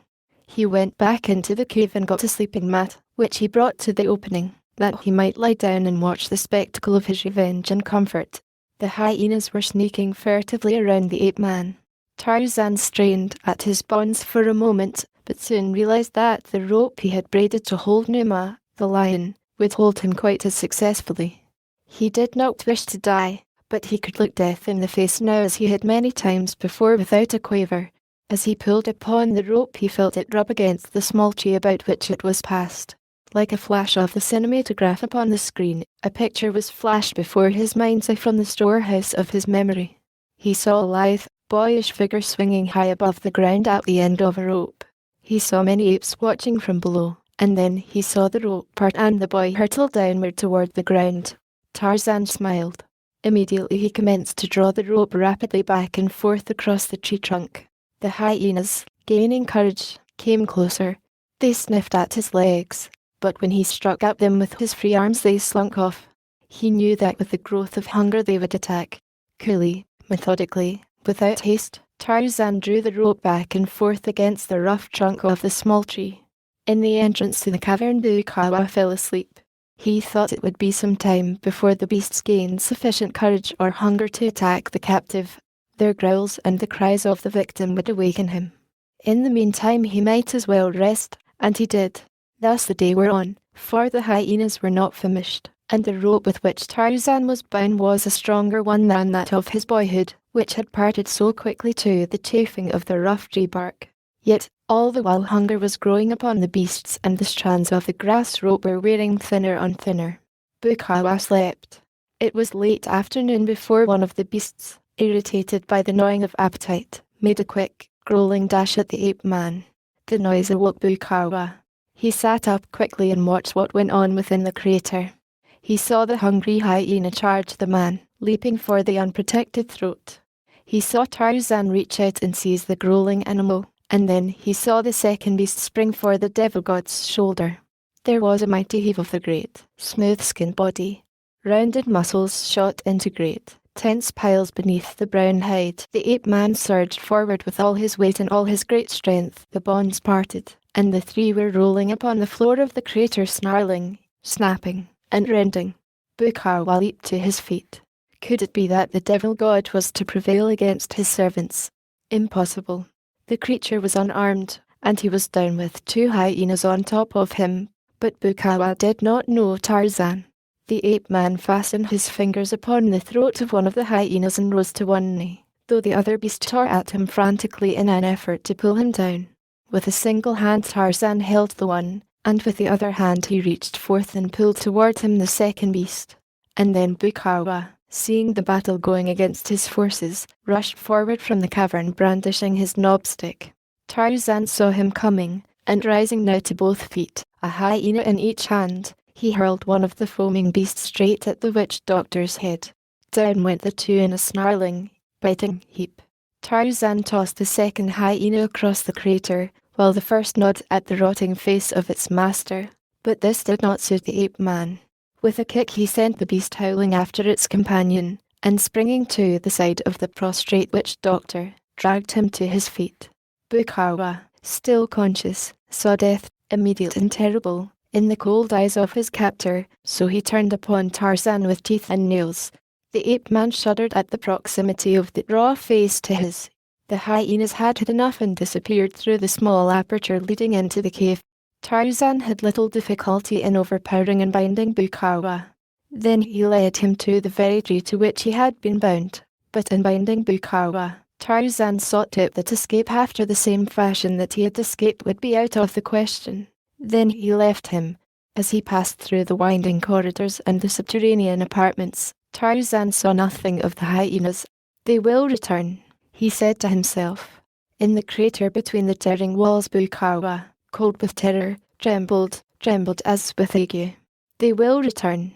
He went back into the cave and got a sleeping mat, which he brought to the opening, that he might lie down and watch the spectacle of his revenge in comfort. The hyenas were sneaking furtively around the ape-man. Tarzan strained at his bonds for a moment, but soon realized that the rope he had braided to hold Numa, the lion, would hold him quite as successfully. He did not wish to die, but he could look death in the face now as he had many times before without a quaver. As he pulled upon the rope he felt it rub against the small tree about which it was passed. Like a flash of the cinematograph upon the screen, a picture was flashed before his mind's eye from the storehouse of his memory. He saw a lithe, boyish figure swinging high above the ground at the end of a rope. He saw many apes watching from below, and then he saw the rope part and the boy hurtle downward toward the ground. Tarzan smiled. Immediately he commenced to draw the rope rapidly back and forth across the tree trunk. The hyenas, gaining courage, came closer. They sniffed at his legs, but when he struck at them with his free arms they slunk off. He knew that with the growth of hunger they would attack. Coolly, methodically, without haste, Tarzan drew the rope back and forth against the rough trunk of the small tree. In the entrance to the cavern Bukawa fell asleep. He thought it would be some time before the beasts gained sufficient courage or hunger to attack the captive. Their growls and the cries of the victim would awaken him. In the meantime he might as well rest, and he did. Thus the day wore on, for the hyenas were not famished, and the rope with which Tarzan was bound was a stronger one than that of his boyhood, which had parted so quickly to the chafing of the rough tree bark. Yet, all the while hunger was growing upon the beasts and the strands of the grass rope were wearing thinner and thinner. Bukawa slept. It was late afternoon before one of the beasts, irritated by the gnawing of appetite, made a quick, growling dash at the ape-man. The noise awoke Bukawa. He sat up quickly and watched what went on within the crater. He saw the hungry hyena charge the man, leaping for the unprotected throat. He saw Tarzan reach out and seize the growling animal, and then he saw the second beast spring for the devil god's shoulder. There was a mighty heave of the great, smooth-skinned body. Rounded muscles shot into great, tense piles beneath the brown hide. The ape-man surged forward with all his weight and all his great strength. The bonds parted, and the three were rolling upon the floor of the crater, snarling, snapping, and rending. Bukawa leaped to his feet. Could it be that the devil god was to prevail against his servants? Impossible. The creature was unarmed, and he was down with two hyenas on top of him, but Bukawa did not know Tarzan. The ape-man fastened his fingers upon the throat of one of the hyenas and rose to one knee, though the other beast tore at him frantically in an effort to pull him down. With a single hand Tarzan held the one, and with the other hand he reached forth and pulled toward him the second beast. And then Bukawa, seeing the battle going against his forces, rushed forward from the cavern brandishing his knobstick. Tarzan saw him coming, and rising now to both feet, a hyena in each hand, he hurled one of the foaming beasts straight at the witch doctor's head. Down went the two in a snarling, biting heap. Tarzan tossed the second hyena across the crater, while the first gnawed at the rotting face of its master, but this did not suit the ape-man. With a kick he sent the beast howling after its companion, and springing to the side of the prostrate witch doctor, dragged him to his feet. Bukawa, still conscious, saw death, immediate and terrible, in the cold eyes of his captor, so he turned upon Tarzan with teeth and nails. The ape-man shuddered at the proximity of the raw face to his. The hyenas had enough and disappeared through the small aperture leading into the cave. Tarzan had little difficulty in overpowering and binding Bukawa. Then he led him to the very tree to which he had been bound. But in binding Bukawa, Tarzan sought to that escape after the same fashion that he had escaped would be out of the question. Then he left him. As he passed through the winding corridors and the subterranean apartments, Tarzan saw nothing of the hyenas. They will return, he said to himself. In the crater between the towering walls Bukawa, cold with terror, trembled as with ague. They will return,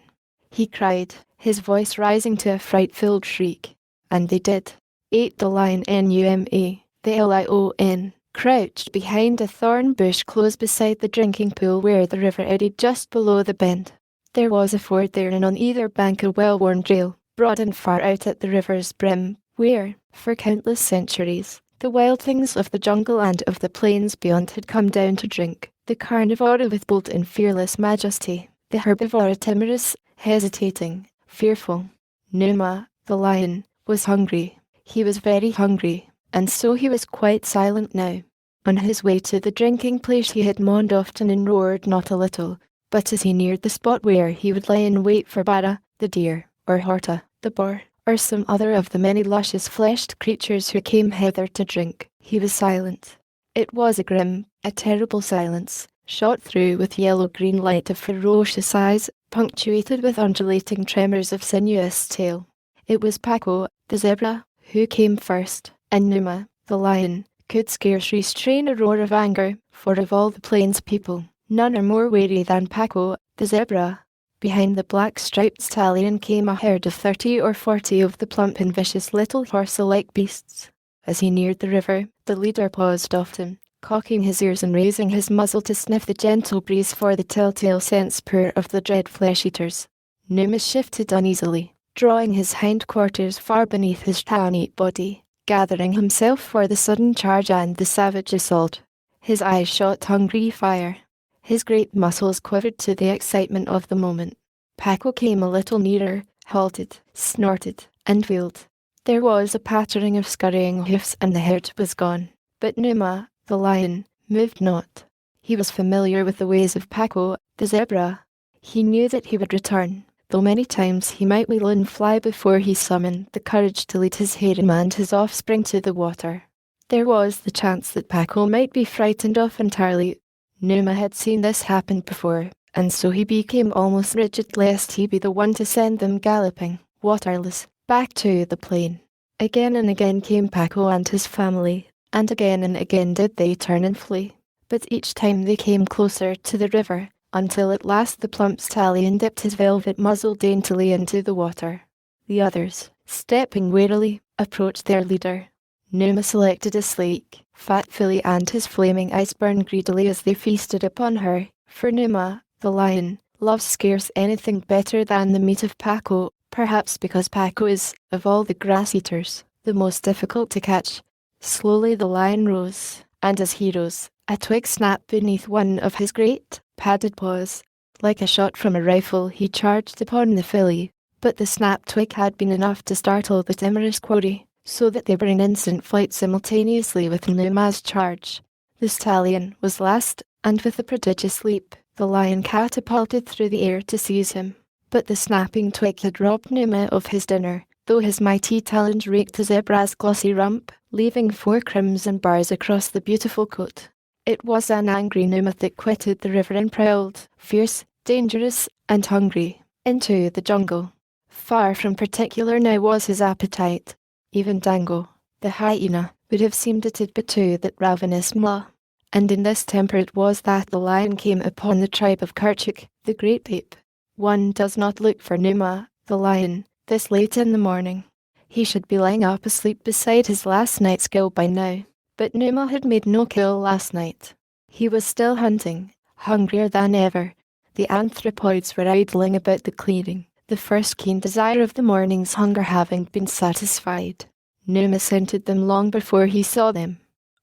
he cried, his voice rising to a fright-filled shriek. And they did. Ate the lion Numa, the lion, crouched behind a thorn bush close beside the drinking pool where the river eddied just below the bend. There was a ford there and on either bank a well-worn trail, broad and far out at the river's brim, where, for countless centuries, the wild things of the jungle and of the plains beyond had come down to drink. The carnivora with bold and fearless majesty, the herbivora timorous, hesitating, fearful. Numa, the lion, was hungry. He was very hungry, and so he was quite silent now. On his way to the drinking place he had moaned often and roared not a little, but as he neared the spot where he would lie in wait for Bara, the deer, or Horta, the boar, or some other of the many luscious-fleshed creatures who came hither to drink, he was silent. It was a grim, a terrible silence, shot through with yellow-green light of ferocious eyes, punctuated with undulating tremors of sinuous tail. It was Paco, the zebra, who came first, and Numa, the lion, could scarce restrain a roar of anger, for of all the plains people, none are more wary than Paco, the zebra. Behind the black-striped stallion came a herd of 30 or 40 of the plump and vicious little horse-like beasts. As he neared the river, the leader paused often, cocking his ears and raising his muzzle to sniff the gentle breeze for the telltale scents pure of the dread flesh-eaters. Numa shifted uneasily, drawing his hindquarters far beneath his tawny body, gathering himself for the sudden charge and the savage assault. His eyes shot hungry fire. His great muscles quivered to the excitement of the moment. Paco came a little nearer, halted, snorted, and wheeled. There was a pattering of scurrying hoofs and the herd was gone. But Numa, the lion, moved not. He was familiar with the ways of Paco, the zebra. He knew that he would return, though many times he might wheel and fly before he summoned the courage to lead his harem and his offspring to the water. There was the chance that Paco might be frightened off entirely. Numa had seen this happen before, and so he became almost rigid lest he be the one to send them galloping, waterless, back to the plain. Again and again came Paco and his family, and again did they turn and flee. But each time they came closer to the river, until at last the plump stallion dipped his velvet muzzle daintily into the water. The others, stepping warily, approached their leader. Numa selected a sleek, fat filly and his flaming eyes burned greedily as they feasted upon her, for Numa, the lion, loves scarce anything better than the meat of Paco, perhaps because Paco is, of all the grass-eaters, the most difficult to catch. Slowly the lion rose, and as he rose, a twig snapped beneath one of his great, padded paws. Like a shot from a rifle he charged upon the filly, but the snapped twig had been enough to startle the timorous quarry, so that they were in instant flight simultaneously with Numa's charge. The stallion was last, and with a prodigious leap, the lion catapulted through the air to seize him. But the snapping twig had robbed Numa of his dinner, though his mighty talons raked the zebra's glossy rump, leaving 4 crimson bars across the beautiful coat. It was an angry Numa that quitted the river and prowled, fierce, dangerous, and hungry, into the jungle. Far from particular now was his appetite. Even Dango, the hyena, would have seemed a tidbit to that ravenous maw. And in this temper it was that the lion came upon the tribe of Kerchuk, the great ape. One does not look for Numa, the lion, this late in the morning. He should be lying up asleep beside his last night's kill by now. But Numa had made no kill last night. He was still hunting, hungrier than ever. The anthropoids were idling about the clearing, the first keen desire of the morning's hunger having been satisfied. Numa scented them long before he saw them.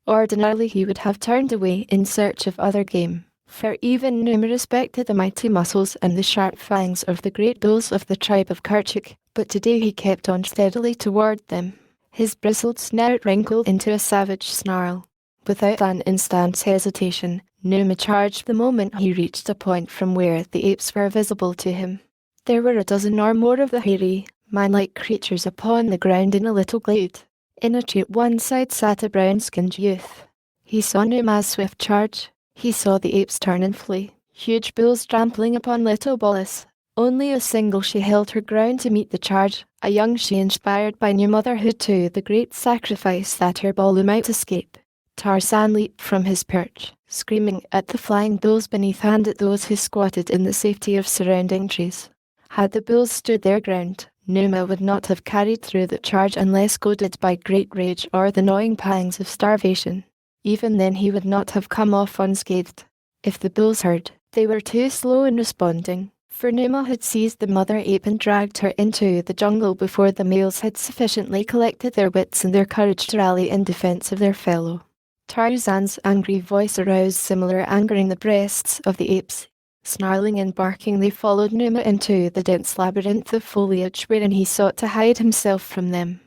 Ordinarily he would have turned away in search of other game, for even Numa respected the mighty muscles and the sharp fangs of the great bulls of the tribe of Kerchuk, but today he kept on steadily toward them. His bristled snout wrinkled into a savage snarl. Without an instant's hesitation, Numa charged the moment he reached a point from where the apes were visible to him. There were a dozen or more of the hairy, man-like creatures upon the ground in a little glade. In a tree at one side sat a brown-skinned youth. He saw Numa's swift charge. He saw the apes turn and flee, huge bulls trampling upon little bolus. Only a single she held her ground to meet the charge, a young she inspired by new motherhood to the great sacrifice that her Balu might escape. Tarzan leaped from his perch, screaming at the flying bulls beneath and at those who squatted in the safety of surrounding trees. Had the bulls stood their ground, Numa would not have carried through the charge unless goaded by great rage or the gnawing pangs of starvation. Even then he would not have come off unscathed. If the bulls heard, they were too slow in responding, for Numa had seized the mother ape and dragged her into the jungle before the males had sufficiently collected their wits and their courage to rally in defense of their fellow. Tarzan's angry voice aroused similar anger in the breasts of the apes. Snarling and barking they followed Numa into the dense labyrinth of foliage wherein he sought to hide himself from them.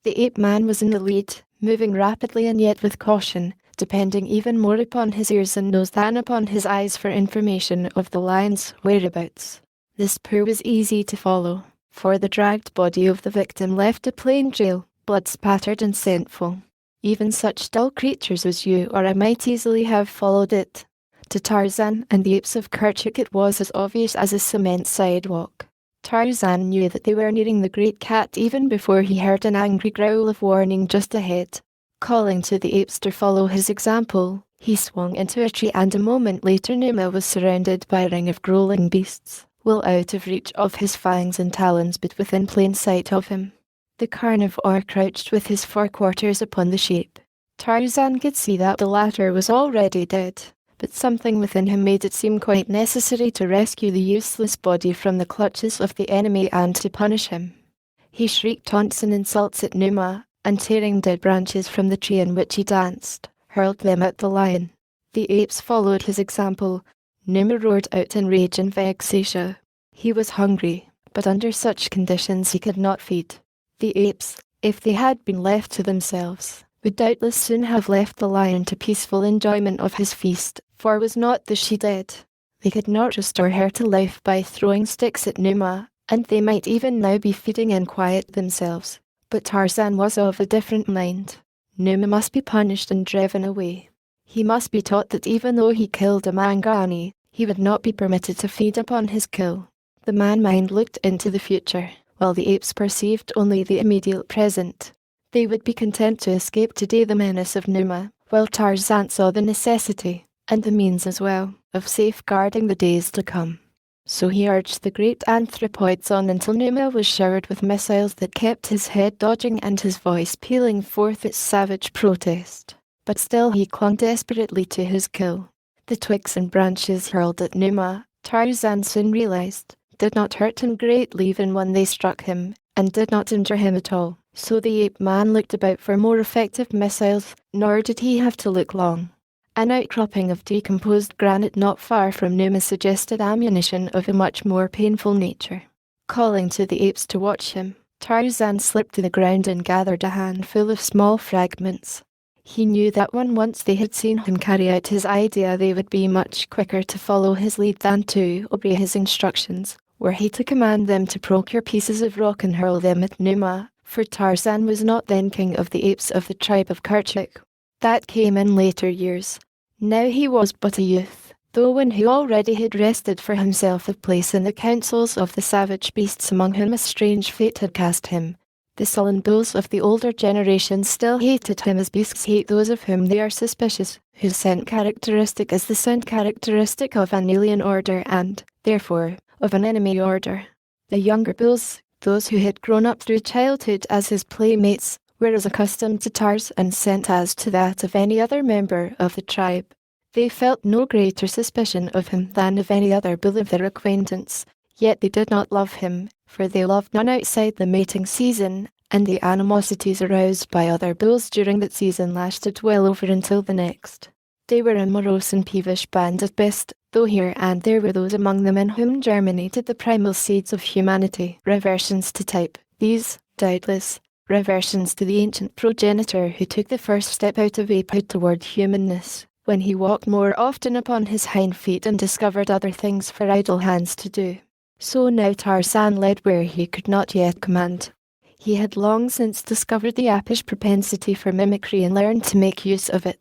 The ape-man was in the lead, moving rapidly and yet with caution, depending even more upon his ears and nose than upon his eyes for information of the lion's whereabouts. This poor was easy to follow, for the dragged body of the victim left a plain trail, blood-spattered and scentful. Even such dull creatures as you or I might easily have followed it. To Tarzan and the apes of Kerchak it was as obvious as a cement sidewalk. Tarzan knew that they were nearing the great cat even before he heard an angry growl of warning just ahead. Calling to the apes to follow his example, he swung into a tree, and a moment later Numa was surrounded by a ring of growling beasts, well out of reach of his fangs and talons but within plain sight of him. The carnivore crouched with his forequarters upon the sheep. Tarzan could see that the latter was already dead, but something within him made it seem quite necessary to rescue the useless body from the clutches of the enemy and to punish him. He shrieked taunts and insults at Numa, and tearing dead branches from the tree in which he danced, hurled them at the lion. The apes followed his example. Numa roared out in rage and vexation. He was hungry, but under such conditions he could not feed. The apes, if they had been left to themselves, would doubtless soon have left the lion to peaceful enjoyment of his feast, for was not the she dead? They could not restore her to life by throwing sticks at Numa, and they might even now be feeding in quiet themselves. But Tarzan was of a different mind. Numa must be punished and driven away. He must be taught that even though he killed a Mangani, he would not be permitted to feed upon his kill. The man-mind looked into the future, while the apes perceived only the immediate present. They would be content to escape today the menace of Numa, while Tarzan saw the necessity, and the means as well, of safeguarding the days to come. So he urged the great anthropoids on until Numa was showered with missiles that kept his head dodging and his voice pealing forth its savage protest. But still he clung desperately to his kill. The twigs and branches hurled at Numa, Tarzan soon realized, did not hurt him greatly even when they struck him, and did not injure him at all. So the ape-man looked about for more effective missiles, nor did he have to look long. An outcropping of decomposed granite not far from Numa suggested ammunition of a much more painful nature. Calling to the apes to watch him, Tarzan slipped to the ground and gathered a handful of small fragments. He knew that when once they had seen him carry out his idea, they would be much quicker to follow his lead than to obey his instructions, were he to command them to procure pieces of rock and hurl them at Numa, for Tarzan was not then king of the apes of the tribe of Kerchak. That came in later years. Now he was but a youth, though one who already had wrested for himself a place in the councils of the savage beasts among whom a strange fate had cast him. The sullen those of the older generation still hated him as beasts hate those of whom they are suspicious, whose scent characteristic is the scent characteristic of an alien order and, therefore, of an enemy order. The younger bulls, those who had grown up through childhood as his playmates, were as accustomed to Tarzan's scent as to that of any other member of the tribe. They felt no greater suspicion of him than of any other bull of their acquaintance, yet they did not love him, for they loved none outside the mating season, and the animosities aroused by other bulls during that season lasted well over until the next. They were a morose and peevish band at best, though here and there were those among them in whom germinated the primal seeds of humanity. Reversions to type, these, doubtless, reversions to the ancient progenitor who took the first step out of apehood toward humanness, when he walked more often upon his hind feet and discovered other things for idle hands to do. So now Tarzan led where he could not yet command. He had long since discovered the apish propensity for mimicry and learned to make use of it.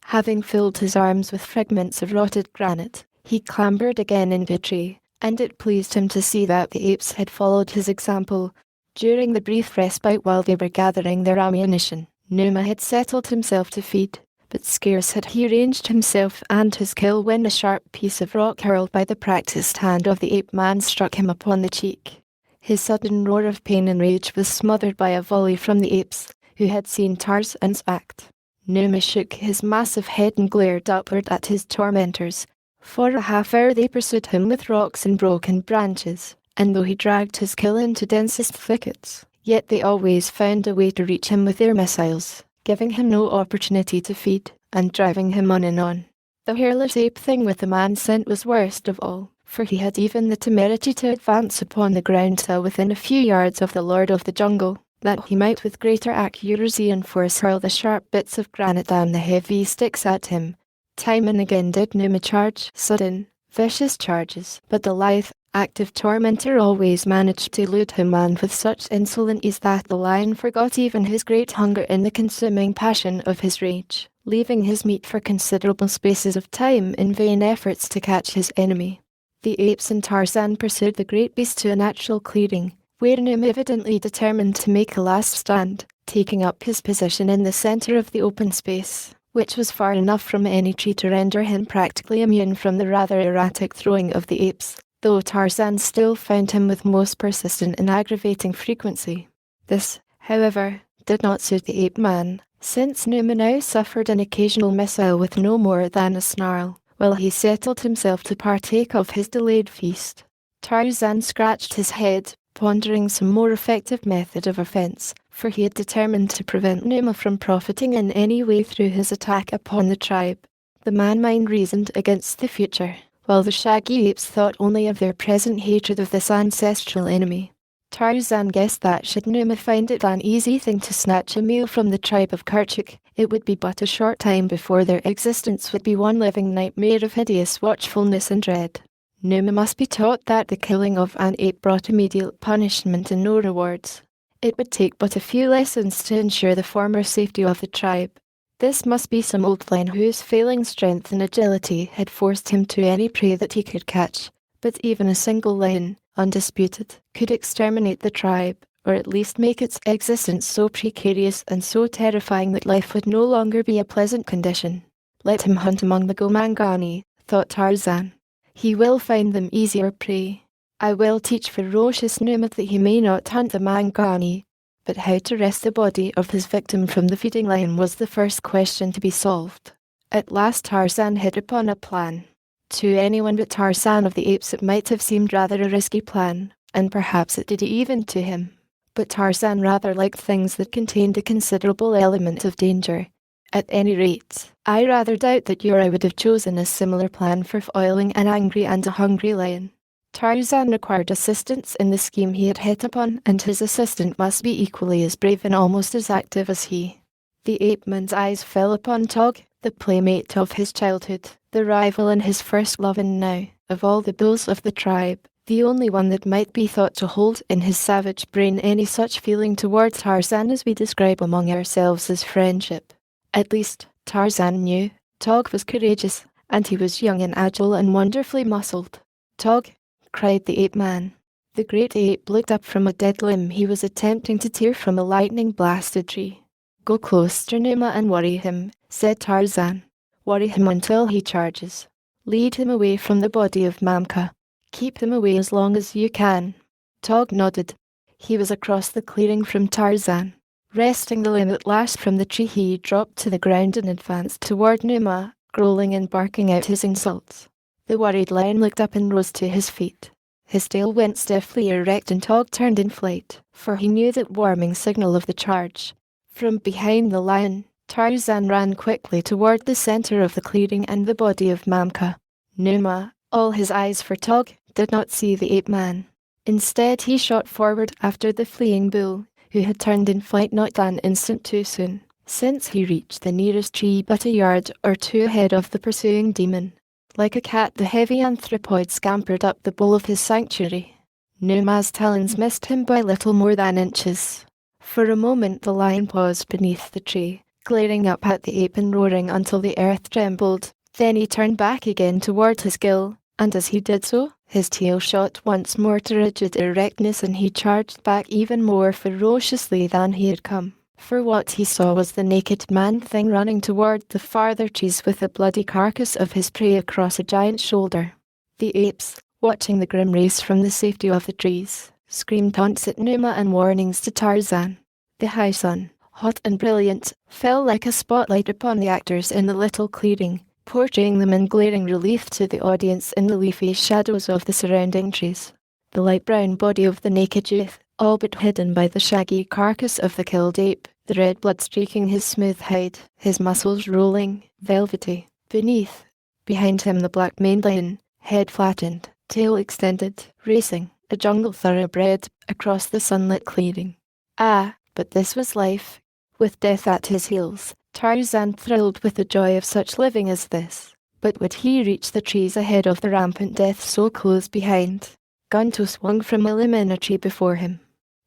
Having filled his arms with fragments of rotted granite, he clambered again into a tree, and it pleased him to see that the apes had followed his example. During the brief respite while they were gathering their ammunition, Numa had settled himself to feed, but scarce had he ranged himself and his kill when a sharp piece of rock hurled by the practiced hand of the ape-man struck him upon the cheek. His sudden roar of pain and rage was smothered by a volley from the apes, who had seen Tarzan's act. Numa shook his massive head and glared upward at his tormentors. For a half-hour they pursued him with rocks and broken branches, and though he dragged his kill into densest thickets, yet they always found a way to reach him with their missiles, giving him no opportunity to feed, and driving him on and on. The hairless ape thing with the man scent was worst of all, for he had even the temerity to advance upon the ground till within a few yards of the Lord of the Jungle, that he might with greater accuracy and force hurl the sharp bits of granite and the heavy sticks at him. Time and again did Numa charge sudden, vicious charges, but the lithe, active tormentor always managed to elude him, and with such insolent ease that the lion forgot even his great hunger in the consuming passion of his rage, leaving his meat for considerable spaces of time in vain efforts to catch his enemy. The apes and Tarzan pursued the great beast to a natural clearing, where Numa evidently determined to make a last stand, taking up his position in the center of the open space, which was far enough from any tree to render him practically immune from the rather erratic throwing of the apes, though Tarzan still found him with most persistent and aggravating frequency. This, however, did not suit the ape-man, since Numa now suffered an occasional missile with no more than a snarl, while he settled himself to partake of his delayed feast. Tarzan scratched his head, pondering some more effective method of offence, for he had determined to prevent Numa from profiting in any way through his attack upon the tribe. The man-mind reasoned against the future, while the shaggy apes thought only of their present hatred of this ancestral enemy. Tarzan guessed that should Numa find it an easy thing to snatch a meal from the tribe of Kerchuk, it would be but a short time before their existence would be one living nightmare of hideous watchfulness and dread. Numa must be taught that the killing of an ape brought immediate punishment and no rewards. It would take but a few lessons to ensure the former safety of the tribe. This must be some old lion whose failing strength and agility had forced him to any prey that he could catch, but even a single lion, undisputed, could exterminate the tribe, or at least make its existence so precarious and so terrifying that life would no longer be a pleasant condition. Let him hunt among the Gomangani, thought Tarzan. He will find them easier prey. I will teach ferocious Numa that he may not hunt the Mangani. But how to wrest the body of his victim from the feeding lion was the first question to be solved. At last Tarzan hit upon a plan. To anyone but Tarzan of the apes it might have seemed rather a risky plan, and perhaps it did even to him. But Tarzan rather liked things that contained a considerable element of danger. At any rate, I rather doubt that I would have chosen a similar plan for foiling an angry and a hungry lion. Tarzan required assistance in the scheme he had hit upon, and his assistant must be equally as brave and almost as active as he. The ape-man's eyes fell upon Tog, the playmate of his childhood, the rival and his first love, and now, of all the bulls of the tribe, the only one that might be thought to hold in his savage brain any such feeling towards Tarzan as we describe among ourselves as friendship. At least, Tarzan knew, Tog was courageous, and he was young and agile and wonderfully muscled. "Tog!" cried the ape-man. The great ape looked up from a dead limb he was attempting to tear from a lightning-blasted tree. "Go close to Numa and worry him," said Tarzan. "Worry him until he charges. Lead him away from the body of Mamka. Keep him away as long as you can." Tog nodded. He was across the clearing from Tarzan. Wresting the limb at last from the tree, he dropped to the ground and advanced toward Numa, growling and barking out his insults. The worried lion looked up and rose to his feet. His tail went stiffly erect and Tog turned in flight, for he knew that warning signal of the charge. From behind the lion, Tarzan ran quickly toward the center of the clearing and the body of Mamka. Numa, all his eyes for Tog, did not see the ape-man. Instead he shot forward after the fleeing bull, who had turned in flight not an instant too soon, since he reached the nearest tree but a yard or two ahead of the pursuing demon. Like a cat the heavy anthropoid scampered up the bowl of his sanctuary. Numa's talons missed him by little more than inches. For a moment the lion paused beneath the tree, glaring up at the ape and roaring until the earth trembled. Then he turned back again toward his kill, and as he did so, his tail shot once more to rigid erectness and he charged back even more ferociously than he had come. For what he saw was the naked man-thing running toward the farther trees with the bloody carcass of his prey across a giant's shoulder. The apes, watching the grim race from the safety of the trees, screamed taunts at Numa and warnings to Tarzan. The high sun, hot and brilliant, fell like a spotlight upon the actors in the little clearing, portraying them in glaring relief to the audience in the leafy shadows of the surrounding trees. The light brown body of the naked youth, all but hidden by the shaggy carcass of the killed ape, the red blood streaking his smooth hide, his muscles rolling, velvety. Beneath, behind him the black-maned lion, head flattened, tail extended, racing, a jungle thoroughbred, across the sunlit clearing. Ah, but this was life. With death at his heels, Tarzan thrilled with the joy of such living as this. But would he reach the trees ahead of the rampant death so close behind? Gunto swung from a limb in a tree before him.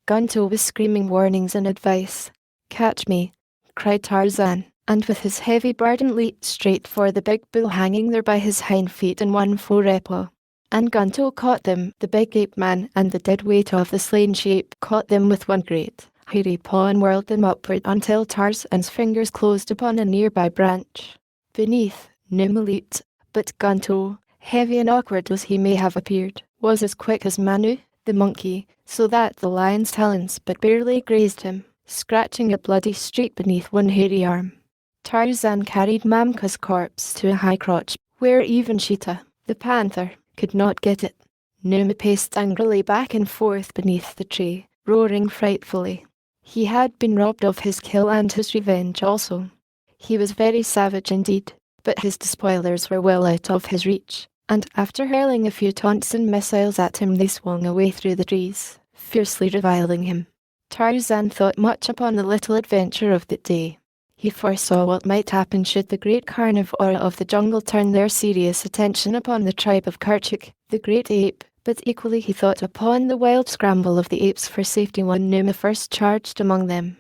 Gunto was screaming warnings and advice. "Catch me!" cried Tarzan, and with his heavy burden leaped straight for the big bull hanging there by his hind feet in one forepaw. And Gunto caught them. The big ape man and the dead weight of the slain sheep caught them with one great, hairy paw and whirled them upward until Tarzan's fingers closed upon a nearby branch. Beneath, Numa leaped, but Gunto, heavy and awkward as he may have appeared, was as quick as Manu, the monkey, so that the lion's talons but barely grazed him, scratching a bloody streak beneath one hairy arm. Tarzan carried Mamka's corpse to a high crotch, where even Sheeta, the panther, could not get it. Numa paced angrily back and forth beneath the tree, roaring frightfully. He had been robbed of his kill and his revenge also. He was very savage indeed, but his despoilers were well out of his reach, and after hurling a few taunts and missiles at him they swung away through the trees, fiercely reviling him. Tarzan thought much upon the little adventure of that day. He foresaw what might happen should the great carnivora of the jungle turn their serious attention upon the tribe of Kerchuk, the great ape, but equally he thought upon the wild scramble of the apes for safety when Numa first charged among them.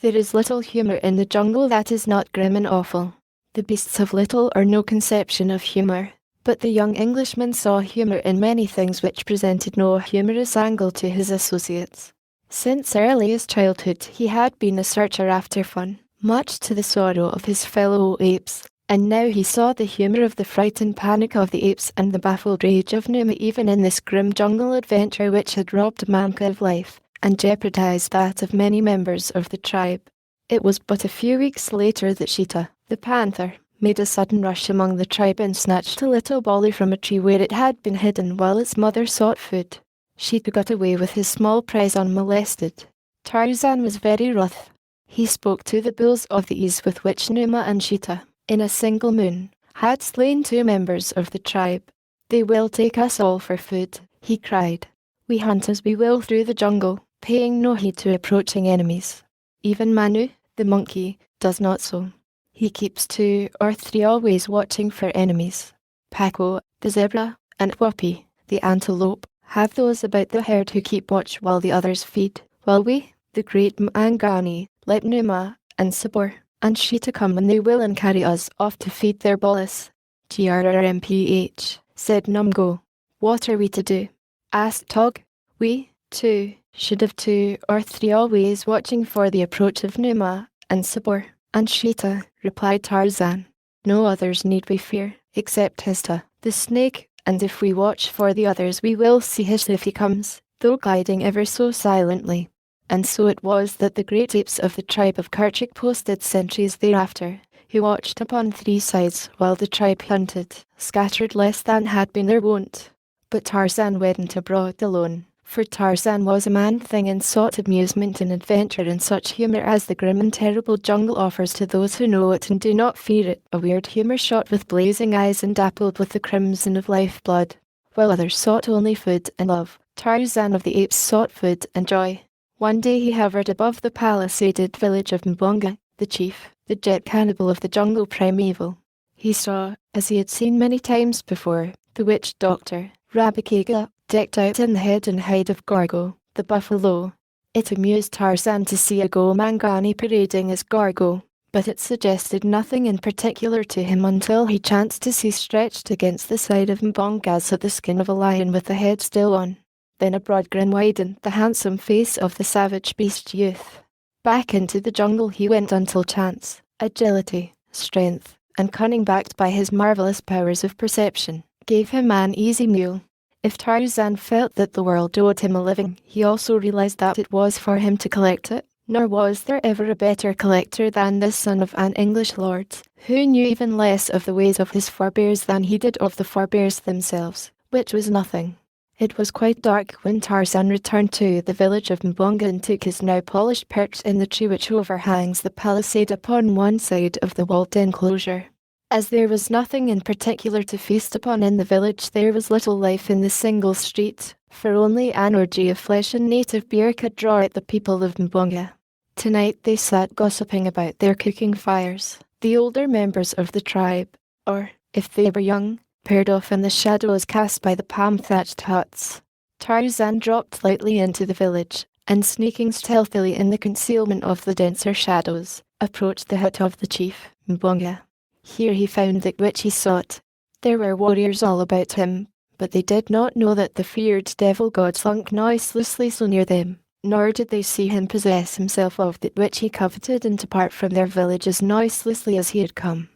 There is little humour in the jungle that is not grim and awful. The beasts have little or no conception of humour, but the young Englishman saw humour in many things which presented no humorous angle to his associates. Since earliest childhood he had been a searcher after fun, much to the sorrow of his fellow apes, and now he saw the humour of the frightened panic of the apes and the baffled rage of Numa even in this grim jungle adventure which had robbed Mamka of life, and jeopardized that of many members of the tribe. It was but a few weeks later that Sheeta, the panther, made a sudden rush among the tribe and snatched a little bolly from a tree where it had been hidden while its mother sought food. Sheeta got away with his small prize unmolested. Tarzan was very wroth. He spoke to the bulls of the ease with which Numa and Sheeta, in a single moon, had slain 2 members of the tribe. "They will take us all for food," he cried. "We hunt as we will through the jungle, paying no heed to approaching enemies. Even Manu, the monkey, does not so. He keeps 2 or 3 always watching for enemies. Paco, the zebra, and Whoopee, the antelope, have those about the herd who keep watch while the others feed, while we, the great Mangani, let Numa, and Sabor, and Sheeta come when they will and carry us off to feed their bolus." "GRRMPH, said Numgo. "What are we to do?" asked Tog. "We, too, should have 2 or 3 always watching for the approach of Numa, and Sabor, and Sheeta," replied Tarzan. "No others need we fear, except Hista, the snake, and if we watch for the others we will see Hista if he comes, though gliding ever so silently." And so it was that the great apes of the tribe of Kerchuk posted sentries thereafter, who watched upon 3 sides while the tribe hunted, scattered less than had been their wont. But Tarzan went abroad alone, for Tarzan was a man-thing and sought amusement and adventure in such humour as the grim and terrible jungle offers to those who know it and do not fear it, a weird humour shot with blazing eyes and dappled with the crimson of life-blood. While others sought only food and love, Tarzan of the Apes sought food and joy. One day he hovered above the palisaded village of Mbonga, the chief, the jet cannibal of the jungle primeval. He saw, as he had seen many times before, the witch doctor, Rabakega, decked out in the head and hide of Gorgo, the buffalo. It amused Tarzan to see a Go-Mangani parading as Gorgo, but it suggested nothing in particular to him until he chanced to see stretched against the side of Mbonga's the skin of a lion with the head still on. Then a broad grin widened the handsome face of the savage beast youth. Back into the jungle he went until chance, agility, strength, and cunning backed by his marvelous powers of perception, gave him an easy meal. If Tarzan felt that the world owed him a living, he also realized that it was for him to collect it, nor was there ever a better collector than this son of an English lord, who knew even less of the ways of his forebears than he did of the forebears themselves, which was nothing. It was quite dark when Tarzan returned to the village of Mbonga and took his now polished perch in the tree which overhangs the palisade upon one side of the walled enclosure. As there was nothing in particular to feast upon in the village, there was little life in the single street, for only an orgy of flesh and native beer could draw out the people of Mbonga. Tonight they sat gossiping about their cooking fires, the older members of the tribe, or, if they were young, paired off in the shadows cast by the palm-thatched huts. Tarzan dropped lightly into the village, and sneaking stealthily in the concealment of the denser shadows, approached the hut of the chief, Mbonga. Here he found that which he sought. There were warriors all about him, but they did not know that the feared devil god slunk noiselessly so near them, nor did they see him possess himself of that which he coveted and depart from their village as noiselessly as he had come.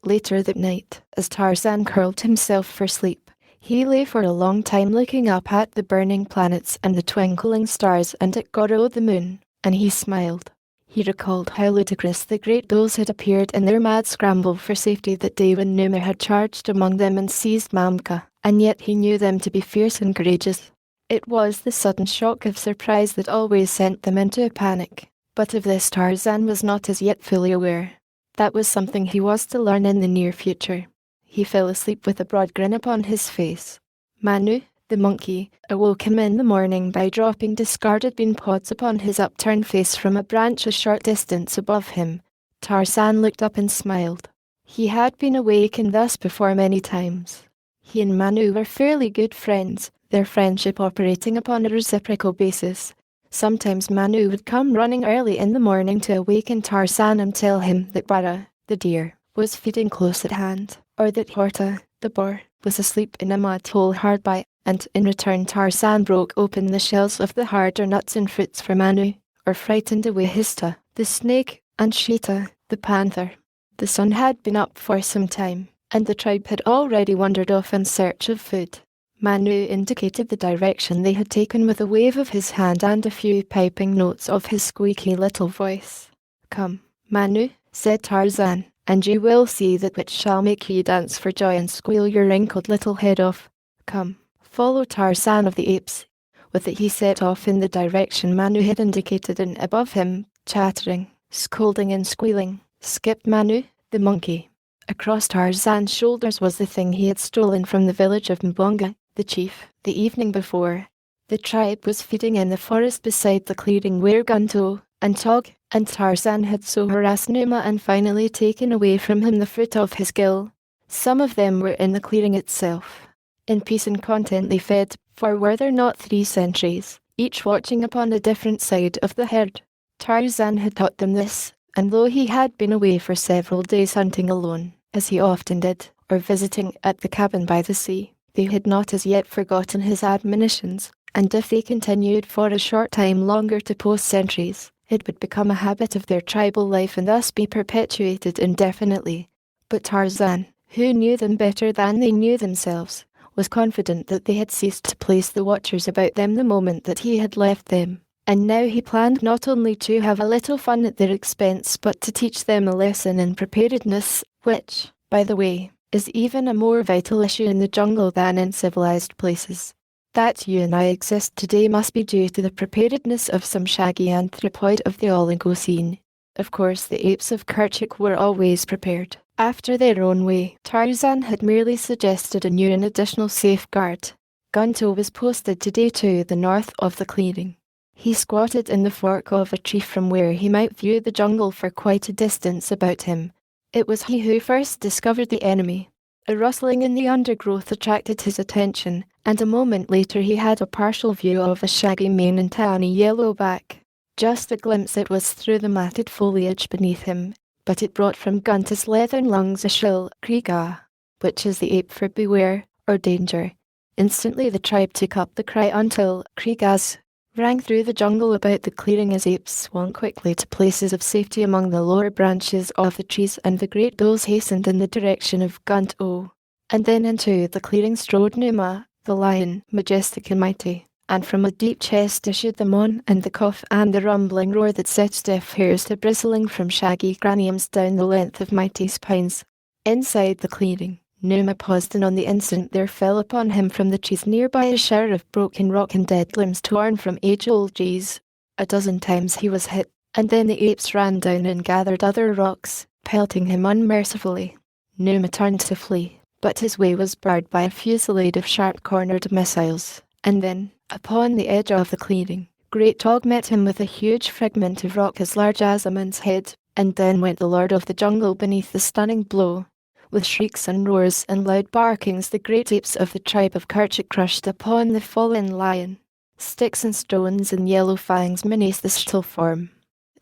Later that night, as Tarzan curled himself for sleep, he lay for a long time looking up at the burning planets and the twinkling stars and at Goro the moon, and he smiled. He recalled how ludicrous the great does had appeared in their mad scramble for safety that day when Numa had charged among them and seized Mamka, and yet he knew them to be fierce and courageous. It was the sudden shock of surprise that always sent them into a panic, but of this Tarzan was not as yet fully aware. That was something he was to learn in the near future. He fell asleep with a broad grin upon his face. Manu, the monkey, awoke him in the morning by dropping discarded bean pods upon his upturned face from a branch a short distance above him. Tarzan looked up and smiled. He had been awakened thus before many times. He and Manu were fairly good friends, their friendship operating upon a reciprocal basis. Sometimes Manu would come running early in the morning to awaken Tarzan and tell him that Bara, the deer, was feeding close at hand, or that Horta, the boar, was asleep in a mud hole hard by, and in return Tarzan broke open the shells of the harder nuts and fruits for Manu, or frightened away Hista, the snake, and Sheeta, the panther. The sun had been up for some time, and the tribe had already wandered off in search of food. Manu indicated the direction they had taken with a wave of his hand and a few piping notes of his squeaky little voice. "Come, Manu," said Tarzan, "and you will see that which shall make you dance for joy and squeal your wrinkled little head off. Come, follow Tarzan of the Apes." With it he set off in the direction Manu had indicated, and above him, chattering, scolding and squealing, skipped Manu, the monkey. Across Tarzan's shoulders was the thing he had stolen from the village of Mbonga, the chief, the evening before. The tribe was feeding in the forest beside the clearing where Gunto, and Tog, and Tarzan had so harassed Numa and finally taken away from him the fruit of his skill. Some of them were in the clearing itself. In peace and content they fed, for were there not 3 sentries, each watching upon a different side of the herd? Tarzan had taught them this, and though he had been away for several days hunting alone, as he often did, or visiting at the cabin by the sea, they had not as yet forgotten his admonitions, and if they continued for a short time longer to post sentries, it would become a habit of their tribal life and thus be perpetuated indefinitely. But Tarzan, who knew them better than they knew themselves, was confident that they had ceased to place the watchers about them the moment that he had left them, and now he planned not only to have a little fun at their expense but to teach them a lesson in preparedness, which, by the way, is even a more vital issue in the jungle than in civilized places. That you and I exist today must be due to the preparedness of some shaggy anthropoid of the Oligocene. Of course, the apes of Kerchak were always prepared, after their own way. Tarzan had merely suggested a new and additional safeguard. Gunto was posted today to the north of the clearing. He squatted in the fork of a tree from where he might view the jungle for quite a distance about him. It was he who first discovered the enemy. A rustling in the undergrowth attracted his attention, and a moment later he had a partial view of a shaggy mane and tawny yellow back. Just a glimpse it was through the matted foliage beneath him, but it brought from Gunta's leathern lungs a shrill "Kriga," which is the ape for beware, or danger. Instantly the tribe took up the cry until "Krigas" rang through the jungle about the clearing as apes swung quickly to places of safety among the lower branches of the trees, and the great does hastened in the direction of Gunto. And then into the clearing strode Numa, the lion, majestic and mighty, and from a deep chest issued the moan and the cough and the rumbling roar that set deaf hairs to bristling from shaggy craniums down the length of mighty spines. Inside the clearing, Numa paused, and on the instant there fell upon him from the trees nearby a shower of broken rock and dead limbs torn from age-old trees. 12 times he was hit, and then the apes ran down and gathered other rocks, pelting him unmercifully. Numa turned to flee, but his way was barred by a fusillade of sharp-cornered missiles, and then, upon the edge of the clearing, Great Tog met him with a huge fragment of rock as large as a man's head, and then went the lord of the jungle beneath the stunning blow. With shrieks and roars and loud barkings, the great apes of the tribe of Kerchak rushed upon the fallen lion. Sticks and stones and yellow fangs menaced the still form.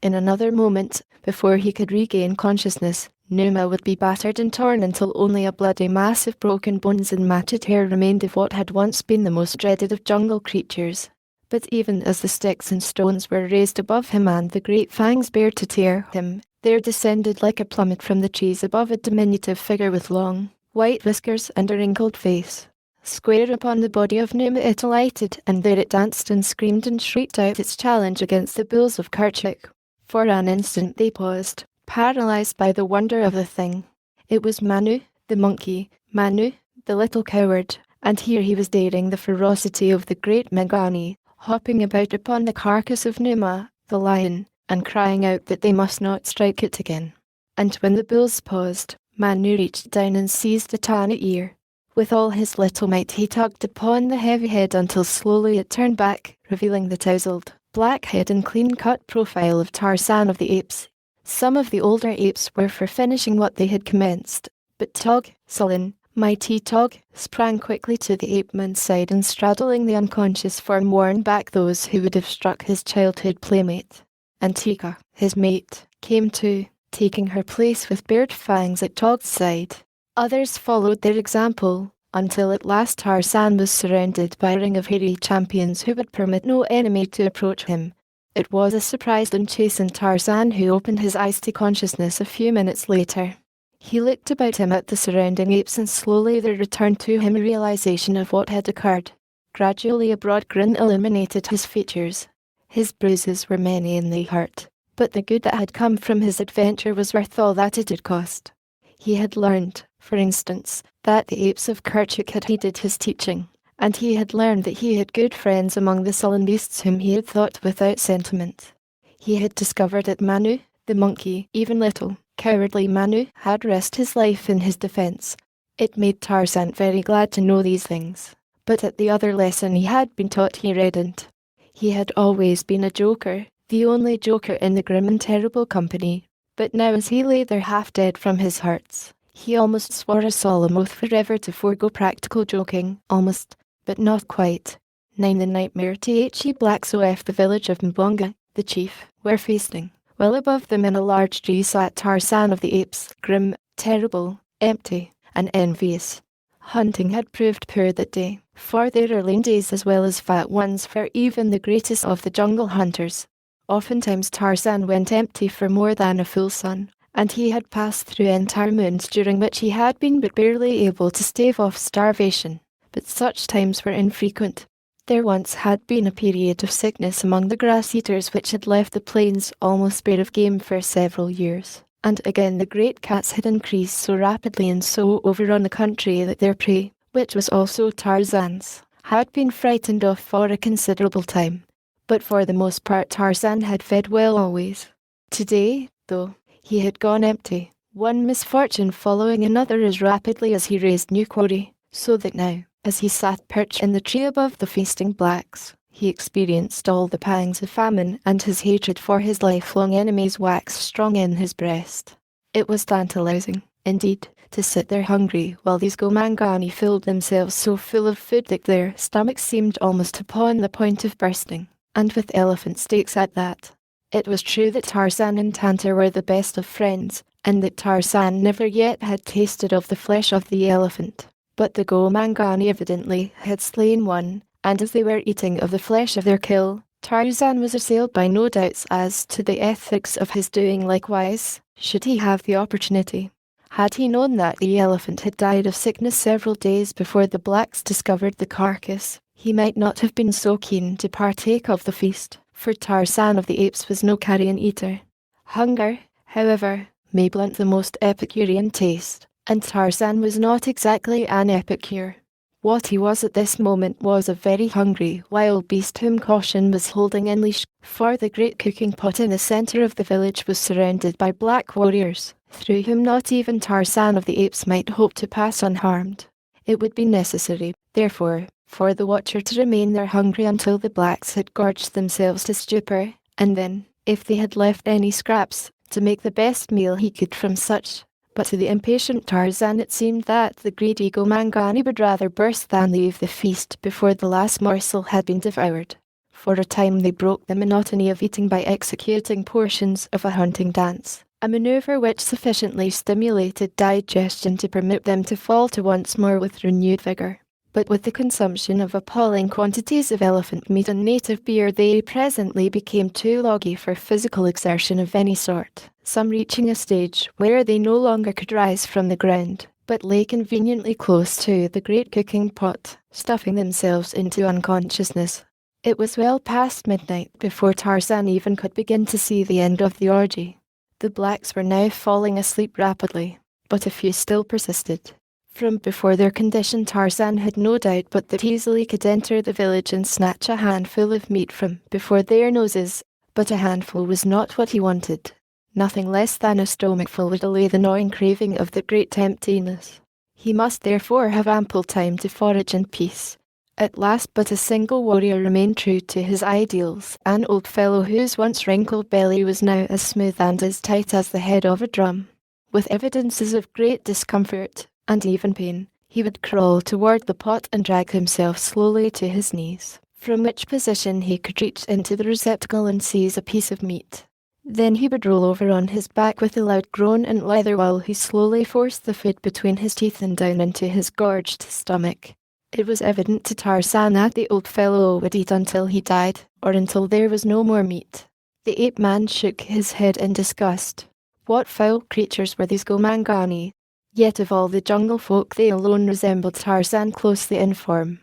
In another moment, before he could regain consciousness, Numa would be battered and torn until only a bloody mass of broken bones and matted hair remained of what had once been the most dreaded of jungle creatures. But even as the sticks and stones were raised above him and the great fangs bared to tear him, there descended like a plummet from the trees above a diminutive figure with long, white whiskers and a wrinkled face. Square upon the body of Numa it alighted, and there it danced and screamed and shrieked out its challenge against the bulls of Kerchak. For an instant they paused, paralyzed by the wonder of the thing. It was Manu, the monkey, Manu, the little coward, and here he was daring the ferocity of the great Mangani, hopping about upon the carcass of Numa, the lion, and crying out that they must not strike it again. And when the bulls paused, Manu reached down and seized the tawny ear. With all his little might he tugged upon the heavy head until slowly it turned back, revealing the tousled, black head and clean-cut profile of Tarzan of the apes. Some of the older apes were for finishing what they had commenced, but Tog, sullen, mighty Tog, sprang quickly to the ape-man's side and straddling the unconscious form warned back those who would have struck his childhood playmate. And Tika, his mate, came too, taking her place with bared fangs at Tog's side. Others followed their example, until at last Tarzan was surrounded by a ring of hairy champions who would permit no enemy to approach him. It was a surprised and chastened Tarzan who opened his eyes to consciousness a few minutes later. He looked about him at the surrounding apes and slowly there returned to him a realization of what had occurred. Gradually a broad grin illuminated his features. His bruises were many and they hurt, but the good that had come from his adventure was worth all that it had cost. He had learned, for instance, that the apes of Kerchak had heeded his teaching, and he had learned that he had good friends among the sullen beasts whom he had thought without sentiment. He had discovered that Manu, the monkey, even little, cowardly Manu, had risked his life in his defense. It made Tarzan very glad to know these things, but at the other lesson he had been taught he reddened. He had always been a joker, the only joker in the grim and terrible company, but now as he lay there half dead from his hurts, he almost swore a solemn oath forever to forego practical joking, almost, but not quite. 9 The nightmare T.H.E. Blacks left the village of Mbonga, the chief, were feasting. Well above them in a large tree sat Tarzan of the apes, grim, terrible, empty, and envious. Hunting had proved poor that day, for there are lean days as well as fat ones for even the greatest of the jungle hunters. Oftentimes Tarzan went empty for more than a full sun, and he had passed through entire moons during which he had been but barely able to stave off starvation. But such times were infrequent. There once had been a period of sickness among the grass-eaters which had left the plains almost bare of game for several years. And again the great cats had increased so rapidly and so overrun the country that their prey, which was also Tarzan's, had been frightened off for a considerable time. But for the most part Tarzan had fed well always. Today, though, he had gone empty, one misfortune following another as rapidly as he raised new quarry, so that now, as he sat perched in the tree above the feasting blacks, he experienced all the pangs of famine, and his hatred for his lifelong enemies waxed strong in his breast. It was tantalizing, indeed, to sit there hungry while these Gomangani filled themselves so full of food that their stomachs seemed almost upon the point of bursting, and with elephant steaks at that. It was true that Tarzan and Tantor were the best of friends, and that Tarzan never yet had tasted of the flesh of the elephant. But the Gomangani evidently had slain one, and as they were eating of the flesh of their kill, Tarzan was assailed by no doubts as to the ethics of his doing likewise, should he have the opportunity. Had he known that the elephant had died of sickness several days before the blacks discovered the carcass, he might not have been so keen to partake of the feast, for Tarzan of the apes was no carrion eater. Hunger, however, may blunt the most Epicurean taste, and Tarzan was not exactly an epicure. What he was at this moment was a very hungry wild beast whom caution was holding in leash, for the great cooking pot in the centre of the village was surrounded by black warriors, through whom not even Tarzan of the apes might hope to pass unharmed. It would be necessary, therefore, for the watcher to remain there hungry until the blacks had gorged themselves to stupor, and then, if they had left any scraps, to make the best meal he could from such. But to the impatient Tarzan it seemed that the greedy Gomangani would rather burst than leave the feast before the last morsel had been devoured. For a time they broke the monotony of eating by executing portions of a hunting dance, a maneuver which sufficiently stimulated digestion to permit them to fall to once more with renewed vigour. But with the consumption of appalling quantities of elephant meat and native beer, they presently became too loggy for physical exertion of any sort, some reaching a stage where they no longer could rise from the ground, but lay conveniently close to the great cooking pot, stuffing themselves into unconsciousness. It was well past midnight before Tarzan even could begin to see the end of the orgy. The blacks were now falling asleep rapidly, but a few still persisted. From before their condition Tarzan had no doubt but that easily could enter the village and snatch a handful of meat from before their noses, but a handful was not what he wanted. Nothing less than a stomachful would allay the gnawing craving of the great emptiness. He must therefore have ample time to forage in peace. At last but a single warrior remained true to his ideals, an old fellow whose once wrinkled belly was now as smooth and as tight as the head of a drum. With evidences of great discomfort, and even pain, he would crawl toward the pot and drag himself slowly to his knees, from which position he could reach into the receptacle and seize a piece of meat. Then he would roll over on his back with a loud groan and lather while he slowly forced the food between his teeth and down into his gorged stomach. It was evident to Tarzan that the old fellow would eat until he died, or until there was no more meat. The ape-man shook his head in disgust. What foul creatures were these Gomangani? Yet of all the jungle folk they alone resembled Tarzan closely in form.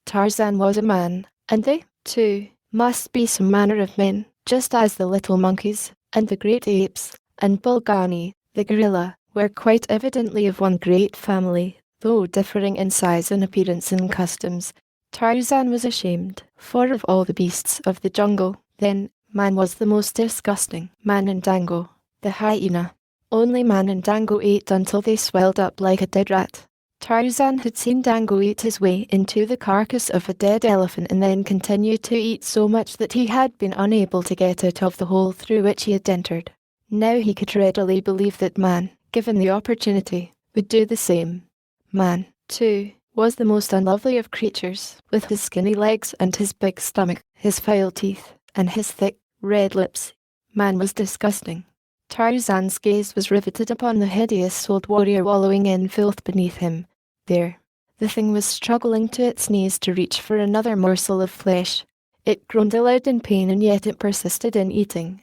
Tarzan was a man, and they, too, must be some manner of men, just as the little monkeys, and the great apes, and Bulgani, the gorilla, were quite evidently of one great family, though differing in size and appearance and customs. Tarzan was ashamed, for of all the beasts of the jungle, then, man was the most disgusting. Man and Dango, the hyena. Only Man and Dango ate until they swelled up like a dead rat. Tarzan had seen Dango eat his way into the carcass of a dead elephant and then continue to eat so much that he had been unable to get out of the hole through which he had entered. Now he could readily believe that Man, given the opportunity, would do the same. Man, too, was the most unlovely of creatures, with his skinny legs and his big stomach, his foul teeth, and his thick, red lips. Man was disgusting. Tarzan's gaze was riveted upon the hideous old warrior wallowing in filth beneath him. There, the thing was struggling to its knees to reach for another morsel of flesh. It groaned aloud in pain and yet it persisted in eating,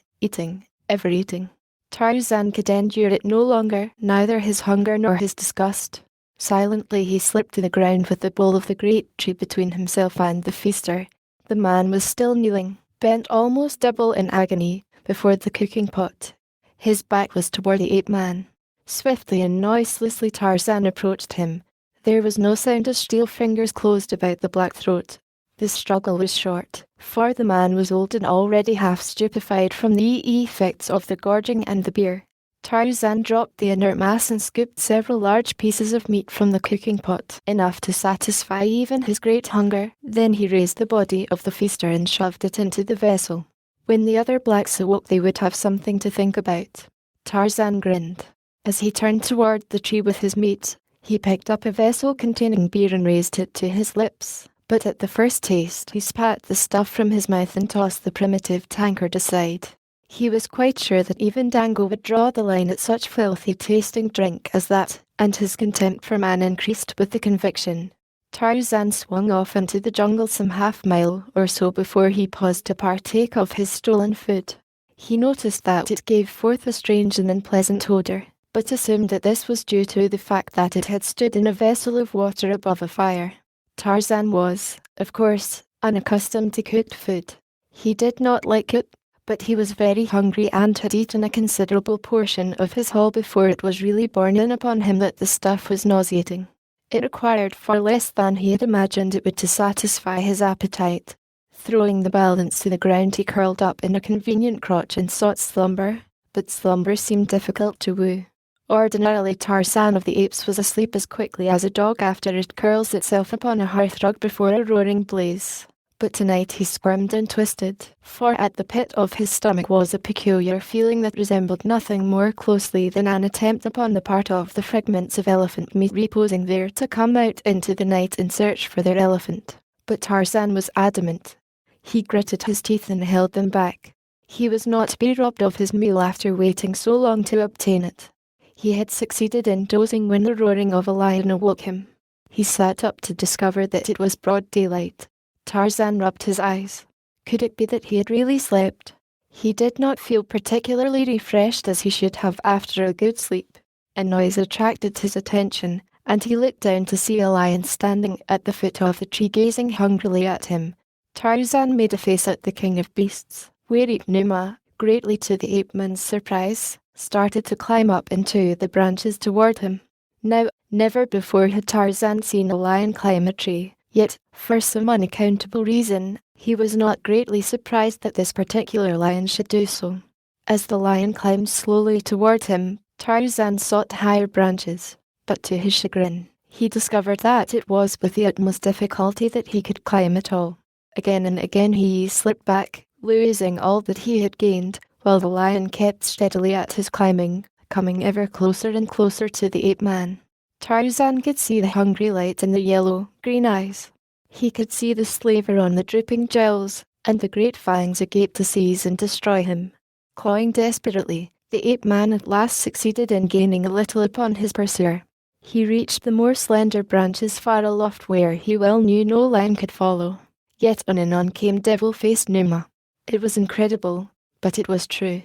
ever eating. Tarzan could endure it no longer, neither his hunger nor his disgust. Silently he slipped to the ground with the bole of the great tree between himself and the feaster. The man was still kneeling, bent almost double in agony, before the cooking pot. His back was toward the ape-man. Swiftly and noiselessly Tarzan approached him. There was no sound as steel fingers closed about the black throat. The struggle was short, for the man was old and already half stupefied from the effects of the gorging and the beer. Tarzan dropped the inert mass and scooped several large pieces of meat from the cooking pot, enough to satisfy even his great hunger. Then he raised the body of the feaster and shoved it into the vessel. When the other blacks awoke they would have something to think about. Tarzan grinned. As he turned toward the tree with his meat, he picked up a vessel containing beer and raised it to his lips. But at the first taste he spat the stuff from his mouth and tossed the primitive tankard aside. He was quite sure that even Dango would draw the line at such filthy-tasting drink as that, and his contempt for man increased with the conviction. Tarzan swung off into the jungle some half-mile or so before he paused to partake of his stolen food. He noticed that it gave forth a strange and unpleasant odour, but assumed that this was due to the fact that it had stood in a vessel of water above a fire. Tarzan was, of course, unaccustomed to cooked food. He did not like it, but he was very hungry and had eaten a considerable portion of his haul before it was really borne in upon him that the stuff was nauseating. It required far less than he had imagined it would to satisfy his appetite. Throwing the balance to the ground he curled up in a convenient crotch and sought slumber, but slumber seemed difficult to woo. Ordinarily Tarzan of the Apes was asleep as quickly as a dog after it curls itself upon a hearthrug before a roaring blaze. But tonight he squirmed and twisted, for at the pit of his stomach was a peculiar feeling that resembled nothing more closely than an attempt upon the part of the fragments of elephant meat reposing there to come out into the night in search for their elephant. But Tarzan was adamant. He gritted his teeth and held them back. He was not to be robbed of his meal after waiting so long to obtain it. He had succeeded in dozing when the roaring of a lion awoke him. He sat up to discover that it was broad daylight. Tarzan rubbed his eyes. Could it be that he had really slept? He did not feel particularly refreshed as he should have after a good sleep. A noise attracted his attention, and he looked down to see a lion standing at the foot of the tree gazing hungrily at him. Tarzan made a face at the king of beasts, where Numa, greatly to the ape-man's surprise, started to climb up into the branches toward him. Now, never before had Tarzan seen a lion climb a tree. Yet, for some unaccountable reason, he was not greatly surprised that this particular lion should do so. As the lion climbed slowly toward him, Tarzan sought higher branches, but to his chagrin, he discovered that it was with the utmost difficulty that he could climb at all. Again and again he slipped back, losing all that he had gained, while the lion kept steadily at his climbing, coming ever closer and closer to the ape-man. Tarzan could see the hungry light in the yellow-green eyes. He could see the slaver on the drooping jowls, and the great fangs agape to seize and destroy him. Clawing desperately, the ape-man at last succeeded in gaining a little upon his pursuer. He reached the more slender branches far aloft where he well knew no lion could follow. Yet on and on came devil-faced Numa. It was incredible, but it was true.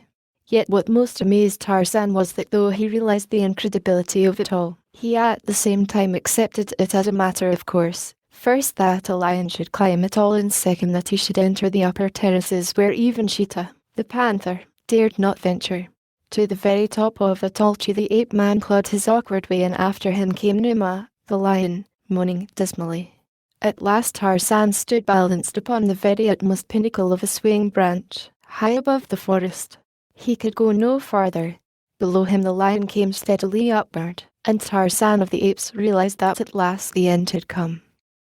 Yet what most amazed Tarzan was that though he realized the incredibility of it all, he at the same time accepted it as a matter of course. First, that a lion should climb at all, and second, that he should enter the upper terraces where even Cheetah, the panther, dared not venture. To the very top of a tall tree the ape-man clawed his awkward way, and after him came Numa, the lion, moaning dismally. At last Tarzan stood balanced upon the very utmost pinnacle of a swaying branch, high above the forest. He could go no farther. Below him the lion came steadily upward, and Tarzan of the Apes realized that at last the end had come.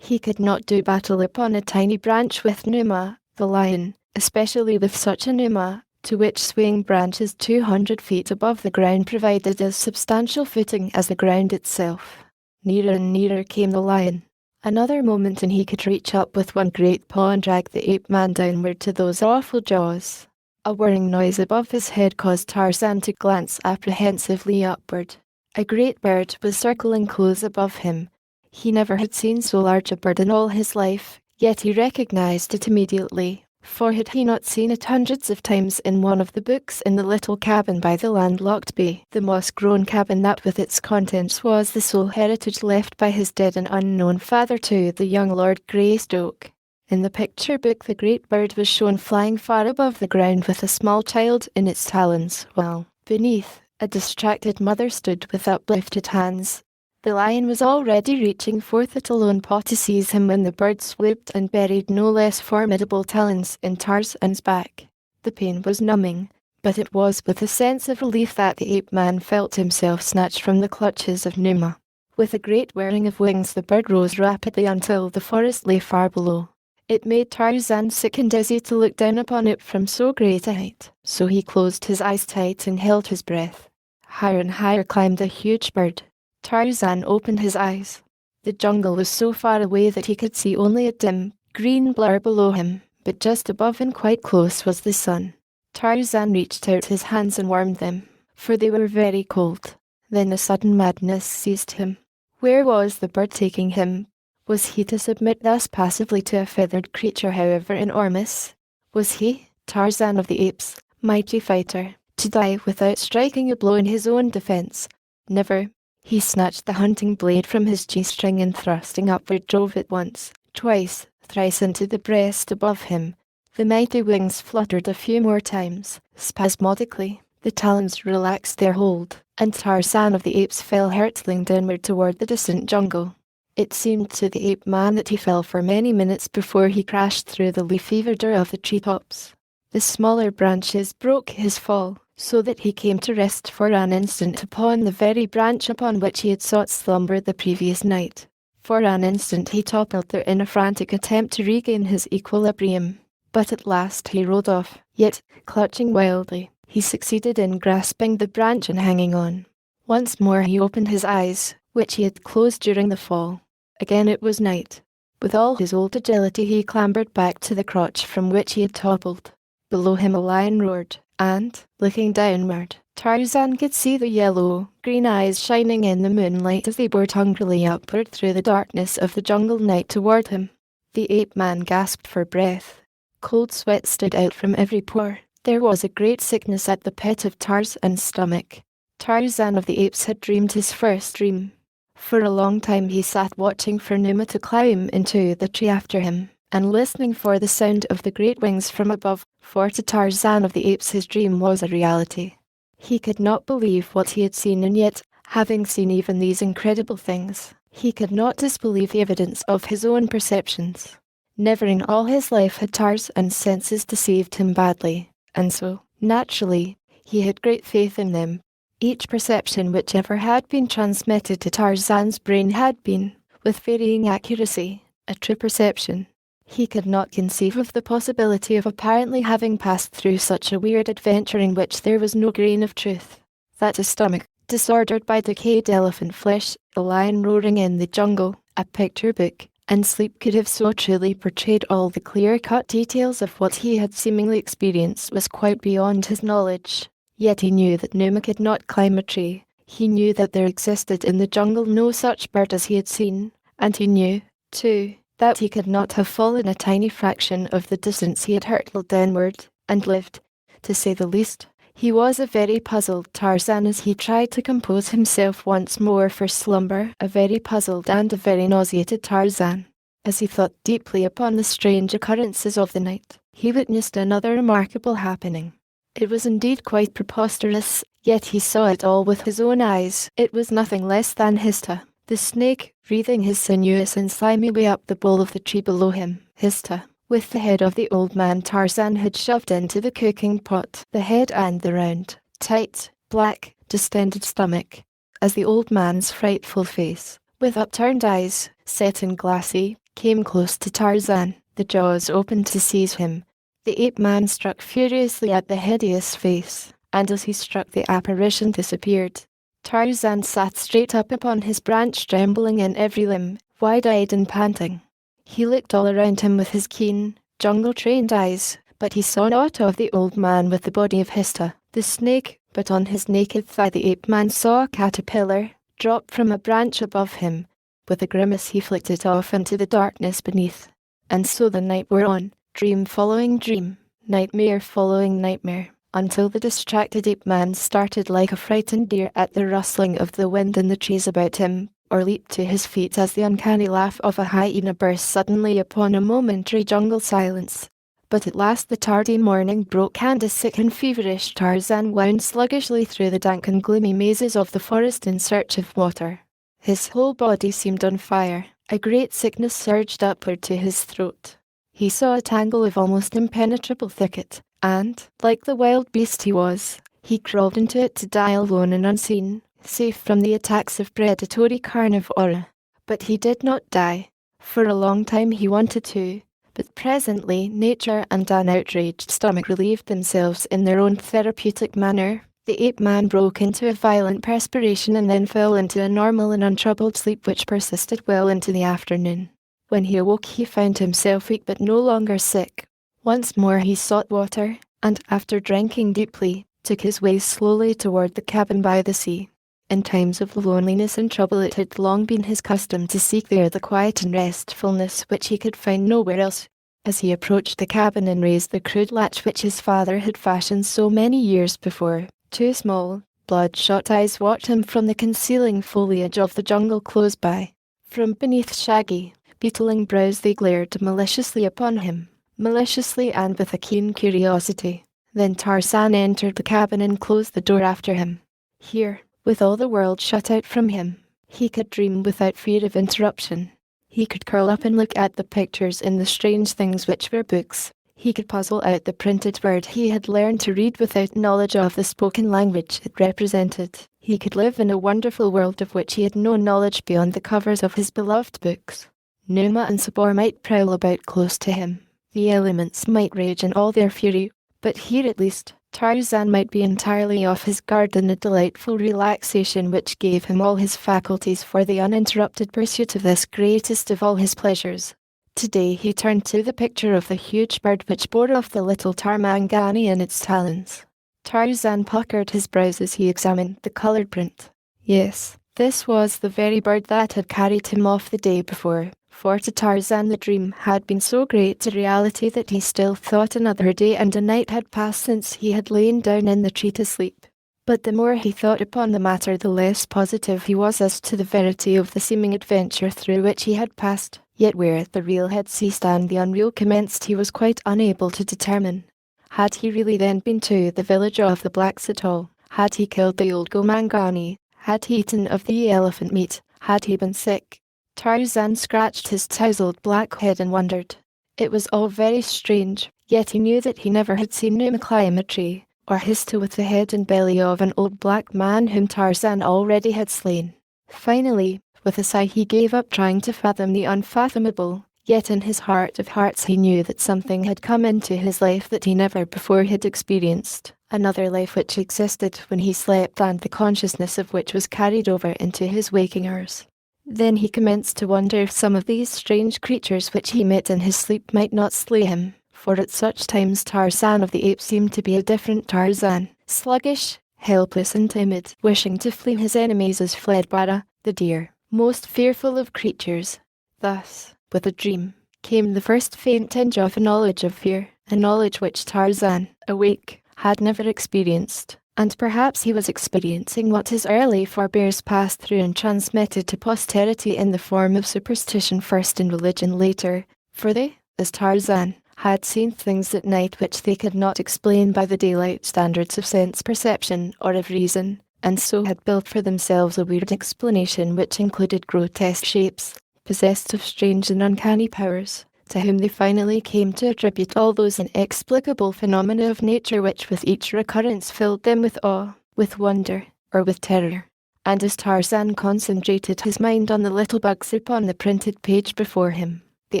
He could not do battle upon a tiny branch with Numa, the lion, especially with such a Numa, to which swaying branches 200 feet above the ground provided as substantial footing as the ground itself. Nearer and nearer came the lion. Another moment and he could reach up with one great paw and drag the ape-man downward to those awful jaws. A whirring noise above his head caused Tarzan to glance apprehensively upward. A great bird was circling close above him. He never had seen so large a bird in all his life, yet he recognized it immediately, for had he not seen it hundreds of times in one of the books in the little cabin by the landlocked bay, the moss-grown cabin that with its contents was the sole heritage left by his dead and unknown father to the young Lord Greystoke. In the picture book the great bird was shown flying far above the ground with a small child in its talons, while, beneath, a distracted mother stood with uplifted hands. The lion was already reaching forth its lone paw to seize him when the bird swooped and buried no less formidable talons in Tarzan's back. The pain was numbing, but it was with a sense of relief that the ape-man felt himself snatched from the clutches of Numa. With a great whirring of wings the bird rose rapidly until the forest lay far below. It made Tarzan sick and dizzy to look down upon it from so great a height, so he closed his eyes tight and held his breath. Higher and higher climbed the huge bird. Tarzan opened his eyes. The jungle was so far away that he could see only a dim, green blur below him, but just above and quite close was the sun. Tarzan reached out his hands and warmed them, for they were very cold. Then a sudden madness seized him. Where was the bird taking him? Was he to submit thus passively to a feathered creature however enormous? Was he, Tarzan of the Apes, mighty fighter, to die without striking a blow in his own defense? Never. He snatched the hunting blade from his G-string and thrusting upward drove it once, twice, thrice into the breast above him. The mighty wings fluttered a few more times, spasmodically. The talons relaxed their hold, and Tarzan of the Apes fell hurtling downward toward the distant jungle. It seemed to the ape-man that he fell for many minutes before he crashed through the leafy verdure of the treetops. The smaller branches broke his fall, so that he came to rest for an instant upon the very branch upon which he had sought slumber the previous night. For an instant he toppled there in a frantic attempt to regain his equilibrium, but at last he rolled off, yet, clutching wildly, he succeeded in grasping the branch and hanging on. Once more he opened his eyes, which he had closed during the fall. Again it was night. With all his old agility he clambered back to the crotch from which he had toppled. Below him a lion roared, and, looking downward, Tarzan could see the yellow, green eyes shining in the moonlight as they bored hungrily upward through the darkness of the jungle night toward him. The ape-man gasped for breath. Cold sweat stood out from every pore. There was a great sickness at the pit of Tarzan's stomach. Tarzan of the Apes had dreamed his first dream. For a long time he sat watching for Numa to climb into the tree after him, and listening for the sound of the great wings from above, for to Tarzan of the Apes his dream was a reality. He could not believe what he had seen, and yet, having seen even these incredible things, he could not disbelieve the evidence of his own perceptions. Never in all his life had Tarzan's senses deceived him badly, and so, naturally, he had great faith in them. Each perception which ever had been transmitted to Tarzan's brain had been, with varying accuracy, a true perception. He could not conceive of the possibility of apparently having passed through such a weird adventure in which there was no grain of truth. That a stomach, disordered by decayed elephant flesh, a lion roaring in the jungle, a picture book, and sleep could have so truly portrayed all the clear-cut details of what he had seemingly experienced was quite beyond his knowledge. Yet he knew that Numa could not climb a tree. He knew that there existed in the jungle no such bird as he had seen, and he knew, too, that he could not have fallen a tiny fraction of the distance he had hurtled downward, and lived. To say the least, he was a very puzzled Tarzan as he tried to compose himself once more for slumber, a very puzzled and a very nauseated Tarzan. As he thought deeply upon the strange occurrences of the night, he witnessed another remarkable happening. It was indeed quite preposterous, yet he saw it all with his own eyes. It was nothing less than Hista, the snake, wreathing his sinuous and slimy way up the bole of the tree below him. Hista, with the head of the old man Tarzan had shoved into the cooking pot, the head and the round, tight, black, distended stomach, as the old man's frightful face, with upturned eyes, set and glassy, came close to Tarzan, the jaws opened to seize him. The ape-man struck furiously at the hideous face, and as he struck the apparition disappeared. Tarzan sat straight up upon his branch, trembling in every limb, wide-eyed and panting. He looked all around him with his keen, jungle-trained eyes, but he saw naught of the old man with the body of Hista, the snake, but on his naked thigh the ape-man saw a caterpillar drop from a branch above him. With a grimace he flicked it off into the darkness beneath. And so the night wore on. Dream following dream, nightmare following nightmare, until the distracted ape-man started like a frightened deer at the rustling of the wind in the trees about him, or leaped to his feet as the uncanny laugh of a hyena burst suddenly upon a momentary jungle silence. But at last the tardy morning broke, and a sick and feverish Tarzan wound sluggishly through the dank and gloomy mazes of the forest in search of water. His whole body seemed on fire. A great sickness surged upward to his throat. He saw a tangle of almost impenetrable thicket, and, like the wild beast he was, he crawled into it to die alone and unseen, safe from the attacks of predatory carnivora. But he did not die. For a long time he wanted to, but presently nature and an outraged stomach relieved themselves in their own therapeutic manner. The ape-man broke into a violent perspiration and then fell into a normal and untroubled sleep which persisted well into the afternoon. When he awoke he found himself weak but no longer sick. Once more he sought water, and after drinking deeply, took his way slowly toward the cabin by the sea. In times of loneliness and trouble it had long been his custom to seek there the quiet and restfulness which he could find nowhere else. As he approached the cabin and raised the crude latch which his father had fashioned so many years before, two small, bloodshot eyes watched him from the concealing foliage of the jungle close by. From beneath shaggy, beetling brows they glared maliciously upon him, maliciously and with a keen curiosity. Then Tarzan entered the cabin and closed the door after him. Here, with all the world shut out from him, he could dream without fear of interruption. He could curl up and look at the pictures in the strange things which were books. He could puzzle out the printed word he had learned to read without knowledge of the spoken language it represented. He could live in a wonderful world of which he had no knowledge beyond the covers of his beloved books. Numa and Sabor might prowl about close to him. The elements might rage in all their fury, but here at least, Tarzan might be entirely off his guard in a delightful relaxation which gave him all his faculties for the uninterrupted pursuit of this greatest of all his pleasures. Today he turned to the picture of the huge bird which bore off the little Tarmangani in its talons. Tarzan puckered his brows as he examined the coloured print. Yes, this was the very bird that had carried him off the day before. For to Tarzan the dream had been so great a reality that he still thought another day and a night had passed since he had lain down in the tree to sleep. But the more he thought upon the matter, the less positive he was as to the verity of the seeming adventure through which he had passed. Yet where the real had ceased and the unreal commenced he was quite unable to determine. Had he really then been to the village of the blacks at all? Had he killed the old Gomangani? Had he eaten of the elephant meat? Had he been sick? Tarzan scratched his tousled black head and wondered. It was all very strange, yet he knew that he never had seen Numa climb a tree, or hiss with the head and belly of an old black man whom Tarzan already had slain. Finally, with a sigh he gave up trying to fathom the unfathomable, yet in his heart of hearts he knew that something had come into his life that he never before had experienced, another life which existed when he slept and the consciousness of which was carried over into his waking hours. Then he commenced to wonder if some of these strange creatures which he met in his sleep might not slay him, for at such times Tarzan of the Apes seemed to be a different Tarzan, sluggish, helpless and timid, wishing to flee his enemies as fled Bara, the deer, most fearful of creatures. Thus, with a dream, came the first faint tinge of a knowledge of fear, a knowledge which Tarzan, awake, had never experienced. And perhaps he was experiencing what his early forebears passed through and transmitted to posterity in the form of superstition first and religion later, for they, as Tarzan, had seen things at night which they could not explain by the daylight standards of sense perception or of reason, and so had built for themselves a weird explanation which included grotesque shapes, possessed of strange and uncanny powers, to whom they finally came to attribute all those inexplicable phenomena of nature which with each recurrence filled them with awe, with wonder, or with terror. And as Tarzan concentrated his mind on the little bugs upon the printed page before him, the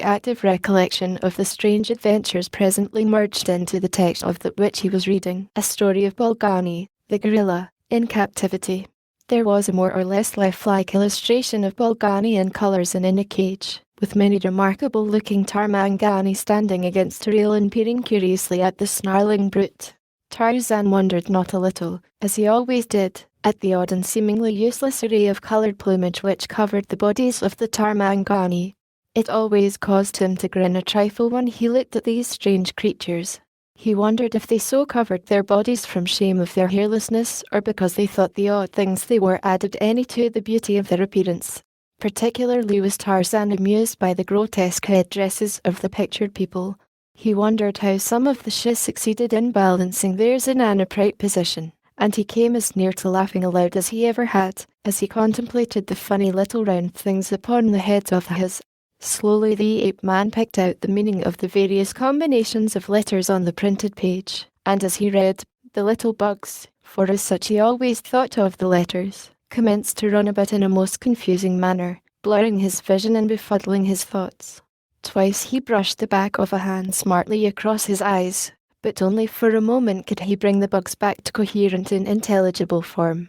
active recollection of the strange adventures presently merged into the text of that which he was reading, a story of Bolgani, the gorilla, in captivity. There was a more or less lifelike illustration of Bolgani in colours and in a cage, with many remarkable-looking Tarmangani standing against a rail and peering curiously at the snarling brute. Tarzan wondered not a little, as he always did, at the odd and seemingly useless array of coloured plumage which covered the bodies of the Tarmangani. It always caused him to grin a trifle when he looked at these strange creatures. He wondered if they so covered their bodies from shame of their hairlessness or because they thought the odd things they wore added any to the beauty of their appearance. Particularly was Tarzan amused by the grotesque headdresses of the pictured people. He wondered how some of the shis succeeded in balancing theirs in an upright position, and he came as near to laughing aloud as he ever had, as he contemplated the funny little round things upon the heads of his. Slowly the ape-man picked out the meaning of the various combinations of letters on the printed page, and as he read, the little bugs, for as such he always thought of the letters, commenced to run about in a most confusing manner, blurring his vision and befuddling his thoughts. Twice he brushed the back of a hand smartly across his eyes, but only for a moment could he bring the bugs back to coherent and intelligible form.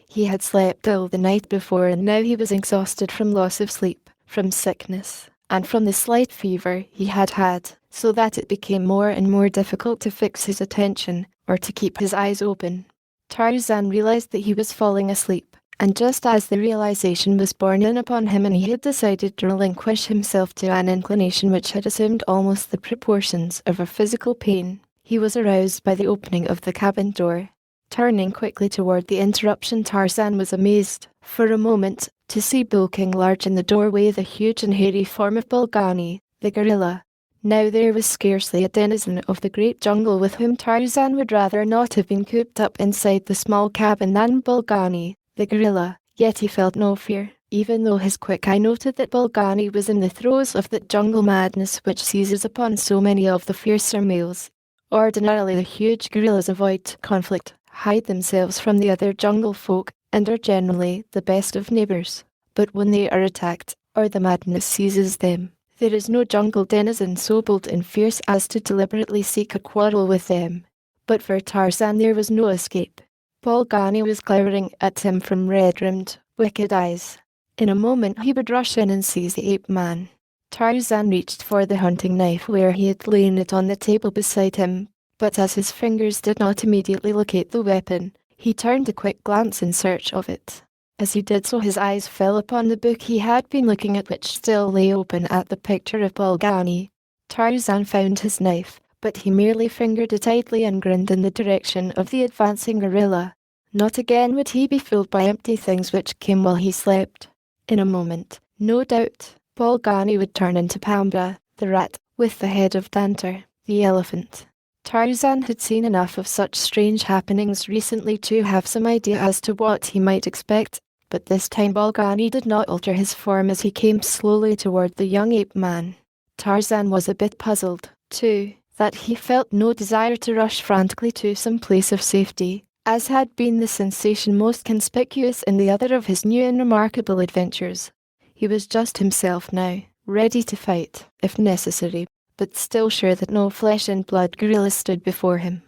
He had slept ill the night before and now he was exhausted from loss of sleep, from sickness, and from the slight fever he had had, so that it became more and more difficult to fix his attention, or to keep his eyes open. Tarzan realized that he was falling asleep, and just as the realization was borne in upon him and he had decided to relinquish himself to an inclination which had assumed almost the proportions of a physical pain, he was aroused by the opening of the cabin door. Turning quickly toward the interruption, Tarzan was amazed, for a moment, to see bulking large in the doorway the huge and hairy form of Bolgani, the gorilla. Now there was scarcely a denizen of the great jungle with whom Tarzan would rather not have been cooped up inside the small cabin than Bolgani, the gorilla, yet he felt no fear, even though his quick eye noted that Bolgani was in the throes of that jungle madness which seizes upon so many of the fiercer males. Ordinarily the huge gorillas avoid conflict, hide themselves from the other jungle folk, and are generally the best of neighbours. But when they are attacked, or the madness seizes them, there is no jungle denizen so bold and fierce as to deliberately seek a quarrel with them. But for Tarzan there was no escape. Bolgani was glowering at him from red-rimmed, wicked eyes. In a moment he would rush in and seize the ape-man. Tarzan reached for the hunting knife where he had lain it on the table beside him, but as his fingers did not immediately locate the weapon, he turned a quick glance in search of it. As he did so his eyes fell upon the book he had been looking at, which still lay open at the picture of Bolgani. Tarzan found his knife, but he merely fingered it idly and grinned in the direction of the advancing gorilla. Not again would he be fooled by empty things which came while he slept. In a moment, no doubt, Bolgani would turn into Pamba, the rat, with the head of Danter, the elephant. Tarzan had seen enough of such strange happenings recently to have some idea as to what he might expect, but this time Bolgani did not alter his form as he came slowly toward the young ape-man. Tarzan was a bit puzzled, too, that he felt no desire to rush frantically to some place of safety, as had been the sensation most conspicuous in the other of his new and remarkable adventures. He was just himself now, ready to fight, if necessary, but still sure that no flesh and blood gorilla stood before him.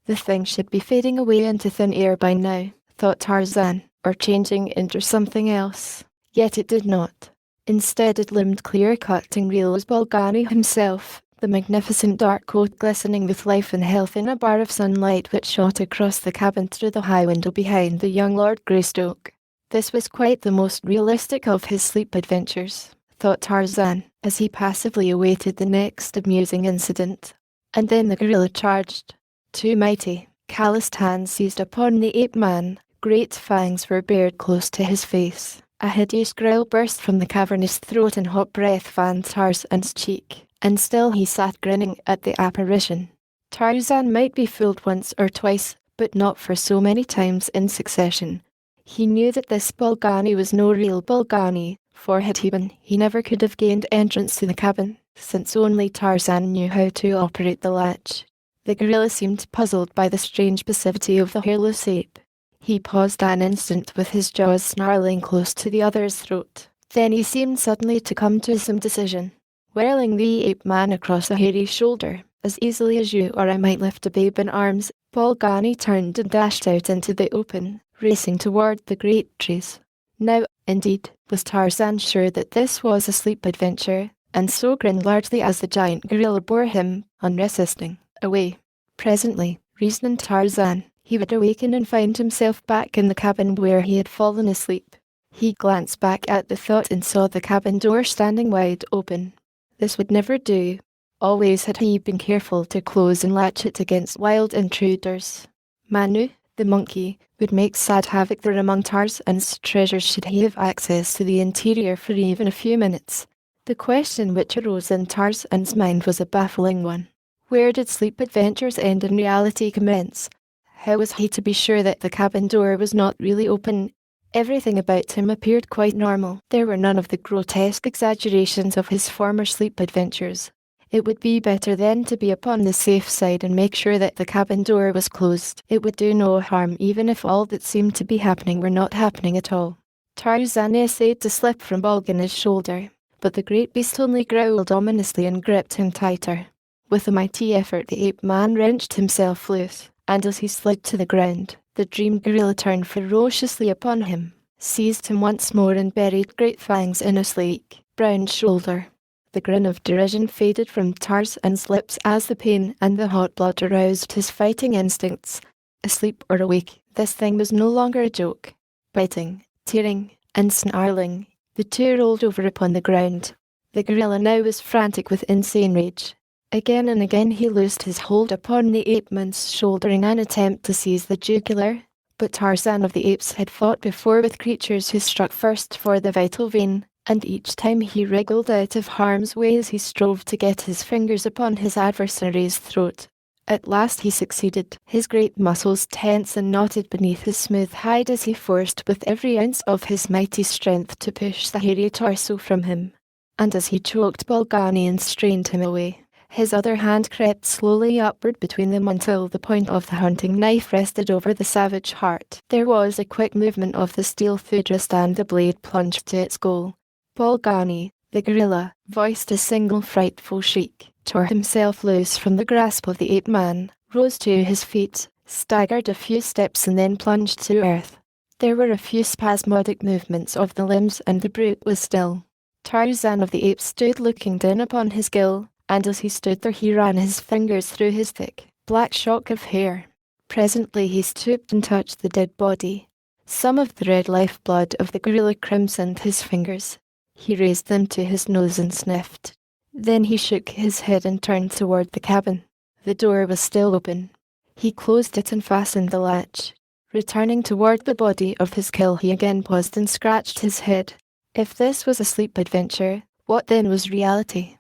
The thing should be fading away into thin air by now, thought Tarzan, or changing into something else. Yet it did not. Instead it loomed clear-cut and real as Bolgani himself, the magnificent dark coat glistening with life and health in a bar of sunlight which shot across the cabin through the high window behind the young Lord Greystoke. This was quite the most realistic of his sleep adventures, thought Tarzan, as he passively awaited the next amusing incident. And then the gorilla charged. Two mighty, calloused hands seized upon the ape-man, great fangs were bared close to his face. A hideous growl burst from the cavernous throat and hot breath fanned Tarzan's cheek, and still he sat grinning at the apparition. Tarzan might be fooled once or twice, but not for so many times in succession. He knew that this Bolgani was no real Bolgani, for had he been, he never could have gained entrance to the cabin, since only Tarzan knew how to operate the latch. The gorilla seemed puzzled by the strange passivity of the hairless ape. He paused an instant with his jaws snarling close to the other's throat. Then he seemed suddenly to come to some decision. Whirling the ape-man across a hairy shoulder, as easily as you or I might lift a babe in arms, Bolgani turned and dashed out into the open, racing toward the great trees. Now, indeed, was Tarzan sure that this was a sleep adventure, and so grinned largely as the giant gorilla bore him, unresisting, away. Presently, reasoned Tarzan, he would awaken and find himself back in the cabin where he had fallen asleep. He glanced back at the thought and saw the cabin door standing wide open. This would never do. Always had he been careful to close and latch it against wild intruders. Manu, the monkey, would make sad havoc there among Tarzan's treasures should he have access to the interior for even a few minutes. The question which arose in Tarzan's mind was a baffling one. Where did sleep adventures end and reality commence? How was he to be sure that the cabin door was not really open? Everything about him appeared quite normal. There were none of the grotesque exaggerations of his former sleep adventures. It would be better then to be upon the safe side and make sure that the cabin door was closed. It would do no harm even if all that seemed to be happening were not happening at all. Tarzan essayed to slip from Bolgani's shoulder, but the great beast only growled ominously and gripped him tighter. With a mighty effort the ape-man wrenched himself loose, and as he slid to the ground, the dream gorilla turned ferociously upon him, seized him once more and buried great fangs in his sleek, brown shoulder. The grin of derision faded from Tarzan's lips as the pain and the hot blood aroused his fighting instincts. Asleep or awake, this thing was no longer a joke. Biting, tearing, and snarling, the two rolled over upon the ground. The gorilla now was frantic with insane rage. Again and again he loosed his hold upon the ape-man's shoulder in an attempt to seize the jugular, but Tarzan of the Apes had fought before with creatures who struck first for the vital vein, and each time he wriggled out of harm's way as he strove to get his fingers upon his adversary's throat. At last he succeeded, his great muscles tense and knotted beneath his smooth hide as he forced with every ounce of his mighty strength to push the hairy torso from him. And as he choked Bolgani and strained him away, His other hand crept slowly upward between them until the point of the hunting knife rested over the savage heart. There was a quick movement of the steel thudrist and the blade plunged to its goal. Bolgani, the gorilla, voiced a single frightful shriek, tore himself loose from the grasp of the ape-man, rose to his feet, staggered a few steps and then plunged to earth. There were a few spasmodic movements of the limbs and the brute was still. Tarzan of the Apes stood looking down upon his gill, and as he stood there he ran his fingers through his thick, black shock of hair. Presently he stooped and touched the dead body. Some of the red lifeblood of the gorilla crimsoned his fingers. He raised them to his nose and sniffed. Then he shook his head and turned toward the cabin. The door was still open. He closed it and fastened the latch. Returning toward the body of his kill, he again paused and scratched his head. If this was a sleep adventure, what then was reality?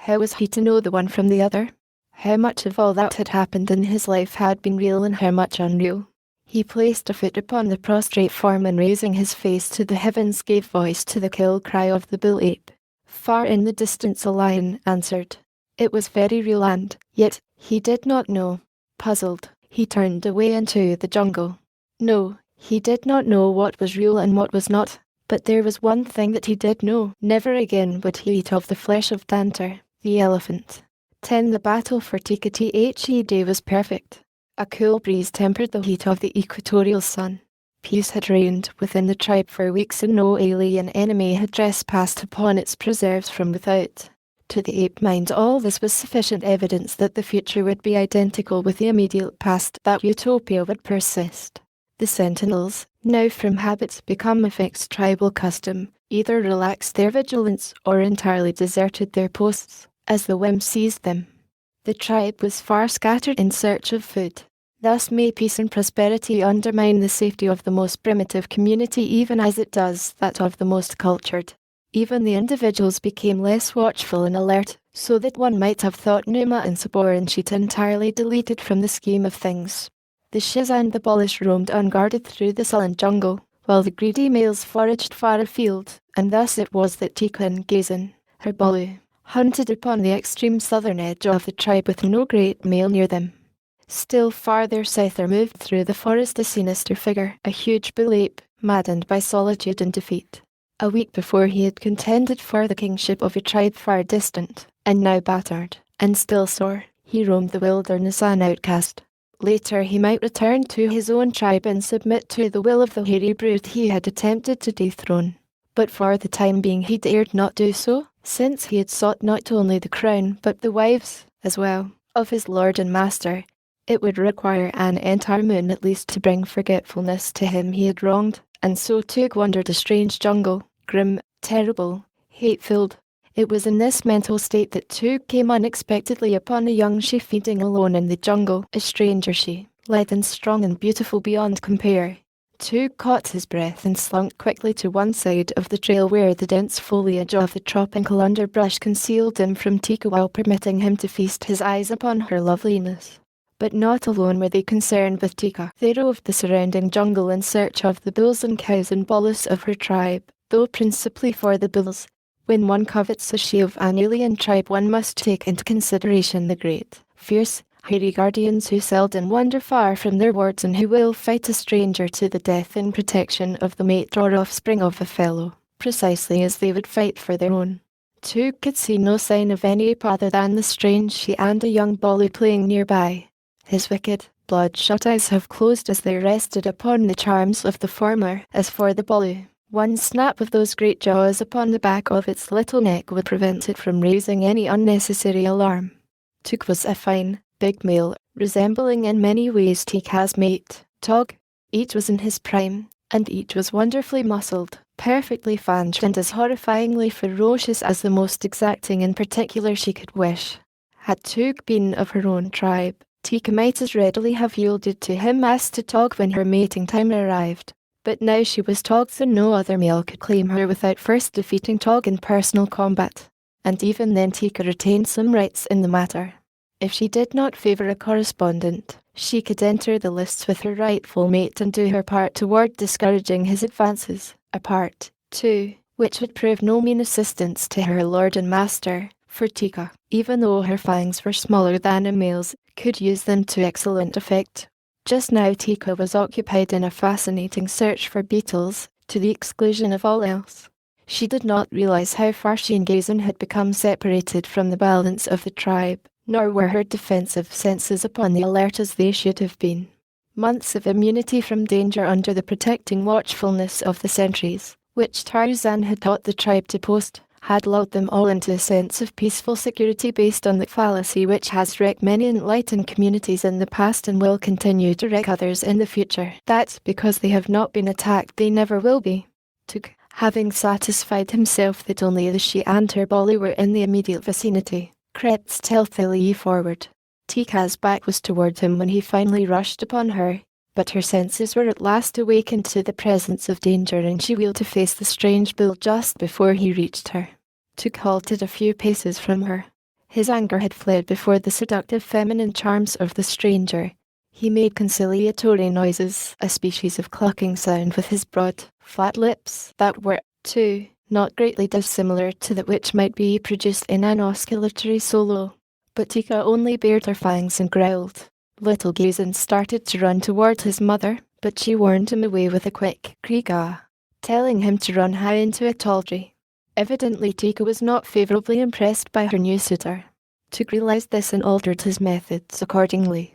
How was he to know the one from the other? How much of all that had happened in his life had been real and how much unreal? He placed a foot upon the prostrate form and raising his face to the heavens gave voice to the kill cry of the bull ape. Far in the distance a lion answered. It was very real and, yet, he did not know. Puzzled, he turned away into the jungle. No, he did not know what was real and what was not, but there was one thing that he did know. Never again would he eat of the flesh of Tantor, the elephant. 10. The battle for Tikati Day was perfect. A cool breeze tempered the heat of the equatorial sun. Peace had reigned within the tribe for weeks and no alien enemy had trespassed upon its preserves from without. To the ape mind all this was sufficient evidence that the future would be identical with the immediate past, that utopia would persist. The sentinels, now from habit become a fixed tribal custom, either relaxed their vigilance or entirely deserted their posts, as the whim seized them. The tribe was far scattered in search of food. Thus may peace and prosperity undermine the safety of the most primitive community even as it does that of the most cultured. Even the individuals became less watchful and alert, so that one might have thought Numa and Sabor and Sheeta entirely deleted from the scheme of things. The Shiz and the Bullish roamed unguarded through the sullen jungle, while the greedy males foraged far afield, and thus it was that Tika and Gazin, her Bolu, hunted upon the extreme southern edge of the tribe with no great male near them. Still farther south there moved through the forest a sinister figure, a huge bull ape, maddened by solitude and defeat. A week before he had contended for the kingship of a tribe far distant, and now battered, and still sore, he roamed the wilderness an outcast. Later he might return to his own tribe and submit to the will of the hairy brute he had attempted to dethrone. But for the time being he dared not do so, since he had sought not only the crown but the wives, as well, of his lord and master. It would require an entire moon at least to bring forgetfulness to him he had wronged, and so Tug wandered a strange jungle, grim, terrible, hate-filled. It was in this mental state that Tug came unexpectedly upon a young she feeding alone in the jungle, a stranger she, lithe and strong and beautiful beyond compare. Tug caught his breath and slunk quickly to one side of the trail where the dense foliage of the tropical underbrush concealed him from Tika while permitting him to feast his eyes upon her loveliness. But not alone were they concerned with Tika. They roved the surrounding jungle in search of the bulls and cows and bolus of her tribe, though principally for the bulls. When one covets a she of an alien tribe one must take into consideration the great, fierce, hairy guardians who seldom wander far from their wards and who will fight a stranger to the death in protection of the mate or offspring of a fellow, precisely as they would fight for their own. Tug could see no sign of any ape other than the strange she and a young Bolu playing nearby. His wicked, bloodshot eyes have closed as they rested upon the charms of the former. As for the Bolu, one snap of those great jaws upon the back of its little neck would prevent it from raising any unnecessary alarm. Tug was a fine, big male, resembling in many ways Tika's mate, Tog. Each was in his prime, and each was wonderfully muscled, perfectly fanged and as horrifyingly ferocious as the most exacting in particular she could wish. Had Tug been of her own tribe, Tika might as readily have yielded to him as to Tog when her mating time arrived. But now she was Tog's and no other male could claim her without first defeating Tog in personal combat. And even then Tika retained some rights in the matter. If she did not favour a correspondent, she could enter the lists with her rightful mate and do her part toward discouraging his advances, a part, too, which would prove no mean assistance to her lord and master, for Tika, even though her fangs were smaller than a male's, could use them to excellent effect. Just now Tika was occupied in a fascinating search for beetles, to the exclusion of all else. She did not realize how far she and Gazan had become separated from the balance of the tribe, nor were her defensive senses upon the alert as they should have been. Months of immunity from danger under the protecting watchfulness of the sentries, which Tarzan had taught the tribe to post, had lulled them all into a sense of peaceful security based on the fallacy which has wrecked many enlightened communities in the past and will continue to wreck others in the future, that because they have not been attacked they never will be. Tuk, having satisfied himself that only the she and her Bolly were in the immediate vicinity, crept stealthily forward. Tika's back was toward him when he finally rushed upon her, but her senses were at last awakened to the presence of danger and she wheeled to face the strange bull just before he reached her. Tuk halted a few paces from her. His anger had fled before the seductive feminine charms of the stranger. He made conciliatory noises, a species of clucking sound with his broad, flat lips that were, too, not greatly dissimilar to that which might be produced in an osculatory solo. But Tika only bared her fangs and growled. Little Gazan started to run toward his mother, but she warned him away with a quick "Kriga," telling him to run high into a tall tree. Evidently Tika was not favourably impressed by her new suitor. Tuk realised this and altered his methods accordingly.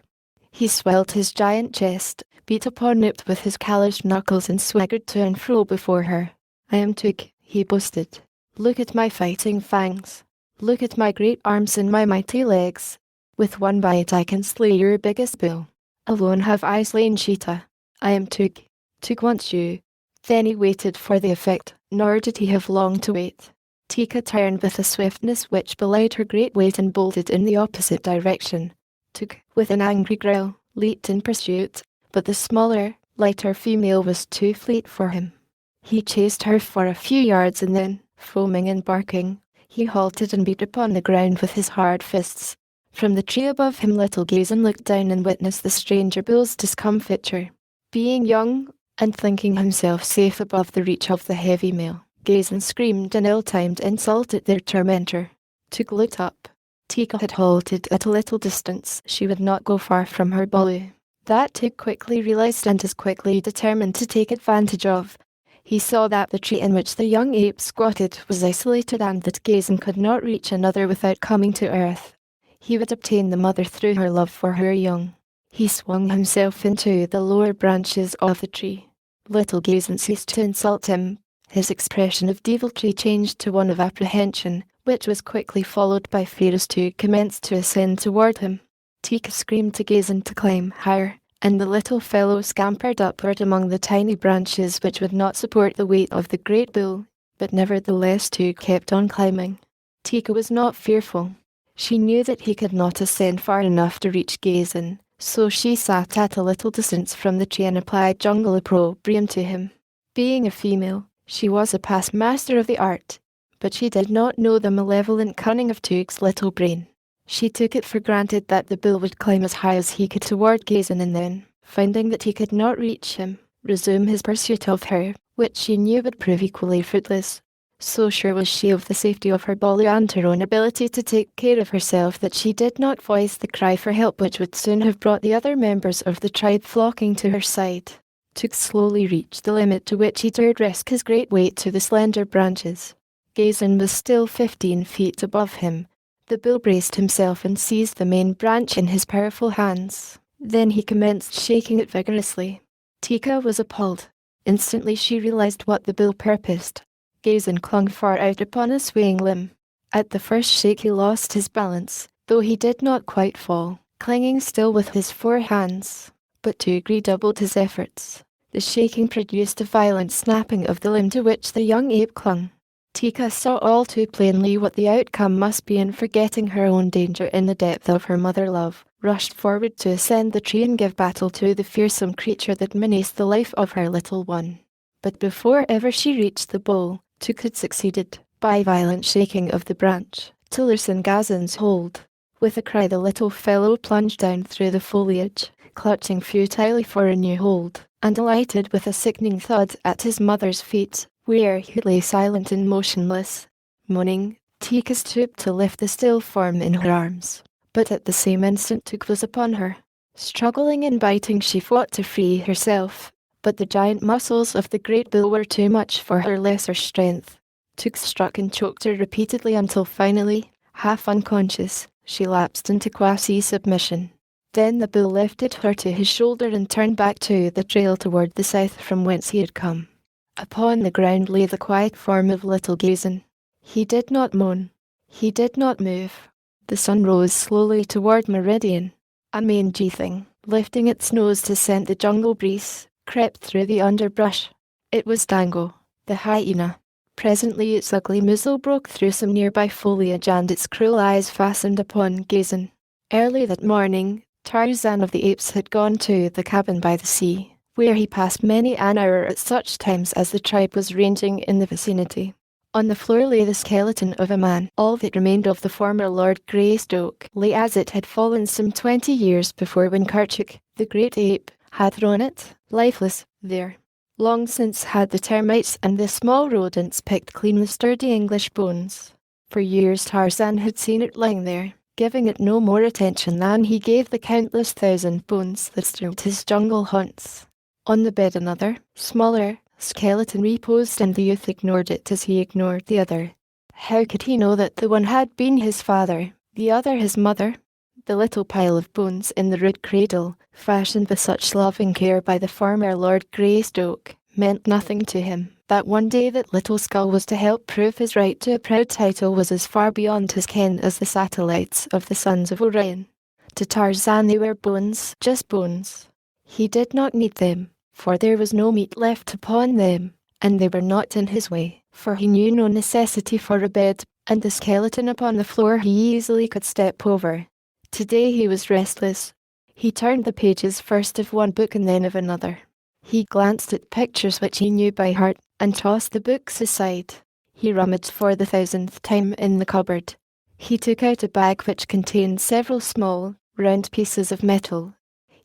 He swelled his giant chest, beat upon it with his calloused knuckles and swaggered to and fro before her. "I am Tuk," he boasted. "Look at my fighting fangs. Look at my great arms and my mighty legs. With one bite I can slay your biggest bull. Alone have I slain Cheetah. I am Tuk. Tuk wants you." Then he waited for the effect, nor did he have long to wait. Tika turned with a swiftness which belied her great weight and bolted in the opposite direction. Tuk, with an angry growl, leaped in pursuit, but the smaller, lighter female was too fleet for him. He chased her for a few yards and then, foaming and barking, he halted and beat upon the ground with his hard fists. From the tree above him Little Gazan looked down and witnessed the stranger bull's discomfiture. Being young, and thinking himself safe above the reach of the heavy male, Gazan screamed an ill-timed insult at their tormentor. Tuk looked up. Tika had halted at a little distance. She would not go far from her Bolly. That Tuk quickly realised and as quickly determined to take advantage of. He saw that the tree in which the young ape squatted was isolated and that Gazan could not reach another without coming to earth. He would obtain the mother through her love for her young. He swung himself into the lower branches of the tree. Little Gazan ceased to insult him. His expression of deviltry changed to one of apprehension, which was quickly followed by fear as Tuk commenced to ascend toward him. Tika screamed to Gazan to climb higher, and the little fellow scampered upward among the tiny branches which would not support the weight of the great bull, but nevertheless Tuk kept on climbing. Tika was not fearful. She knew that he could not ascend far enough to reach Gazan, so she sat at a little distance from the tree and applied jungle opprobrium to him. Being a female, she was a past master of the art, but she did not know the malevolent cunning of Tuk's little brain. She took it for granted that the bull would climb as high as he could toward Gazan and then, finding that he could not reach him, resume his pursuit of her, which she knew would prove equally fruitless. So sure was she of the safety of her Bolly and her own ability to take care of herself that she did not voice the cry for help which would soon have brought the other members of the tribe flocking to her side. Tuk slowly reached the limit to which he dared risk his great weight to the slender branches. Gazan was still 15 feet above him. The bull braced himself and seized the main branch in his powerful hands. Then he commenced shaking it vigorously. Tika was appalled. Instantly she realized what the bull purposed. Gazan clung far out upon a swaying limb. At the first shake he lost his balance, though he did not quite fall, clinging still with his 4 hands. But Tuk redoubled his efforts. The shaking produced a violent snapping of the limb to which the young ape clung. Tika saw all too plainly what the outcome must be and forgetting her own danger in the depth of her mother love, rushed forward to ascend the tree and give battle to the fearsome creature that menaced the life of her little one. But before ever she reached the bull, Tuk had succeeded, by violent shaking of the branch, to loosen Gazan's hold. With a cry the little fellow plunged down through the foliage, clutching futilely for a new hold, and alighted with a sickening thud at his mother's feet, where he lay silent and motionless. Moaning, Tika stooped to lift the still form in her arms, but at the same instant Tuk was upon her. Struggling and biting, she fought to free herself, but the giant muscles of the great bull were too much for her lesser strength. Tuk struck and choked her repeatedly until finally, half unconscious, she lapsed into quasi-submission. Then the bull lifted her to his shoulder and turned back to the trail toward the south from whence he had come. Upon the ground lay the quiet form of little Gazin. He did not moan. He did not move. The sun rose slowly toward meridian. A mangy thing, lifting its nose to scent the jungle breeze, crept through the underbrush. It was Dango, the hyena. Presently its ugly muzzle broke through some nearby foliage and its cruel eyes fastened upon Gazin. Early that morning, Tarzan of the Apes had gone to the cabin by the sea, where he passed many an hour at such times as the tribe was ranging in the vicinity. On the floor lay the skeleton of a man. All that remained of the former Lord Greystoke lay as it had fallen some 20 years before, when Kerchuk, the great ape, had thrown it, lifeless, there. Long since had the termites and the small rodents picked clean the sturdy English bones. For years Tarzan had seen it lying there, giving it no more attention than he gave the countless thousand bones that strewed his jungle haunts. On the bed another, smaller, skeleton reposed, and the youth ignored it as he ignored the other. How could he know that the one had been his father, the other his mother? The little pile of bones in the rude cradle, fashioned with such loving care by the former Lord Greystoke, meant nothing to him. That one day that little skull was to help prove his right to a proud title was as far beyond his ken as the satellites of the sons of Orion. To Tarzan they were bones, just bones. He did not need them, for there was no meat left upon them, and they were not in his way, for he knew no necessity for a bed, and the skeleton upon the floor he easily could step over. Today he was restless. He turned the pages first of one book and then of another. He glanced at pictures which he knew by heart, and tossed the books aside. He rummaged for the 1000th time in the cupboard. He took out a bag which contained several small, round pieces of metal.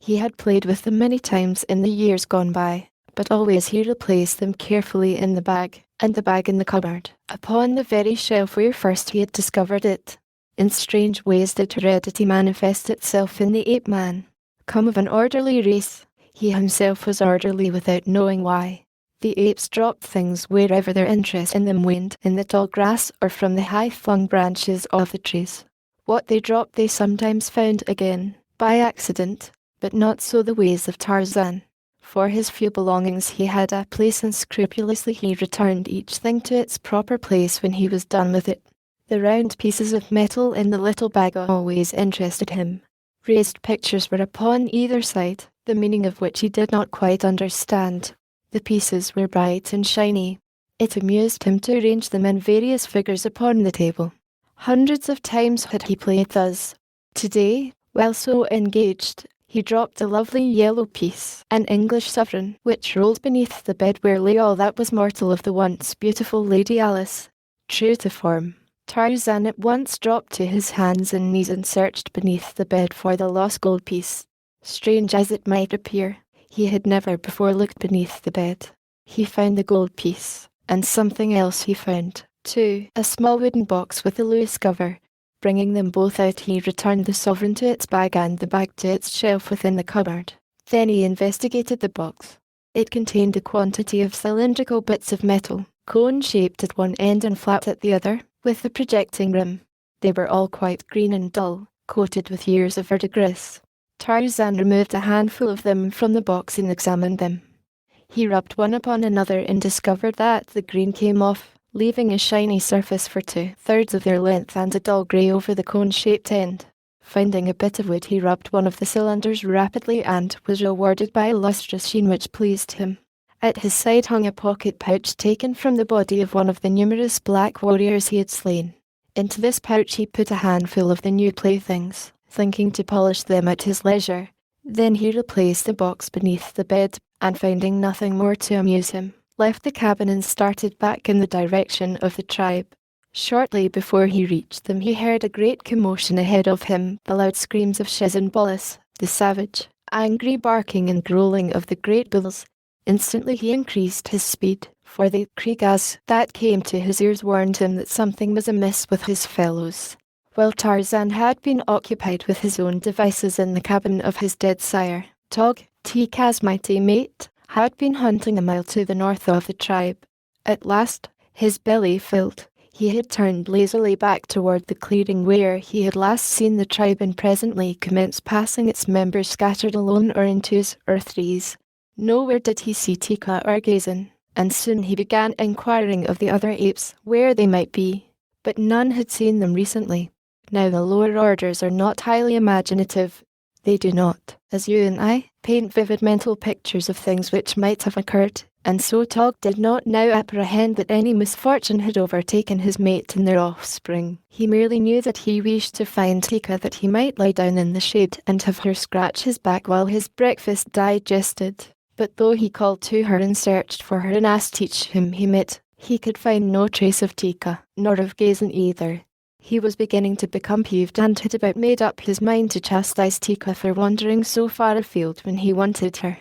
He had played with them many times in the years gone by, but always he replaced them carefully in the bag, and the bag in the cupboard, upon the very shelf where first he had discovered it. In strange ways did heredity manifest itself in the ape-man. Come of an orderly race, he himself was orderly without knowing why. The apes dropped things wherever their interest in them waned, in the tall grass or from the high-flung branches of the trees. What they dropped they sometimes found again, by accident, but not so the ways of Tarzan. For his few belongings he had a place, and scrupulously he returned each thing to its proper place when he was done with it. The round pieces of metal in the little bag always interested him. Raised pictures were upon either side, the meaning of which he did not quite understand. The pieces were bright and shiny. It amused him to arrange them in various figures upon the table. Hundreds of times had he played thus. Today, while so engaged, he dropped a lovely yellow piece, an English sovereign, which rolled beneath the bed where lay all that was mortal of the once beautiful Lady Alice. True to form, Tarzan at once dropped to his hands and knees and searched beneath the bed for the lost gold piece. Strange as it might appear, he had never before looked beneath the bed. He found the gold piece, and something else he found, too, a small wooden box with a loose cover. Bringing them both out, he returned the sovereign to its bag and the bag to its shelf within the cupboard. Then he investigated the box. It contained a quantity of cylindrical bits of metal, cone-shaped at one end and flat at the other, with a projecting rim. They were all quite green and dull, coated with years of verdigris. Tarzan removed a handful of them from the box and examined them. He rubbed one upon another and discovered that the green came off, leaving a shiny surface for 2/3 of their length and a dull grey over the cone-shaped end. Finding a bit of wood, he rubbed one of the cylinders rapidly and was rewarded by a lustrous sheen which pleased him. At his side hung a pocket pouch taken from the body of one of the numerous black warriors he had slain. Into this pouch he put a handful of the new playthings, thinking to polish them at his leisure. Then he replaced the box beneath the bed, and finding nothing more to amuse him, left the cabin and started back in the direction of the tribe. Shortly before he reached them he heard a great commotion ahead of him, the loud screams of Shizimbolus, the savage, angry barking and growling of the great bulls. Instantly he increased his speed, for the krigas that came to his ears warned him that something was amiss with his fellows. While Tarzan had been occupied with his own devices in the cabin of his dead sire, Tog, Tikka's mighty mate, had been hunting a mile to the north of the tribe. At last, his belly filled, he had turned lazily back toward the clearing where he had last seen the tribe and presently commenced passing its members scattered alone or in twos or threes. Nowhere did he see Tikka or Gazan, and soon he began inquiring of the other apes where they might be, but none had seen them recently. Now the lower orders are not highly imaginative. They do not, as you and I, paint vivid mental pictures of things which might have occurred, and so Tog did not now apprehend that any misfortune had overtaken his mate and their offspring. He merely knew that he wished to find Tikka that he might lie down in the shade and have her scratch his back while his breakfast digested. But though he called to her and searched for her and asked each whom he met, he could find no trace of Tikka, nor of Gazan either. He was beginning to become peeved and had about made up his mind to chastise Tikka for wandering so far afield when he wanted her.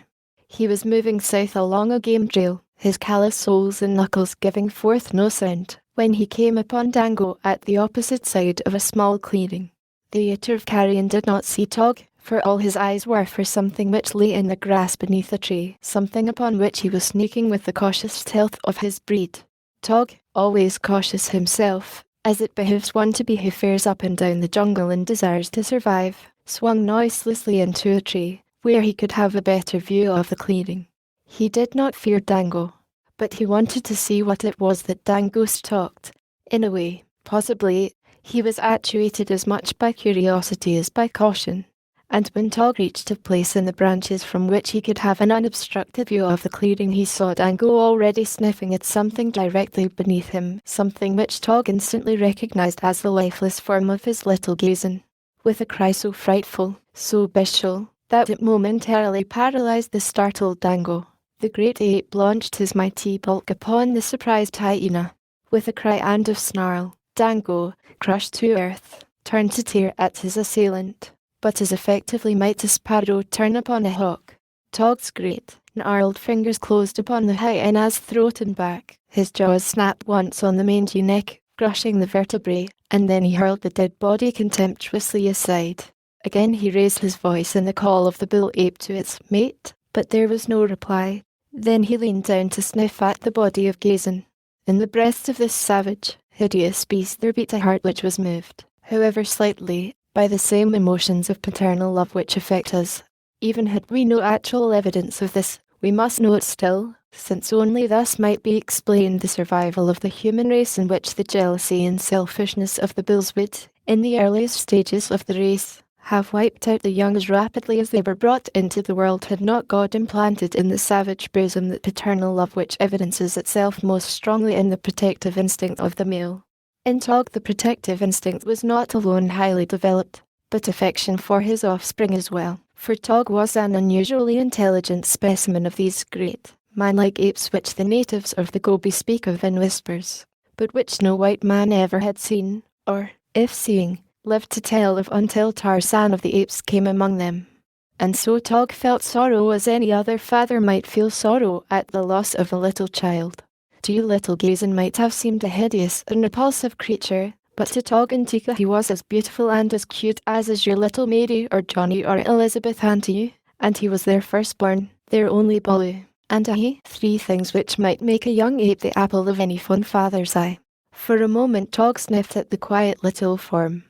He was moving south along a game trail, his callous soles and knuckles giving forth no sound, when he came upon Dango at the opposite side of a small clearing. The eater of carrion did not see Tog, for all his eyes were for something which lay in the grass beneath a tree, something upon which he was sneaking with the cautious stealth of his breed. Tog, always cautious himself, as it behooves one to be who fares up and down the jungle and desires to survive, swung noiselessly into a tree, where he could have a better view of the clearing. He did not fear Dango, but he wanted to see what it was that Dango stalked. In a way, possibly, he was actuated as much by curiosity as by caution, and when Tog reached a place in the branches from which he could have an unobstructed view of the clearing, he saw Dango already sniffing at something directly beneath him, something which Tog instantly recognized as the lifeless form of his little Gazan. With a cry so frightful, so bestial, that it momentarily paralyzed the startled Dango, the great ape launched his mighty bulk upon the surprised hyena. With a cry and a snarl, Dango, crushed to earth, turned to tear at his assailant, but as effectively might a sparrow turn upon a hawk. Tog's great, gnarled fingers closed upon the hyena's throat and back. His jaws snapped once on the mangy neck, crushing the vertebrae, and then he hurled the dead body contemptuously aside. Again he raised his voice in the call of the bull ape to its mate, but there was no reply. Then he leaned down to sniff at the body of Gazan. In the breast of this savage, hideous beast there beat a heart which was moved, however slightly, by the same emotions of paternal love which affect us. Even had we no actual evidence of this, we must know it still, since only thus might be explained the survival of the human race, in which the jealousy and selfishness of the bulls would, in the earliest stages of the race, have wiped out the young as rapidly as they were brought into the world, had not God implanted in the savage bosom that paternal love which evidences itself most strongly in the protective instinct of the male. In Tog the protective instinct was not alone highly developed, but affection for his offspring as well, for Tog was an unusually intelligent specimen of these great, man-like apes which the natives of the Gobi speak of in whispers, but which no white man ever had seen, or, if seeing, lived to tell of until Tarzan of the Apes came among them. And so Tog felt sorrow as any other father might feel sorrow at the loss of a little child. To you little Gazan might have seemed a hideous and repulsive creature, but to Tog and Tikka he was as beautiful and as cute as is your little Mary or Johnny or Elizabeth and to you, and he was their firstborn, their only Baloo, and he, three things which might make a young ape the apple of any fond father's eye. For a moment Tog sniffed at the quiet little form.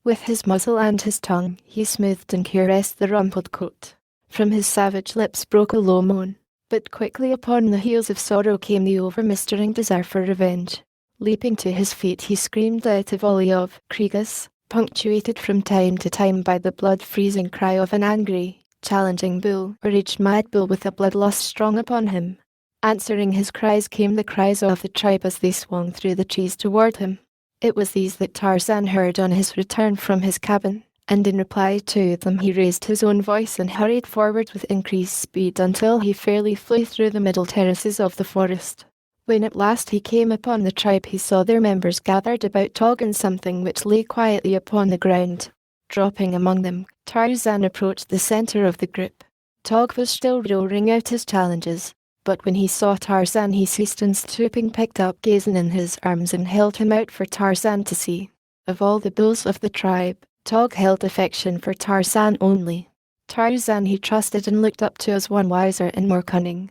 With his muzzle and his tongue he smoothed and caressed the rumpled coat. From his savage lips broke a low moan. But quickly upon the heels of sorrow came the overmastering desire for revenge. Leaping to his feet he screamed out a volley of krigas, punctuated from time to time by the blood-freezing cry of an angry, challenging bull or aged mad bull with a bloodlust strong upon him. Answering his cries came the cries of the tribe as they swung through the trees toward him. It was these that Tarzan heard on his return from his cabin, and in reply to them he raised his own voice and hurried forward with increased speed until he fairly flew through the middle terraces of the forest. When at last he came upon the tribe he saw their members gathered about Tog and something which lay quietly upon the ground. Dropping among them, Tarzan approached the center of the group. Tog was still roaring out his challenges, But when he saw Tarzan, he ceased and stooping picked up Gazan in his arms and held him out for Tarzan to see. Of all the bulls of the tribe, Tog held affection for Tarzan only. Tarzan he trusted and looked up to as one wiser and more cunning.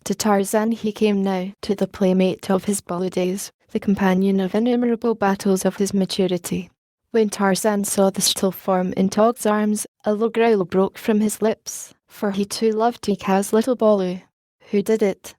To Tarzan he came now, to the playmate of his boy days, the companion of innumerable battles of his maturity. When Tarzan saw the still form in Tog's arms, a low growl broke from his lips, for he too loved Tika's little Bolu. "Who did it?"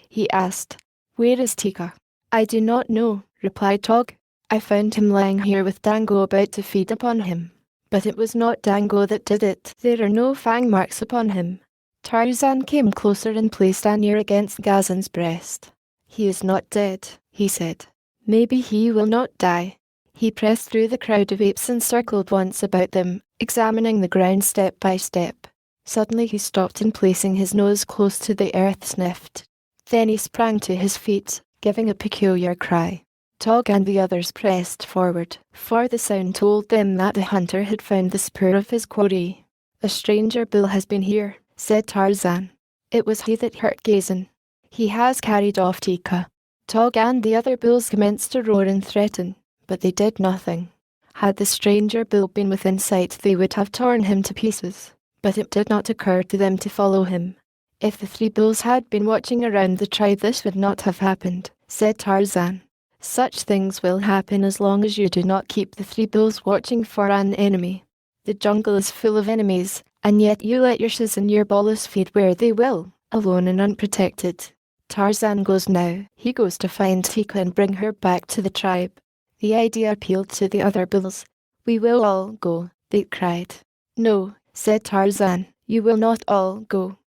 he asked. "Where is Tika?" "I do not know," replied Tog. "I found him lying here with Dango about to feed upon him. But it was not Dango that did it. There are no fang marks upon him." Tarzan came closer and placed an ear against Gazan's breast. "He is not dead," he said. "Maybe he will not die." He pressed through the crowd of apes and circled once about them, examining the ground step by step. Suddenly he stopped and placing his nose close to the earth sniffed. Then he sprang to his feet, giving a peculiar cry. Tog and the others pressed forward, for the sound told them that the hunter had found the spoor of his quarry. "A stranger bull has been here," said Tarzan. "It was he that hurt Gazan. He has carried off Tika." Tog and the other bulls commenced to roar and threaten, but they did nothing. Had the stranger bull been within sight, they would have torn him to pieces, but it did not occur to them to follow him. "If the three bulls had been watching around the tribe, this would not have happened," said Tarzan. "Such things will happen as long as you do not keep the three bulls watching for an enemy. The jungle is full of enemies, and yet you let your shiz and your bolus feed where they will, alone and unprotected. Tarzan goes now. He goes to find Tika and bring her back to the tribe." The idea appealed to the other bulls. "We will all go," they cried. "No," said Tarzan, "you will not all go.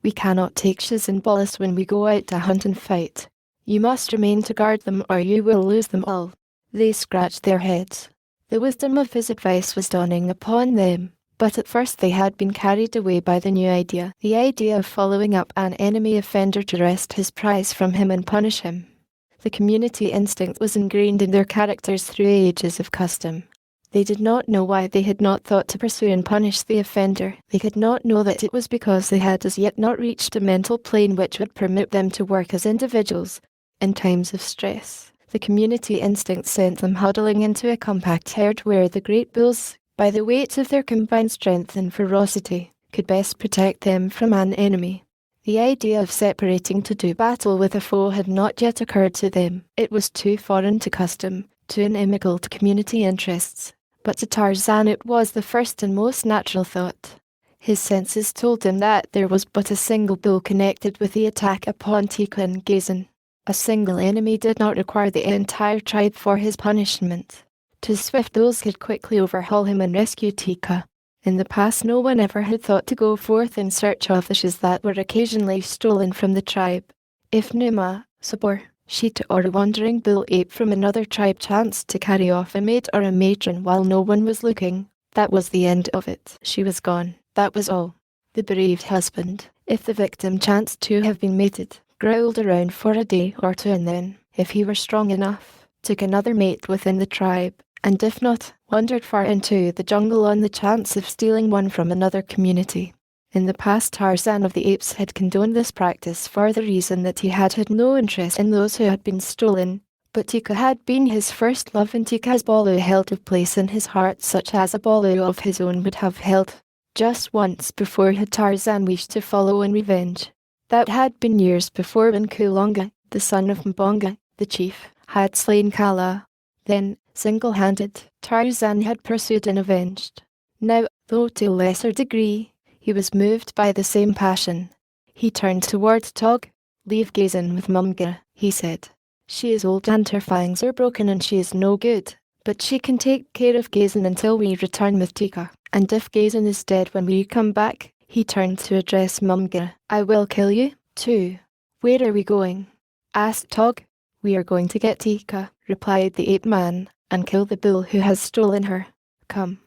We cannot take shiz and bolus when we go out to hunt and fight. You must remain to guard them or you will lose them all." They scratched their heads. The wisdom of his advice was dawning upon them, but at first they had been carried away by the new idea, the idea of following up an enemy offender to wrest his prize from him and punish him. The community instinct was ingrained in their characters through ages of custom. They did not know why they had not thought to pursue and punish the offender. They could not know that it was because they had as yet not reached a mental plane which would permit them to work as individuals. In times of stress, the community instinct sent them huddling into a compact herd where the great bulls, by the weight of their combined strength and ferocity, could best protect them from an enemy. The idea of separating to do battle with a foe had not yet occurred to them. It was too foreign to custom, too inimical to community interests. But to Tarzan it was the first and most natural thought. His senses told him that there was but a single bull connected with the attack upon Tika and Gazan. A single enemy did not require the entire tribe for his punishment. Two swift bulls could quickly overhaul him and rescue Tika. In the past no one ever had thought to go forth in search of the shiz that were occasionally stolen from the tribe. If Numa, Sabor, Sheeta or a wandering bull ape from another tribe chanced to carry off a mate or a matron while no one was looking, that was the end of it. She was gone. That was all. The bereaved husband, if the victim chanced to have been mated, growled around for a day or two and then, if he were strong enough, took another mate within the tribe, and if not, wandered far into the jungle on the chance of stealing one from another community. In the past, Tarzan of the Apes had condoned this practice for the reason that he had had no interest in those who had been stolen, but Tika had been his first love and Tika's Bolu held a place in his heart such as a Bolu of his own would have held. Just once before had Tarzan wished to follow in revenge. That had been years before when Kulonga, the son of Mbonga, the chief, had slain Kala. Then, single-handed, Tarzan had pursued and avenged. Now, though to a lesser degree, he was moved by the same passion. He turned toward Tog. "Leave Gazan with Mumga," he said. "She is old and her fangs are broken and she is no good, but she can take care of Gazan until we return with Tika. And if Gazan is dead when we come back," he turned to address Mumga, "I will kill you, too." "Where are we going?" asked Tog. "We are going to get Tika," replied the ape man, "and kill the bull who has stolen her. Come."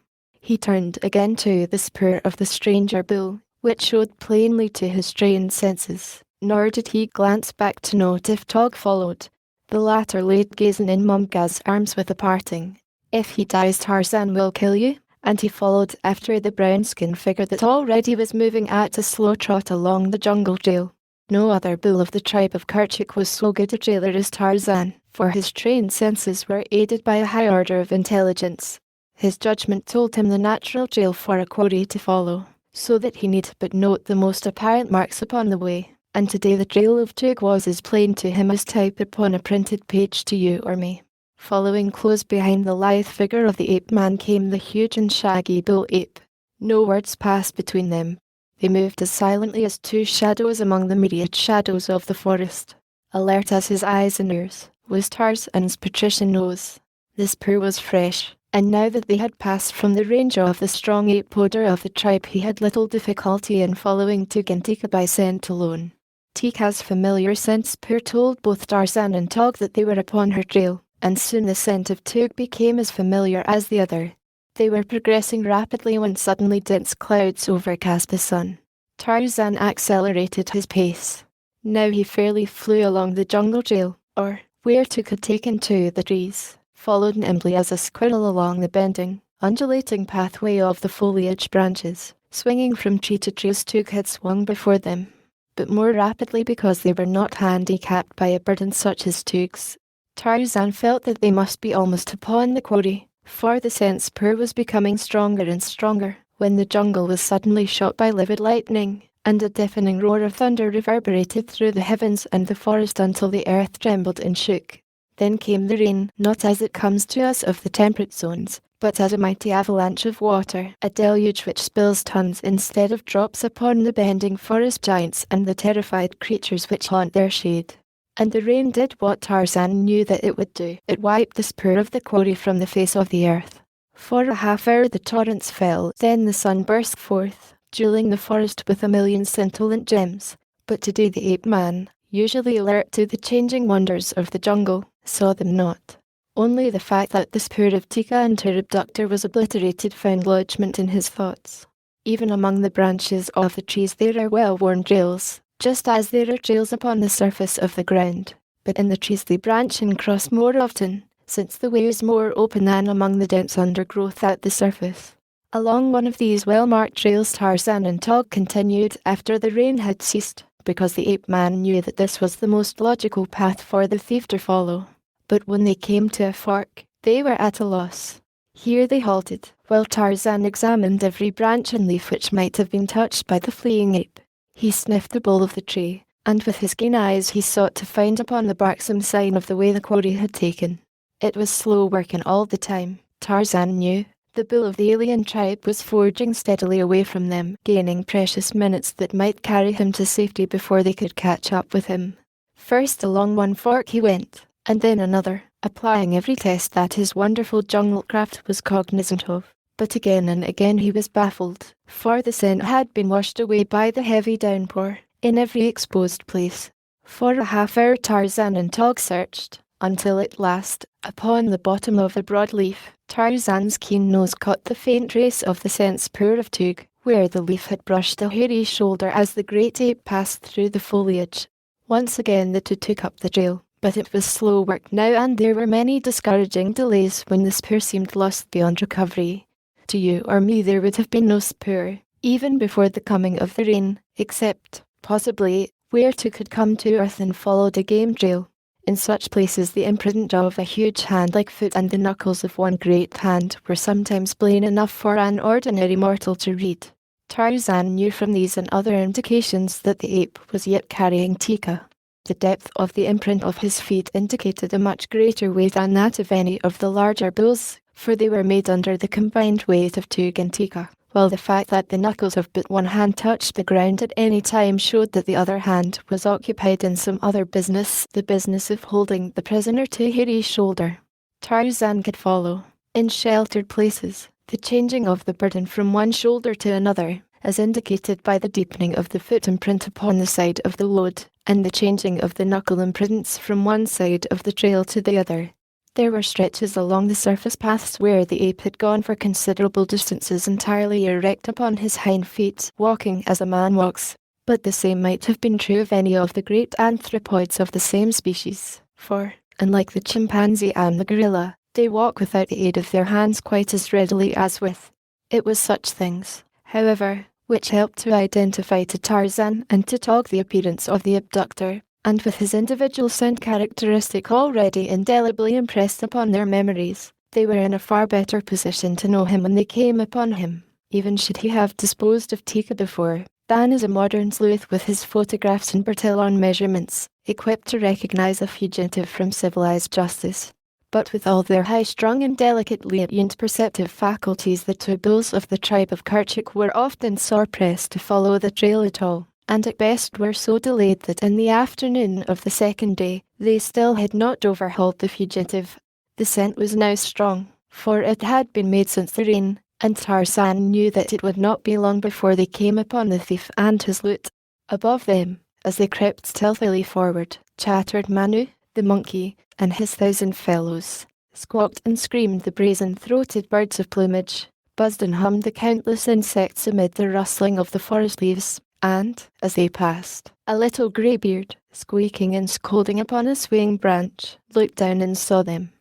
He turned again to the spoor of the stranger bull, which showed plainly to his trained senses, nor did he glance back to note if Tog followed. The latter laid Gazan in Mumga's arms with a parting. "If he dies, Tarzan will kill you," and he followed after the brown-skinned figure that already was moving at a slow trot along the jungle trail. No other bull of the tribe of Kerchak was so good a jailer as Tarzan, for his trained senses were aided by a high order of intelligence. His judgment told him the natural trail for a quarry to follow, so that he need but note the most apparent marks upon the way, and today the trail of Toog was as plain to him as type upon a printed page to you or me. Following close behind the lithe figure of the ape-man came the huge and shaggy bull ape. No words passed between them. They moved as silently as two shadows among the myriad shadows of the forest. Alert as his eyes and ears was Tarzan's patrician nose. This purr was fresh, and now that they had passed from the range of the strong ape odor of the tribe, he had little difficulty in following Toog and Teeka by scent alone. Teeka's familiar scent purr told both Tarzan and Tog that they were upon her trail, and soon the scent of Toog became as familiar as the other. They were progressing rapidly when suddenly dense clouds overcast the sun. Tarzan accelerated his pace. Now he fairly flew along the jungle trail, or where Toog had taken to the trees, followed nimbly as a squirrel along the bending, undulating pathway of the foliage branches, swinging from tree to tree as Toog had swung before them, but more rapidly because they were not handicapped by a burden such as Toog's. Tarzan felt that they must be almost upon the quarry, for the scent's purr was becoming stronger and stronger, when the jungle was suddenly shot by livid lightning, and a deafening roar of thunder reverberated through the heavens and the forest until the earth trembled and shook. Then came the rain, not as it comes to us of the temperate zones, but as a mighty avalanche of water, a deluge which spills tons instead of drops upon the bending forest giants and the terrified creatures which haunt their shade. And the rain did what Tarzan knew that it would do. It wiped the spur of the quarry from the face of the earth. For a half hour the torrents fell, then the sun burst forth, jewelling the forest with a million scintillant gems. But today the ape-man, usually alert to the changing wonders of the jungle, saw them not. Only the fact that the spirit of Teeka and her abductor was obliterated found lodgment in his thoughts. Even among the branches of the trees there are well-worn trails, just as there are trails upon the surface of the ground, but in the trees they branch and cross more often, since the way is more open than among the dense undergrowth at the surface. Along one of these well-marked trails Tarzan and Tog continued after the rain had ceased, because the ape-man knew that this was the most logical path for the thief to follow. But when they came to a fork, they were at a loss. Here they halted, while Tarzan examined every branch and leaf which might have been touched by the fleeing ape. He sniffed the bole of the tree, and with his keen eyes he sought to find upon the bark some sign of the way the quarry had taken. It was slow work, and all the time, Tarzan knew, the bull of the alien tribe was forging steadily away from them, gaining precious minutes that might carry him to safety before they could catch up with him. First along one fork he went, and then another, applying every test that his wonderful jungle craft was cognizant of. But again and again he was baffled, for the scent had been washed away by the heavy downpour, in every exposed place. For a half hour Tarzan and Tog searched, until at last, upon the bottom of a broadleaf, Tarzan's keen nose caught the faint trace of the scent's purr of Toog, where the leaf had brushed a hairy shoulder as the great ape passed through the foliage. Once again the two took up the trail, but it was slow work now, and there were many discouraging delays when the spoor seemed lost beyond recovery. To you or me there would have been no spoor, even before the coming of the rain, except, possibly, where Toog had come to earth and followed a game trail. In such places the imprint of a huge hand-like foot and the knuckles of one great hand were sometimes plain enough for an ordinary mortal to read. Tarzan knew from these and other indications that the ape was yet carrying Teeka. The depth of the imprint of his feet indicated a much greater weight than that of any of the larger bulls, for they were made under the combined weight of Toog and Teeka, while the fact that the knuckles of but one hand touched the ground at any time showed that the other hand was occupied in some other business, the business of holding the prisoner to Hiri's shoulder. Tarzan could follow, in sheltered places, the changing of the burden from one shoulder to another, as indicated by the deepening of the foot imprint upon the side of the load, and the changing of the knuckle imprints from one side of the trail to the other. There were stretches along the surface paths where the ape had gone for considerable distances entirely erect upon his hind feet, walking as a man walks, but the same might have been true of any of the great anthropoids of the same species, for, unlike the chimpanzee and the gorilla, they walk without the aid of their hands quite as readily as with. It was such things, however, which helped to identify to Tarzan and to Tog the appearance of the abductor, and with his individual scent characteristic already indelibly impressed upon their memories, they were in a far better position to know him when they came upon him, even should he have disposed of Tika before, than as a modern sleuth with his photographs and Bertillon measurements, equipped to recognize a fugitive from civilized justice. But with all their high-strung and delicate latent perceptive faculties, the two bulls of the tribe of Kerchak were often sore-pressed to follow the trail at all, and at best were so delayed that in the afternoon of the second day, they still had not overhauled the fugitive. The scent was now strong, for it had been made since the rain, and Tarzan knew that it would not be long before they came upon the thief and his loot. Above them, as they crept stealthily forward, chattered Manu, the monkey, and his 1,000 fellows, squawked and screamed the brazen-throated birds of plumage, buzzed and hummed the countless insects amid the rustling of the forest leaves, and, as they passed, a little greybeard, squeaking and scolding upon a swaying branch, looked down and saw them.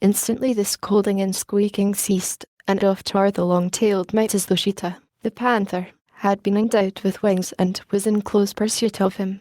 Instantly the scolding and squeaking ceased, and off tore the long-tailed mite as though Sheeta, the panther, had been endowed with wings and was in close pursuit of him.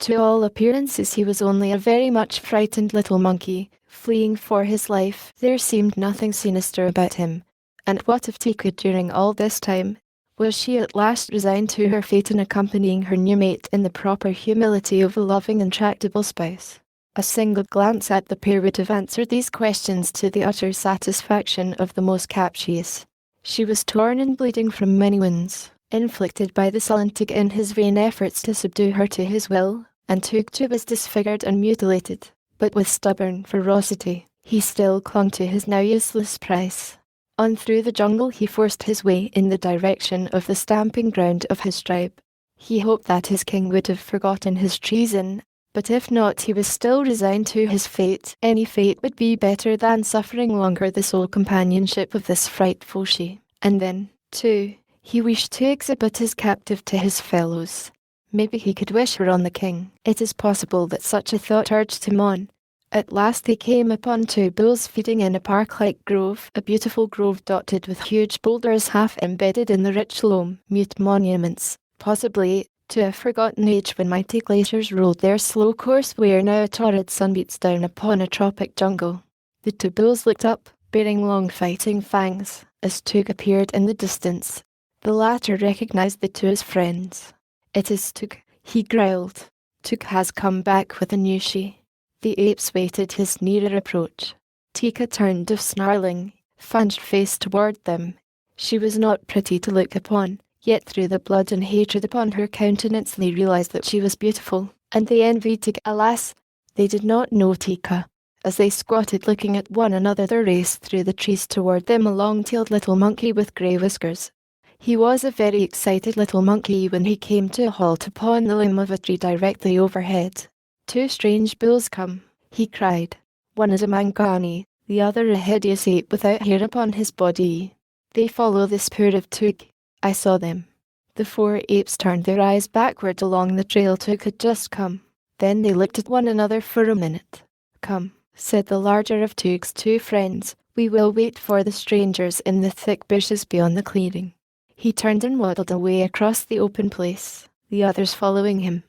To all appearances he was only a very much frightened little monkey, fleeing for his life. There seemed nothing sinister about him. And what of Tika during all this time? Was she at last resigned to her fate in accompanying her new mate in the proper humility of a loving and tractable spouse? A single glance at the pair would have answered these questions to the utter satisfaction of the most captious. She was torn and bleeding from many wounds, inflicted by the sullen Tig in his vain efforts to subdue her to his will, and Tugtu was disfigured and mutilated, but with stubborn ferocity, he still clung to his now useless prize. On through the jungle he forced his way in the direction of the stamping ground of his tribe. He hoped that his king would have forgotten his treason, but if not, he was still resigned to his fate. Any fate would be better than suffering longer the sole companionship of this frightful she. And then, too, he wished to exhibit his captive to his fellows. Maybe he could wish her on the king. It is possible that such a thought urged him on. At last they came upon two bulls feeding in a park-like grove, a beautiful grove dotted with huge boulders half embedded in the rich loam, mute monuments, possibly to a forgotten age when mighty glaciers rolled their slow course where now a torrid sun beats down upon a tropic jungle. The two bulls looked up, bearing long fighting fangs, as Tug appeared in the distance. The latter recognized the two as friends. "It is Tug," he growled. "Tug has come back with a new she." The apes waited his nearer approach. Tika turned a snarling, funged face toward them. She was not pretty to look upon, yet through the blood and hatred upon her countenance they realized that she was beautiful, and they envied Tika. Alas, they did not know Tika. As they squatted looking at one another, there raced through the trees toward them a long-tailed little monkey with grey whiskers. He was a very excited little monkey when he came to a halt upon the limb of a tree directly overhead. "Two strange bulls come," he cried. "One is a Mangani, the other a hideous ape without hair upon his body. They follow the spoor of Tug. I saw them." The four apes turned their eyes backward along the trail Tug had just come. Then they looked at one another for a minute. "Come," said the larger of Tug's two friends, "we will wait for the strangers in the thick bushes beyond the clearing." He turned and waddled away across the open place, the others following him.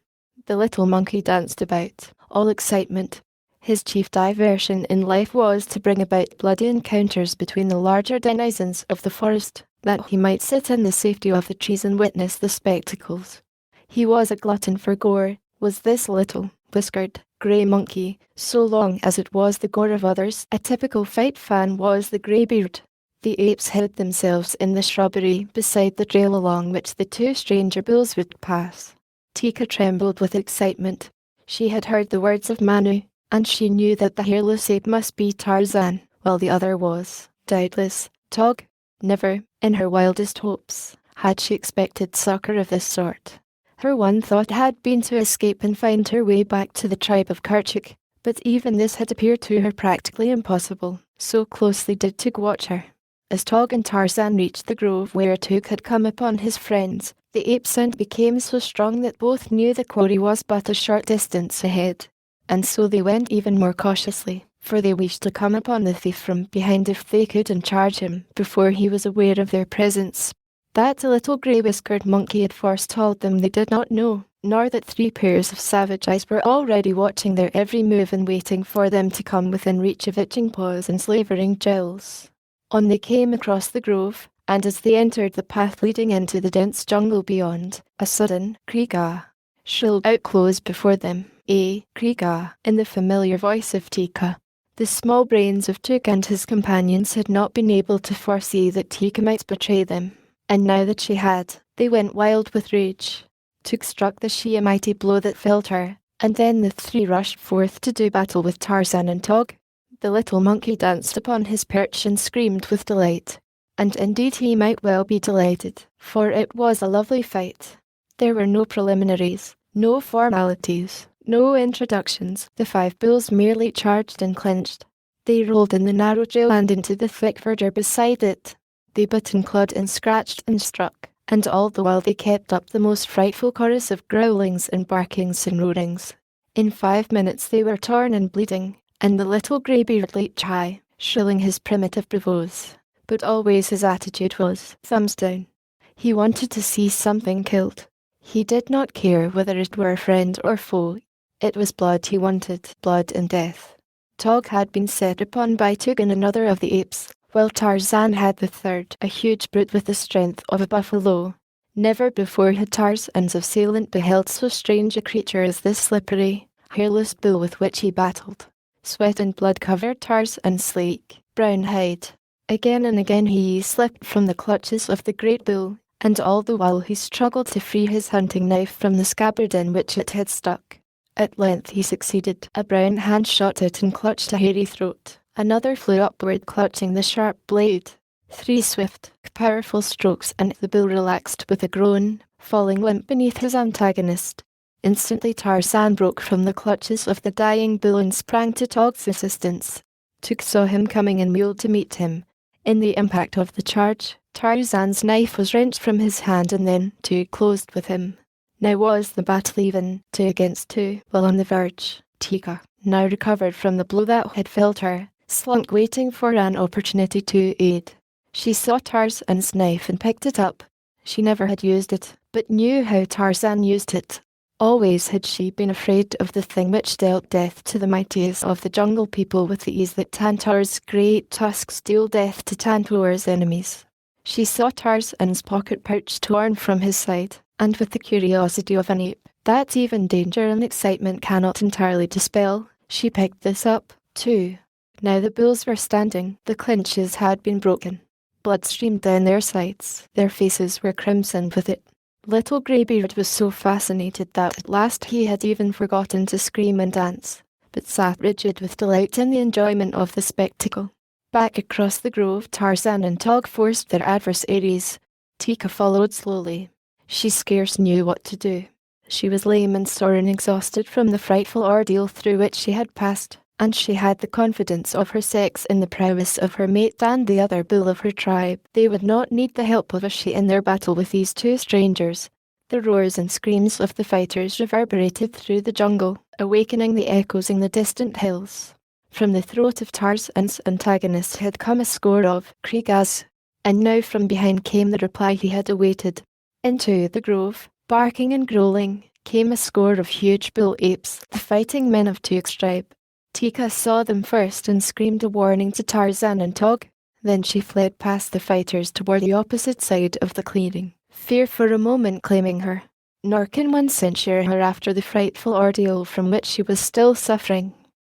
The little monkey danced about, all excitement. His chief diversion in life was to bring about bloody encounters between the larger denizens of the forest, that he might sit in the safety of the trees and witness the spectacles. He was a glutton for gore, was this little, whiskered, grey monkey, so long as it was the gore of others. A typical fight fan was the greybeard. The apes hid themselves in the shrubbery beside the trail along which the two stranger bulls would pass. Tika trembled with excitement. She had heard the words of Manu, and she knew that the hairless ape must be Tarzan, while the other was, doubtless, Tog. Never, in her wildest hopes, had she expected succor of this sort. Her one thought had been to escape and find her way back to the tribe of Kerchak, but even this had appeared to her practically impossible, so closely did Tug watch her. As Tog and Tarzan reached the grove where Tug had come upon his friends, the ape scent became so strong that both knew the quarry was but a short distance ahead, and so they went even more cautiously, for they wished to come upon the thief from behind if they could and charge him before he was aware of their presence. That the little grey-whiskered monkey had forestalled them they did not know, nor that 3 pairs of savage eyes were already watching their every move and waiting for them to come within reach of itching paws and slavering jowls. On they came across the grove, and as they entered the path leading into the dense jungle beyond, a sudden "Kriega" shrilled out close before them. Kriega, in the familiar voice of Tika. The small brains of Took and his companions had not been able to foresee that Tika might betray them, and now that she had, they went wild with rage. Took struck the she a mighty blow that felled her, and then the 3 rushed forth to do battle with Tarzan and Tog. The little monkey danced upon his perch and screamed with delight. And indeed he might well be delighted, for it was a lovely fight. There were no preliminaries, no formalities, no introductions. The 5 bulls merely charged and clenched. They rolled in the narrow trail and into the thick verdure beside it. They bit and clawed and scratched and struck, and all the while they kept up the most frightful chorus of growlings and barkings and roarings. In 5 minutes they were torn and bleeding, and the little greybeard leaped high, shrilling his primitive bravos. But always his attitude was thumbs down. He wanted to see something killed. He did not care whether it were friend or foe. It was blood he wanted, blood and death. Tog had been set upon by Toog and another of the apes, while Tarzan had the 3rd, a huge brute with the strength of a buffalo. Never before had Tarzan's assailant beheld so strange a creature as this slippery, hairless bull with which he battled. Sweat and blood covered Tarzan's sleek, brown hide. Again and again he slipped from the clutches of the great bull, and all the while he struggled to free his hunting knife from the scabbard in which it had stuck. At length he succeeded. A brown hand shot out and clutched a hairy throat. Another flew upward clutching the sharp blade. 3 swift, powerful strokes and the bull relaxed with a groan, falling limp beneath his antagonist. Instantly Tarzan broke from the clutches of the dying bull and sprang to Tog's assistance. Took saw him coming and wheeled to meet him. In the impact of the charge, Tarzan's knife was wrenched from his hand and then, too, closed with him. Now was the battle even, 2 against 2, while on the verge. Tika, now recovered from the blow that had felled her, slunk waiting for an opportunity to aid. She saw Tarzan's knife and picked it up. She never had used it, but knew how Tarzan used it. Always had she been afraid of the thing which dealt death to the mightiest of the jungle people with the ease that Tantor's great tusks deal death to Tantor's enemies. She saw Tarzan's pocket pouch torn from his side, and with the curiosity of an ape, that even danger and excitement cannot entirely dispel, she picked this up, too. Now the bulls were standing, the clinches had been broken. Blood streamed down their sides, their faces were crimson with it. Little Greybeard was so fascinated that at last he had even forgotten to scream and dance, but sat rigid with delight in the enjoyment of the spectacle. Back across the grove Tarzan and Tog forced their adversaries. Tika followed slowly. She scarce knew what to do. She was lame and sore and exhausted from the frightful ordeal through which she had passed, and she had the confidence of her sex in the prowess of her mate and the other bull of her tribe. They would not need the help of a she in their battle with these 2 strangers. The roars and screams of the fighters reverberated through the jungle, awakening the echoes in the distant hills. From the throat of Tarzan's antagonist had come a score of "Kriegas," and now from behind came the reply he had awaited. Into the grove, barking and growling, came a score of huge bull apes, the fighting men of Toog's tribe. Tika saw them first and screamed a warning to Tarzan and Tog. Then she fled past the fighters toward the opposite side of the clearing, fear for a moment claiming her. Nor can one censure her after the frightful ordeal from which she was still suffering.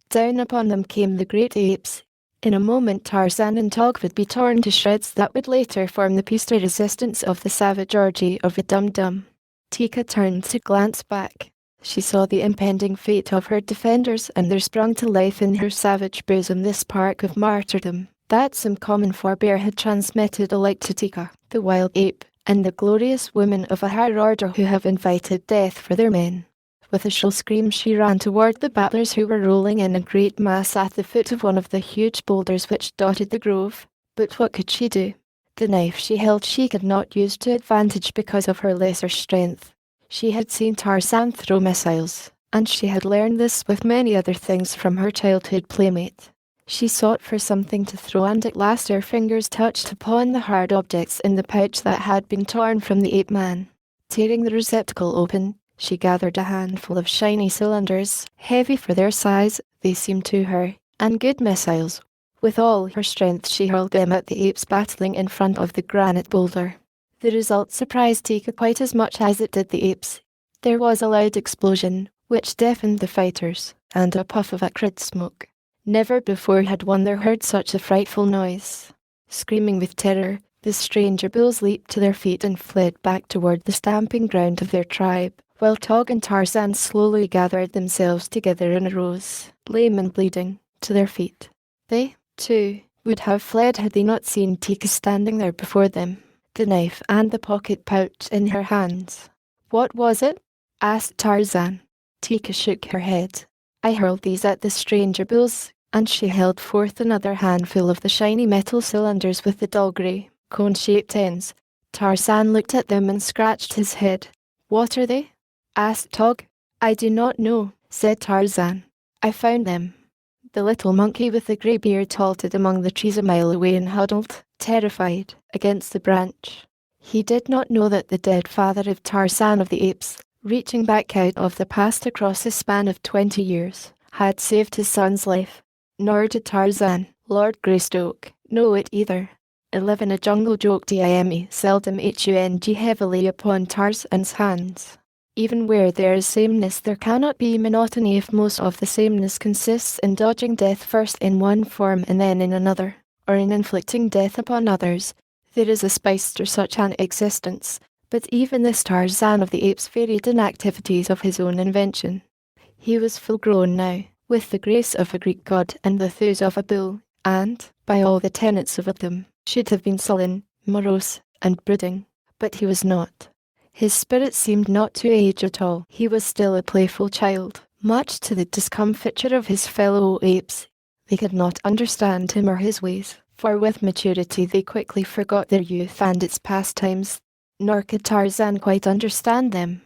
Down upon them came the great apes. In a moment Tarzan and Tog would be torn to shreds that would later form the piece de resistance of the savage orgy of the Dum-Dum. Tika turned to glance back. She saw the impending fate of her defenders, and there sprung to life in her savage bosom this spark of martyrdom that some common forebear had transmitted alike to Tika, the wild ape, and the glorious women of a higher order who have invited death for their men. With a shrill scream she ran toward the battlers who were rolling in a great mass at the foot of one of the huge boulders which dotted the grove. But what could she do? The knife she held she could not use to advantage because of her lesser strength. She had seen Tarzan throw missiles, and she had learned this with many other things from her childhood playmate. She sought for something to throw, and at last her fingers touched upon the hard objects in the pouch that had been torn from the ape-man. Tearing the receptacle open, she gathered a handful of shiny cylinders. Heavy for their size, they seemed to her, and good missiles. With all her strength she hurled them at the apes battling in front of the granite boulder. The result surprised Tika quite as much as it did the apes. There was a loud explosion, which deafened the fighters, and a puff of acrid smoke. Never before had one there heard such a frightful noise. Screaming with terror, the stranger bulls leaped to their feet and fled back toward the stamping ground of their tribe, while Tog and Tarzan slowly gathered themselves together in rows, lame and bleeding, to their feet. They, too, would have fled had they not seen Tika standing there before them, the knife and the pocket pouch in her hands. "What was it?" asked Tarzan. Tika shook her head. "I hurled these at the stranger bulls," and she held forth another handful of the shiny metal cylinders with the dull grey, cone-shaped ends. Tarzan looked at them and scratched his head. "What are they?" asked Tog. "I do not know," said Tarzan. "I found them." The little monkey with the grey beard halted among the trees a mile away and huddled, terrified, against the branch. He did not know that the dead father of Tarzan of the Apes, reaching back out of the past across a span of 20 years, had saved his son's life. Nor did Tarzan, Lord Greystoke, know it either. Live in a jungle joked Dime seldom hung heavily upon Tarzan's hands. Even where there is sameness there cannot be monotony if most of the sameness consists in dodging death first in one form and then in another, or in inflicting death upon others. There is a spice to such an existence, but even this Tarzan of the Apes varied in activities of his own invention. He was full-grown now, with the grace of a Greek god and the thews of a bull, and, by all the tenets of them, should have been sullen, morose, and brooding. But he was not. His spirit seemed not to age at all. He was still a playful child, much to the discomfiture of his fellow apes. They could not understand him or his ways, for with maturity they quickly forgot their youth and its pastimes. Nor could Tarzan quite understand them.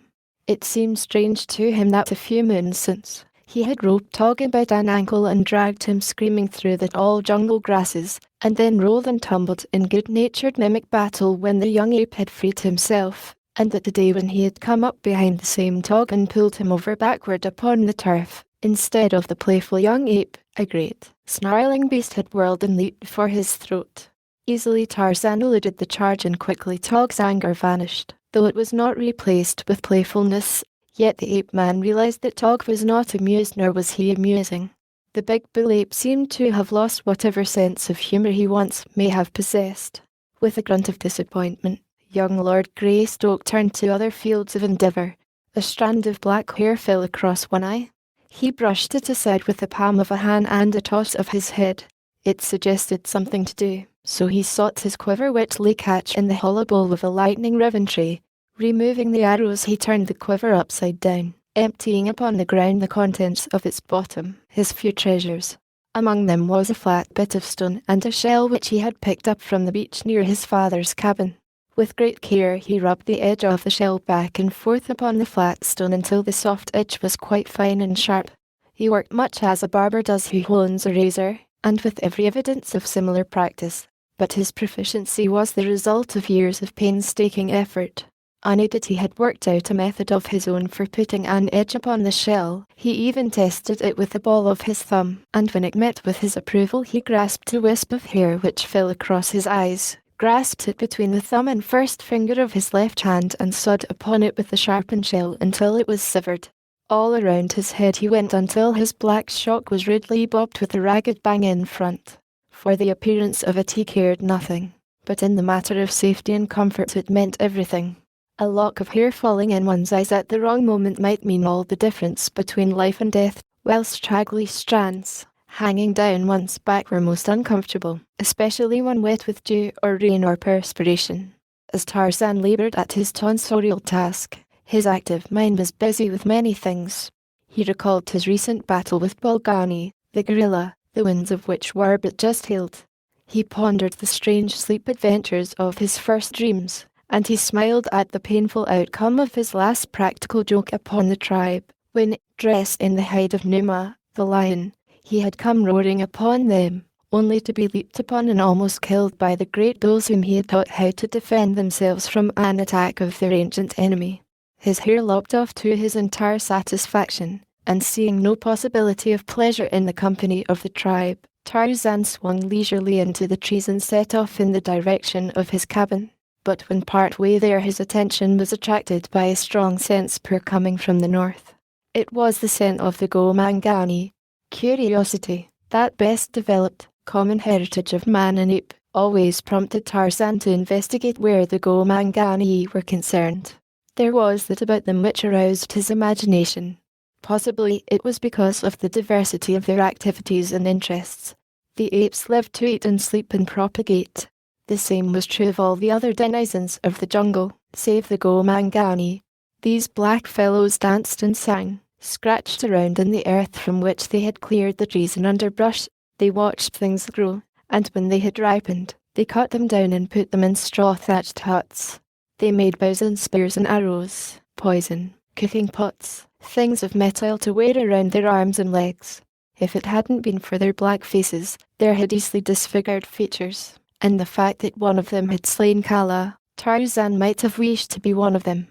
It seemed strange to him that a few moons since, he had roped Tog about an ankle and dragged him screaming through the tall jungle grasses, and then rolled and tumbled in good-natured mimic battle when the young ape had freed himself, and that the day when he had come up behind the same Tog and pulled him over backward upon the turf, instead of the playful young ape, a great, snarling beast had whirled and leaped for his throat. Easily Tarzan eluded the charge and quickly Tog's anger vanished, though it was not replaced with playfulness. Yet the ape-man realized that Tog was not amused, nor was he amusing. The big bull ape seemed to have lost whatever sense of humour he once may have possessed. With a grunt of disappointment, young Lord Greystoke turned to other fields of endeavour. A strand of black hair fell across one eye. He brushed it aside with the palm of a hand and a toss of his head. It suggested something to do, so he sought his quiver which lay catch in the hollow bowl of a lightning riven tray. Removing the arrows he turned the quiver upside down, emptying upon the ground the contents of its bottom, his few treasures. Among them was a flat bit of stone and a shell which he had picked up from the beach near his father's cabin. With great care he rubbed the edge of the shell back and forth upon the flat stone until the soft edge was quite fine and sharp. He worked much as a barber does who hones a razor, and with every evidence of similar practice, but his proficiency was the result of years of painstaking effort. Unaided he had worked out a method of his own for putting an edge upon the shell. He even tested it with the ball of his thumb, and when it met with his approval he grasped a wisp of hair which fell across his eyes, grasped it between the thumb and first finger of his left hand and sawed upon it with the sharpened shell until it was severed. All around his head he went until his black shock was rudely bobbed with a ragged bang in front. For the appearance of it he cared nothing, but in the matter of safety and comfort it meant everything. A lock of hair falling in one's eyes at the wrong moment might mean all the difference between life and death, while straggly strands, hanging down one's back were most uncomfortable, especially when wet with dew or rain or perspiration. As Tarzan laboured at his tonsorial task, his active mind was busy with many things. He recalled his recent battle with Bolgani, the gorilla, the winds of which were but just hailed. He pondered the strange sleep adventures of his first dreams, and he smiled at the painful outcome of his last practical joke upon the tribe, when, dressed in the hide of Numa, the lion, He had come roaring upon them, only to be leaped upon and almost killed by the great those whom he had taught how to defend themselves from an attack of their ancient enemy. His hair lopped off to his entire satisfaction, and seeing no possibility of pleasure in the company of the tribe, Tarzan swung leisurely into the trees and set off in the direction of his cabin. But when part way there his attention was attracted by a strong scent coming from the north. It was the scent of the Go-Mangani. Curiosity, that best developed, common heritage of man and ape, always prompted Tarzan to investigate where the Go-Mangani were concerned. There was that about them which aroused his imagination. Possibly it was because of the diversity of their activities and interests. The apes lived to eat and sleep and propagate. The same was true of all the other denizens of the jungle, save the Go-Mangani. These black fellows danced and sang, scratched around in the earth from which they had cleared the trees and underbrush. They watched things grow, and when they had ripened, they cut them down and put them in straw-thatched huts. They made bows and spears and arrows, poison, cooking pots, things of metal to wear around their arms and legs. If it hadn't been for their black faces, their hideously disfigured features, and the fact that one of them had slain Kala, Tarzan might have wished to be one of them.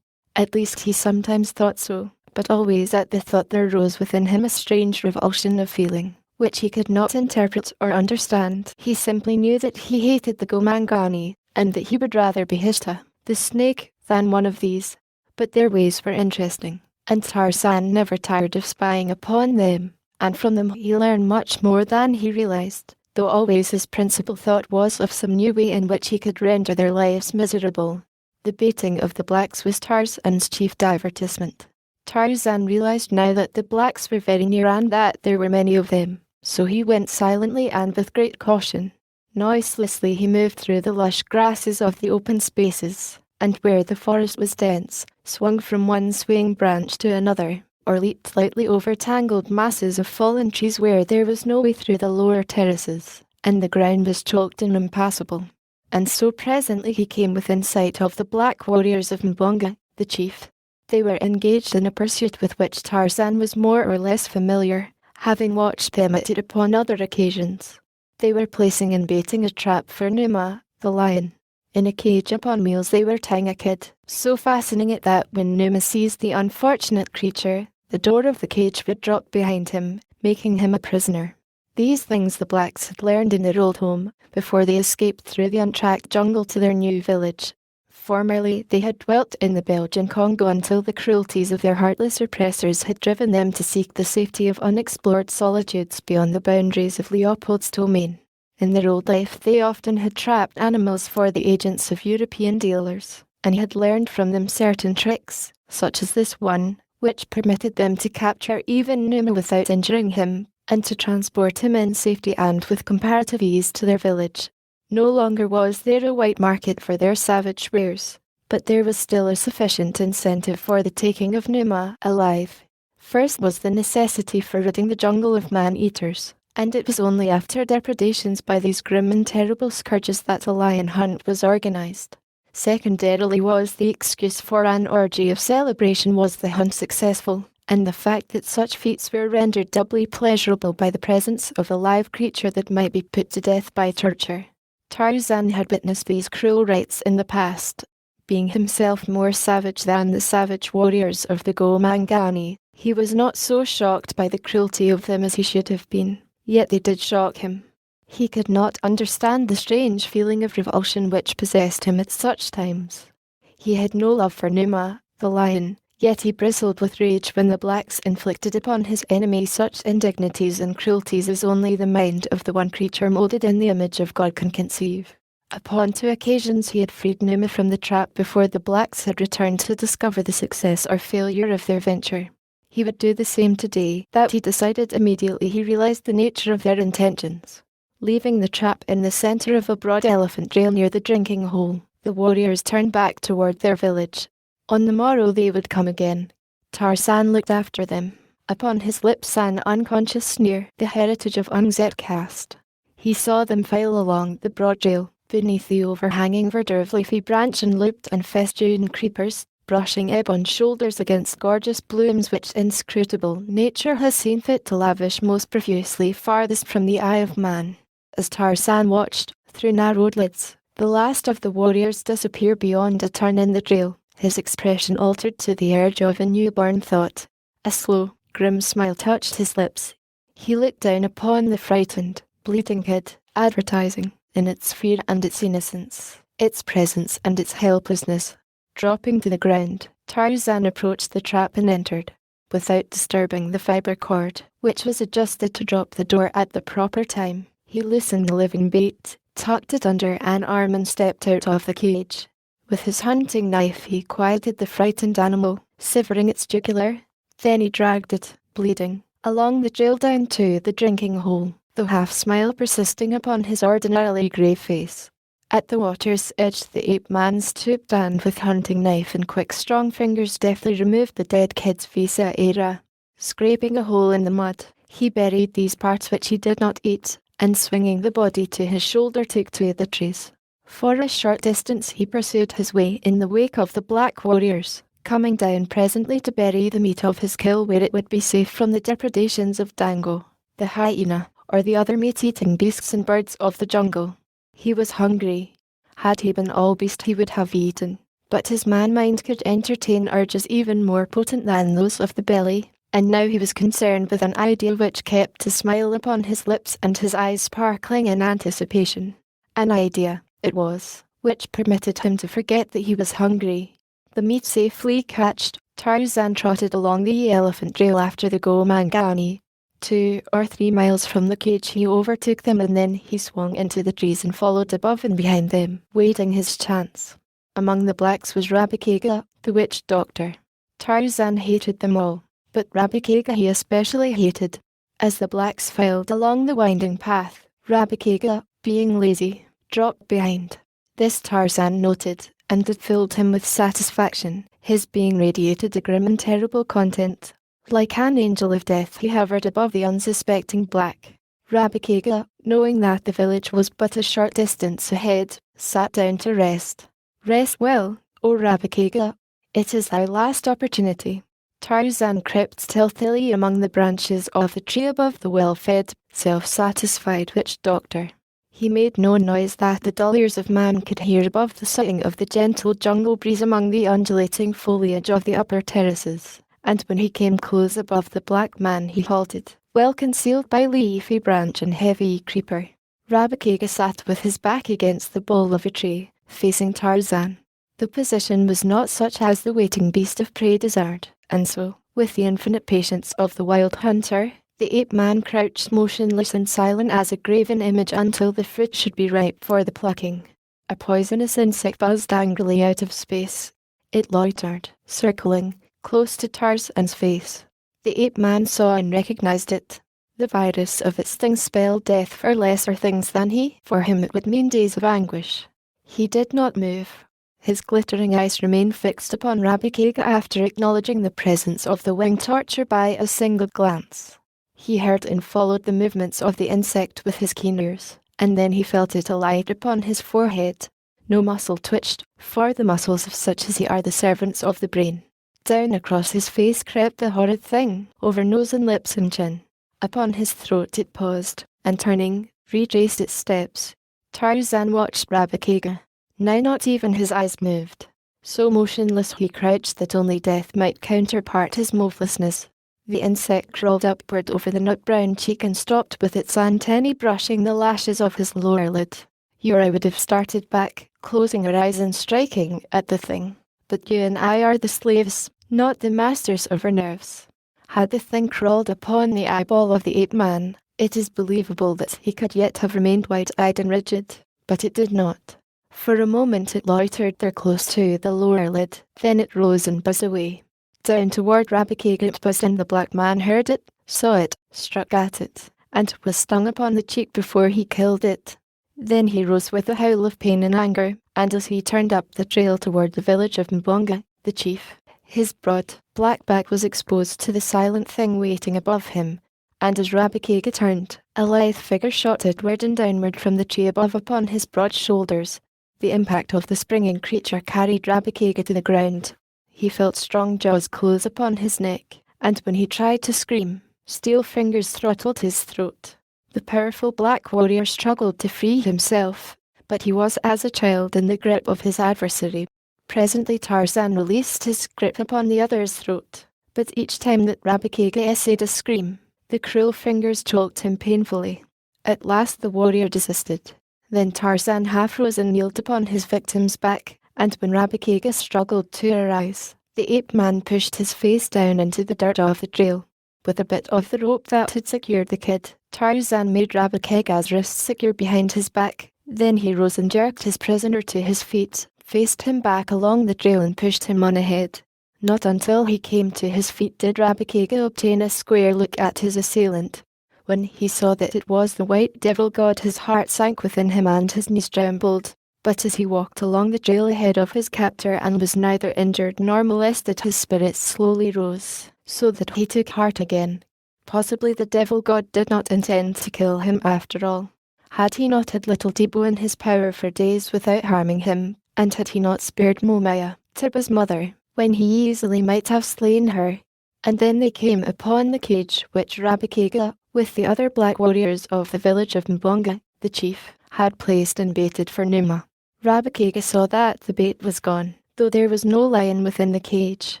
At least he sometimes thought so, but always at the thought there rose within him a strange revulsion of feeling, which he could not interpret or understand. He simply knew that he hated the Go-Mangani, and that he would rather be Hishta, the snake, than one of these. But their ways were interesting, and Tarzan never tired of spying upon them, and from them he learned much more than he realized, though always his principal thought was of some new way in which he could render their lives miserable. The baiting of the blacks was Tarzan's chief divertisement. Tarzan realized now that the blacks were very near and that there were many of them, so he went silently and with great caution. Noiselessly he moved through the lush grasses of the open spaces, and where the forest was dense, swung from one swaying branch to another, or leaped lightly over tangled masses of fallen trees where there was no way through the lower terraces, and the ground was choked and impassable. And so presently he came within sight of the black warriors of Mbonga, the chief. They were engaged in a pursuit with which Tarzan was more or less familiar, having watched them at it upon other occasions. They were placing and baiting a trap for Numa, the lion. In a cage upon wheels they were tying a kid, so fastening it that when Numa seized the unfortunate creature, the door of the cage would drop behind him, making him a prisoner. These things the blacks had learned in their old home, before they escaped through the untracked jungle to their new village. Formerly they had dwelt in the Belgian Congo until the cruelties of their heartless oppressors had driven them to seek the safety of unexplored solitudes beyond the boundaries of Leopold's domain. In their old life they often had trapped animals for the agents of European dealers, and had learned from them certain tricks, such as this one, which permitted them to capture even Numa without injuring him, and to transport him in safety and with comparative ease to their village. No longer was there a white market for their savage wares, but there was still a sufficient incentive for the taking of Numa alive. First was the necessity for ridding the jungle of man-eaters, and it was only after depredations by these grim and terrible scourges that a lion hunt was organized. Secondarily was the excuse for an orgy of celebration was the hunt successful, and the fact that such feats were rendered doubly pleasurable by the presence of a live creature that might be put to death by torture. Tarzan had witnessed these cruel rites in the past. Being himself more savage than the savage warriors of the Go-Mangani, he was not so shocked by the cruelty of them as he should have been, yet they did shock him. He could not understand the strange feeling of revulsion which possessed him at such times. He had no love for Numa, the lion, yet he bristled with rage when the blacks inflicted upon his enemy such indignities and cruelties as only the mind of the one creature moulded in the image of God can conceive. Upon 2 occasions he had freed Numa from the trap before the blacks had returned to discover the success or failure of their venture. He would do the same today. That he decided immediately he realized the nature of their intentions. Leaving the trap in the center of a broad elephant trail near the drinking hole, the warriors turned back toward their village. On the morrow they would come again. Tarzan looked after them. Upon his lips an unconscious sneer, the heritage of Ungzet caste. He saw them file along the broad trail, beneath the overhanging verdure of leafy branch and looped and festooned creepers, brushing ebon shoulders against gorgeous blooms which inscrutable nature has seen fit to lavish most profusely farthest from the eye of man. As Tarzan watched, through narrowed lids, the last of the warriors disappear beyond a turn in the trail, his expression altered to the urge of a newborn thought. A slow, grim smile touched his lips. He looked down upon the frightened, bleating kid, advertising, in its fear and its innocence, its presence and its helplessness. Dropping to the ground, Tarzan approached the trap and entered. Without disturbing the fiber cord, which was adjusted to drop the door at the proper time, he loosened the living bait, tucked it under an arm and stepped out of the cage. With his hunting knife he quieted the frightened animal, severing its jugular. Then he dragged it, bleeding, along the trail down to the drinking hole, the half-smile persisting upon his ordinarily grey face. At the water's edge the ape-man stooped and with hunting knife and quick strong fingers deftly removed the dead kid's viscera. Scraping a hole in the mud, he buried these parts which he did not eat, and swinging the body to his shoulder took to the trees. For a short distance he pursued his way in the wake of the black warriors, coming down presently to bury the meat of his kill where it would be safe from the depredations of Dango, the hyena, or the other meat-eating beasts and birds of the jungle. He was hungry. Had he been all beast he would have eaten, but his man-mind could entertain urges even more potent than those of the belly, and now he was concerned with an idea which kept a smile upon his lips and his eyes sparkling in anticipation. An idea, it was, which permitted him to forget that he was hungry. The meat safely catched, Tarzan trotted along the elephant trail after the Gomangani. 2 or 3 miles from the cage he overtook them and then he swung into the trees and followed above and behind them, waiting his chance. Among the blacks was Rabikaga, the witch doctor. Tarzan hated them all, but Rabikaga he especially hated. As the blacks filed along the winding path, Rabikaga, being lazy, dropped behind. This Tarzan noted, and it filled him with satisfaction. His being radiated a grim and terrible content. Like an angel of death he hovered above the unsuspecting black. Rabikaga, knowing that the village was but a short distance ahead, sat down to rest. Rest well, O Rabikaga. It is thy last opportunity. Tarzan crept stealthily among the branches of the tree above the well-fed, self-satisfied witch doctor. He made no noise that the dull ears of man could hear above the soughing of the gentle jungle breeze among the undulating foliage of the upper terraces. And when he came close above the black man he halted, well concealed by leafy branch and heavy creeper. Rabikaga sat with his back against the bole of a tree, facing Tarzan. The position was not such as the waiting beast of prey desired, and so, with the infinite patience of the wild hunter, the ape-man crouched motionless and silent as a graven image until the fruit should be ripe for the plucking. A poisonous insect buzzed angrily out of space. It loitered, circling, close to Tarzan's face. The ape-man saw and recognized it. The virus of its sting spelled death for lesser things than he. For him it would mean days of anguish. He did not move. His glittering eyes remained fixed upon Rabikaga after acknowledging the presence of the winged torture by a single glance. He heard and followed the movements of the insect with his keen ears, and then he felt it alight upon his forehead. No muscle twitched, for the muscles of such as he are the servants of the brain. Down across his face crept the horrid thing, over nose and lips and chin. Upon his throat it paused, and turning, retraced its steps. Tarzan watched Rabikaga. Now not even his eyes moved. So motionless he crouched that only death might counterpart his movelessness. The insect crawled upward over the nut-brown cheek and stopped with its antennae brushing the lashes of his lower lid. Yura would have started back, closing her eyes and striking at the thing. But you and I are the slaves, not the masters of our nerves. Had the thing crawled upon the eyeball of the ape-man, it is believable that he could yet have remained wide-eyed and rigid, but it did not. For a moment it loitered there close to the lower lid, then it rose and buzzed away. Down toward Rabikaga it buzzed, and the black man heard it, saw it, struck at it, and was stung upon the cheek before he killed it. Then he rose with a howl of pain and anger, and as he turned up the trail toward the village of Mbonga, the chief, his broad, black back was exposed to the silent thing waiting above him, and as Rabikaga turned, a lithe figure shot outward and downward from the tree above upon his broad shoulders. The impact of the springing creature carried Rabikaga to the ground. He felt strong jaws close upon his neck, and when he tried to scream, steel fingers throttled his throat. The powerful black warrior struggled to free himself, but he was as a child in the grip of his adversary. Presently Tarzan released his grip upon the other's throat, but each time that Rabakega essayed a scream, the cruel fingers choked him painfully. At last the warrior desisted. Then Tarzan half rose and kneeled upon his victim's back, and when Rabakega struggled to arise, the ape-man pushed his face down into the dirt of the trail. With a bit of the rope that had secured the kid, Tarzan made Rabakega's wrists secure behind his back. Then he rose and jerked his prisoner to his feet, faced him back along the trail and pushed him on ahead. Not until he came to his feet did Rabakega obtain a square look at his assailant. When he saw that it was the white devil god, his heart sank within him and his knees trembled. But as he walked along the trail ahead of his captor and was neither injured nor molested, his spirits slowly rose, so that he took heart again. Possibly the devil god did not intend to kill him after all. Had he not had Little Debo in his power for days without harming him, and had he not spared Momaya, Tiba's mother, when he easily might have slain her? And then they came upon the cage which Rabakega, with the other black warriors of the village of Mbonga, the chief, had placed and baited for Numa. Rabakega saw that the bait was gone, though there was no lion within the cage,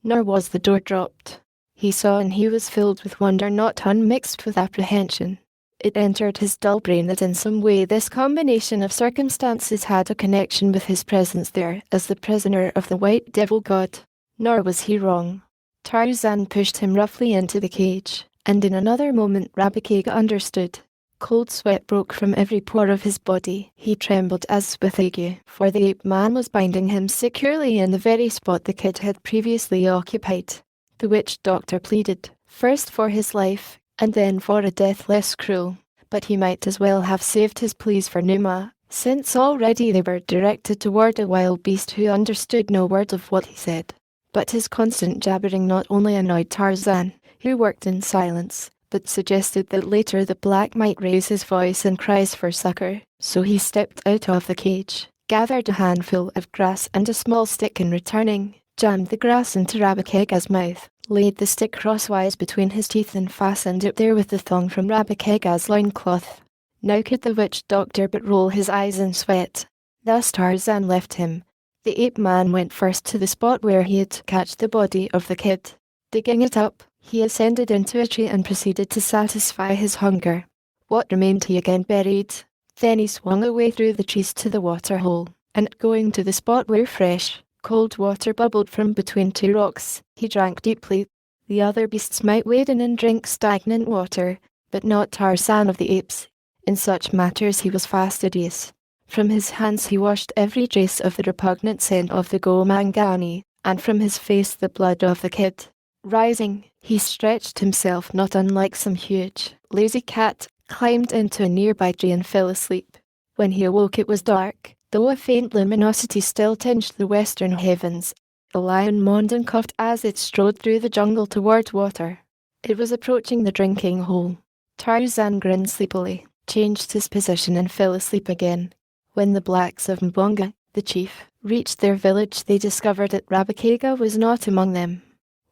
nor was the door dropped. He saw and he was filled with wonder not unmixed with apprehension. It entered his dull brain that in some way this combination of circumstances had a connection with his presence there as the prisoner of the white devil god. Nor was he wrong. Tarzan pushed him roughly into the cage, and in another moment Rabakega understood. Cold sweat broke from every pore of his body. He trembled as with ague, for the ape-man was binding him securely in the very spot the kid had previously occupied. The witch doctor pleaded, first for his life, and then for a death less cruel. But he might as well have saved his pleas for Numa, since already they were directed toward a wild beast who understood no word of what he said. But his constant jabbering not only annoyed Tarzan, who worked in silence, but suggested that later the black might raise his voice in cries for succor. So he stepped out of the cage, gathered a handful of grass and a small stick, and returning, jammed the grass into Rabakega's mouth, laid the stick crosswise between his teeth and fastened it there with the thong from Rabakega's loincloth. Now could the witch doctor but roll his eyes in sweat. Thus Tarzan left him. The ape-man went first to the spot where he had to catch the body of the kid. Digging it up, he ascended into a tree and proceeded to satisfy his hunger. What remained he again buried. Then he swung away through the trees to the water hole, and going to the spot where fresh, cold water bubbled from between two rocks, he drank deeply. The other beasts might wade in and drink stagnant water, but not Tarzan of the apes. In such matters he was fastidious. From his hands he washed every trace of the repugnant scent of the Gomangani, and from his face the blood of the kid. Rising, he stretched himself not unlike some huge, lazy cat, climbed into a nearby tree and fell asleep. When he awoke it was dark, though a faint luminosity still tinged the western heavens. The lion moaned and coughed as it strode through the jungle toward water. It was approaching the drinking hole. Tarzan grinned sleepily, changed his position and fell asleep again. When the blacks of Mbonga, the chief, reached their village they discovered that Rabakega was not among them.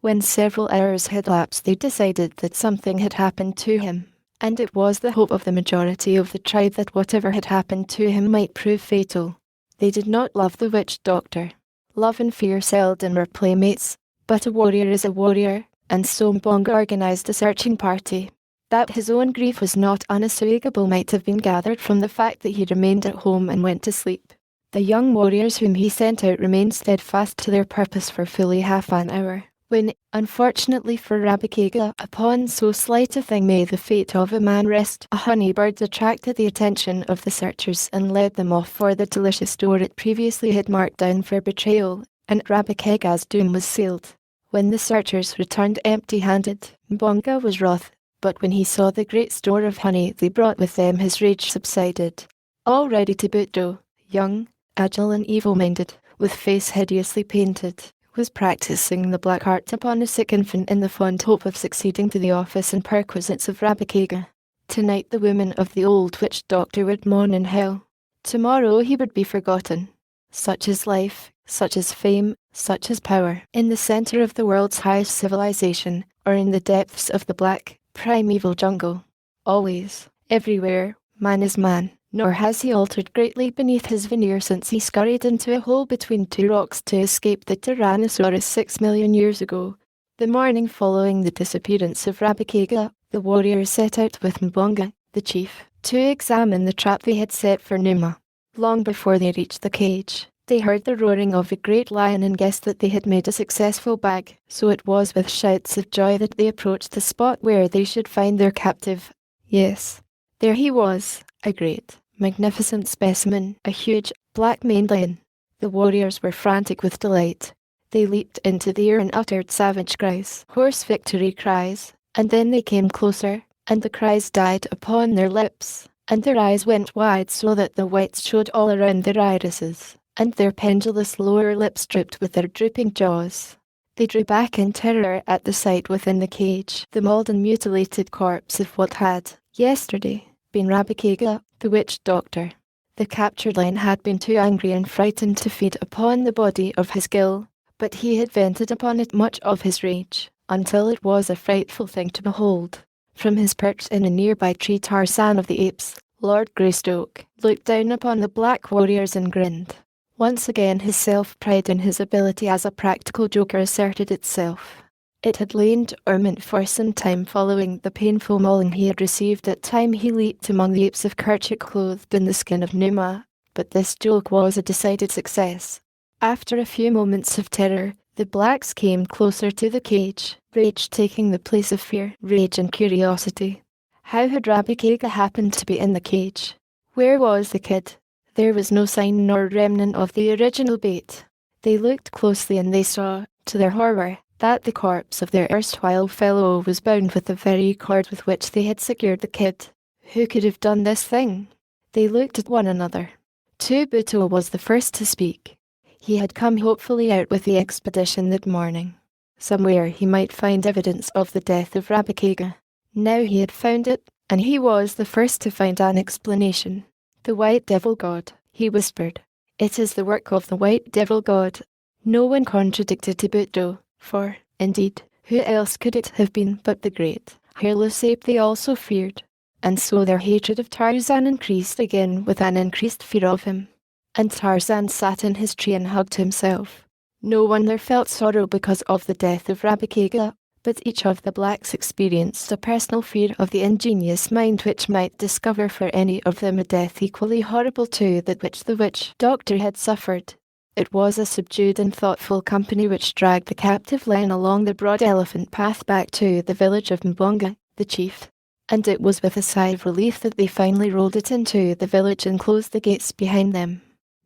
When several hours had lapsed they decided that something had happened to him, and it was the hope of the majority of the tribe that whatever had happened to him might prove fatal. They did not love the witch doctor. Love and fear seldom were playmates, but a warrior is a warrior, and so Mbonga organized a searching party. That his own grief was not unassuagable might have been gathered from the fact that he remained at home and went to sleep. The young warriors whom he sent out remained steadfast to their purpose for fully half an hour, when, unfortunately for Rabakega, upon so slight a thing may the fate of a man rest, a honeybird attracted the attention of the searchers and led them off for the delicious door it previously had marked down for betrayal, and Rabakega's doom was sealed. When the searchers returned empty-handed, Mbonga was wroth, but when he saw the great store of honey they brought with them his rage subsided. All ready to boot though, young, agile and evil-minded, with face hideously painted, was practising the black art upon a sick infant in the fond hope of succeeding to the office and perquisites of Rabakega. Tonight the women of the old witch doctor would mourn in hell. Tomorrow he would be forgotten. Such is life, such as fame, such as power. In the center of the world's highest civilization, or in the depths of the black, primeval jungle. Always, everywhere, man is man, nor has he altered greatly beneath his veneer since he scurried into a hole between two rocks to escape the Tyrannosaurus 6 million years ago. The morning following the disappearance of Rabakega, the warriors set out with Mbonga, the chief, to examine the trap they had set for Numa. Long before they reached the cage, they heard the roaring of a great lion and guessed that they had made a successful bag, so it was with shouts of joy that they approached the spot where they should find their captive. Yes, there he was, a great, magnificent specimen, a huge, black-maned lion. The warriors were frantic with delight. They leaped into the air and uttered savage cries, hoarse victory cries, and then they came closer, and the cries died upon their lips, and their eyes went wide so that the whites showed all around their irises, and their pendulous lower lips drooped with their drooping jaws. They drew back in terror at the sight within the cage, the mauled and mutilated corpse of what had, yesterday, been Rabakega, the witch doctor. The captured lion had been too angry and frightened to feed upon the body of his gill, but he had vented upon it much of his rage, until it was a frightful thing to behold. From his perch in a nearby tree, Tarzan of the Apes, Lord Greystoke, looked down upon the black warriors and grinned. Once again his self-pride in his ability as a practical joker asserted itself. It had lain dormant for some time following the painful mauling he had received at time he leaped among the apes of Kerchak clothed in the skin of Numa, but this joke was a decided success. After a few moments of terror, the blacks came closer to the cage, rage taking the place of fear, rage and curiosity. How had Rabakega happened to be in the cage? Where was the kid? There was no sign nor remnant of the original bait. They looked closely and they saw, to their horror, that the corpse of their erstwhile fellow was bound with the very cord with which they had secured the kid. Who could have done this thing? They looked at one another. Tubuto was the first to speak. He had come hopefully out with the expedition that morning. Somewhere he might find evidence of the death of Rabakega. Now he had found it, and he was the first to find an explanation. The White Devil God, he whispered. It is the work of the White Devil God. No one contradicted Tubuto, for, indeed, who else could it have been but the great, hairless ape they also feared? And so their hatred of Tarzan increased again with an increased fear of him. And Tarzan sat in his tree and hugged himself. No one there felt sorrow because of the death of Rabakega, but each of the blacks experienced a personal fear of the ingenious mind which might discover for any of them a death equally horrible to that which the witch doctor had suffered. It was a subdued and thoughtful company which dragged the captive lion along the broad elephant path back to the village of Mbonga, the chief, and it was with a sigh of relief that they finally rolled it into the village and closed the gates behind them.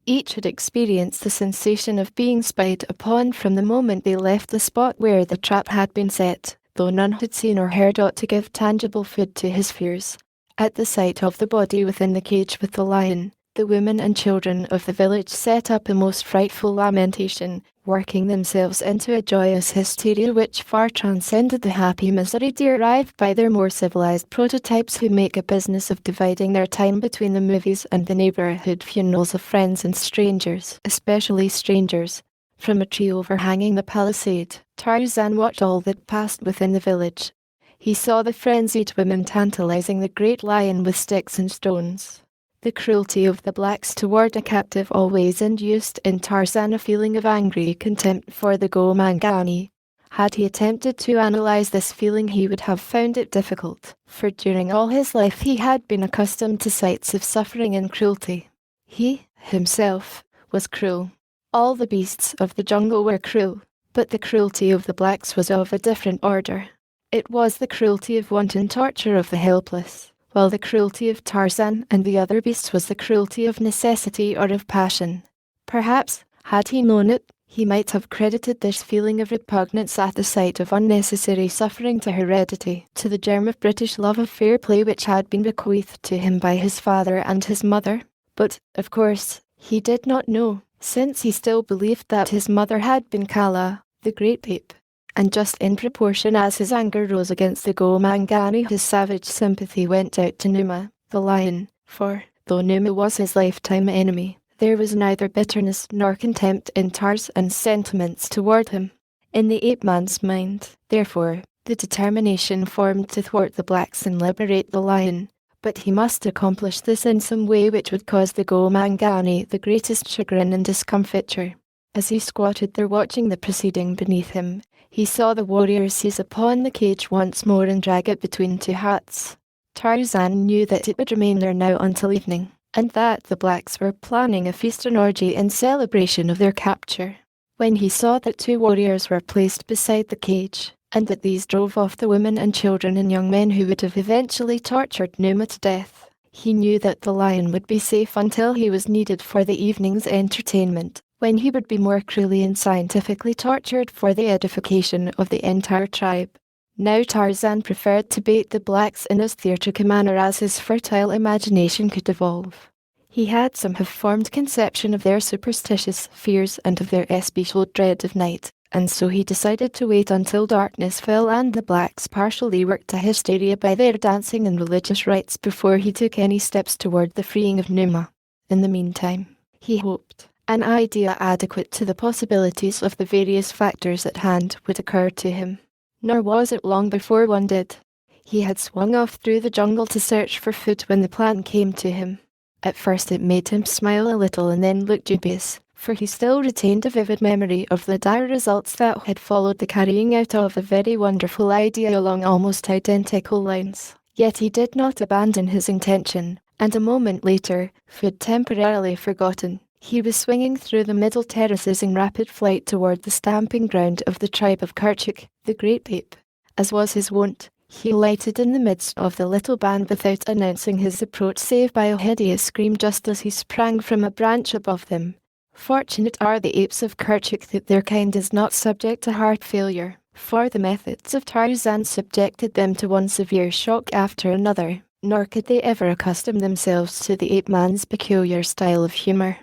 Each had experienced the sensation of being spied upon from the moment they left the spot where the trap had been set, though none had seen or heard aught to give tangible food to his fears. At the sight of the body within the cage with the lion, the women and children of the village set up a most frightful lamentation, working themselves into a joyous hysteria which far transcended the happy misery derived by their more civilized prototypes who make a business of dividing their time between the movies and the neighborhood funerals of friends and strangers, especially strangers. From a tree overhanging the palisade, Tarzan watched all that passed within the village. He saw the frenzied women tantalizing the great lion with sticks and stones. The cruelty of the blacks toward a captive always induced in Tarzan a feeling of angry contempt for the Gomangani. Had he attempted to analyze this feeling he would have found it difficult, for during all his life he had been accustomed to sights of suffering and cruelty. He, himself, was cruel. All the beasts of the jungle were cruel, but the cruelty of the blacks was of a different order. It was the cruelty of wanton torture of the helpless, while the cruelty of Tarzan and the other beasts was the cruelty of necessity or of passion. Perhaps, had he known it, he might have credited this feeling of repugnance at the sight of unnecessary suffering to heredity, to the germ of British love of fair play which had been bequeathed to him by his father and his mother. But, of course, he did not know, since he still believed that his mother had been Kala, the great ape. And just in proportion as his anger rose against the Gomangani, his savage sympathy went out to Numa, the lion, for, though Numa was his lifetime enemy, There was neither bitterness nor contempt in Tarzan's sentiments toward him. In the ape man's mind, therefore, the determination formed to thwart the blacks and liberate the lion. But he must accomplish this in some way which would cause the Gomangani the greatest chagrin and discomfiture. As he squatted there watching the proceeding beneath him, he saw the warrior seize upon the cage once more and drag it between two huts. Tarzan knew that it would remain there now until evening, and that the blacks were planning a feast and orgy in celebration of their capture. When he saw that two warriors were placed beside the cage, and that these drove off the women and children and young men who would have eventually tortured Numa to death, he knew that the lion would be safe until he was needed for the evening's entertainment, when he would be more cruelly and scientifically tortured for the edification of the entire tribe. Now Tarzan preferred to bait the blacks in as theatrical a manner as his fertile imagination could evolve. He had some half-formed conception of their superstitious fears and of their especial dread of night, and so he decided to wait until darkness fell and the blacks partially worked to hysteria by their dancing and religious rites before he took any steps toward the freeing of Numa. In the meantime, he hoped an idea adequate to the possibilities of the various factors at hand would occur to him. Nor was it long before one did. He had swung off through the jungle to search for food when the plan came to him. At first it made him smile a little and then look dubious, for he still retained a vivid memory of the dire results that had followed the carrying out of a very wonderful idea along almost identical lines. Yet he did not abandon his intention, and a moment later, food temporarily forgotten, he was swinging through the middle terraces in rapid flight toward the stamping ground of the tribe of Kerchuk, the great ape. As was his wont, he alighted in the midst of the little band without announcing his approach save by a hideous scream just as he sprang from a branch above them. Fortunate are the apes of Kerchuk that their kind is not subject to heart failure, for the methods of Tarzan subjected them to one severe shock after another, nor could they ever accustom themselves to the ape-man's peculiar style of humour.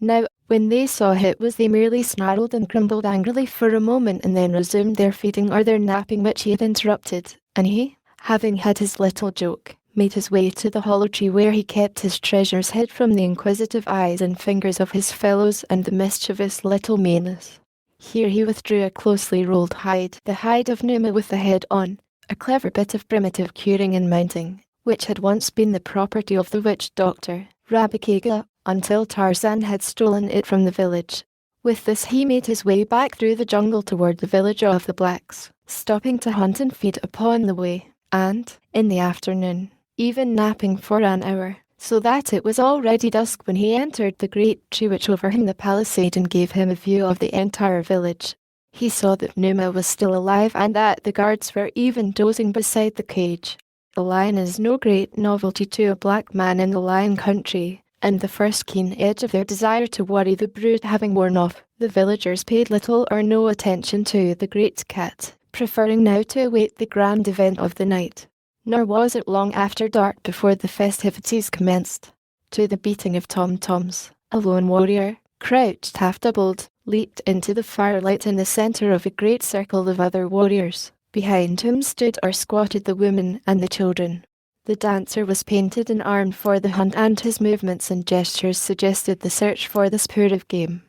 Now, when they saw it was they merely snarled and grumbled angrily for a moment and then resumed their feeding or their napping which he had interrupted, and he, having had his little joke, made his way to the hollow tree where he kept his treasures hid from the inquisitive eyes and fingers of his fellows and the mischievous little Manus. Here he withdrew a closely rolled hide, the hide of Numa with the head on, a clever bit of primitive curing and mounting, which had once been the property of the witch doctor, Rabikaga, until Tarzan had stolen it from the village. With this he made his way back through the jungle toward the village of the blacks, stopping to hunt and feed upon the way, and, in the afternoon, even napping for an hour, so that it was already dusk when he entered the great tree which overhung the palisade and gave him a view of the entire village. He saw that Numa was still alive and that the guards were even dozing beside the cage. The lion is no great novelty to a black man in the lion country, and the first keen edge of their desire to worry the brood having worn off, the villagers paid little or no attention to the great cat, preferring now to await the grand event of the night. Nor was it long after dark before the festivities commenced. To the beating of tom-toms, a lone warrior, crouched half-doubled, leaped into the firelight in the centre of a great circle of other warriors, behind whom stood or squatted the women and the children. The dancer was painted and armed for the hunt, and his movements and gestures suggested the search for the spoor of game.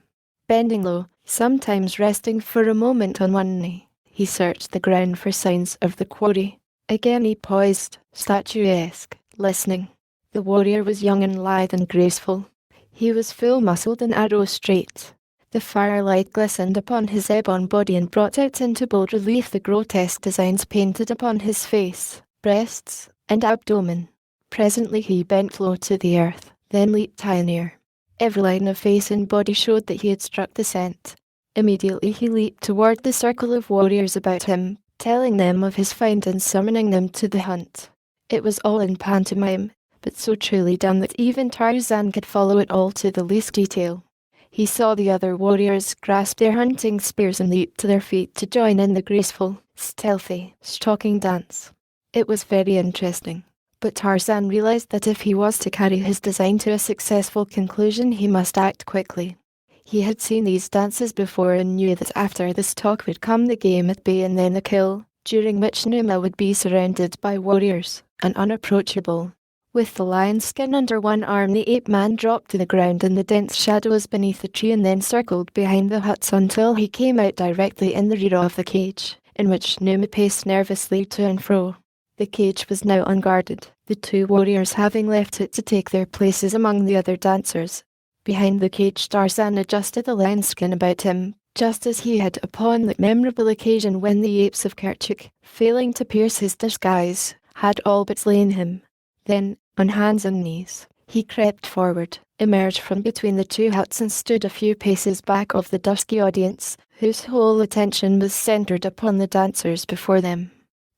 Bending low, sometimes resting for a moment on one knee, he searched the ground for signs of the quarry. Again he paused, statuesque, listening. The warrior was young and lithe and graceful. He was full-muscled and arrow-straight. The firelight glistened upon his ebon body and brought out into bold relief the grotesque designs painted upon his face, breasts, and abdomen. Presently he bent low to the earth, then leaped high in air. Every line of face and body showed that he had struck the scent. Immediately he leaped toward the circle of warriors about him, telling them of his find and summoning them to the hunt. It was all in pantomime, but so truly done that even Tarzan could follow it all to the least detail. He saw the other warriors grasp their hunting spears and leap to their feet to join in the graceful, stealthy, stalking dance. It was very interesting, but Tarzan realized that if he was to carry his design to a successful conclusion he must act quickly. He had seen these dances before and knew that after this talk would come the game at bay and then the kill, during which Numa would be surrounded by warriors, and unapproachable. With the lion's skin under one arm, the ape-man dropped to the ground in the dense shadows beneath the tree and then circled behind the huts until he came out directly in the rear of the cage, in which Numa paced nervously to and fro. The cage was now unguarded, the two warriors having left it to take their places among the other dancers. Behind the cage, Tarzan adjusted the lion's skin about him, just as he had upon the memorable occasion when the apes of Kerchuk, failing to pierce his disguise, had all but slain him. Then, on hands and knees, he crept forward, emerged from between the two huts and stood a few paces back of the dusky audience, whose whole attention was centered upon the dancers before them.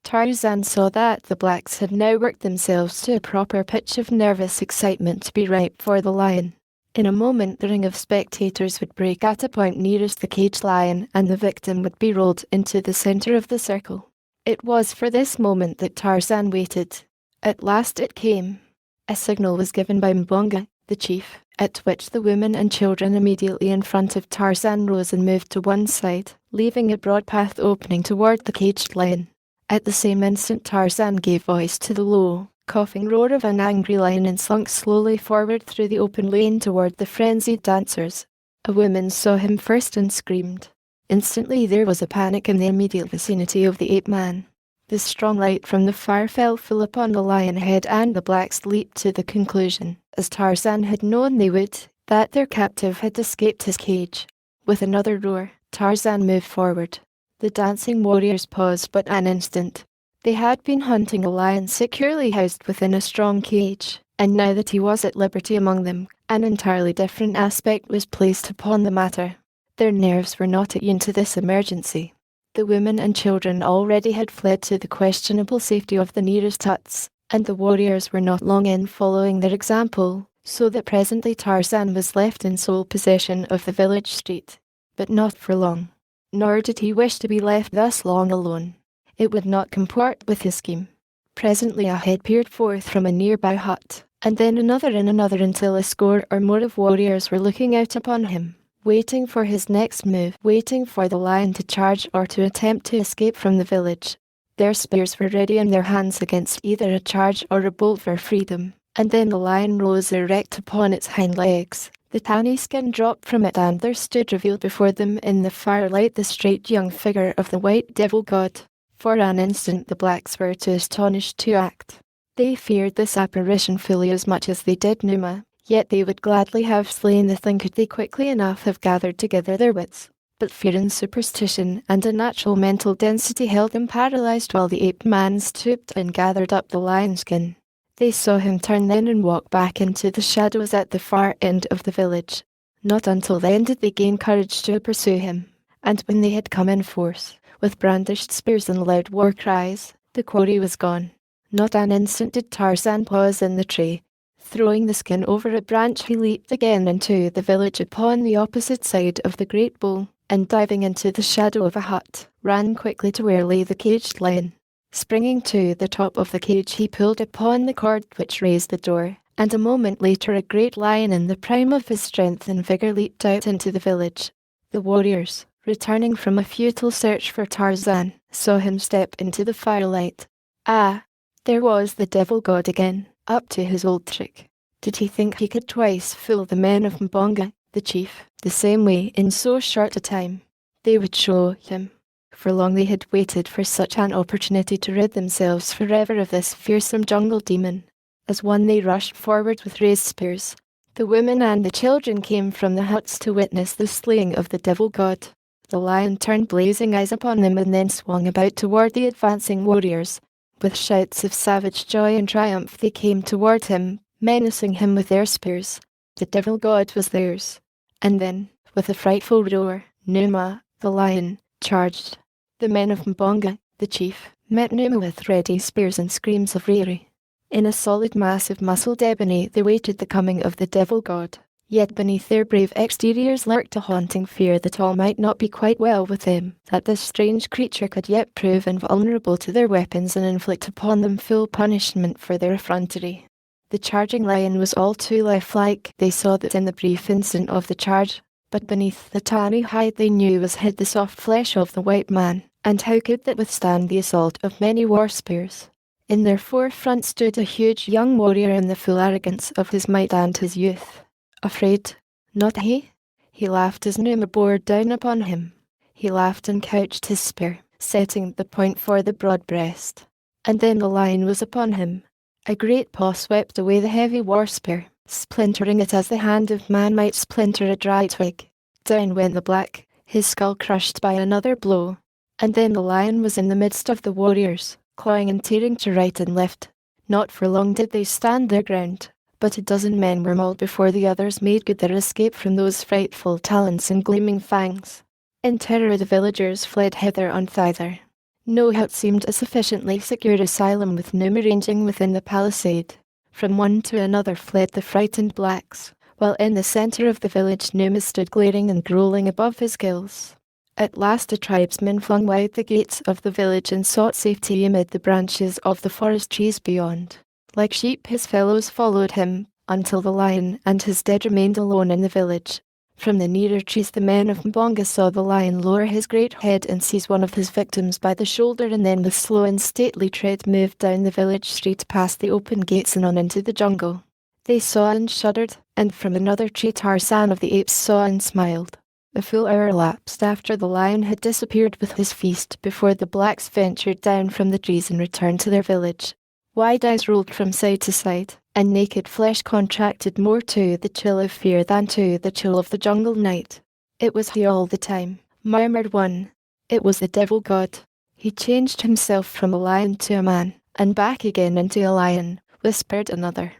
Tarzan saw that the blacks had now worked themselves to a proper pitch of nervous excitement to be ripe for the lion. In a moment the ring of spectators would break at a point nearest the caged lion, and the victim would be rolled into the center of the circle. It was for this moment that Tarzan waited. At last it came. A signal was given by Mbonga, the chief, at which the women and children immediately in front of Tarzan rose and moved to one side, leaving a broad path opening toward the caged lion. At the same instant Tarzan gave voice to the low, coughing roar of an angry lion and slunk slowly forward through the open lane toward the frenzied dancers. A woman saw him first and screamed. Instantly there was a panic in the immediate vicinity of the ape-man. The strong light from the fire fell full upon the lion head, and the blacks leaped to the conclusion, as Tarzan had known they would, that their captive had escaped his cage. With another roar, Tarzan moved forward. The dancing warriors paused but an instant. They had been hunting a lion securely housed within a strong cage, and now that he was at liberty among them, an entirely different aspect was placed upon the matter. Their nerves were not immune to this emergency. The women and children already had fled to the questionable safety of the nearest huts, and the warriors were not long in following their example, so that presently Tarzan was left in sole possession of the village street. But not for long. Nor did he wish to be left thus long alone. It would not comport with his scheme. Presently a head peered forth from a nearby hut, and then another and another until a score or more of warriors were looking out upon him, waiting for his next move, waiting for the lion to charge or to attempt to escape from the village. Their spears were ready in their hands against either a charge or a bolt for freedom, and then the lion rose erect upon its hind legs. The tawny skin dropped from it, and there stood revealed before them in the firelight the straight young figure of the white devil god. For an instant the blacks were too astonished to act. They feared this apparition fully as much as they did Numa, yet they would gladly have slain the thing could they quickly enough have gathered together their wits. But fear and superstition and a natural mental density held them paralyzed while the ape-man stooped and gathered up the lion skin. They saw him turn then and walk back into the shadows at the far end of the village. Not until then did they gain courage to pursue him, and when they had come in force, with brandished spears and loud war cries, the quarry was gone. Not an instant did Tarzan pause in the tree. Throwing the skin over a branch, he leaped again into the village upon the opposite side of the great bowl, and diving into the shadow of a hut, ran quickly to where lay the caged lion. Springing to the top of the cage, he pulled upon the cord which raised the door, and a moment later a great lion in the prime of his strength and vigour leaped out into the village. The warriors, returning from a futile search for Tarzan, saw him step into the firelight. Ah, there was the devil god again, up to his old trick. Did he think he could twice fool the men of Mbonga, the chief, the same way in so short a time? They would show him. For long they had waited for such an opportunity to rid themselves forever of this fearsome jungle demon. As one they rushed forward with raised spears. The women and the children came from the huts to witness the slaying of the devil god. The lion turned blazing eyes upon them and then swung about toward the advancing warriors. With shouts of savage joy and triumph they came toward him, menacing him with their spears. The devil god was theirs. And then, with a frightful roar, Numa, the lion, charged. The men of Mbonga, the chief, met Numa with ready spears and screams of fury. In a solid mass of muscled ebony they waited the coming of the devil god, yet beneath their brave exteriors lurked a haunting fear that all might not be quite well with them, that this strange creature could yet prove invulnerable to their weapons and inflict upon them full punishment for their effrontery. The charging lion was all too lifelike. They saw that in the brief instant of the charge, but beneath the tawny hide they knew was hid the soft flesh of the white man, and how could that withstand the assault of many war spears? In their forefront stood a huge young warrior in the full arrogance of his might and his youth. Afraid? Not he. He laughed as Numa bore down upon him. He laughed and couched his spear, setting the point for the broad breast. And then the lion was upon him. A great paw swept away the heavy war spear, splintering it as the hand of man might splinter a dry twig. Down went the black, his skull crushed by another blow. And then the lion was in the midst of the warriors, clawing and tearing to right and left. Not for long did they stand their ground, but a dozen men were mauled before the others made good their escape from those frightful talons and gleaming fangs. In terror the villagers fled hither and thither. No hut seemed a sufficiently secure asylum with Numa ranging within the palisade. From one to another fled the frightened blacks, while in the centre of the village Numa stood glaring and growling above his gills. At last a tribesman flung wide the gates of the village and sought safety amid the branches of the forest trees beyond. Like sheep his fellows followed him, until the lion and his dead remained alone in the village. From the nearer trees the men of Mbonga saw the lion lower his great head and seize one of his victims by the shoulder, and then with slow and stately tread moved down the village street past the open gates and on into the jungle. They saw and shuddered, and from another tree Tarzan of the Apes saw and smiled. A full hour elapsed after the lion had disappeared with his feast before the blacks ventured down from the trees and returned to their village. Wide eyes rolled from side to side, and naked flesh contracted more to the chill of fear than to the chill of the jungle night. "It was he all the time," murmured one. "It was the devil god. He changed himself from a lion to a man, and back again into a lion," whispered another.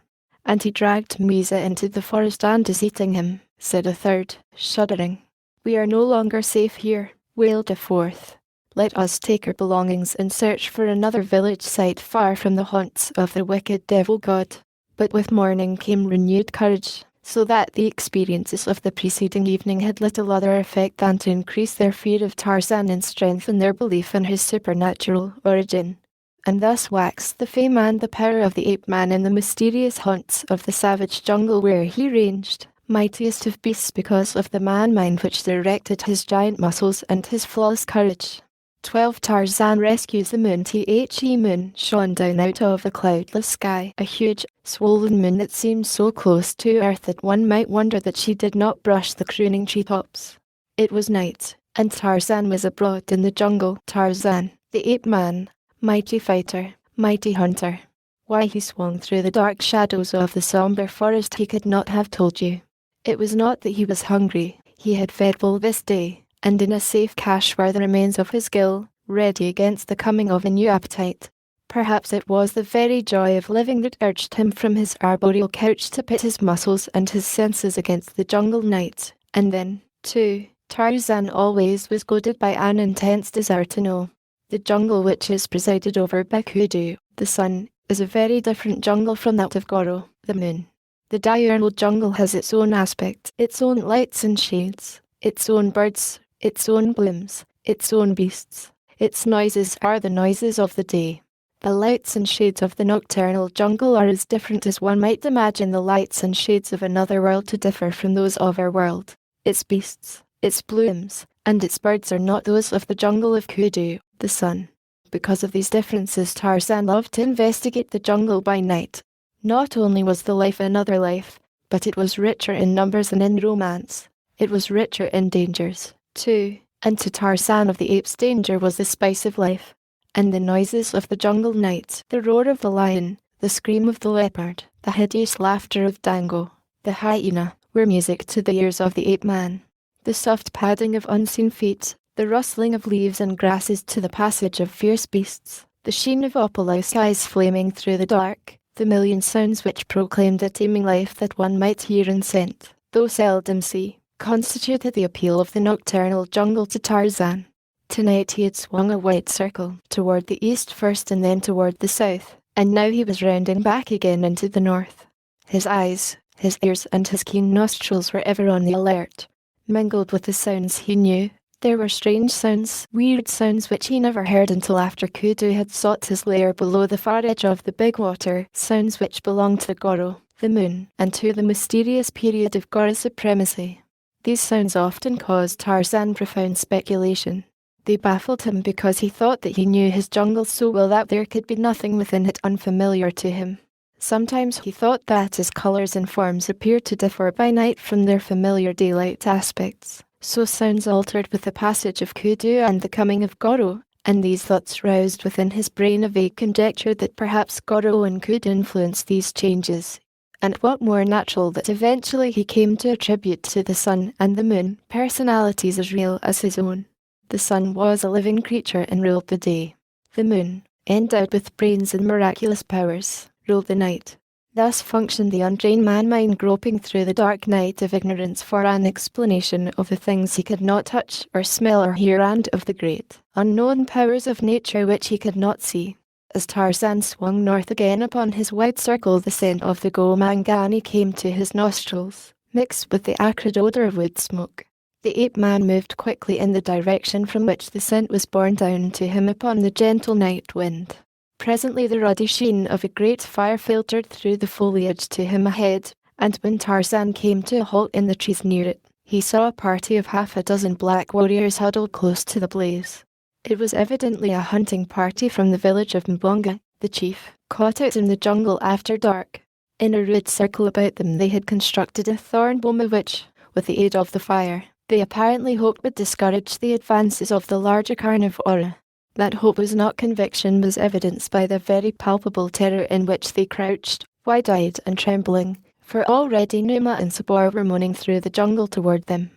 "And he dragged Muiza into the forest and is eating him," said a third, shuddering. "We are no longer safe here," wailed a fourth. "Let us take our belongings and search for another village site far from the haunts of the wicked devil god." But with morning came renewed courage, so that the experiences of the preceding evening had little other effect than to increase their fear of Tarzan and strengthen their belief in his supernatural origin. And thus waxed the fame and the power of the ape-man in the mysterious haunts of the savage jungle where he ranged, mightiest of beasts because of the man-mind which directed his giant muscles and his flawless courage. 12 Tarzan rescues the moon. The moon shone down out of the cloudless sky, a huge, swollen moon that seemed so close to earth that one might wonder that she did not brush the crooning treetops. It was night, and Tarzan was abroad in the jungle. Tarzan, the ape-man, mighty fighter, mighty hunter. Why he swung through the dark shadows of the somber forest he could not have told you. It was not that he was hungry, he had fed full this day, and in a safe cache were the remains of his gill, ready against the coming of a new appetite. Perhaps it was the very joy of living that urged him from his arboreal couch to pit his muscles and his senses against the jungle night. And then, too, Tarzan always was goaded by an intense desire to know. The jungle which is presided over by Kudu, the sun, is a very different jungle from that of Goro, the moon. The diurnal jungle has its own aspect, its own lights and shades, its own birds, its own blooms, its own beasts. Its noises are the noises of the day. The lights and shades of the nocturnal jungle are as different as one might imagine the lights and shades of another world to differ from those of our world. Its beasts, its blooms, and its birds are not those of the jungle of Kudu, the sun. Because of these differences, Tarzan loved to investigate the jungle by night. Not only was the life another life, but it was richer in numbers and in romance. It was richer in dangers, too, and to Tarzan of the Apes danger was the spice of life. And the noises of the jungle night, the roar of the lion, the scream of the leopard, the hideous laughter of Dango, the hyena, were music to the ears of the ape-man. The soft padding of unseen feet, the rustling of leaves and grasses to the passage of fierce beasts, the sheen of opal skies flaming through the dark, the million sounds which proclaimed a teeming life that one might hear and scent, though seldom see, constituted the appeal of the nocturnal jungle to Tarzan. Tonight he had swung a wide circle, toward the east first and then toward the south, and now he was rounding back again into the north. His eyes, his ears and his keen nostrils were ever on the alert. Mingled with the sounds he knew, there were strange sounds, weird sounds which he never heard until after Kudu had sought his lair below the far edge of the big water, sounds which belonged to Goro, the moon, and to the mysterious period of Goro's supremacy. These sounds often caused Tarzan profound speculation. They baffled him because he thought that he knew his jungle so well that there could be nothing within it unfamiliar to him. Sometimes he thought that his colours and forms appeared to differ by night from their familiar daylight aspects, so sounds altered with the passage of Kudu and the coming of Goro, and these thoughts roused within his brain a vague conjecture that perhaps Goro and could influence these changes. And what more natural that eventually he came to attribute to the sun and the moon personalities as real as his own. The sun was a living creature and ruled the day. The moon, endowed with brains and miraculous powers, ruled the night. Thus functioned the untrained man mind groping through the dark night of ignorance for an explanation of the things he could not touch or smell or hear and of the great, unknown powers of nature which he could not see. As Tarzan swung north again upon his wide circle, the scent of the Go-Mangani came to his nostrils, mixed with the acrid odor of wood smoke. The ape-man moved quickly in the direction from which the scent was borne down to him upon the gentle night wind. Presently the ruddy sheen of a great fire filtered through the foliage to him ahead, and when Tarzan came to a halt in the trees near it, he saw a party of half a dozen black warriors huddled close to the blaze. It was evidently a hunting party from the village of Mbonga, the chief, caught out in the jungle after dark. In a rude circle about them they had constructed a thorn boma which, with the aid of the fire, they apparently hoped would discourage the advances of the larger carnivora. That hope was not conviction was evidenced by the very palpable terror in which they crouched, wide-eyed and trembling, for already Numa and Sabor were moaning through the jungle toward them.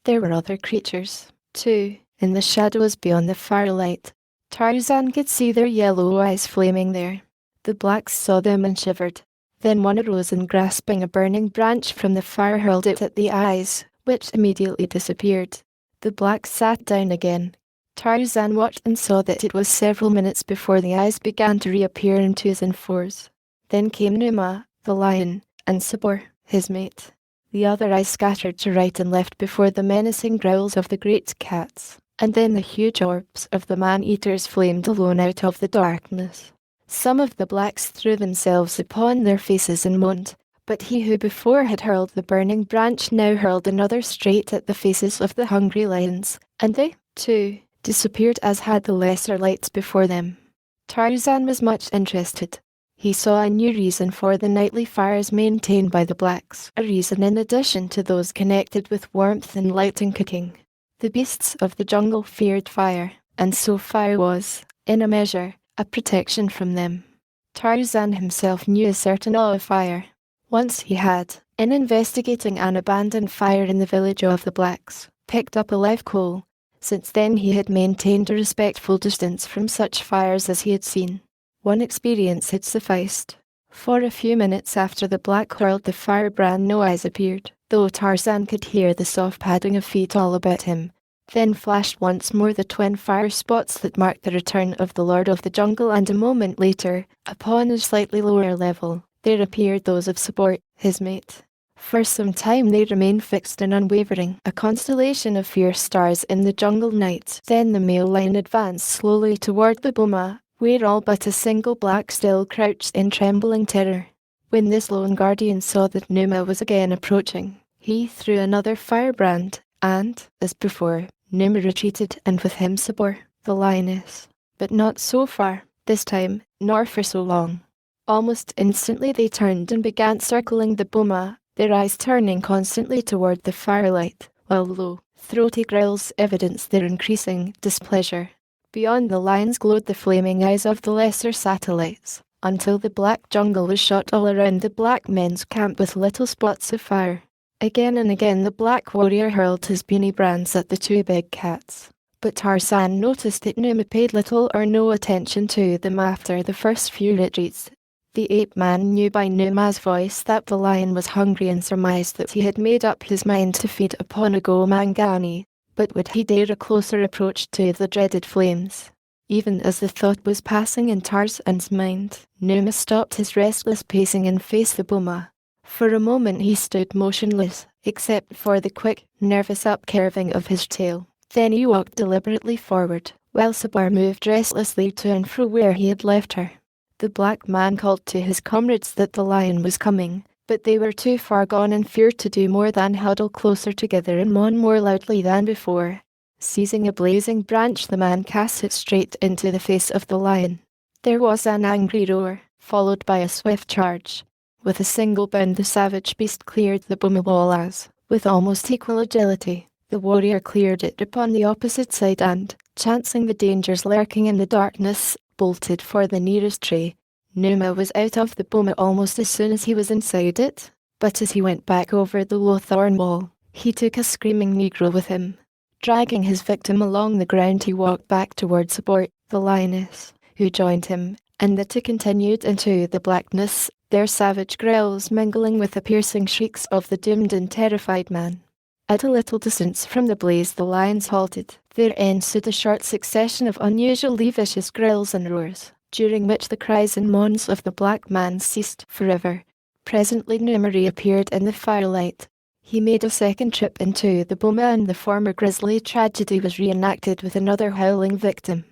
There were other creatures, too, in the shadows beyond the firelight. Tarzan could see their yellow eyes flaming there. The blacks saw them and shivered. Then one arose and grasping a burning branch from the fire hurled it at the eyes, which immediately disappeared. The blacks sat down again. Tarzan watched and saw that it was several minutes before the eyes began to reappear in twos and fours. Then came Numa, the lion, and Sabor, his mate. The other eyes scattered to right and left before the menacing growls of the great cats, and then the huge orbs of the man-eaters flamed alone out of the darkness. Some of the blacks threw themselves upon their faces and moaned, but he who before had hurled the burning branch now hurled another straight at the faces of the hungry lions, and they, too, disappeared as had the lesser lights before them. Tarzan was much interested. He saw a new reason for the nightly fires maintained by the blacks, a reason in addition to those connected with warmth and light and cooking. The beasts of the jungle feared fire, and so fire was, in a measure, a protection from them. Tarzan himself knew a certain awe of fire. Once he had, in investigating an abandoned fire in the village of the blacks, picked up a live coal. Since then he had maintained a respectful distance from such fires as he had seen. One experience had sufficed. For a few minutes after the black hurled the firebrand no eyes appeared, though Tarzan could hear the soft padding of feet all about him. Then flashed once more the twin fire spots that marked the return of the Lord of the Jungle, and a moment later, upon a slightly lower level, there appeared those of Sabor, his mate. For some time they remained fixed and unwavering, a constellation of fierce stars in the jungle night. Then the male lion advanced slowly toward the boma, where all but a single black still crouched in trembling terror. When this lone guardian saw that Numa was again approaching, he threw another firebrand, and, as before, Numa retreated, and with him Sabor, the lioness. But not so far, this time, nor for so long. Almost instantly they turned and began circling the boma, their eyes turning constantly toward the firelight, while low, throaty growls evidenced their increasing displeasure. Beyond the lions glowed the flaming eyes of the lesser satellites, until the black jungle was shot all around the black men's camp with little spots of fire. Again and again the black warrior hurled his puny brands at the two big cats, but Tarzan noticed that Numa paid little or no attention to them after the first few retreats. The ape-man knew by Numa's voice that the lion was hungry and surmised that he had made up his mind to feed upon a Go-Mangani, but would he dare a closer approach to the dreaded flames? Even as the thought was passing in Tarzan's mind, Numa stopped his restless pacing and faced the boma. For a moment he stood motionless, except for the quick, nervous up-curving of his tail. Then he walked deliberately forward, while Sabor moved restlessly to and fro where he had left her. The black man called to his comrades that the lion was coming, but they were too far gone and feared to do more than huddle closer together and moan more loudly than before. Seizing a blazing branch, the man cast it straight into the face of the lion. There was an angry roar, followed by a swift charge. With a single bound, the savage beast cleared the boma wall as, with almost equal agility, the warrior cleared it upon the opposite side and, chancing the dangers lurking in the darkness, bolted for the nearest tree. Numa was out of the boma almost as soon as he was inside it, but as he went back over the low thorn wall, he took a screaming negro with him. Dragging his victim along the ground, he walked back towards Abort, the lioness, who joined him, and the two continued into the blackness, their savage growls mingling with the piercing shrieks of the doomed and terrified man. At a little distance from the blaze, the lions halted. There ensued a short succession of unusually vicious growls and roars, during which the cries and moans of the black man ceased forever. Presently Numa reappeared in the firelight. He made a second trip into the boma, and the former grisly tragedy was reenacted with another howling victim.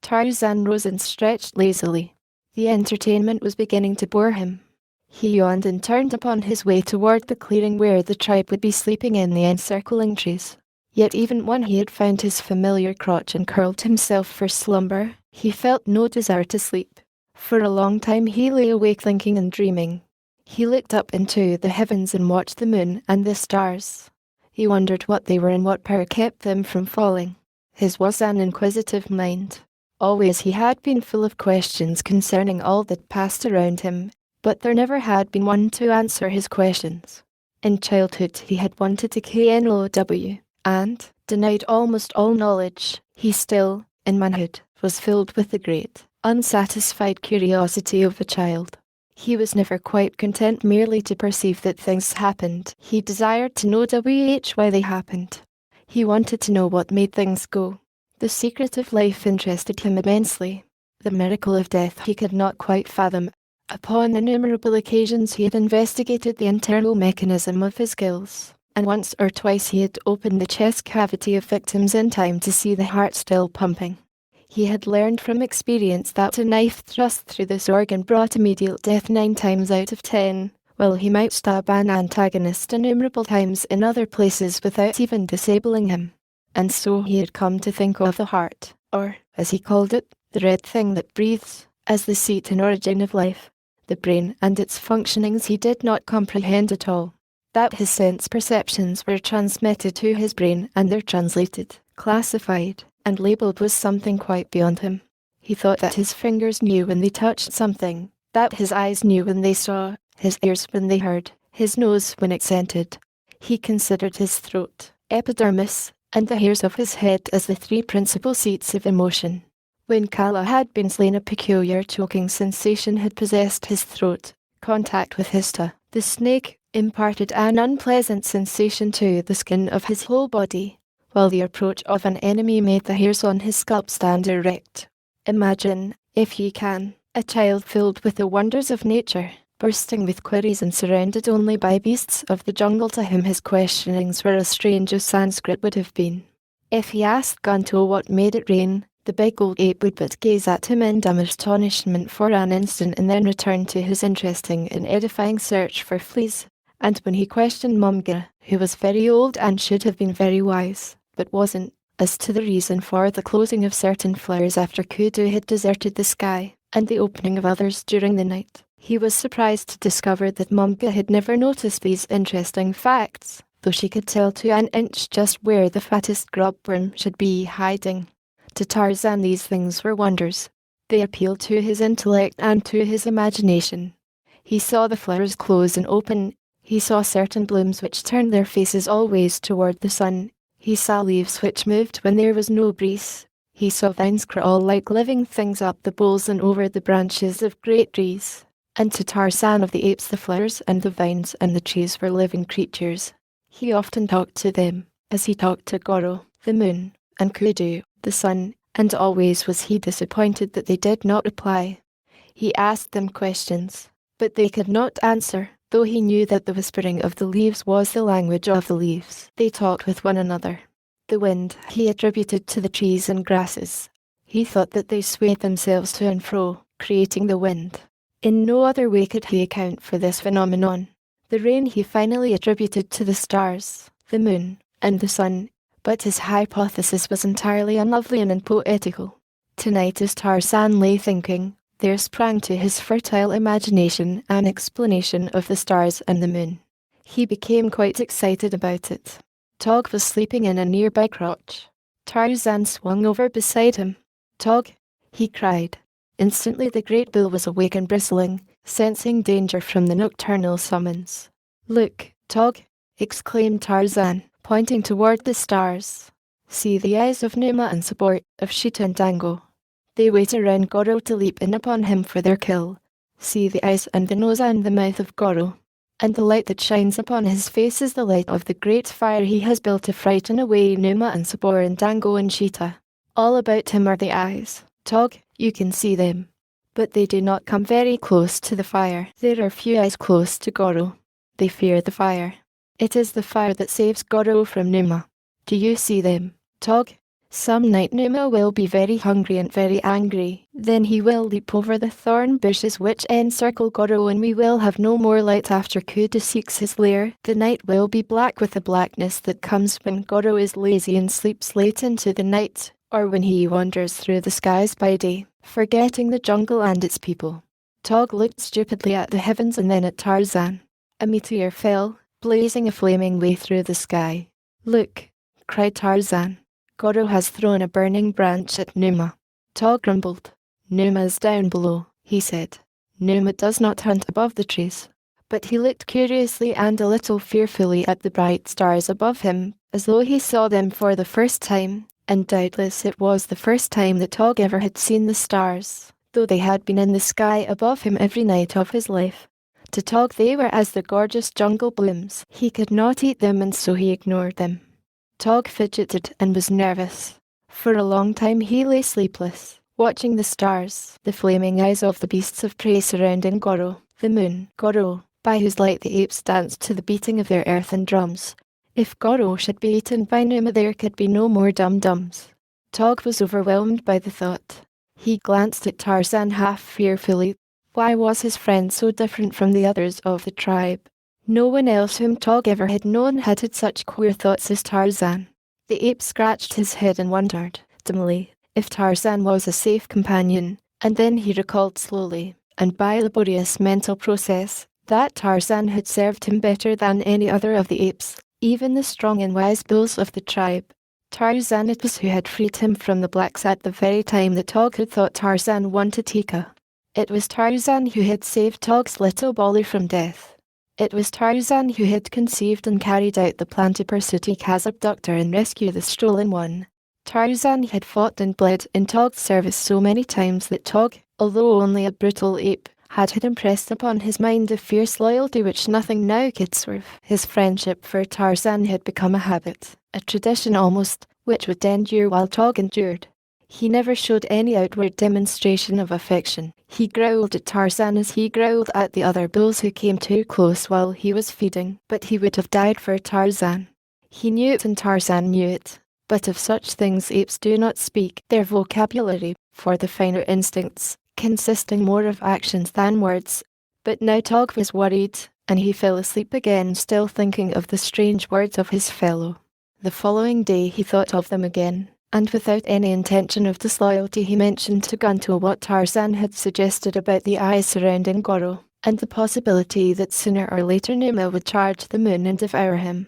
Tarzan rose and stretched lazily. The entertainment was beginning to bore him. He yawned and turned upon his way toward the clearing where the tribe would be sleeping in the encircling trees. Yet even when he had found his familiar crotch and curled himself for slumber, he felt no desire to sleep. For a long time he lay awake thinking and dreaming. He looked up into the heavens and watched the moon and the stars. He wondered what they were and what power kept them from falling. His was an inquisitive mind. Always he had been full of questions concerning all that passed around him, but there never had been one to answer his questions. In childhood he had wanted to know, and, denied almost all knowledge, he still, in manhood, was filled with the great, unsatisfied curiosity of a child. He was never quite content merely to perceive that things happened. He desired to know why they happened. He wanted to know what made things go. The secret of life interested him immensely. The miracle of death he could not quite fathom. Upon innumerable occasions he had investigated the internal mechanism of his gills, and once or twice he had opened the chest cavity of victims in time to see the heart still pumping. He had learned from experience that a knife thrust through this organ brought immediate death 9 times out of 10, while he might stab an antagonist innumerable times in other places without even disabling him. And so he had come to think of the heart, or, as he called it, the red thing that breathes, as the seat and origin of life. The brain and its functionings he did not comprehend at all. That his sense perceptions were transmitted to his brain and they're translated, classified, and labelled was something quite beyond him. He thought that his fingers knew when they touched something, that his eyes knew when they saw, his ears when they heard, his nose when it scented. He considered his throat, epidermis, and the hairs of his head as the 3 principal seats of emotion. When Kala had been slain, a peculiar choking sensation had possessed his throat. Contact with Hista, the snake, imparted an unpleasant sensation to the skin of his whole body, while the approach of an enemy made the hairs on his scalp stand erect. Imagine, if ye can, a child filled with the wonders of nature, bursting with queries and surrounded only by beasts of the jungle. To him his questionings were as strange as Sanskrit would have been. If he asked Gunto what made it rain, the big old ape would but gaze at him in dumb astonishment for an instant and then return to his interesting and edifying search for fleas. And when he questioned Mumga, who was very old and should have been very wise, but wasn't, as to the reason for the closing of certain flowers after Kudu had deserted the sky, and the opening of others during the night, he was surprised to discover that Mumga had never noticed these interesting facts, though she could tell to an inch just where the fattest grubworm should be hiding. To Tarzan these things were wonders. They appealed to his intellect and to his imagination. He saw the flowers close and open. He saw certain blooms which turned their faces always toward the sun. He saw leaves which moved when there was no breeze. He saw vines crawl like living things up the boles and over the branches of great trees. And to Tarzan of the apes the flowers and the vines and the trees were living creatures. He often talked to them, as he talked to Goro, the moon, and Kudu, the sun, and always was he disappointed that they did not reply. He asked them questions, but they could not answer. Though he knew that the whispering of the leaves was the language of the leaves, they talked with one another. The wind he attributed to the trees and grasses. He thought that they swayed themselves to and fro, creating the wind. In no other way could he account for this phenomenon. The rain he finally attributed to the stars, the moon, and the sun, But his hypothesis was entirely unlovely and unpoetical. Tonight, as Tarzan lay thinking, there sprang to his fertile imagination an explanation of the stars and the moon. He became quite excited about it. Tog was sleeping in a nearby crotch. Tarzan swung over beside him. "Tog!" he cried. Instantly the great bull was awake and bristling, sensing danger from the nocturnal summons. "Look, Tog!" exclaimed Tarzan, pointing toward the stars. "See the eyes of Numa and Sabor, of Sheeta and Dango. They wait around Goro to leap in upon him for their kill. See the eyes and the nose and the mouth of Goro. And the light that shines upon his face is the light of the great fire he has built to frighten away Numa and Sabor and Dango and Sheeta. All about him are the eyes. Tog, you can see them. But they do not come very close to the fire. There are few eyes close to Goro. They fear the fire. It is the fire that saves Goro from Numa. Do you see them, Tog? Some night Numa will be very hungry and very angry. Then he will leap over the thorn bushes which encircle Goro, and we will have no more light after Kudu seeks his lair. The night will be black with the blackness that comes when Goro is lazy and sleeps late into the night, or when he wanders through the skies by day, forgetting the jungle and its people." Tog looked stupidly at the heavens and then at Tarzan. A meteor fell, blazing a flaming way through the sky. "Look!" cried Tarzan. "Goro has thrown a burning branch at Numa." Tog grumbled. "Numa is down below," he said. "Numa does not hunt above the trees." But he looked curiously and a little fearfully at the bright stars above him, as though he saw them for the first time, and doubtless it was the first time that Tog ever had seen the stars, though they had been in the sky above him every night of his life. To Tog they were as the gorgeous jungle blooms. He could not eat them, and so he ignored them. Tog fidgeted and was nervous. For a long time he lay sleepless, watching the stars, the flaming eyes of the beasts of prey surrounding Goro, the moon, Goro, by whose light the apes danced to the beating of their earthen drums. If Goro should be eaten by Numa, there could be no more dum-dums. Tog was overwhelmed by the thought. He glanced at Tarzan half fearfully. Why was his friend so different from the others of the tribe? No one else whom Tog ever had known had such queer thoughts as Tarzan. The ape scratched his head and wondered, dimly, if Tarzan was a safe companion, and then he recalled slowly, and by a laborious mental process, that Tarzan had served him better than any other of the apes, even the strong and wise bulls of the tribe. Tarzan it was who had freed him from the blacks at the very time that Tog had thought Tarzan wanted Teeka. It was Tarzan who had saved Tog's little Bolly from death. It was Tarzan who had conceived and carried out the plan to pursue Teeka's abductor and rescue the stolen one. Tarzan had fought and bled in Tog's service so many times that Tog, although only a brutal ape, had impressed upon his mind a fierce loyalty which nothing now could swerve. His friendship for Tarzan had become a habit, a tradition almost, which would endure while Tog endured. He never showed any outward demonstration of affection. He growled at Tarzan as he growled at the other bulls who came too close while he was feeding, but he would have died for Tarzan. He knew it and Tarzan knew it, but of such things apes do not speak. Their vocabulary, for the finer instincts, consisting more of actions than words. But now Tog was worried, and he fell asleep again, still thinking of the strange words of his fellow. The following day he thought of them again, and without any intention of disloyalty he mentioned to Gunto what Tarzan had suggested about the eyes surrounding Goro, and the possibility that sooner or later Numa would charge the moon and devour him.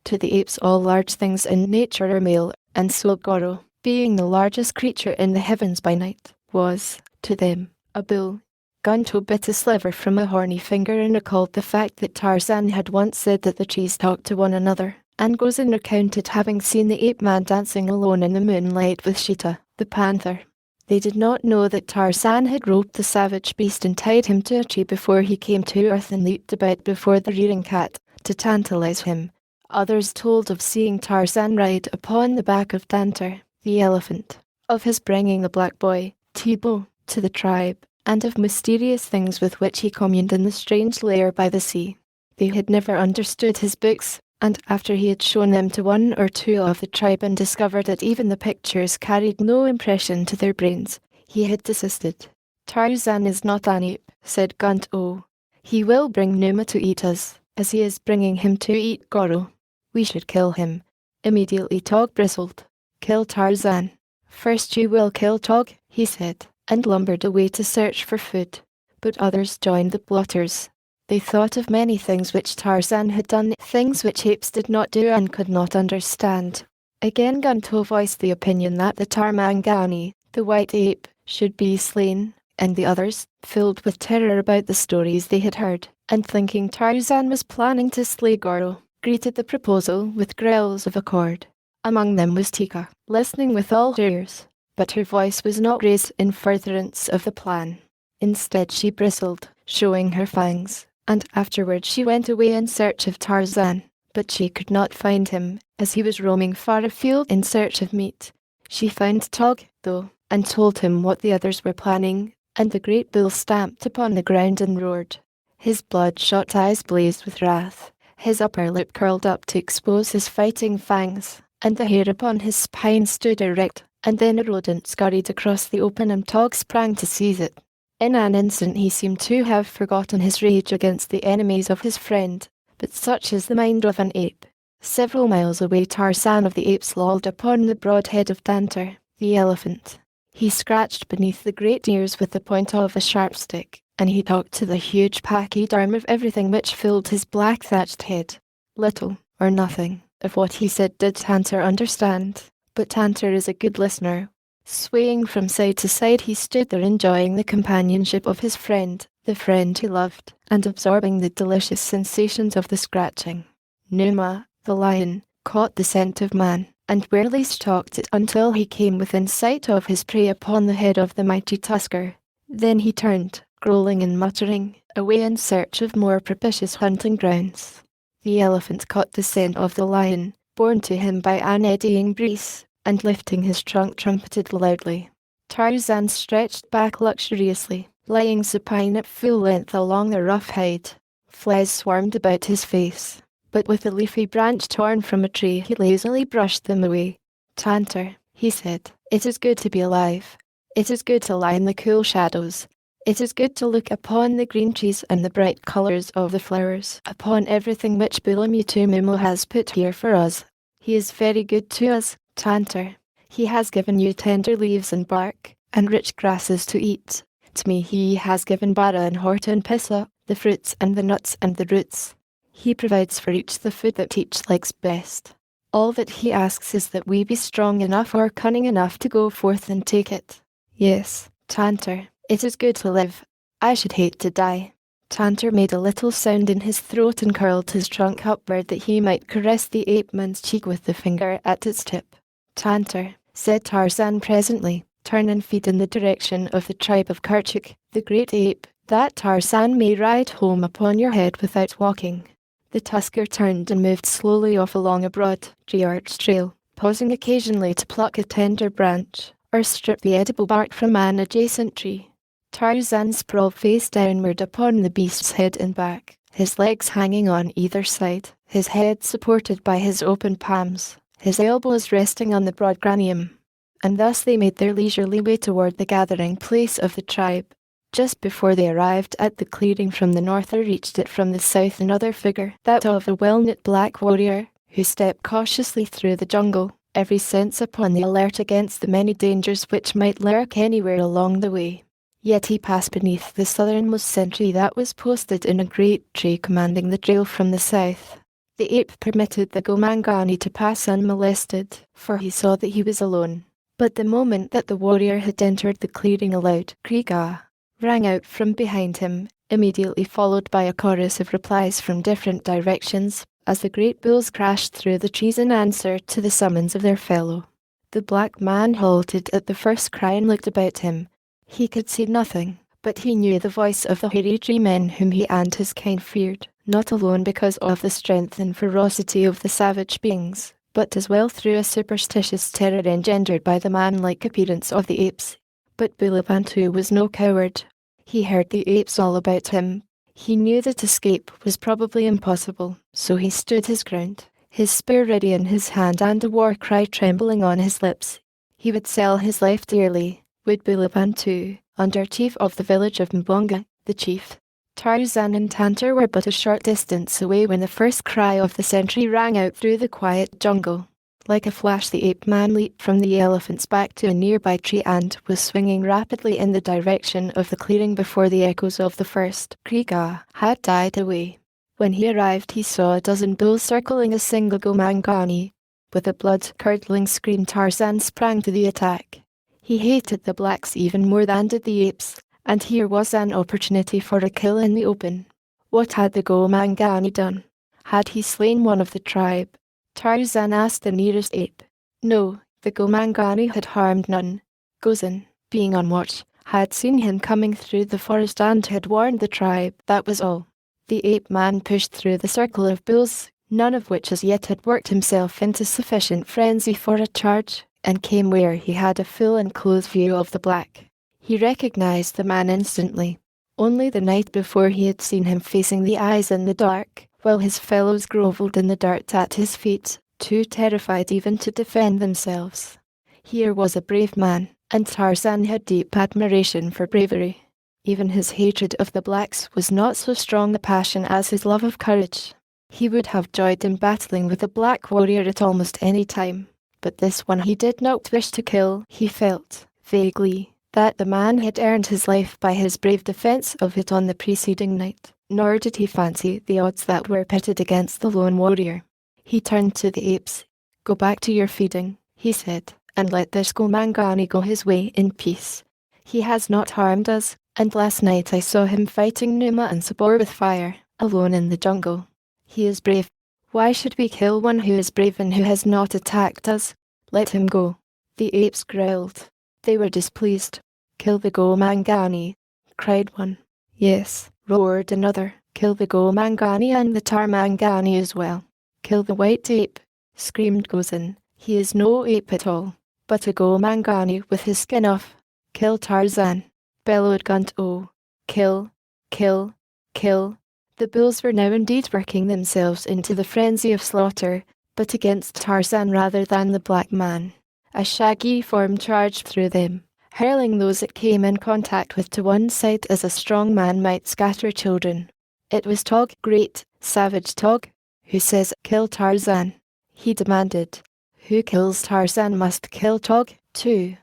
To the apes all large things in nature are male, and so Goro, being the largest creature in the heavens by night, was, to them, a bull. Gunto bit a sliver from a horny finger and recalled the fact that Tarzan had once said that the trees talked to one another, and Gozan recounted having seen the ape-man dancing alone in the moonlight with Sheeta, the panther. They did not know that Tarzan had roped the savage beast and tied him to a tree before he came to earth and leaped about before the rearing cat, to tantalize him. Others told of seeing Tarzan ride upon the back of Danter, the elephant, of his bringing the black boy, Tibo, to the tribe, and of mysterious things with which he communed in the strange lair by the sea. They had never understood his books, and after he had shown them to one or two of the tribe and discovered that even the pictures carried no impression to their brains, he had desisted. "Tarzan is not an ape," said Gunto. "He will bring Numa to eat us, as he is bringing him to eat Goro. We should kill him. Immediately Tog bristled. Kill Tarzan. First you will kill Tog, he said, and lumbered away to search for food. But others joined the plotters. They thought of many things which Tarzan had done, things which apes did not do and could not understand. Again Gunto voiced the opinion that the Tarmangani, the white ape, should be slain, and the others, filled with terror about the stories they had heard, and thinking Tarzan was planning to slay Goro, greeted the proposal with growls of accord. Among them was Tika, listening with all her ears, but her voice was not raised in furtherance of the plan. Instead she bristled, showing her fangs, and afterward she went away in search of Tarzan, but she could not find him, as he was roaming far afield in search of meat. She found Tog, though, and told him what the others were planning, and the great bull stamped upon the ground and roared. His bloodshot eyes blazed with wrath, his upper lip curled up to expose his fighting fangs, and the hair upon his spine stood erect, and then a rodent scurried across the open and Tog sprang to seize it. In an instant he seemed to have forgotten his rage against the enemies of his friend, but such is the mind of an ape. Several miles away Tarzan of the Apes lolled upon the broad head of Tantor, the elephant. He scratched beneath the great ears with the point of a sharp stick, and he talked to the huge pachyderm of everything which filled his black thatched head. Little, or nothing, of what he said did Tantor understand, but Tantor is a good listener. Swaying from side to side he stood there enjoying the companionship of his friend, the friend he loved, and absorbing the delicious sensations of the scratching. Numa, the lion, caught the scent of man, and warily stalked it until he came within sight of his prey upon the head of the mighty tusker. Then he turned, growling and muttering, away in search of more propitious hunting grounds. The elephant caught the scent of the lion, borne to him by an eddying breeze, and lifting his trunk trumpeted loudly. Tarzan stretched back luxuriously, lying supine at full length along the rough hide. Flies swarmed about his face, but with a leafy branch torn from a tree he lazily brushed them away. Tantor, he said, it is good to be alive. It is good to lie in the cool shadows. It is good to look upon the green trees and the bright colours of the flowers, upon everything which Bulamutumimu has put here for us. He is very good to us, Tantor. He has given you tender leaves and bark, and rich grasses to eat. To me he has given bara and horta and pissa, the fruits and the nuts and the roots. He provides for each the food that each likes best. All that he asks is that we be strong enough or cunning enough to go forth and take it. Yes, Tantor, it is good to live. I should hate to die. Tantor made a little sound in his throat and curled his trunk upward that he might caress the ape-man's cheek with the finger at its tip. Tantor, said Tarzan presently, turn and feed in the direction of the tribe of Kerchuk, the great ape, that Tarzan may ride home upon your head without walking. The tusker turned and moved slowly off along a broad, tree-arched trail, pausing occasionally to pluck a tender branch, or strip the edible bark from an adjacent tree. Tarzan sprawled face downward upon the beast's head and back, his legs hanging on either side, his head supported by his open palms, his elbows resting on the broad cranium. And thus they made their leisurely way toward the gathering place of the tribe. Just before they arrived at the clearing from the north there reached it from the south another figure, that of a well-knit black warrior, who stepped cautiously through the jungle, every sense upon the alert against the many dangers which might lurk anywhere along the way. Yet he passed beneath the southernmost sentry that was posted in a great tree commanding the trail from the south. The ape permitted the Gomangani to pass unmolested, for he saw that he was alone. But the moment that the warrior had entered the clearing a loud "Kriga" rang out from behind him, immediately followed by a chorus of replies from different directions, as the great bulls crashed through the trees in answer to the summons of their fellow. The black man halted at the first cry and looked about him. He could see nothing, but he knew the voice of the Haridri men whom he and his kind feared, not alone because of the strength and ferocity of the savage beings, but as well through a superstitious terror engendered by the man-like appearance of the apes. But Bulabantu was no coward. He heard the apes all about him. He knew that escape was probably impossible, so he stood his ground, his spear ready in his hand and a war cry trembling on his lips. He would sell his life dearly, would Bulabantu, under chief of the village of Mbonga, the chief. Tarzan and Tantor were but a short distance away when the first cry of the sentry rang out through the quiet jungle. Like a flash the ape-man leaped from the elephant's back to a nearby tree and was swinging rapidly in the direction of the clearing before the echoes of the first "Kriega" had died away. When he arrived he saw a dozen bulls circling a single Gomangani. With a blood-curdling scream Tarzan sprang to the attack. He hated the blacks even more than did the apes, and here was an opportunity for a kill in the open. What had the Gomangani done? Had he slain one of the tribe? Tarzan asked the nearest ape. No, the Gomangani had harmed none. Gozan, being on watch, had seen him coming through the forest and had warned the tribe, that was all. The ape-man pushed through the circle of bulls, none of which as yet had worked himself into sufficient frenzy for a charge, and came where he had a full and close view of the black. He recognized the man instantly. Only the night before he had seen him facing the eyes in the dark, while his fellows grovelled in the dirt at his feet, too terrified even to defend themselves. Here was a brave man, and Tarzan had deep admiration for bravery. Even his hatred of the blacks was not so strong a passion as his love of courage. He would have joyed in battling with a black warrior at almost any time, but this one he did not wish to kill. He felt, vaguely, that the man had earned his life by his brave defense of it on the preceding night, nor did he fancy the odds that were pitted against the lone warrior. He turned to the apes. "Go back to your feeding," he said, "and let this Gomangani go his way in peace. He has not harmed us, and last night I saw him fighting Numa and Sabor with fire, alone in the jungle. He is brave. Why should we kill one who is brave and who has not attacked us? Let him go." The apes growled. They were displeased. "Kill the Gomangani," cried one. "Yes," roared another. "Kill the Gomangani and the Tarmangani as well." "Kill the white ape," screamed Gozan. "He is no ape at all, but a Gomangani with his skin off." "Kill Tarzan," bellowed Gunto. "Kill, kill, kill." The bulls were now indeed working themselves into the frenzy of slaughter, but against Tarzan rather than the black man. A shaggy form charged through them, hurling those it came in contact with to one side as a strong man might scatter children. It was Tog, great, savage Tog. "Who says kill Tarzan?" he demanded. "Who kills Tarzan must kill Tog, too.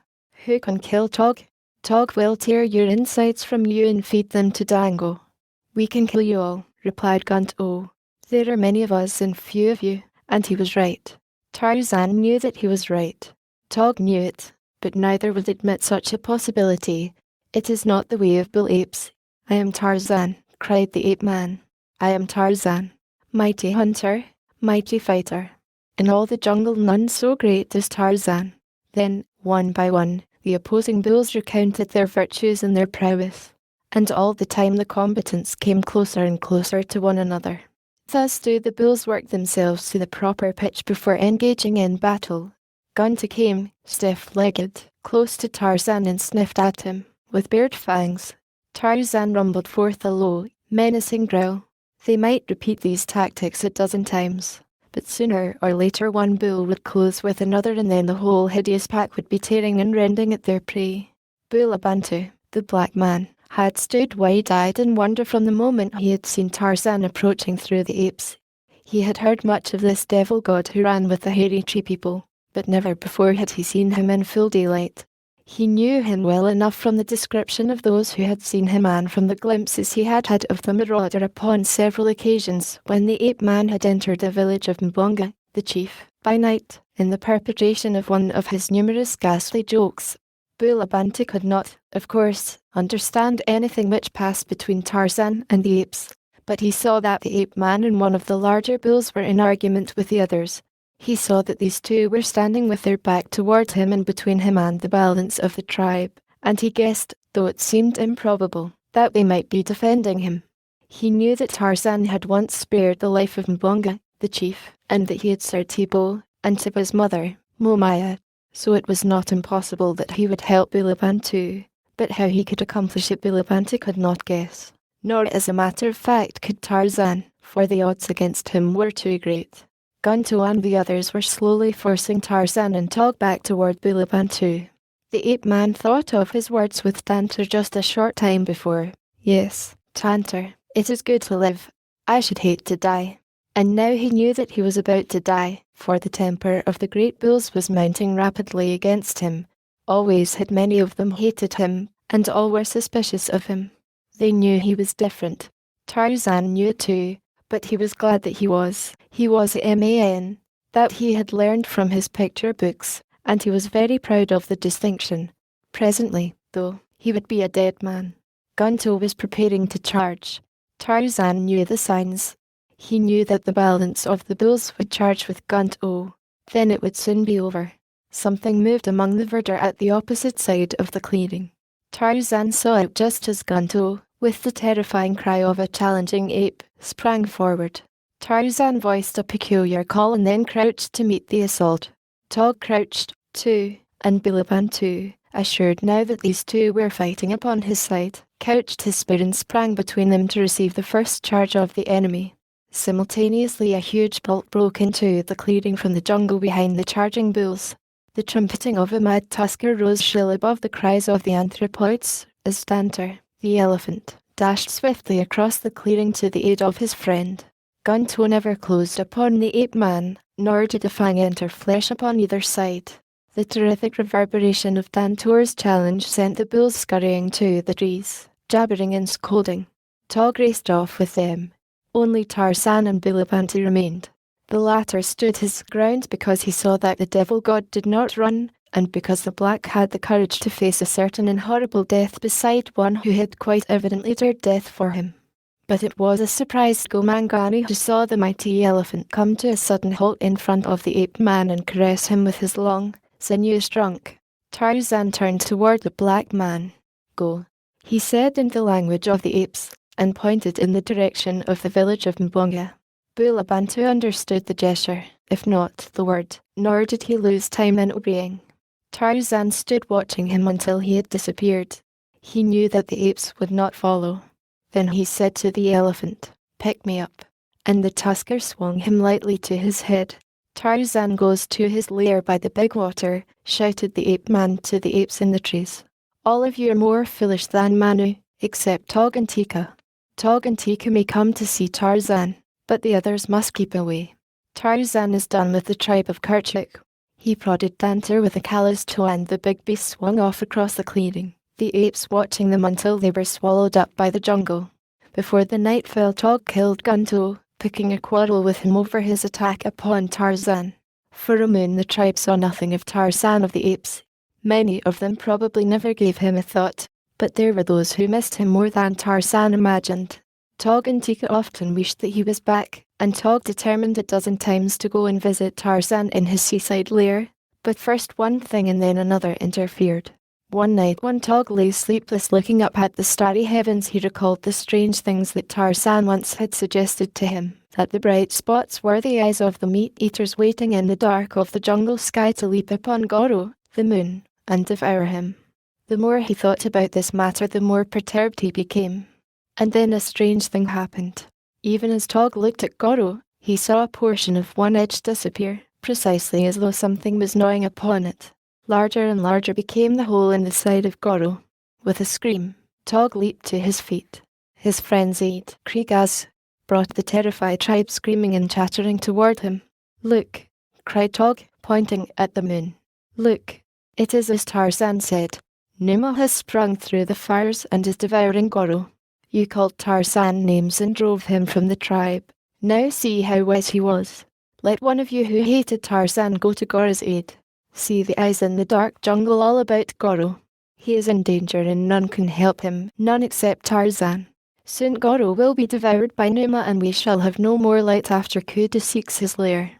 Who can kill Tog? Tog will tear your insides from you and feed them to Dango." "We can kill you all," replied Gunto. "There are many of us and few of you," and he was right. Tarzan knew that he was right. Tog knew it, but neither would admit such a possibility. "It is not the way of bull apes." "I am Tarzan," cried the ape-man. "I am Tarzan. Mighty hunter, mighty fighter. In all the jungle none so great as Tarzan." Then, one by one, the opposing bulls recounted their virtues and their prowess. And all the time the combatants came closer and closer to one another. Thus do the bulls work themselves to the proper pitch before engaging in battle. Gunto came, stiff-legged, close to Tarzan and sniffed at him, with bared fangs. Tarzan rumbled forth a low, menacing growl. They might repeat these tactics a dozen times, but sooner or later one bull would close with another and then the whole hideous pack would be tearing and rending at their prey. Bulabantu, the black man, had stood wide-eyed in wonder from the moment he had seen Tarzan approaching through the apes. He had heard much of this devil god who ran with the hairy tree people, but never before had he seen him in full daylight. He knew him well enough from the description of those who had seen him and from the glimpses he had had of the marauder upon several occasions when the ape-man had entered the village of Mbonga, the chief, by night, in the perpetration of one of his numerous ghastly jokes. Bulabantu could not, of course, understand anything which passed between Tarzan and the apes, but he saw that the ape-man and one of the larger bulls were in argument with the others. He saw that these two were standing with their back toward him and between him and the balance of the tribe, and he guessed, though it seemed improbable, that they might be defending him. He knew that Tarzan had once spared the life of Mbonga, the chief, and that he had served Tibo, and Tibo's mother, Momaya, so it was not impossible that he would help Bulabantu, but how he could accomplish it Bulabantu could not guess. Nor as a matter of fact could Tarzan, for the odds against him were too great. Gunto and the others were slowly forcing Tarzan and Tog back toward Bulabantu. The ape-man thought of his words with Tantor just a short time before. "Yes, Tantor, it is good to live. I should hate to die." And now he knew that he was about to die, for the temper of the great bulls was mounting rapidly against him. Always had many of them hated him, and all were suspicious of him. They knew he was different. Tarzan knew it too, but he was glad that he was. He was a man, that he had learned from his picture books, and he was very proud of the distinction. Presently, though, he would be a dead man. Gunto was preparing to charge. Tarzan knew the signs. He knew that the balance of the bulls would charge with Gunto. Then it would soon be over. Something moved among the verdure at the opposite side of the clearing. Tarzan saw it just as Gunto, with the terrifying cry of a challenging ape, sprang forward. Tarzan voiced a peculiar call and then crouched to meet the assault. Tog crouched, too, and Bulaban too, assured now that these two were fighting upon his side, couched his spear and sprang between them to receive the first charge of the enemy. Simultaneously a huge bolt broke into the clearing from the jungle behind the charging bulls. The trumpeting of a mad tusker rose shrill above the cries of the anthropoids, as Danter, the elephant, dashed swiftly across the clearing to the aid of his friend. Gunto never closed upon the ape-man, nor did a fang enter flesh upon either side. The terrific reverberation of Dantor's challenge sent the bulls scurrying to the trees, jabbering and scolding. Tog raced off with them. Only Tarzan and Bulabantu remained. The latter stood his ground because he saw that the devil god did not run, and because the black had the courage to face a certain and horrible death beside one who had quite evidently dared death for him. But it was a surprised Gomangani who saw the mighty elephant come to a sudden halt in front of the ape-man and caress him with his long, sinuous trunk. Tarzan turned toward the black man. "Go," he said in the language of the apes, and pointed in the direction of the village of Mbonga. Bulabantu understood the gesture, if not the word, nor did he lose time in obeying. Tarzan stood watching him until he had disappeared. He knew that the apes would not follow. Then he said to the elephant, "Pick me up," and the tusker swung him lightly to his head. "Tarzan goes to his lair by the big water," shouted the ape-man to the apes in the trees. "All of you are more foolish than Manu, except Tog and Tika. Tog and Tika may come to see Tarzan, but the others must keep away. Tarzan is done with the tribe of Kerchuk." He prodded Danter with a calloused toe and the big beast swung off across the clearing, the apes watching them until they were swallowed up by the jungle. Before the night fell, Tog killed Gunto, picking a quarrel with him over his attack upon Tarzan. For a moon the tribe saw nothing of Tarzan of the apes. Many of them probably never gave him a thought, but there were those who missed him more than Tarzan imagined. Tog and Tika often wished that he was back, and Tog determined a dozen times to go and visit Tarzan in his seaside lair. But first one thing and then another interfered. One night when Tog lay sleepless looking up at the starry heavens, he recalled the strange things that Tarzan once had suggested to him, that the bright spots were the eyes of the meat-eaters waiting in the dark of the jungle sky to leap upon Goro, the moon, and devour him. The more he thought about this matter, the more perturbed he became. And then a strange thing happened. Even as Tog looked at Goro, he saw a portion of one edge disappear, precisely as though something was gnawing upon it. Larger and larger became the hole in the side of Goro. With a scream, Tog leaped to his feet. His frenzied Kriegaz brought the terrified tribe screaming and chattering toward him. "Look," cried Tog, pointing at the moon. "Look, it is as Tarzan said. Numa has sprung through the fires and is devouring Goro. You called Tarzan names and drove him from the tribe. Now see how wise he was. Let one of you who hated Tarzan go to Goro's aid. See the eyes in the dark jungle all about Goro. He is in danger and none can help him, none except Tarzan. Soon Goro will be devoured by Numa and we shall have no more light after Kudu seeks his lair.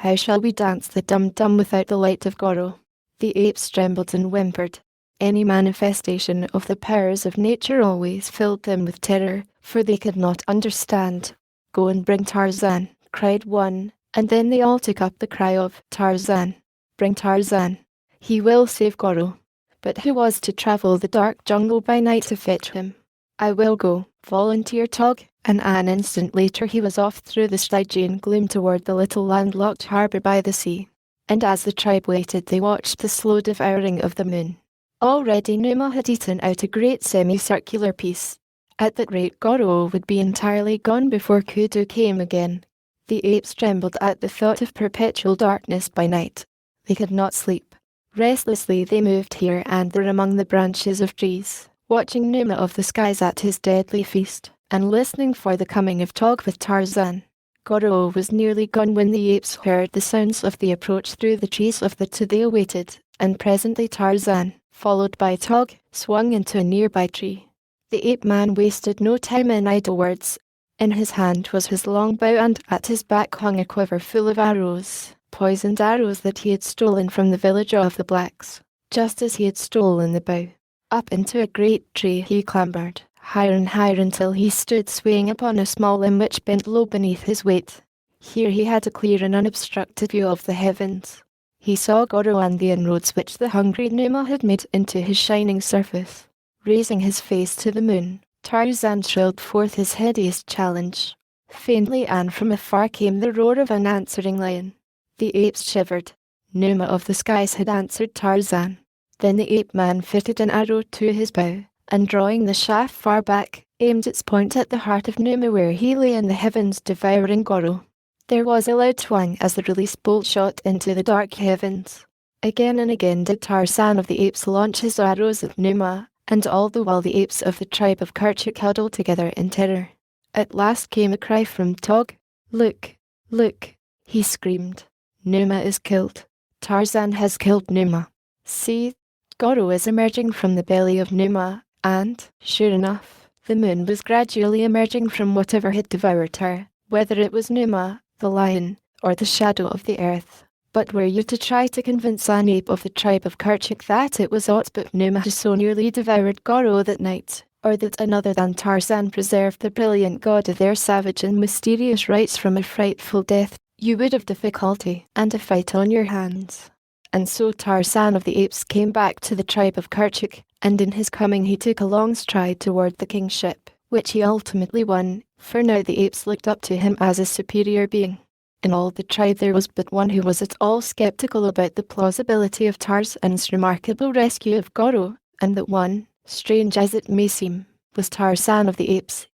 How shall we dance the dum-dum without the light of Goro?" The apes trembled and whimpered. Any manifestation of the powers of nature always filled them with terror, for they could not understand. "Go and bring Tarzan," cried one, and then they all took up the cry of "Tarzan! Bring Tarzan! He will save Goro." But who was to travel the dark jungle by night to fetch him? "I will go," volunteered Tog, and an instant later he was off through the Stygian gloom toward the little landlocked harbour by the sea. And as the tribe waited, they watched the slow devouring of the moon. Already Numa had eaten out a great semicircular piece. At that rate Goro would be entirely gone before Kudu came again. The apes trembled at the thought of perpetual darkness by night. They could not sleep. Restlessly they moved here and there among the branches of trees, watching Numa of the skies at his deadly feast, and listening for the coming of Tog with Tarzan. Goro was nearly gone when the apes heard the sounds of the approach through the trees of the two they awaited, and presently Tarzan, followed by Tog, swung into a nearby tree. The ape-man wasted no time in idle words. In his hand was his long bow and at his back hung a quiver full of arrows, poisoned arrows that he had stolen from the village of the blacks, just as he had stolen the bow. Up into a great tree he clambered, higher and higher until he stood swaying upon a small limb which bent low beneath his weight. Here he had a clear and unobstructed view of the heavens. He saw Goro and the inroads which the hungry Numa had made into his shining surface. Raising his face to the moon, Tarzan shrilled forth his hideous challenge. Faintly and from afar came the roar of an answering lion. The apes shivered. Numa of the skies had answered Tarzan. Then the ape-man fitted an arrow to his bow, and drawing the shaft far back, aimed its point at the heart of Numa where he lay in the heavens devouring Goro. There was a loud twang as the released bolt shot into the dark heavens. Again and again did Tarzan of the apes launch his arrows at Numa, and all the while the apes of the tribe of Kerchuk huddled together in terror. At last came a cry from Tog. "Look! Look!" he screamed. "Numa is killed. Tarzan has killed Numa. See, Goro is emerging from the belly of Numa," and, sure enough, the moon was gradually emerging from whatever had devoured her, whether it was Numa, the lion, or the shadow of the earth. But were you to try to convince an ape of the tribe of Kerchuk that it was aught but Numa who so nearly devoured Goro that night, or that another than Tarzan preserved the brilliant god of their savage and mysterious rites from a frightful death, you would have difficulty and a fight on your hands. And so Tarzan of the apes came back to the tribe of Kerchuk, and in his coming he took a long stride toward the kingship, which he ultimately won, for now the apes looked up to him as a superior being. In all the tribe there was but one who was at all skeptical about the plausibility of Tarzan's remarkable rescue of Goro, and that one, strange as it may seem, was Tarzan of the apes.